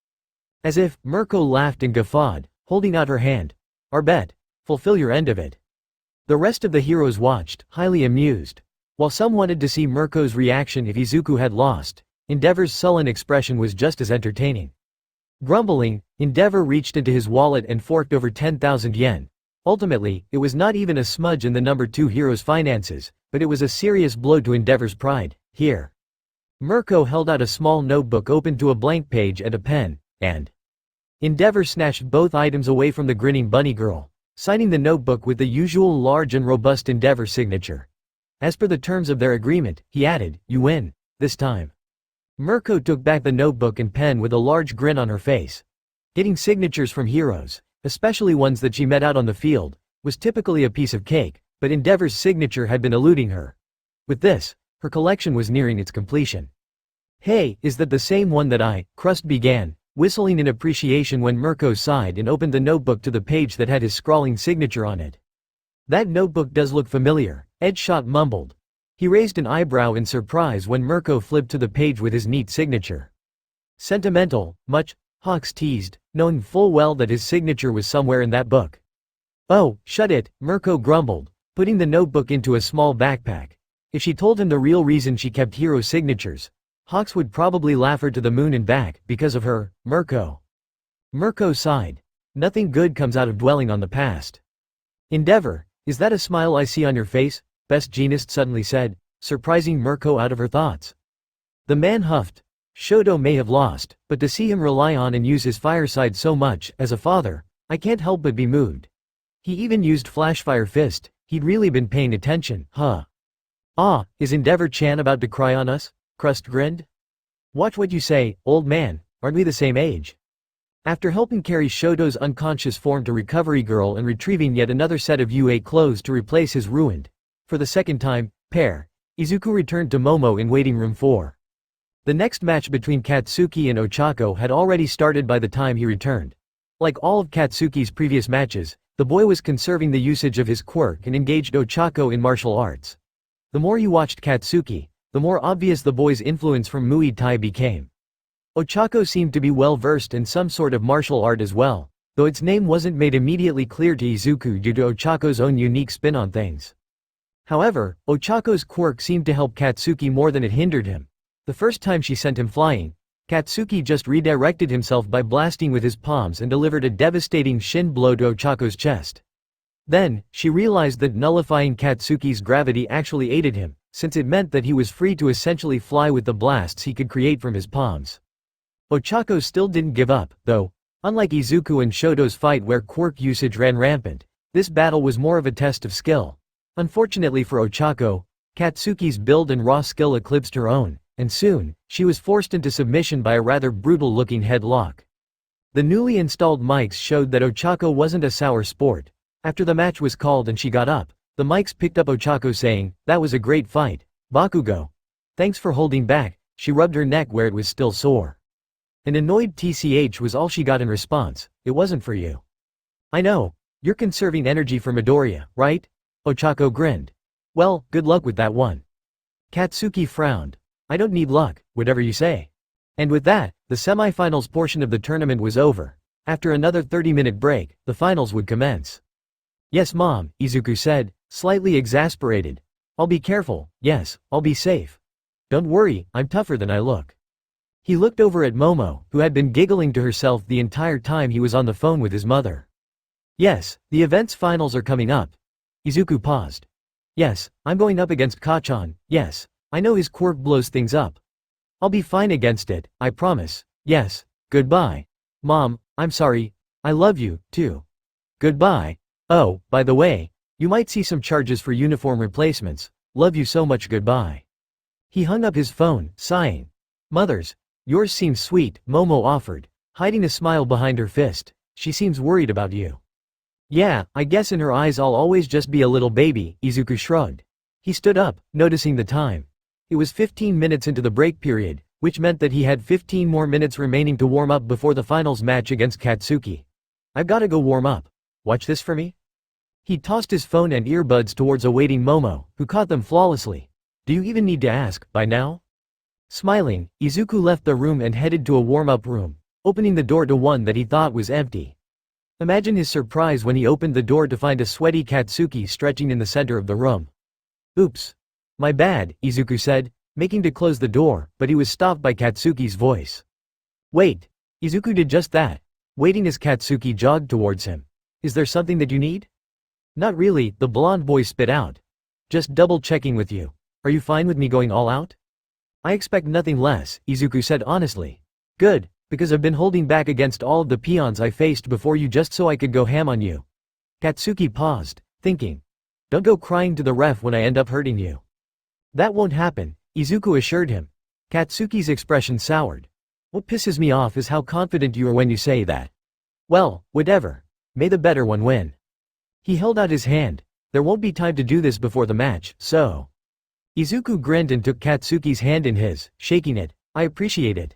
As if, Mirko laughed and guffawed, holding out her hand. Arbet, fulfill your end of it. The rest of the heroes watched, highly amused. While some wanted to see Mirko's reaction if Izuku had lost, Endeavor's sullen expression was just as entertaining. Grumbling, Endeavor reached into his wallet and forked over 10,000 yen. Ultimately, it was not even a smudge in the number 2 hero's finances, but it was a serious blow to Endeavor's pride. Here. Mirko held out a small notebook open to a blank page and a pen, and Endeavor snatched both items away from the grinning bunny girl, signing the notebook with the usual large and robust Endeavor signature. As per the terms of their agreement, he added, you win, this time. Mirko took back the notebook and pen with a large grin on her face. Getting signatures from heroes, especially ones that she met out on the field, was typically a piece of cake, but Endeavor's signature had been eluding her. With this, her collection was nearing its completion. Hey, is that the same one that I, Crust began, whistling in appreciation when Mirko sighed and opened the notebook to the page that had his scrawling signature on it. That notebook does look familiar, Edgeshot mumbled. He raised an eyebrow in surprise when Mirko flipped to the page with his neat signature. Sentimental, much, Hawks teased, knowing full well that his signature was somewhere in that book. Oh, shut it, Mirko grumbled, putting the notebook into a small backpack. If she told him the real reason she kept hero signatures, Hawks would probably laugh her to the moon and back, because of her, Mirko. Mirko sighed. Nothing good comes out of dwelling on the past. Endeavor, is that a smile I see on your face? Best Jeanist suddenly said, surprising Mirko out of her thoughts. The man huffed. Shoto may have lost, but to see him rely on and use his fireside so much, as a father, I can't help but be moved. He even used Flashfire Fist, he'd really been paying attention, huh? Ah, is Endeavor-chan about to cry on us? Crust grinned. Watch what you say, old man, aren't we the same age? After helping carry Shoto's unconscious form to Recovery Girl and retrieving yet another set of UA clothes to replace his ruined, for the second time, pair, Izuku returned to Momo in waiting room 4. The next match between Katsuki and Ochako had already started by the time he returned. Like all of Katsuki's previous matches, the boy was conserving the usage of his quirk and engaged Ochako in martial arts. The more he watched Katsuki, the more obvious the boy's influence from Muay Thai became. Ochako seemed to be well versed in some sort of martial art as well, though its name wasn't made immediately clear to Izuku due to Ochako's own unique spin on things. However, Ochako's quirk seemed to help Katsuki more than it hindered him. The first time she sent him flying, Katsuki just redirected himself by blasting with his palms and delivered a devastating shin blow to Ochako's chest. Then, she realized that nullifying Katsuki's gravity actually aided him, since it meant that he was free to essentially fly with the blasts he could create from his palms. Ochako still didn't give up, though. Unlike Izuku and Shoto's fight where quirk usage ran rampant, this battle was more of a test of skill. Unfortunately for Ochako, Katsuki's build and raw skill eclipsed her own, and soon, she was forced into submission by a rather brutal-looking headlock. The newly installed mics showed that Ochako wasn't a sour sport. After the match was called and she got up, the mics picked up Ochako saying, "That was a great fight, Bakugo. Thanks for holding back." She rubbed her neck where it was still sore. An annoyed TCH was all she got in response. "It wasn't for you." "I know. You're conserving energy for Midoriya, right?" Ochako grinned. "Well, good luck with that one." Katsuki frowned. "I don't need luck, whatever you say." And with that, the semifinals portion of the tournament was over. After another 30-minute break, the finals would commence. "Yes, Mom," Izuku said, slightly exasperated. "I'll be careful, yes, I'll be safe. Don't worry, I'm tougher than I look." He looked over at Momo, who had been giggling to herself the entire time he was on the phone with his mother. "Yes, the event's finals are coming up." Izuku paused. "Yes, I'm going up against Kachan, yes, I know his quirk blows things up. I'll be fine against it, I promise, yes, goodbye. Mom, I'm sorry, I love you, too. Goodbye. Oh, by the way, you might see some charges for uniform replacements. Love you so much, goodbye." He hung up his phone, sighing. "Mothers, yours seems sweet," Momo offered, hiding a smile behind her fist. "She seems worried about you." Yeah, I guess in her eyes I'll always just be a little baby, Izuku shrugged. He stood up, noticing the time. It was 15 minutes into the break period, which meant that he had 15 more minutes remaining to warm up before the finals match against Katsuki. I've gotta go warm up. Watch this for me? He tossed his phone and earbuds towards a waiting Momo, who caught them flawlessly. Do you even need to ask, by now? Smiling, Izuku left the room and headed to a warm-up room, opening the door to one that he thought was empty. Imagine his surprise when he opened the door to find a sweaty Katsuki stretching in the center of the room. Oops. My bad, Izuku said, making to close the door, but he was stopped by Katsuki's voice. Wait. Izuku did just that, waiting as Katsuki jogged towards him. Is there something that you need? Not really, the blonde boy spit out. Just double-checking with you. Are you fine with me going all out? I expect nothing less, Izuku said honestly. Good, because I've been holding back against all of the peons I faced before you just so I could go ham on you. Katsuki paused, thinking. Don't go crying to the ref when I end up hurting you. That won't happen, Izuku assured him. Katsuki's expression soured. What pisses me off is how confident you are when you say that. Well, whatever. May the better one win. He held out his hand. There won't be time to do this before the match, so. Izuku grinned and took Katsuki's hand in his, shaking it. I appreciate it.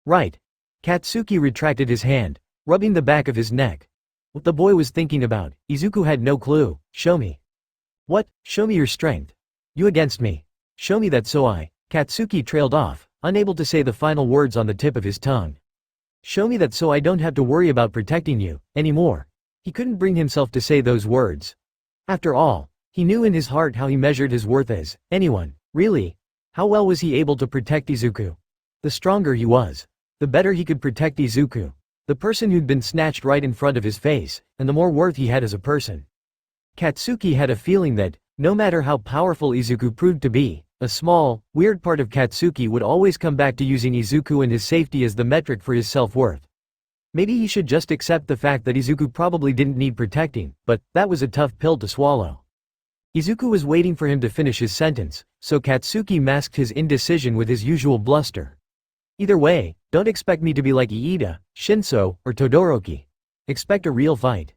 Right. Katsuki retracted his hand, rubbing the back of his neck. What the boy was thinking about, Izuku had no clue. Show me. What? Show me your strength. You against me. Show me that so I. Katsuki trailed off, unable to say the final words on the tip of his tongue. Show me that so I don't have to worry about protecting you, anymore. He couldn't bring himself to say those words. After all, he knew in his heart how he measured his worth as anyone, really. How well was he able to protect Izuku? The stronger he was, the better he could protect Izuku, the person who'd been snatched right in front of his face, and the more worth he had as a person. Katsuki had a feeling that, no matter how powerful Izuku proved to be, a small, weird part of Katsuki would always come back to using Izuku and his safety as the metric for his self-worth. Maybe he should just accept the fact that Izuku probably didn't need protecting, but that was a tough pill to swallow. Izuku was waiting for him to finish his sentence, so Katsuki masked his indecision with his usual bluster. Either way, don't expect me to be like Iida, Shinso, or Todoroki. Expect a real fight.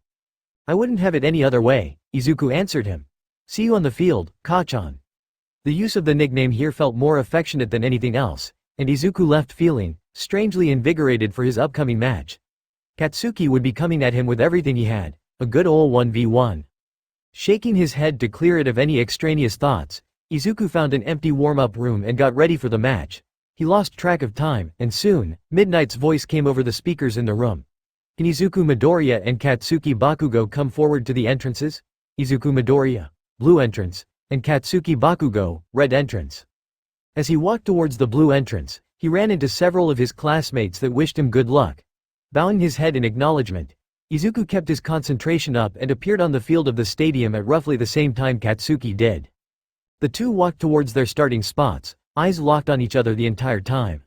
I wouldn't have it any other way, Izuku answered him. See you on the field, Kachan. The use of the nickname here felt more affectionate than anything else, and Izuku left feeling strangely invigorated for his upcoming match. Katsuki would be coming at him with everything he had, a good ol' 1v1. Shaking his head to clear it of any extraneous thoughts, Izuku found an empty warm-up room and got ready for the match. He lost track of time, and soon, Midnight's voice came over the speakers in the room. Can Izuku Midoriya and Katsuki Bakugo come forward to the entrances? Izuku Midoriya, blue entrance, and Katsuki Bakugo, red entrance. As he walked towards the blue entrance, he ran into several of his classmates that wished him good luck. Bowing his head in acknowledgement, Izuku kept his concentration up and appeared on the field of the stadium at roughly the same time Katsuki did. The two walked towards their starting spots, eyes locked on each other the entire time.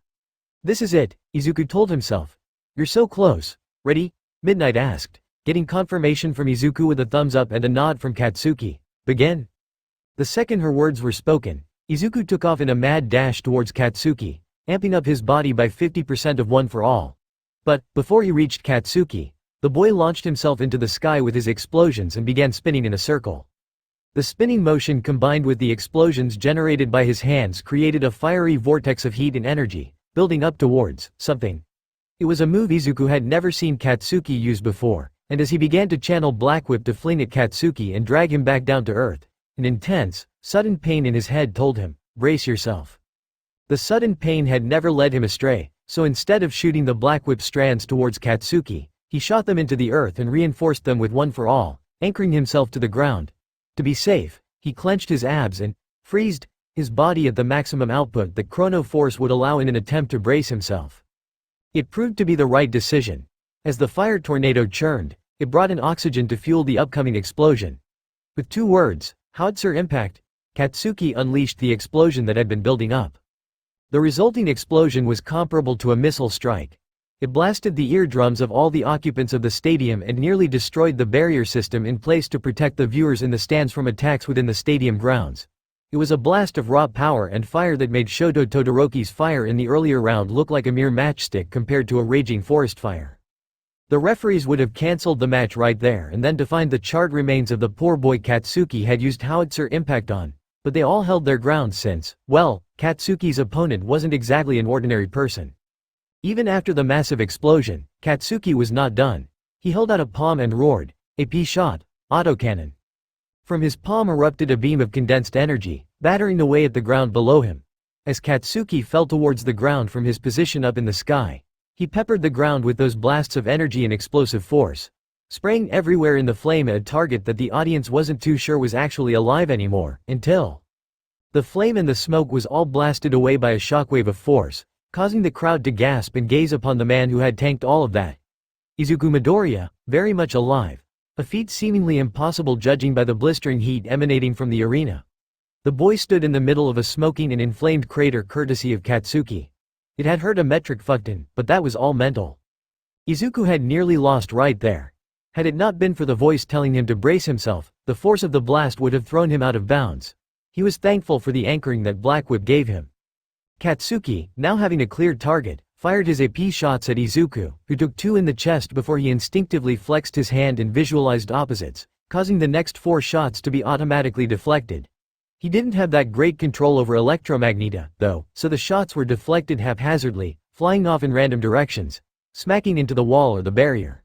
This is it, Izuku told himself. You're so close. Ready? Midnight asked, getting confirmation from Izuku with a thumbs up and a nod from Katsuki. Begin. The second her words were spoken, Izuku took off in a mad dash towards Katsuki, amping up his body by 50% of one for all. But, before he reached Katsuki, the boy launched himself into the sky with his explosions and began spinning in a circle. The spinning motion combined with the explosions generated by his hands created a fiery vortex of heat and energy, building up towards something. It was a move Izuku had never seen Katsuki use before, and as he began to channel Black Whip to fling at Katsuki and drag him back down to earth, an intense, sudden pain in his head told him, brace yourself. The sudden pain had never led him astray, so instead of shooting the Black Whip strands towards Katsuki, he shot them into the earth and reinforced them with one for all, anchoring himself to the ground. To be safe, he clenched his abs and freezed his body at the maximum output that Chrono Force would allow in an attempt to brace himself. It proved to be the right decision. As the fire tornado churned, it brought in oxygen to fuel the upcoming explosion. With two words, howitzer impact, Katsuki unleashed the explosion that had been building up. The resulting explosion was comparable to a missile strike. It blasted the eardrums of all the occupants of the stadium and nearly destroyed the barrier system in place to protect the viewers in the stands from attacks within the stadium grounds. It was a blast of raw power and fire that made Shoto Todoroki's fire in the earlier round look like a mere matchstick compared to a raging forest fire. The referees would have cancelled the match right there and then to find the charred remains of the poor boy Katsuki had used howitzer impact on, but they all held their ground since, well, Katsuki's opponent wasn't exactly an ordinary person. Even after the massive explosion, Katsuki was not done. He held out a palm and roared, "AP shot, autocannon." From his palm erupted a beam of condensed energy, battering away at the ground below him. As Katsuki fell towards the ground from his position up in the sky, he peppered the ground with those blasts of energy and explosive force, spraying everywhere in the flame at a target that the audience wasn't too sure was actually alive anymore, until the flame and the smoke was all blasted away by a shockwave of force, causing the crowd to gasp and gaze upon the man who had tanked all of that. Izuku Midoriya, very much alive. A feat seemingly impossible judging by the blistering heat emanating from the arena. The boy stood in the middle of a smoking and inflamed crater courtesy of Katsuki. It had hurt a metric fuckton, but that was all mental. Izuku had nearly lost right there. Had it not been for the voice telling him to brace himself, the force of the blast would have thrown him out of bounds. He was thankful for the anchoring that Black Whip gave him. Katsuki, now having a clear target, fired his AP shots at Izuku, who took 2 in the chest before he instinctively flexed his hand and visualized opposites, causing the next 4 shots to be automatically deflected. He didn't have that great control over Electromagneta, though, so the shots were deflected haphazardly, flying off in random directions, smacking into the wall or the barrier.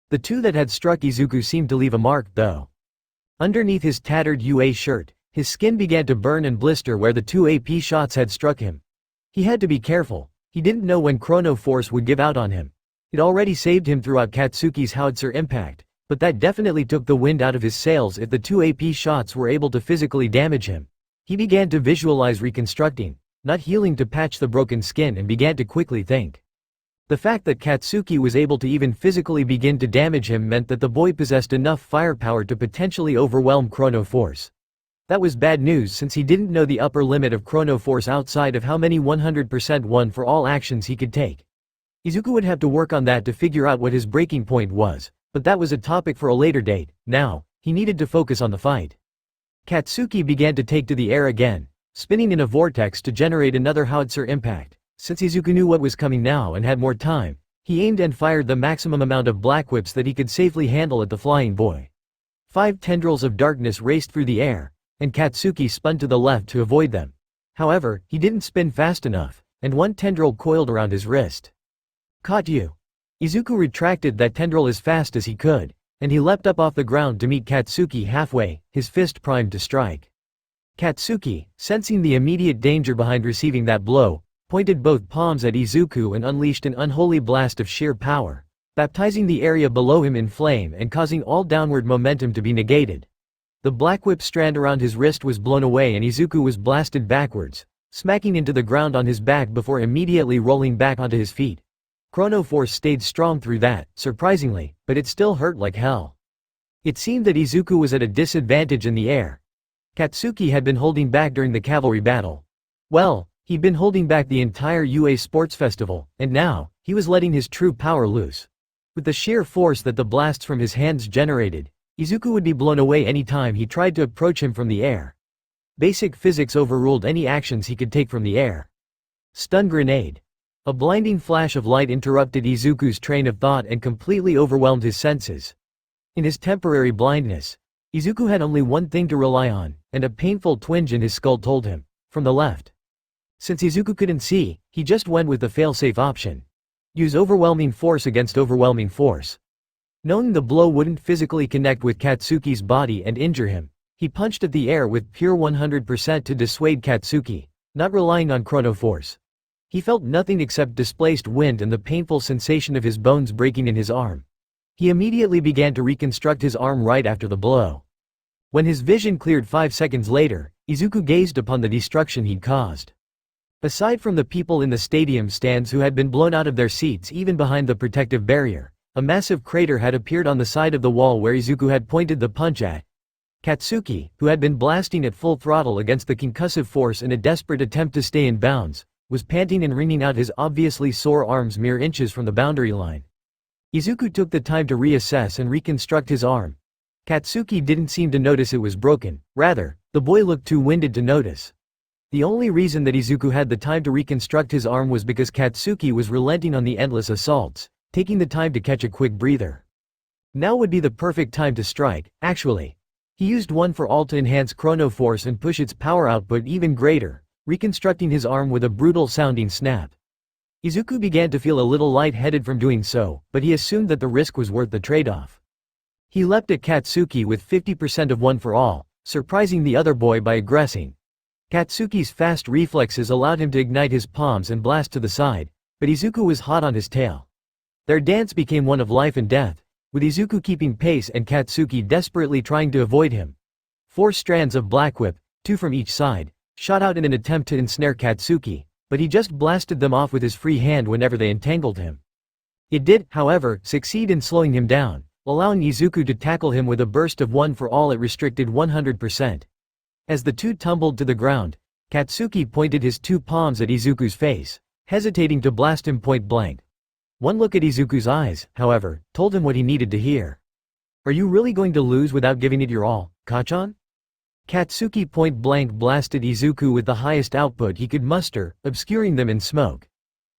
The 2 that had struck Izuku seemed to leave a mark, though. Underneath his tattered UA shirt, his skin began to burn and blister where the 2 AP shots had struck him. He had to be careful. He didn't know when Chrono Force would give out on him. It already saved him throughout Katsuki's howitzer impact, but that definitely took the wind out of his sails if the 2 AP shots were able to physically damage him. He began to visualize reconstructing, not healing to patch the broken skin, and began to quickly think. The fact that Katsuki was able to even physically begin to damage him meant that the boy possessed enough firepower to potentially overwhelm Chrono Force. That was bad news since he didn't know the upper limit of Chrono Force outside of how many 100% one for all actions he could take. Izuku would have to work on that to figure out what his breaking point was, but that was a topic for a later date. Now, he needed to focus on the fight. Katsuki began to take to the air again, spinning in a vortex to generate another howitzer impact. Since Izuku knew what was coming now and had more time, he aimed and fired the maximum amount of black whips that he could safely handle at the flying boy. 5 tendrils of darkness raced through the air, and Katsuki spun to the left to avoid them. However, he didn't spin fast enough, and 1 tendril coiled around his wrist. "Caught you." Izuku retracted that tendril as fast as he could, and he leapt up off the ground to meet Katsuki halfway, his fist primed to strike. Katsuki, sensing the immediate danger behind receiving that blow, pointed both palms at Izuku and unleashed an unholy blast of sheer power, baptizing the area below him in flame and causing all downward momentum to be negated. The black whip strand around his wrist was blown away and Izuku was blasted backwards, smacking into the ground on his back before immediately rolling back onto his feet. Chrono Force stayed strong through that, surprisingly, but it still hurt like hell. It seemed that Izuku was at a disadvantage in the air. Katsuki had been holding back during the cavalry battle. Well, he'd been holding back the entire UA Sports Festival, and now, he was letting his true power loose. With the sheer force that the blasts from his hands generated, Izuku would be blown away any time he tried to approach him from the air. Basic physics overruled any actions he could take from the air. Stun grenade. A blinding flash of light interrupted Izuku's train of thought and completely overwhelmed his senses. In his temporary blindness, Izuku had only one thing to rely on, and a painful twinge in his skull told him, from the left. Since Izuku couldn't see, he just went with the fail-safe option. Use overwhelming force against overwhelming force. Knowing the blow wouldn't physically connect with Katsuki's body and injure him, he punched at the air with pure 100% to dissuade Katsuki, not relying on Chrono Force. He felt nothing except displaced wind and the painful sensation of his bones breaking in his arm. He immediately began to reconstruct his arm right after the blow. When his vision cleared 5 seconds later, Izuku gazed upon the destruction he'd caused. Aside from the people in the stadium stands who had been blown out of their seats even behind the protective barrier, a massive crater had appeared on the side of the wall where Izuku had pointed the punch at. Katsuki, who had been blasting at full throttle against the concussive force in a desperate attempt to stay in bounds, was panting and wringing out his obviously sore arms mere inches from the boundary line. Izuku took the time to reassess and reconstruct his arm. Katsuki didn't seem to notice it was broken, rather, the boy looked too winded to notice. The only reason that Izuku had the time to reconstruct his arm was because Katsuki was relenting on the endless assaults, taking the time to catch a quick breather. Now would be the perfect time to strike, actually. He used One for All to enhance Chrono Force and push its power output even greater, reconstructing his arm with a brutal-sounding snap. Izuku began to feel a little light-headed from doing so, but he assumed that the risk was worth the trade-off. He leapt at Katsuki with 50% of One for All, surprising the other boy by aggressing. Katsuki's fast reflexes allowed him to ignite his palms and blast to the side, but Izuku was hot on his tail. Their dance became one of life and death, with Izuku keeping pace and Katsuki desperately trying to avoid him. 4 strands of Black Whip, 2 from each side, shot out in an attempt to ensnare Katsuki, but he just blasted them off with his free hand whenever they entangled him. It did, however, succeed in slowing him down, allowing Izuku to tackle him with a burst of One for All at restricted 100%. As the two tumbled to the ground, Katsuki pointed his 2 palms at Izuku's face, hesitating to blast him point blank. One look at Izuku's eyes, however, told him what he needed to hear. "Are you really going to lose without giving it your all, Kachan?" Katsuki point blank blasted Izuku with the highest output he could muster, obscuring them in smoke.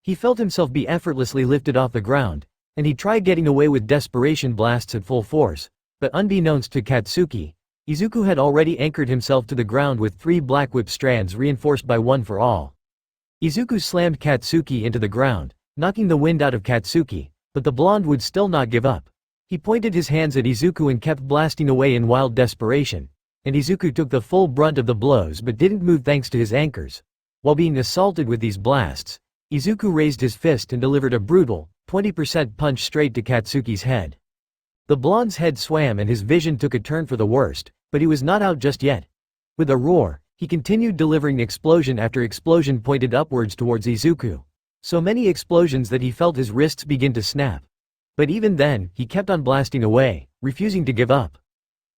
He felt himself be effortlessly lifted off the ground, and he tried getting away with desperation blasts at full force, but unbeknownst to Katsuki, Izuku had already anchored himself to the ground with 3 Black Whip strands reinforced by One for All. Izuku slammed Katsuki into the ground, knocking the wind out of Katsuki, but the blonde would still not give up. He pointed his hands at Izuku and kept blasting away in wild desperation, and Izuku took the full brunt of the blows but didn't move thanks to his anchors. While being assaulted with these blasts, Izuku raised his fist and delivered a brutal, 20% punch straight to Katsuki's head. The blonde's head swam and his vision took a turn for the worst, but he was not out just yet. With a roar, he continued delivering explosion after explosion pointed upwards towards Izuku. So many explosions that he felt his wrists begin to snap. But even then, he kept on blasting away, refusing to give up.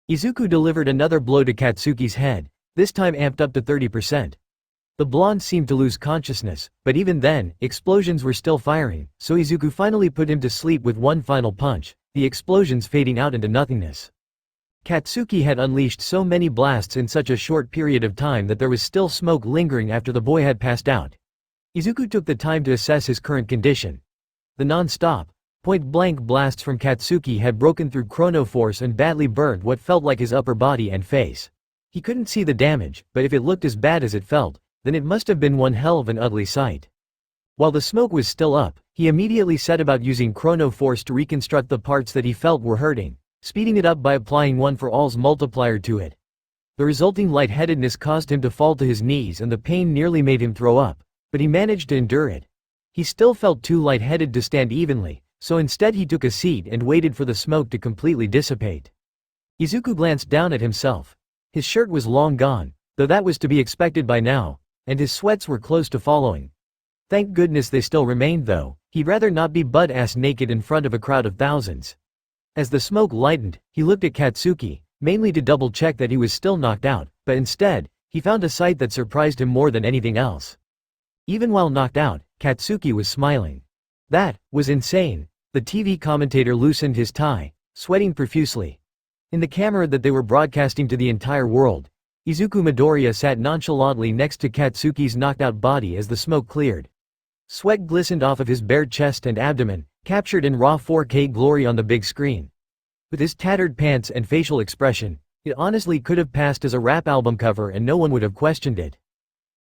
Izuku delivered another blow to Katsuki's head, this time amped up to 30%. The blonde seemed to lose consciousness, but even then, explosions were still firing, so Izuku finally put him to sleep with one final punch, the explosions fading out into nothingness. Katsuki had unleashed so many blasts in such a short period of time that there was still smoke lingering after the boy had passed out. Izuku took the time to assess his current condition. The non-stop, point-blank blasts from Katsuki had broken through Chrono Force and badly burnt what felt like his upper body and face. He couldn't see the damage, but if it looked as bad as it felt, then it must have been one hell of an ugly sight. While the smoke was still up, he immediately set about using Chrono Force to reconstruct the parts that he felt were hurting, speeding it up by applying One for All's multiplier to it. The resulting lightheadedness caused him to fall to his knees and the pain nearly made him throw up, but he managed to endure it. He still felt too lightheaded to stand evenly, so instead he took a seat and waited for the smoke to completely dissipate. Izuku glanced down at himself. His shirt was long gone, though that was to be expected by now, and his sweats were close to following. Thank goodness they still remained though, he'd rather not be butt-ass naked in front of a crowd of thousands. As the smoke lightened, he looked at Katsuki, mainly to double-check that he was still knocked out, but instead, he found a sight that surprised him more than anything else. Even while knocked out, Katsuki was smiling. That was insane. The TV commentator loosened his tie, sweating profusely. In the camera that they were broadcasting to the entire world, Izuku Midoriya sat nonchalantly next to Katsuki's knocked-out body as the smoke cleared. Sweat glistened off of his bare chest and abdomen, captured in raw 4K glory on the big screen. With his tattered pants and facial expression, it honestly could have passed as a rap album cover and no one would have questioned it.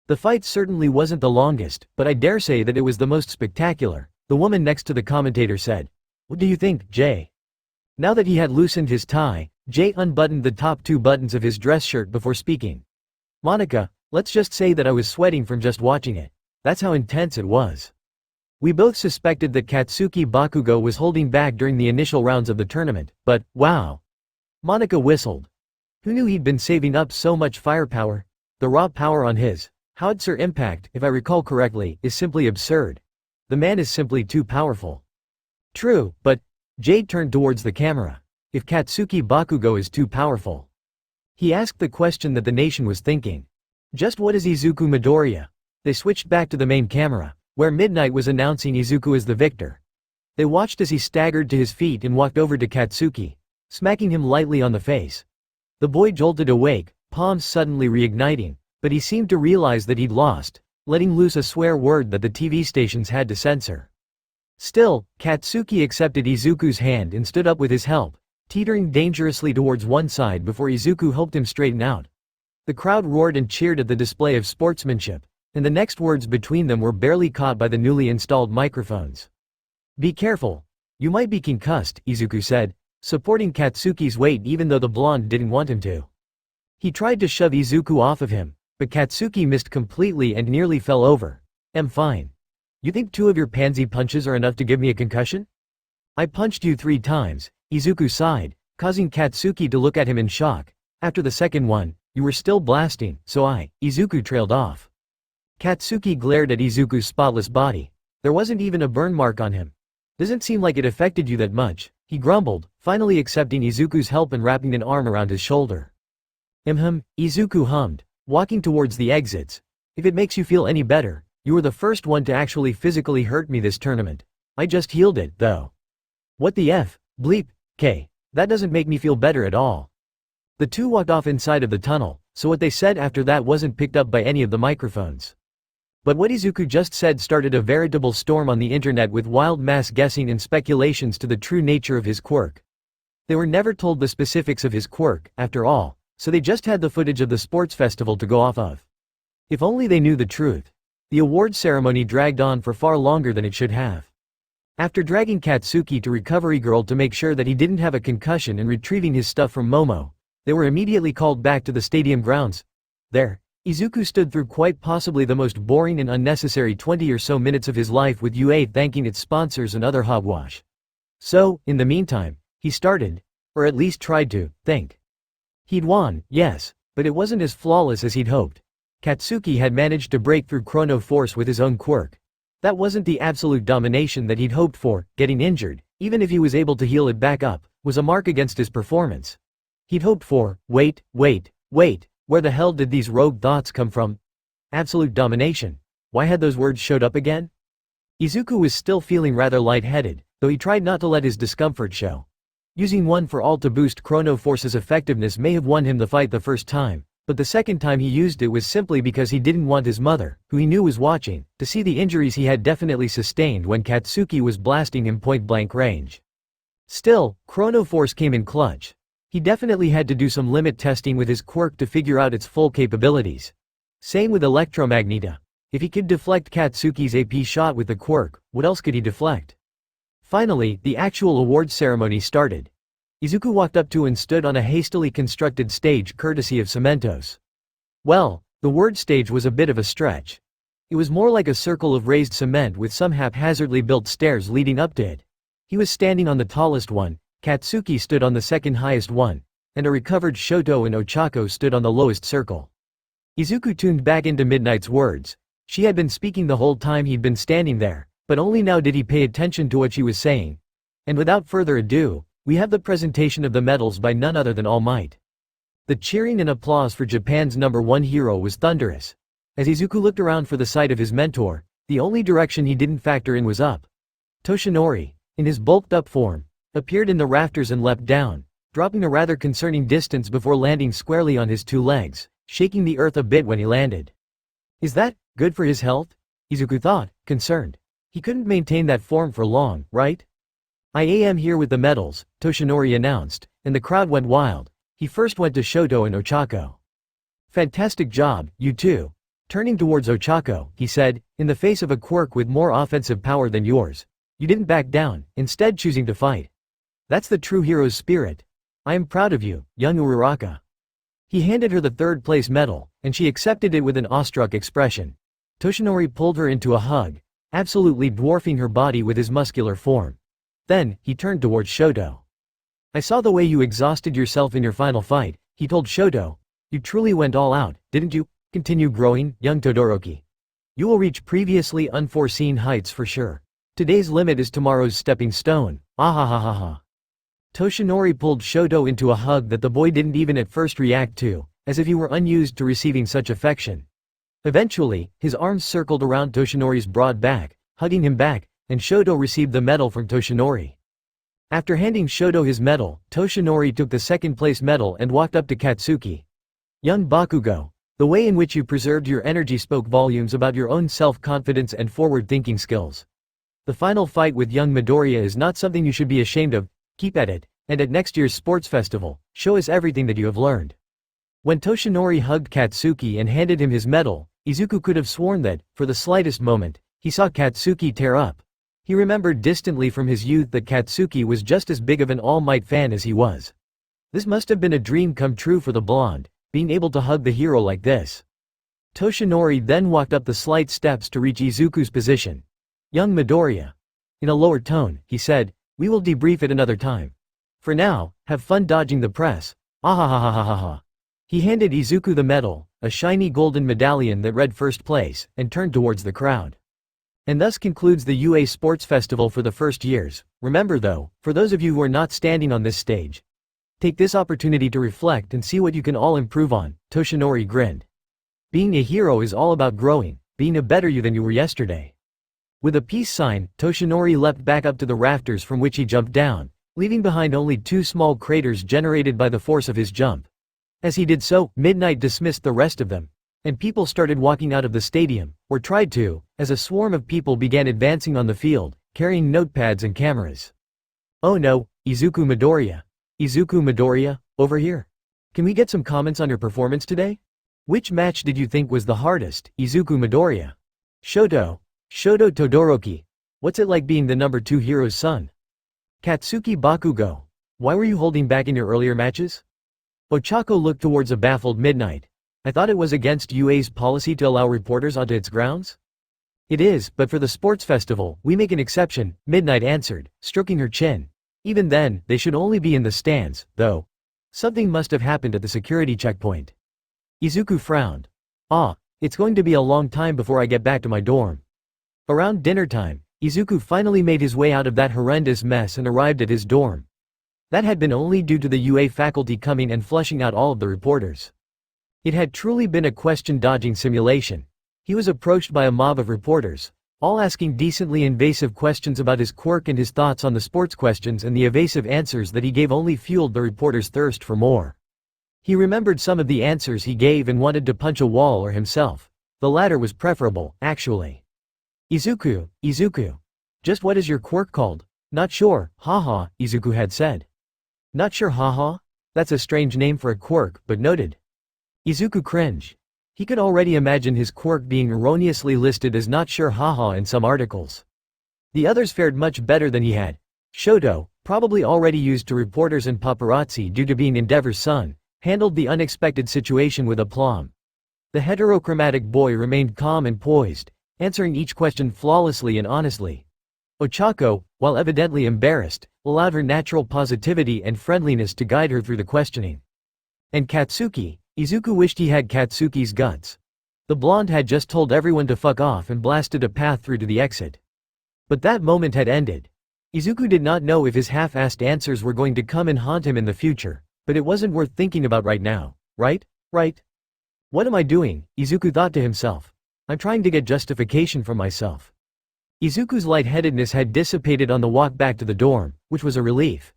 The fight certainly wasn't the longest, but I dare say that it was the most spectacular, the woman next to the commentator said. What do you think, Jay? Now that he had loosened his tie, Jay unbuttoned the top 2 buttons of his dress shirt before speaking. Monica, let's just say that I was sweating from just watching it. That's how intense it was. We both suspected that Katsuki Bakugo was holding back during the initial rounds of the tournament, but, wow. Monica whistled. Who knew he'd been saving up so much firepower? The raw power on his howitzer impact, if I recall correctly, is simply absurd. The man is simply too powerful. True, but Jade turned towards the camera. If Katsuki Bakugo is too powerful. He asked the question that the nation was thinking. Just what is Izuku Midoriya? They switched back to the main camera, where Midnight was announcing Izuku as the victor. They watched as he staggered to his feet and walked over to Katsuki, smacking him lightly on the face. The boy jolted awake, palms suddenly reigniting, but he seemed to realize that he'd lost, letting loose a swear word that the TV stations had to censor. Still, Katsuki accepted Izuku's hand and stood up with his help, teetering dangerously towards one side before Izuku helped him straighten out. The crowd roared and cheered at the display of sportsmanship, and the next words between them were barely caught by the newly installed microphones. "Be careful. You might be concussed," Izuku said, supporting Katsuki's weight even though the blonde didn't want him to. He tried to shove Izuku off of him, but Katsuki missed completely and nearly fell over. "I'm fine. You think 2 of your pansy punches are enough to give me a concussion? I punched you 3 times, Izuku sighed, causing Katsuki to look at him in shock. "After the second one, you were still blasting, so Izuku trailed off. Katsuki glared at Izuku's spotless body. There wasn't even a burn mark on him. "Doesn't seem like it affected you that much," he grumbled, finally accepting Izuku's help and wrapping an arm around his shoulder. Izuku hummed, walking towards the exits. "If it makes you feel any better, you were the first one to actually physically hurt me this tournament. I just healed it, though." "What the F? Bleep, K. That doesn't make me feel better at all." The two walked off inside of the tunnel, so what they said after that wasn't picked up by any of the microphones. But what Izuku just said started a veritable storm on the internet with wild mass guessing and speculations to the true nature of his quirk. They were never told the specifics of his quirk, after all, so they just had the footage of the sports festival to go off of. If only they knew the truth. The award ceremony dragged on for far longer than it should have. After dragging Katsuki to Recovery Girl to make sure that he didn't have a concussion and retrieving his stuff from Momo, they were immediately called back to the stadium grounds. There, Izuku stood through quite possibly the most boring and unnecessary 20 or so minutes of his life with UA thanking its sponsors and other hogwash. So, in the meantime, he started, or at least tried to, think. He'd won, yes, but it wasn't as flawless as he'd hoped. Katsuki had managed to break through Chrono Force with his own quirk. That wasn't the absolute domination that he'd hoped for. Getting injured, even if he was able to heal it back up, was a mark against his performance. He'd hoped for, wait, where the hell did these rogue thoughts come from? Absolute domination. Why had those words showed up again? Izuku was still feeling rather lightheaded, though he tried not to let his discomfort show. Using One for All to boost Chrono Force's effectiveness may have won him the fight the first time, but the second time he used it was simply because he didn't want his mother, who he knew was watching, to see the injuries he had definitely sustained when Katsuki was blasting him point-blank range. Still, Chrono Force came in clutch. He definitely had to do some limit testing with his quirk to figure out its full capabilities. Same with Electromagneta. If he could deflect Katsuki's AP shot with the quirk, what else could he deflect? Finally, the actual awards ceremony started. Izuku walked up to and stood on a hastily constructed stage courtesy of Cementos. Well, the word stage was a bit of a stretch. It was more like a circle of raised cement with some haphazardly built stairs leading up to it. He was standing on the tallest one, Katsuki stood on the second highest one, and a recovered Shoto and Ochako stood on the lowest circle. Izuku tuned back into Midnight's words. She had been speaking the whole time he'd been standing there, but only now did he pay attention to what she was saying. And without further ado, we have the presentation of the medals by none other than All Might. The cheering and applause for Japan's #1 hero was thunderous. As Izuku looked around for the sight of his mentor, the only direction he didn't factor in was up. Toshinori, in his bulked-up form, appeared in the rafters and leapt down, dropping a rather concerning distance before landing squarely on his 2 legs, shaking the earth a bit when he landed. Is that good for his health? Izuku thought, concerned. He couldn't maintain that form for long, right? "I am here with the medals," Toshinori announced, and the crowd went wild. He first went to Shoto and Ochako. "Fantastic job, you two." Turning towards Ochako, he said, "In the face of a quirk with more offensive power than yours, you didn't back down, instead choosing to fight. That's the true hero's spirit. I am proud of you, young Uraraka." He handed her the 3rd-place medal, and she accepted it with an awestruck expression. Toshinori pulled her into a hug, absolutely dwarfing her body with his muscular form. Then, he turned towards Shoto. "I saw the way you exhausted yourself in your final fight," he told Shoto. "You truly went all out, didn't you? Continue growing, young Todoroki. You will reach previously unforeseen heights for sure. Today's limit is tomorrow's stepping stone. Ah. Toshinori pulled Shoto into a hug that the boy didn't even at first react to, as if he were unused to receiving such affection. Eventually, his arms circled around Toshinori's broad back, hugging him back, and Shoto received the medal from Toshinori. After handing Shoto his medal, Toshinori took the 2nd-place medal and walked up to Katsuki. "Young Bakugo, the way in which you preserved your energy spoke volumes about your own self-confidence and forward-thinking skills. The final fight with young Midoriya is not something you should be ashamed of, keep at it, and at next year's sports festival, show us everything that you have learned. When Toshinori hugged Katsuki and handed him his medal, Izuku could have sworn that, for the slightest moment, he saw Katsuki tear up. He remembered distantly from his youth that Katsuki was just as big of an All Might fan as he was. This must have been a dream come true for the blonde, being able to hug the hero like this. Toshinori then walked up the slight steps to reach Izuku's position. Young Midoriya. In a lower tone, he said, we will debrief it another time. For now, have fun dodging the press. Ahahahahaha. He handed Izuku the medal, a shiny golden medallion that read first place, and turned towards the crowd. And thus concludes the UA Sports Festival for the first years. Remember though, for those of you who are not standing on this stage, take this opportunity to reflect and see what you can all improve on. Toshinori grinned. Being a hero is all about growing, being a better you than you were yesterday. With a peace sign, Toshinori leapt back up to the rafters from which he jumped down, leaving behind only 2 small craters generated by the force of his jump. As he did so, Midnight dismissed the rest of them, and people started walking out of the stadium, or tried to, as a swarm of people began advancing on the field, carrying notepads and cameras. Oh no, Izuku Midoriya. Izuku Midoriya, over here. Can we get some comments on your performance today? Which match did you think was the hardest, Izuku Midoriya? Shoto Todoroki. What's it like being the number 2 hero's son? Katsuki Bakugo. Why were you holding back in your earlier matches? Ochako looked towards a baffled Midnight. I thought it was against UA's policy to allow reporters onto its grounds? It is, but for the sports festival, we make an exception, Midnight answered, stroking her chin. Even then, they should only be in the stands, though. Something must have happened at the security checkpoint. Izuku frowned. It's going to be a long time before I get back to my dorm. Around dinner time, Izuku finally made his way out of that horrendous mess and arrived at his dorm. That had been only due to the UA faculty coming and flushing out all of the reporters. It had truly been a question-dodging simulation. He was approached by a mob of reporters, all asking decently invasive questions about his quirk and his thoughts on the sports questions, and the evasive answers that he gave only fueled the reporters' thirst for more. He remembered some of the answers he gave and wanted to punch a wall or himself. The latter was preferable, actually. Izuku. Just what is your quirk called? Not sure, haha, Izuku had said. Not sure, haha? That's a strange name for a quirk, but noted. Izuku cringed. He could already imagine his quirk being erroneously listed as not sure, haha, in some articles. The others fared much better than he had. Shoto, probably already used to reporters and paparazzi due to being Endeavor's son, handled the unexpected situation with aplomb. The heterochromatic boy remained calm and poised, answering each question flawlessly and honestly. Ochako, while evidently embarrassed, allowed her natural positivity and friendliness to guide her through the questioning. And Katsuki, Izuku wished he had Katsuki's guts. The blonde had just told everyone to fuck off and blasted a path through to the exit. But that moment had ended. Izuku did not know if his half-assed answers were going to come and haunt him in the future, but it wasn't worth thinking about right now, right? What am I doing? Izuku thought to himself. I'm trying to get justification from myself. Izuku's lightheadedness had dissipated on the walk back to the dorm, which was a relief.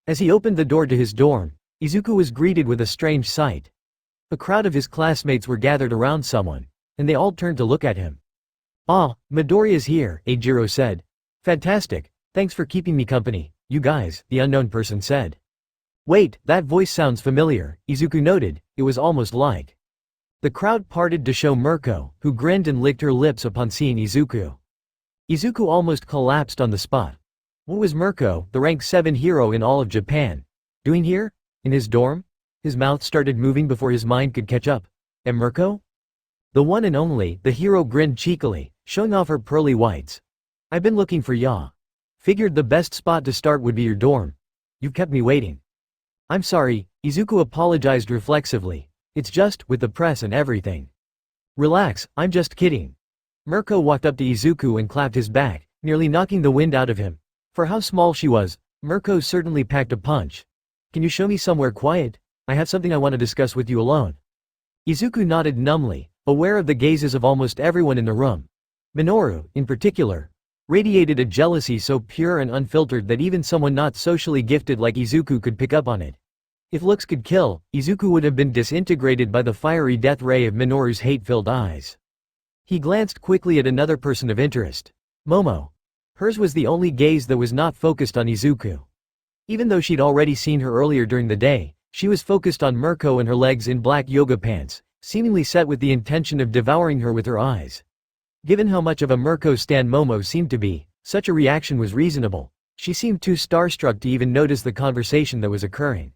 As he opened the door to his dorm, Izuku was greeted with a strange sight. A crowd of his classmates were gathered around someone, and they all turned to look at him. Midoriya's here, Eijiro said. Fantastic, thanks for keeping me company, you guys, the unknown person said. Wait, that voice sounds familiar, Izuku noted, it was almost like. The crowd parted to show Mirko, who grinned and licked her lips upon seeing Izuku. Izuku almost collapsed on the spot. What was Mirko, the rank 7 hero in all of Japan, doing here? In his dorm? His mouth started moving before his mind could catch up. And Mirko? The one and only, the hero grinned cheekily, showing off her pearly whites. I've been looking for ya. Figured the best spot to start would be your dorm. You've kept me waiting. I'm sorry, Izuku apologized reflexively. It's just, with the press and everything. Relax, I'm just kidding. Mirko walked up to Izuku and clapped his back, nearly knocking the wind out of him. For how small she was, Mirko certainly packed a punch. Can you show me somewhere quiet? I have something I want to discuss with you alone. Izuku nodded numbly, aware of the gazes of almost everyone in the room. Minoru, in particular, radiated a jealousy so pure and unfiltered that even someone not socially gifted like Izuku could pick up on it. If looks could kill, Izuku would have been disintegrated by the fiery death ray of Minoru's hate-filled eyes. He glanced quickly at another person of interest. Momo. Hers was the only gaze that was not focused on Izuku. Even though she'd already seen her earlier during the day, she was focused on Mirko and her legs in black yoga pants, seemingly set with the intention of devouring her with her eyes. Given how much of a Mirko stan Momo seemed to be, such a reaction was reasonable. She seemed too starstruck to even notice the conversation that was occurring.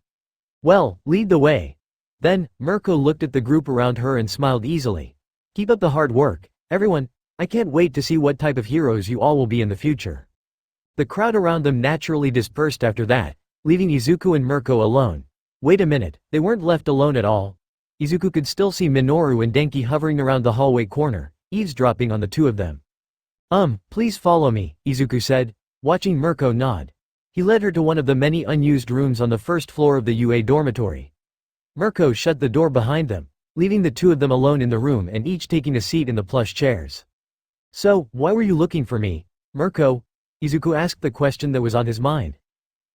Well, lead the way. Then, Mirko looked at the group around her and smiled easily. Keep up the hard work, everyone. I can't wait to see what type of heroes you all will be in the future. The crowd around them naturally dispersed after that, leaving Izuku and Mirko alone. Wait a minute, they weren't left alone at all. Izuku could still see Minoru and Denki hovering around the hallway corner, eavesdropping on the two of them. Please follow me, Izuku said, watching Mirko nod. He led her to one of the many unused rooms on the first floor of the UA dormitory. Mirko shut the door behind them, leaving the two of them alone in the room and each taking a seat in the plush chairs. So, why were you looking for me, Mirko? Izuku asked the question that was on his mind.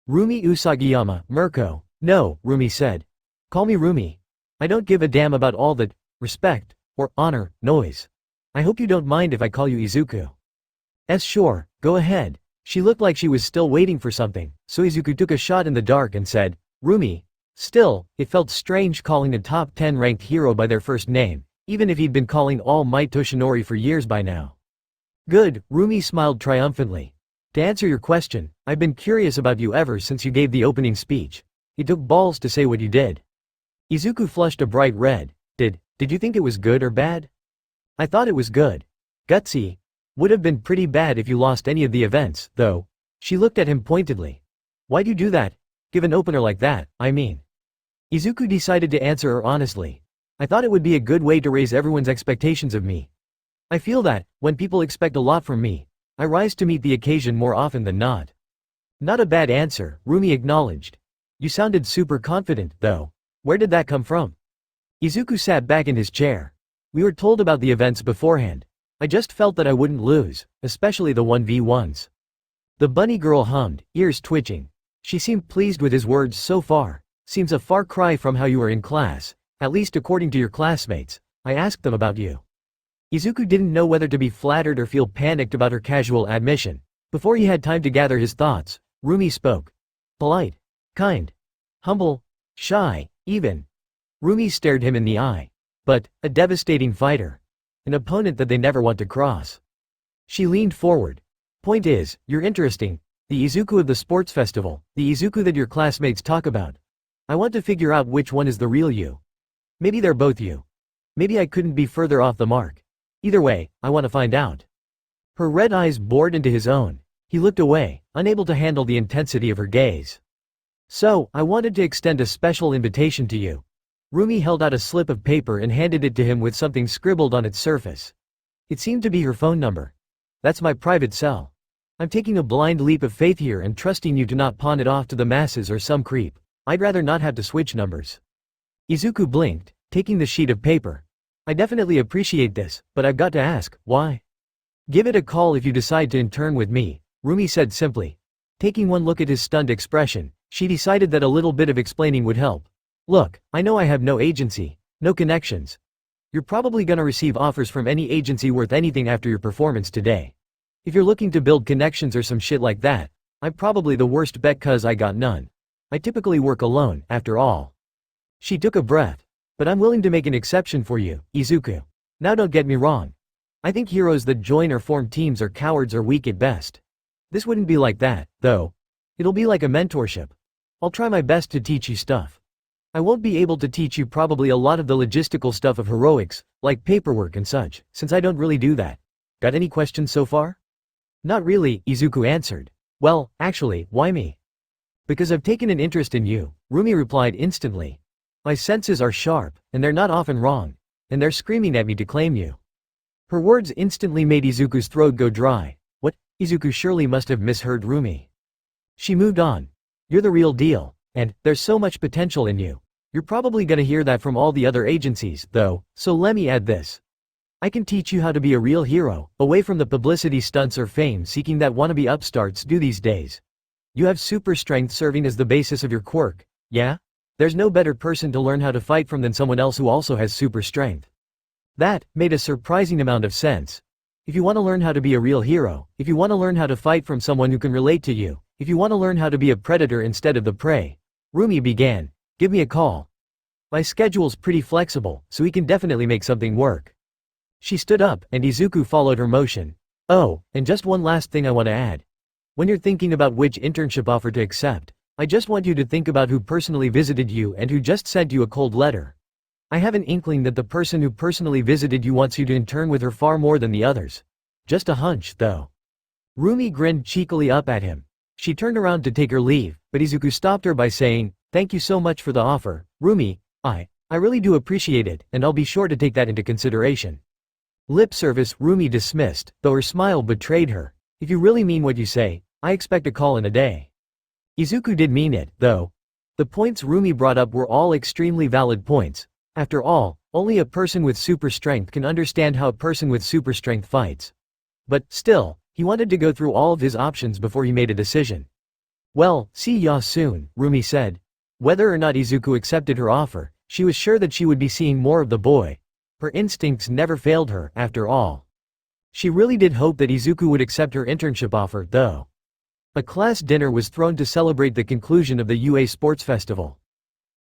Rumi Usagiyama, Mirko. No, Rumi said. Call me Rumi. I don't give a damn about all that respect or honor noise. I hope you don't mind if I call you Izuku. Sure, go ahead. She looked like she was still waiting for something, so Izuku took a shot in the dark and said, Rumi. Still, it felt strange calling a top 10 ranked hero by their first name, even if he'd been calling All Might Toshinori for years by now. Good, Rumi smiled triumphantly. To answer your question, I've been curious about you ever since you gave the opening speech. It took balls to say what you did. Izuku flushed a bright red. Did you think it was good or bad? I thought it was good. Gutsy. Would have been pretty bad if you lost any of the events, though. She looked at him pointedly. Why'd you do that? Give an opener like that, I mean. Izuku decided to answer her honestly. I thought it would be a good way to raise everyone's expectations of me. I feel that, when people expect a lot from me, I rise to meet the occasion more often than not. Not a bad answer, Rumi acknowledged. You sounded super confident, though. Where did that come from? Izuku sat back in his chair. We were told about the events beforehand. I just felt that I wouldn't lose, especially the 1v1s. The bunny girl hummed, ears twitching. She seemed pleased with his words so far. Seems a far cry from how you were in class, at least according to your classmates. I asked them about you. Izuku didn't know whether to be flattered or feel panicked about her casual admission. Before he had time to gather his thoughts, Rumi spoke. Polite. Kind. Humble. Shy, even. Rumi stared him in the eye. But, a devastating fighter. An opponent that they never want to cross. She leaned forward. Point is, you're interesting. The Izuku of the sports festival, the Izuku that your classmates talk about. I want to figure out which one is the real you. Maybe they're both you. Maybe I couldn't be further off the mark. Either way, I want to find out. Her red eyes bored into his own. He looked away, unable to handle the intensity of her gaze. So, I wanted to extend a special invitation to you. Rumi held out a slip of paper and handed it to him with something scribbled on its surface. It seemed to be her phone number. That's my private cell. I'm taking a blind leap of faith here and trusting you to not pawn it off to the masses or some creep. I'd rather not have to switch numbers. Izuku blinked, taking the sheet of paper. I definitely appreciate this, but I've got to ask, why? Give it a call if you decide to intern with me, Rumi said simply. Taking one look at his stunned expression, she decided that a little bit of explaining would help. Look, I know I have no agency, no connections. You're probably gonna receive offers from any agency worth anything after your performance today. If you're looking to build connections or some shit like that, I'm probably the worst bet cause I got none. I typically work alone, after all. She took a breath. But I'm willing to make an exception for you, Izuku. Now don't get me wrong. I think heroes that join or form teams are cowards or weak at best. This wouldn't be like that, though. It'll be like a mentorship. I'll try my best to teach you stuff. I won't be able to teach you probably a lot of the logistical stuff of heroics, like paperwork and such, since I don't really do that. Got any questions so far? Not really, Izuku answered. Well, actually, why me? Because I've taken an interest in you, Rumi replied instantly. My senses are sharp, and they're not often wrong, and they're screaming at me to claim you. Her words instantly made Izuku's throat go dry. What? Izuku surely must have misheard Rumi. She moved on. You're the real deal, and there's so much potential in you. You're probably gonna hear that from all the other agencies, though, so let me add this. I can teach you how to be a real hero, away from the publicity stunts or fame seeking that wannabe upstarts do these days. You have super strength serving as the basis of your quirk, yeah? There's no better person to learn how to fight from than someone else who also has super strength. That made a surprising amount of sense. If you want to learn how to be a real hero, if you want to learn how to fight from someone who can relate to you, if you want to learn how to be a predator instead of the prey, Rumi began, give me a call. My schedule's pretty flexible, so we can definitely make something work. She stood up, and Izuku followed her motion. Oh, and just one last thing I want to add. When you're thinking about which internship offer to accept, I just want you to think about who personally visited you and who just sent you a cold letter. I have an inkling that the person who personally visited you wants you to intern with her far more than the others. Just a hunch, though. Rumi grinned cheekily up at him. She turned around to take her leave, but Izuku stopped her by saying, thank you so much for the offer, Rumi. I really do appreciate it, and I'll be sure to take that into consideration. Lip service Rumi dismissed, though her smile betrayed her. If you really mean what you say, I expect a call in a day. Izuku did mean it, though. The points Rumi brought up were all extremely valid points. After all, only a person with super strength can understand how a person with super strength fights. But, still, he wanted to go through all of his options before he made a decision. Well, see ya soon, Rumi said. Whether or not Izuku accepted her offer, she was sure that she would be seeing more of the boy. Her instincts never failed her, after all. She really did hope that Izuku would accept her internship offer, though. A class dinner was thrown to celebrate the conclusion of the UA Sports Festival.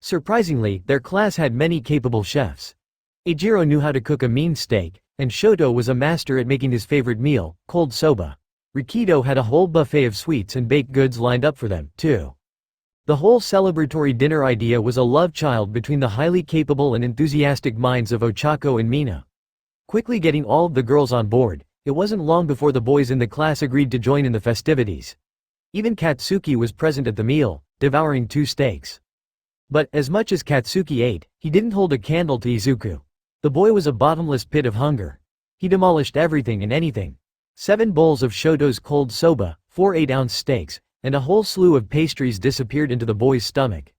Surprisingly, their class had many capable chefs. Eijiro knew how to cook a mean steak, and Shoto was a master at making his favorite meal, cold soba. Rikido had a whole buffet of sweets and baked goods lined up for them, too. The whole celebratory dinner idea was a love child between the highly capable and enthusiastic minds of Ochako and Mina. Quickly getting all of the girls on board, it wasn't long before the boys in the class agreed to join in the festivities. Even Katsuki was present at the meal, devouring 2 steaks. But, as much as Katsuki ate, he didn't hold a candle to Izuku. The boy was a bottomless pit of hunger. He demolished everything and anything. 7 bowls of Shoto's cold soba, 4 8-ounce steaks, and a whole slew of pastries disappeared into the boy's stomach.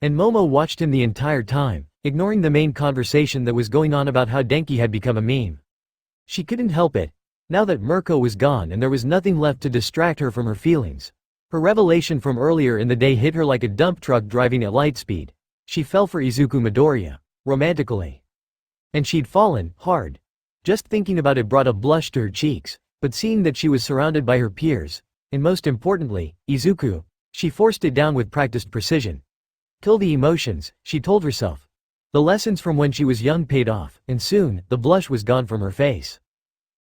And Momo watched him the entire time, ignoring the main conversation that was going on about how Denki had become a meme. She couldn't help it. Now that Mirko was gone and there was nothing left to distract her from her feelings. Her revelation from earlier in the day hit her like a dump truck driving at light speed. She fell for Izuku Midoriya, romantically. And she'd fallen, hard. Just thinking about it brought a blush to her cheeks, but seeing that she was surrounded by her peers, and most importantly, Izuku, she forced it down with practiced precision. Kill the emotions, she told herself. The lessons from when she was young paid off, and soon, the blush was gone from her face.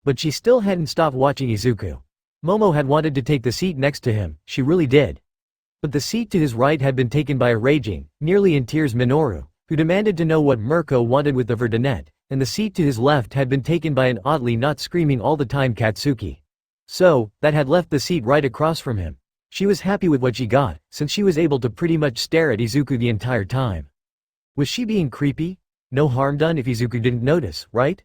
But she still hadn't stopped watching Izuku. Momo had wanted to take the seat next to him, she really did. But the seat to his right had been taken by a raging, nearly in tears Minoru, who demanded to know what Mirko wanted with the Verdunette, and the seat to his left had been taken by an oddly not screaming all the time Katsuki. So, that had left the seat right across from him. She was happy with what she got, since she was able to pretty much stare at Izuku the entire time. Was she being creepy? No harm done if Izuku didn't notice, right?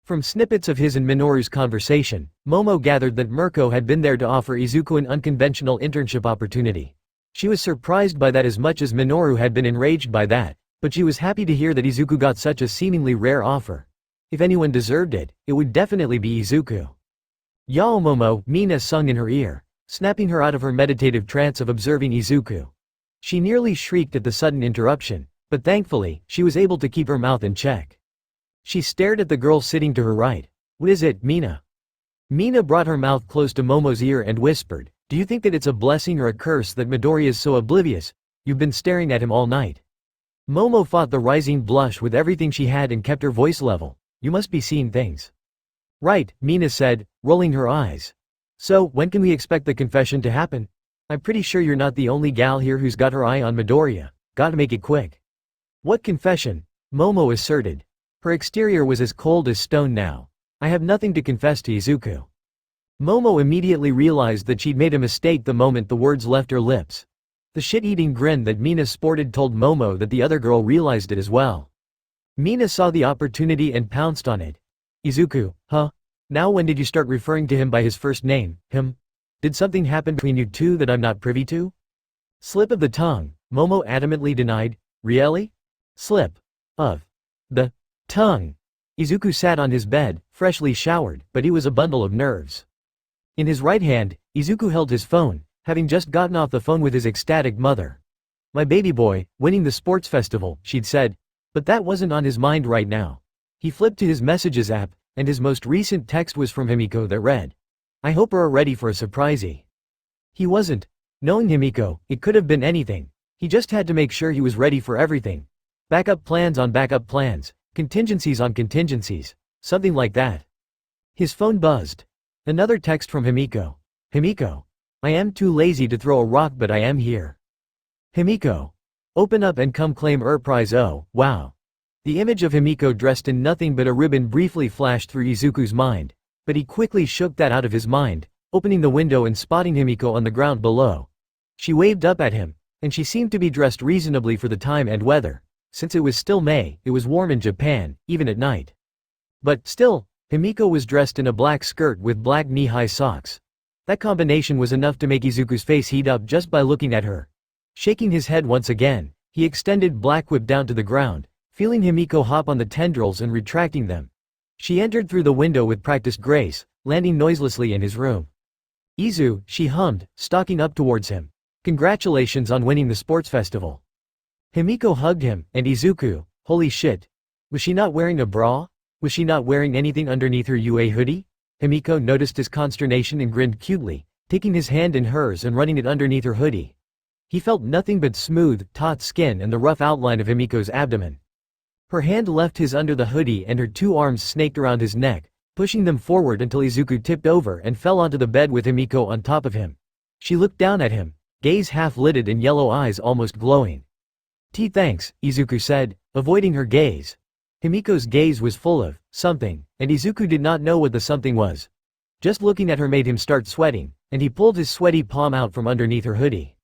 From snippets of his and Minoru's conversation, Momo gathered that Mirko had been there to offer Izuku an unconventional internship opportunity. She was surprised by that as much as Minoru had been enraged by that, but she was happy to hear that Izuku got such a seemingly rare offer. If anyone deserved it, it would definitely be Izuku. Yao Momo, Mina sung in her ear, snapping her out of her meditative trance of observing Izuku. She nearly shrieked at the sudden interruption, but thankfully, she was able to keep her mouth in check. She stared at the girl sitting to her right. What is it, Mina? Mina brought her mouth close to Momo's ear and whispered, do you think that it's a blessing or a curse that Midori is so oblivious? You've been staring at him all night. Momo fought the rising blush with everything she had and kept her voice level. You must be seeing things. Right, Mina said, rolling her eyes. So, when can we expect the confession to happen? I'm pretty sure you're not the only gal here who's got her eye on Midoriya. Gotta make it quick. What confession? Momo asserted. Her exterior was as cold as stone now. I have nothing to confess to Izuku. Momo immediately realized that she'd made a mistake the moment the words left her lips. The shit-eating grin that Mina sported told Momo that the other girl realized it as well. Mina saw the opportunity and pounced on it. Izuku, huh? Now when did you start referring to him by his first name, him? Did something happen between you two that I'm not privy to? Slip of the tongue, Momo adamantly denied. Really? Slip of the tongue. Izuku sat on his bed, freshly showered, but he was a bundle of nerves. In his right hand, Izuku held his phone, having just gotten off the phone with his ecstatic mother. My baby boy, winning the sports festival, she'd said. But that wasn't on his mind right now. He flipped to his messages app, and his most recent text was from Himiko that read, "I hope we're ready for a surprisey." He wasn't. Knowing Himiko, it could have been anything. He just had to make sure he was ready for everything. Backup plans on backup plans, contingencies on contingencies, something like that. His phone buzzed. Another text from Himiko. "Himiko. I am too lazy to throw a rock but I am here. Himiko. Open up and come claim prize. Oh, wow." The image of Himiko dressed in nothing but a ribbon briefly flashed through Izuku's mind, but he quickly shook that out of his mind, opening the window and spotting Himiko on the ground below. She waved up at him, and she seemed to be dressed reasonably for the time and weather. Since it was still May, it was warm in Japan, even at night. But still, Himiko was dressed in a black skirt with black knee-high socks. That combination was enough to make Izuku's face heat up just by looking at her. Shaking his head once again, he extended Black Whip down to the ground, feeling Himiko hop on the tendrils and retracting them. She entered through the window with practiced grace, landing noiselessly in his room. "Izu," she hummed, stalking up towards him. "Congratulations on winning the sports festival." Himiko hugged him, and Izuku, holy shit. Was she not wearing a bra? Was she not wearing anything underneath her UA hoodie? Himiko noticed his consternation and grinned cutely, taking his hand in hers and running it underneath her hoodie. He felt nothing but smooth, taut skin and the rough outline of Himiko's abdomen. Her hand left his under the hoodie and her two arms snaked around his neck, pushing them forward until Izuku tipped over and fell onto the bed with Himiko on top of him. She looked down at him, gaze half-lidded and yellow eyes almost glowing. Thanks," Izuku said, avoiding her gaze. Himiko's gaze was full of something, and Izuku did not know what the something was. Just looking at her made him start sweating, and he pulled his sweaty palm out from underneath her hoodie.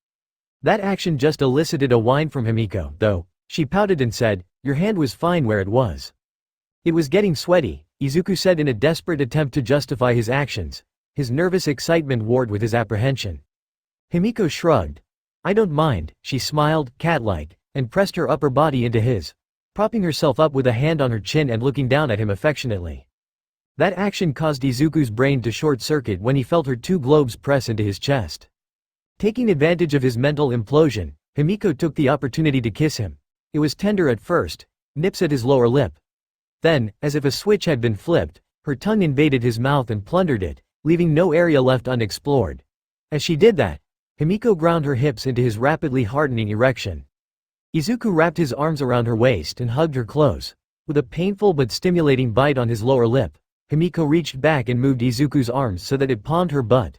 That action just elicited a whine from Himiko, though. She pouted and said, "Your hand was fine where it was." "It was getting sweaty," Izuku said in a desperate attempt to justify his actions. His nervous excitement warred with his apprehension. Himiko shrugged. "I don't mind," she smiled, cat-like, and pressed her upper body into his, propping herself up with a hand on her chin and looking down at him affectionately. That action caused Izuku's brain to short-circuit when he felt her two globes press into his chest. Taking advantage of his mental implosion, Himiko took the opportunity to kiss him. It was tender at first, nips at his lower lip. Then, as if a switch had been flipped, her tongue invaded his mouth and plundered it, leaving no area left unexplored. As she did that, Himiko ground her hips into his rapidly hardening erection. Izuku wrapped his arms around her waist and hugged her close. With a painful but stimulating bite on his lower lip, Himiko reached back and moved Izuku's arms so that it palmed her butt.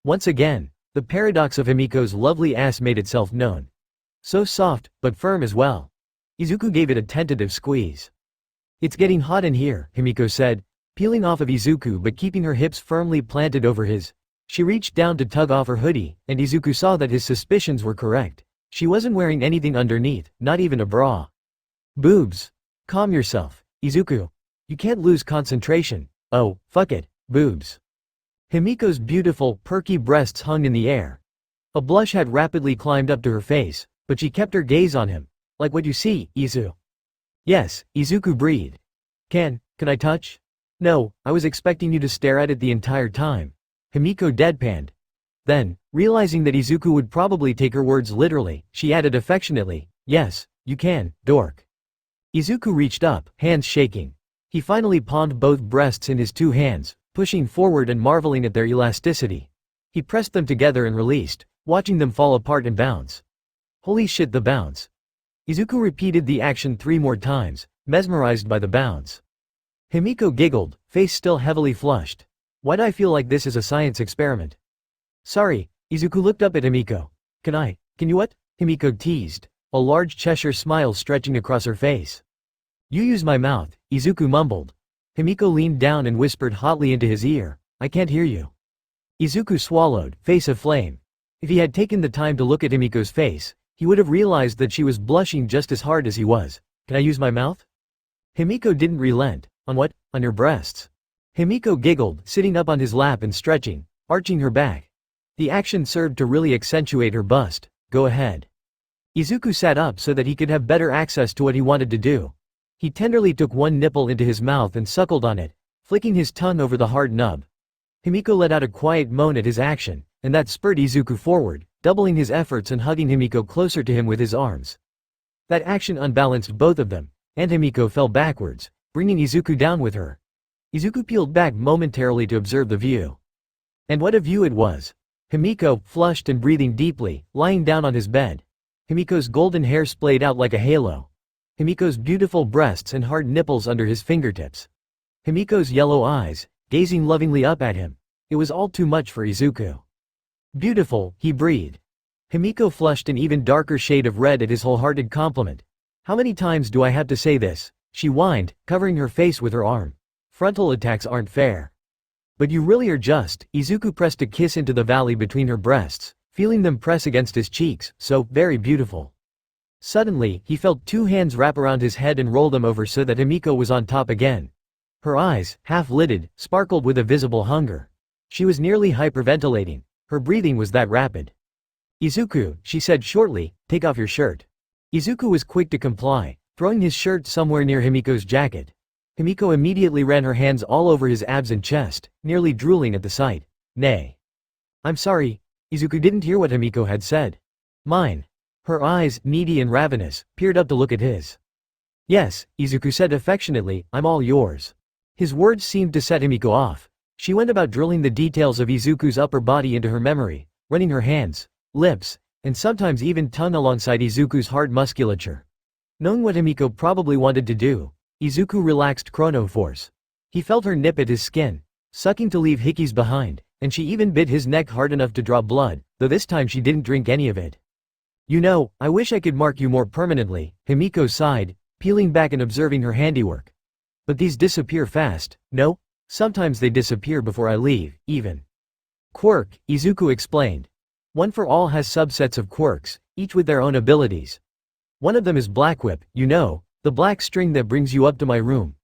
Once again, the paradox of Himiko's lovely ass made itself known. So soft, but firm as well. Izuku gave it a tentative squeeze. "It's getting hot in here," Himiko said, peeling off of Izuku but keeping her hips firmly planted over his. She reached down to tug off her hoodie, and Izuku saw that his suspicions were correct. She wasn't wearing anything underneath, not even a bra. "Boobs. Calm yourself, Izuku. You can't lose concentration." "Oh, fuck it, boobs." Himiko's beautiful, perky breasts hung in the air. A blush had rapidly climbed up to her face, but she kept her gaze on him. "Like what you see, Izu." "Yes," Izuku breathed. Can I touch?" "No, I was expecting you to stare at it the entire time." Himiko deadpanned. Then, realizing that Izuku would probably take her words literally, she added affectionately, "Yes, you can, dork." Izuku reached up, hands shaking. He finally palmed both breasts in his two hands, pushing forward and marveling at their elasticity. He pressed them together and released, watching them fall apart and bounce. Holy shit, the bounce. Izuku repeated the action 3 more times, mesmerized by the bounce. Himiko giggled, face still heavily flushed. "Why'd I feel like this is a science experiment?" "Sorry." Izuku looked up at Himiko. Can you what?" Himiko teased, a large Cheshire smile stretching across her face. "You use my mouth," Izuku mumbled. Himiko leaned down and whispered hotly into his ear, "I can't hear you." Izuku swallowed, face aflame. If he had taken the time to look at Himiko's face, he would have realized that she was blushing just as hard as he was. "Can I use my mouth?" Himiko didn't relent. "On what? On your breasts." Himiko giggled, sitting up on his lap and stretching, arching her back. The action served to really accentuate her bust. "Go ahead." Izuku sat up so that he could have better access to what he wanted to do. He tenderly took one nipple into his mouth and suckled on it, flicking his tongue over the hard nub. Himiko let out a quiet moan at his action, and that spurred Izuku forward, doubling his efforts and hugging Himiko closer to him with his arms. That action unbalanced both of them, and Himiko fell backwards, bringing Izuku down with her. Izuku peeled back momentarily to observe the view. And what a view it was! Himiko, flushed and breathing deeply, lying down on his bed. Himiko's golden hair splayed out like a halo. Himiko's beautiful breasts and hard nipples under his fingertips. Himiko's yellow eyes, gazing lovingly up at him. It was all too much for Izuku. Beautiful, he breathed. Himiko flushed an even darker shade of red at his wholehearted compliment. How many times do I have to say this? She whined, covering her face with her arm. Frontal attacks aren't fair. But you really are just. Izuku pressed a kiss into the valley between her breasts, feeling them press against his cheeks, so very beautiful. Suddenly, he felt two hands wrap around his head and roll them over so that Himiko was on top again. Her eyes, half-lidded, sparkled with a visible hunger. She was nearly hyperventilating. Her breathing was that rapid. Izuku, she said shortly, take off your shirt. Izuku was quick to comply, throwing his shirt somewhere near Himiko's jacket. Himiko immediately ran her hands all over his abs and chest, nearly drooling at the sight. Nay. I'm sorry. Izuku didn't hear what Himiko had said. Mine. Her eyes, needy and ravenous, peered up to look at his. Yes, Izuku said affectionately, I'm all yours. His words seemed to set Himiko off. She went about drilling the details of Izuku's upper body into her memory, running her hands, lips, and sometimes even tongue alongside Izuku's hard musculature. Knowing what Himiko probably wanted to do, Izuku relaxed chrono force. He felt her nip at his skin, sucking to leave hickeys behind, and she even bit his neck hard enough to draw blood, though this time she didn't drink any of it. You know, I wish I could mark you more permanently, Himiko sighed, peeling back and observing her handiwork. But these disappear fast, no? Sometimes they disappear before I leave, even. Quirk, Izuku explained. One for all has subsets of quirks, each with their own abilities. One of them is Black Whip, you know, the black string that brings you up to my room.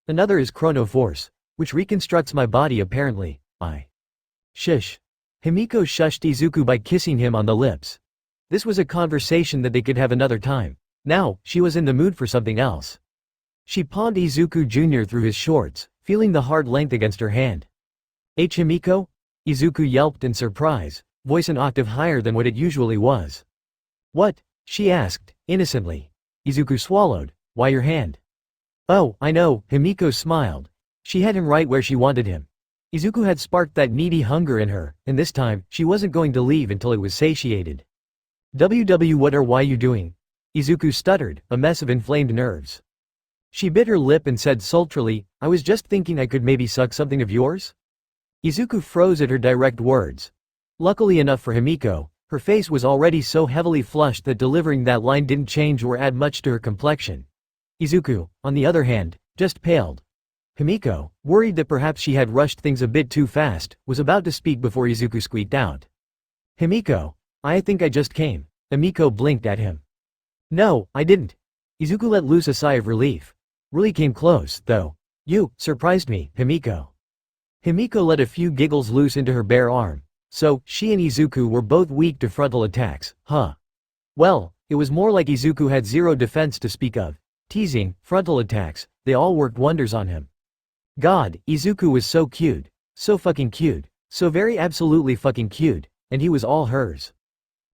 Another is Chrono Force, which reconstructs my body apparently. Shish. Himiko shushed Izuku by kissing him on the lips. This was a conversation that they could have another time. Now, she was in the mood for something else. She pawned Izuku Jr. through his shorts, feeling the hard length against her hand. Himiko? Izuku yelped in surprise, voice an octave higher than what it usually was. What? She asked, innocently. Izuku swallowed. Why your hand? Oh, I know, Himiko smiled. She had him right where she wanted him. Izuku had sparked that needy hunger in her, and this time, she wasn't going to leave until it was satiated. What or why you doing? Izuku stuttered, a mess of inflamed nerves. She bit her lip and said sultrily, I was just thinking I could maybe suck something of yours? Izuku froze at her direct words. Luckily enough for Himiko, her face was already so heavily flushed that delivering that line didn't change or add much to her complexion. Izuku, on the other hand, just paled. Himiko, worried that perhaps she had rushed things a bit too fast, was about to speak before Izuku squeaked out. Himiko, I think I just came. Himiko blinked at him. No, I didn't. Izuku let loose a sigh of relief. Really came close, though. You surprised me, Himiko. Himiko let a few giggles loose into her bare arm. So, she and Izuku were both weak to frontal attacks, huh? Well, it was more like Izuku had zero defense to speak of. Teasing, frontal attacks, they all worked wonders on him. God, Izuku was so cute. So fucking cute. So very absolutely fucking cute. And he was all hers.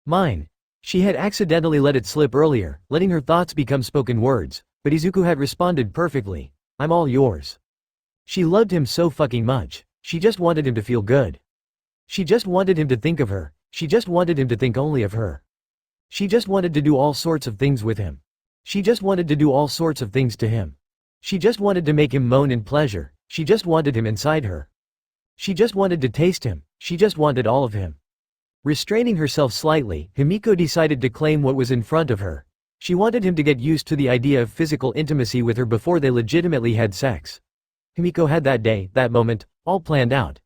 Mine. She had accidentally let it slip earlier, letting her thoughts become spoken words, but Izuku had responded perfectly. I'm all yours. She loved him so fucking much. She just wanted him to feel good. She just wanted him to think of her. She just wanted him to think only of her. She just wanted to do all sorts of things with him. She just wanted to do all sorts of things to him. She just wanted to make him moan in pleasure. She just wanted him inside her. She just wanted to taste him. She just wanted all of him. Restraining herself slightly, Himiko decided to claim what was in front of her. She wanted him to get used to the idea of physical intimacy with her before they legitimately had sex. Himiko had that day, that moment, all planned out.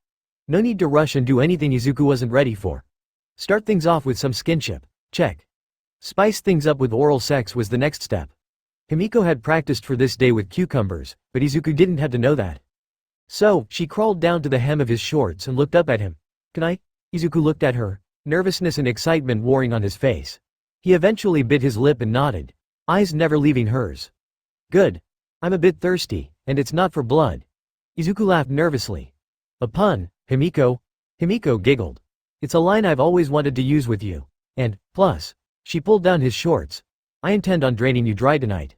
No need to rush and do anything Izuku wasn't ready for. Start things off with some skinship. Check. Spice things up with oral sex was the next step. Himiko had practiced for this day with cucumbers, but Izuku didn't have to know that. So, she crawled down to the hem of his shorts and looked up at him. Can I? Izuku looked at her, nervousness and excitement warring on his face. He eventually bit his lip and nodded, eyes never leaving hers. Good. I'm a bit thirsty, and it's not for blood. Izuku laughed nervously. A pun, Himiko? Himiko giggled. It's a line I've always wanted to use with you. And, plus, she pulled down his shorts. I intend on draining you dry tonight.